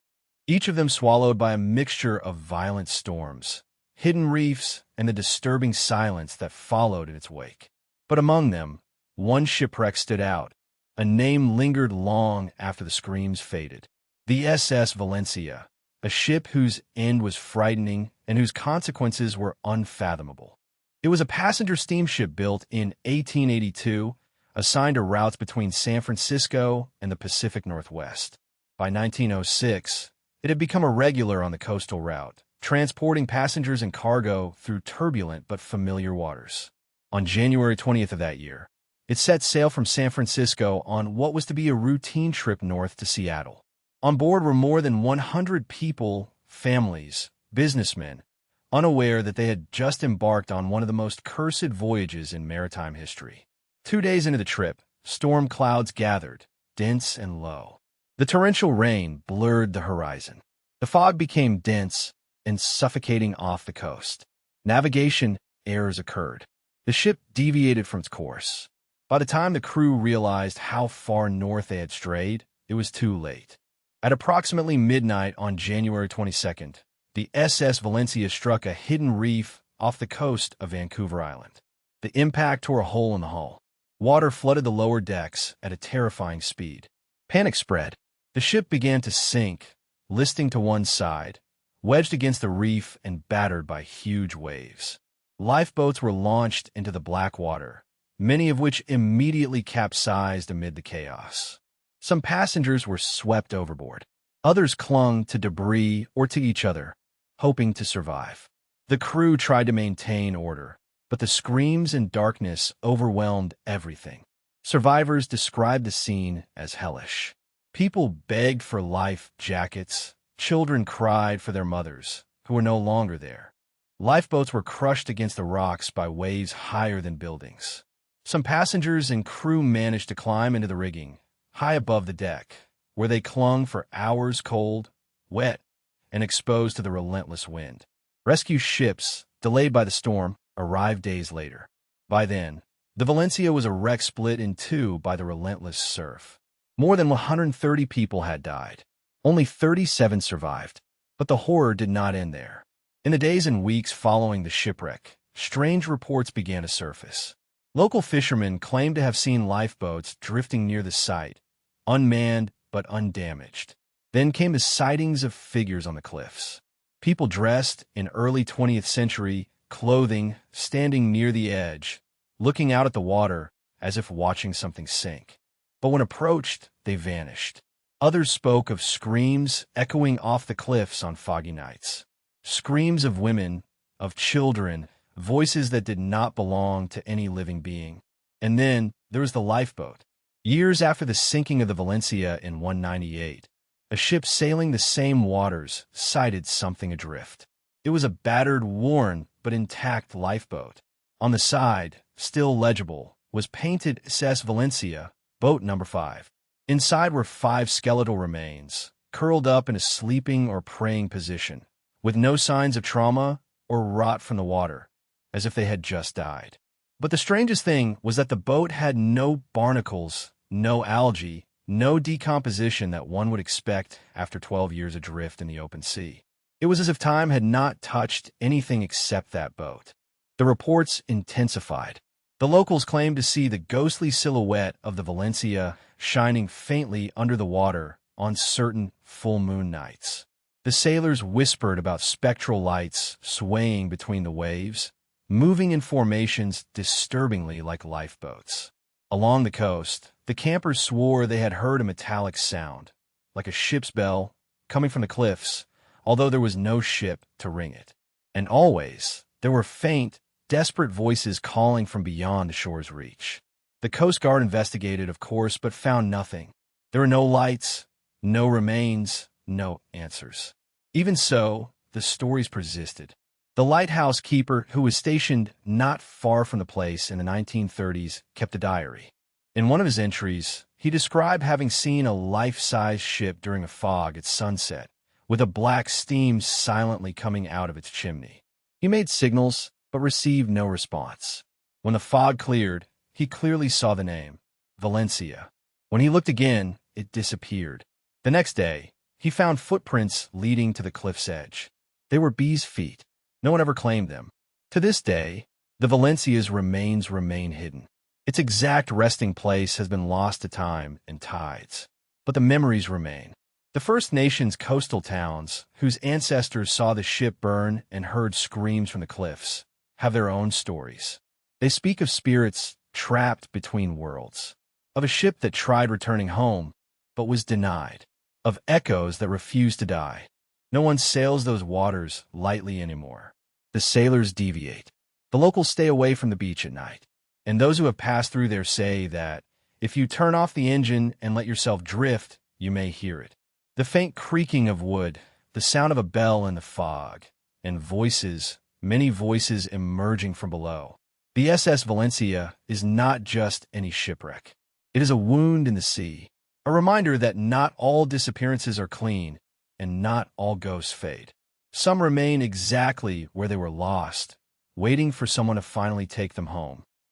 each of them swallowed by a mixture of violent storms, hidden reefs, and the disturbing silence that followed in its wake. But among them, one shipwreck stood out. A name lingered long after the screams faded. The SS Valencia, a ship whose end was frightening and whose consequences were unfathomable. It was a passenger steamship built in 1882, assigned to routes between San Francisco and the Pacific Northwest. By 1906, it had become a regular on the coastal route, transporting passengers and cargo through turbulent but familiar waters. On January 20th of that year, it set sail from San Francisco on what was to be a routine trip north to Seattle. On board were more than 100 people, families, businessmen, unaware that they had just embarked on one of the most cursed voyages in maritime history. 2 days into the trip, storm clouds gathered, dense and low. The torrential rain blurred the horizon. The fog became dense and suffocating off the coast. Navigation errors occurred. The ship deviated from its course. By the time the crew realized how far north they had strayed, it was too late. At approximately midnight on January 22nd, the SS Valencia struck a hidden reef off the coast of Vancouver Island. The impact tore a hole in the hull. Water flooded the lower decks at a terrifying speed. Panic spread. The ship began to sink, listing to one side, wedged against the reef and battered by huge waves. Lifeboats were launched into the black water, many of which immediately capsized amid the chaos. Some passengers were swept overboard. Others clung to debris or to each other, hoping to survive. The crew tried to maintain order, but the screams and darkness overwhelmed everything. Survivors described the scene as hellish. People begged for life jackets. Children cried for their mothers, who were no longer there. Lifeboats were crushed against the rocks by waves higher than buildings. Some passengers and crew managed to climb into the rigging, high above the deck, where they clung for hours cold, wet, and exposed to the relentless wind. Rescue ships, delayed by the storm, arrived days later. By then, the Valencia was a wreck split in two by the relentless surf. More than 130 people had died. Only 37 survived. But the horror did not end there. In the days and weeks following the shipwreck, strange reports began to surface. Local fishermen claimed to have seen lifeboats drifting near the site, unmanned but undamaged. Then came the sightings of figures on the cliffs. People dressed in early 20th century clothing standing near the edge, looking out at the water as if watching something sink. But when approached, they vanished. Others spoke of screams echoing off the cliffs on foggy nights. Screams of women, of children, voices that did not belong to any living being. And then there was the lifeboat. Years after the sinking of the Valencia in 198, a ship sailing the same waters sighted something adrift. It was a battered, worn, but intact lifeboat. On the side, still legible, was painted SS Valencia, boat number 5. Inside were 5 skeletal remains, curled up in a sleeping or praying position, with no signs of trauma or rot from the water, as if they had just died. But the strangest thing was that the boat had no barnacles, no algae, no decomposition that one would expect after 12 years adrift in the open sea. It was as if time had not touched anything except that boat. The reports intensified. The locals claimed to see the ghostly silhouette of the Valencia shining faintly under the water on certain full moon nights. The sailors whispered about spectral lights swaying between the waves, moving in formations disturbingly like lifeboats. Along the coast, the campers swore they had heard a metallic sound, like a ship's bell, coming from the cliffs, although there was no ship to ring it. And always, there were faint, desperate voices calling from beyond the shore's reach. The Coast Guard investigated, of course, but found nothing. There were no lights, no remains, no answers. Even so, the stories persisted. The lighthouse keeper, who was stationed not far from the place in the 1930s, kept a diary. In one of his entries, he described having seen a life-size ship during a fog at sunset, with a black steam silently coming out of its chimney. He made signals, but received no response. When the fog cleared, he clearly saw the name, Valencia. When he looked again, it disappeared. The next day, he found footprints leading to the cliff's edge. They were bees' feet. No one ever claimed them. To this day, the Valencia's remains remain hidden. Its exact resting place has been lost to time and tides. But the memories remain. The First Nations coastal towns, whose ancestors saw the ship burn and heard screams from the cliffs, have their own stories. They speak of spirits trapped between worlds, of a ship that tried returning home, but was denied, of echoes that refused to die. No one sails those waters lightly anymore. The sailors deviate. The locals stay away from the beach at night. And those who have passed through there say that if you turn off the engine and let yourself drift, you may hear it. The faint creaking of wood, the sound of a bell in the fog, and voices, many voices emerging from below. The SS Valencia is not just any shipwreck. It is a wound in the sea, a reminder that not all disappearances are clean, and not all ghosts fade. Some remain exactly where they were lost, waiting for someone to finally take them home.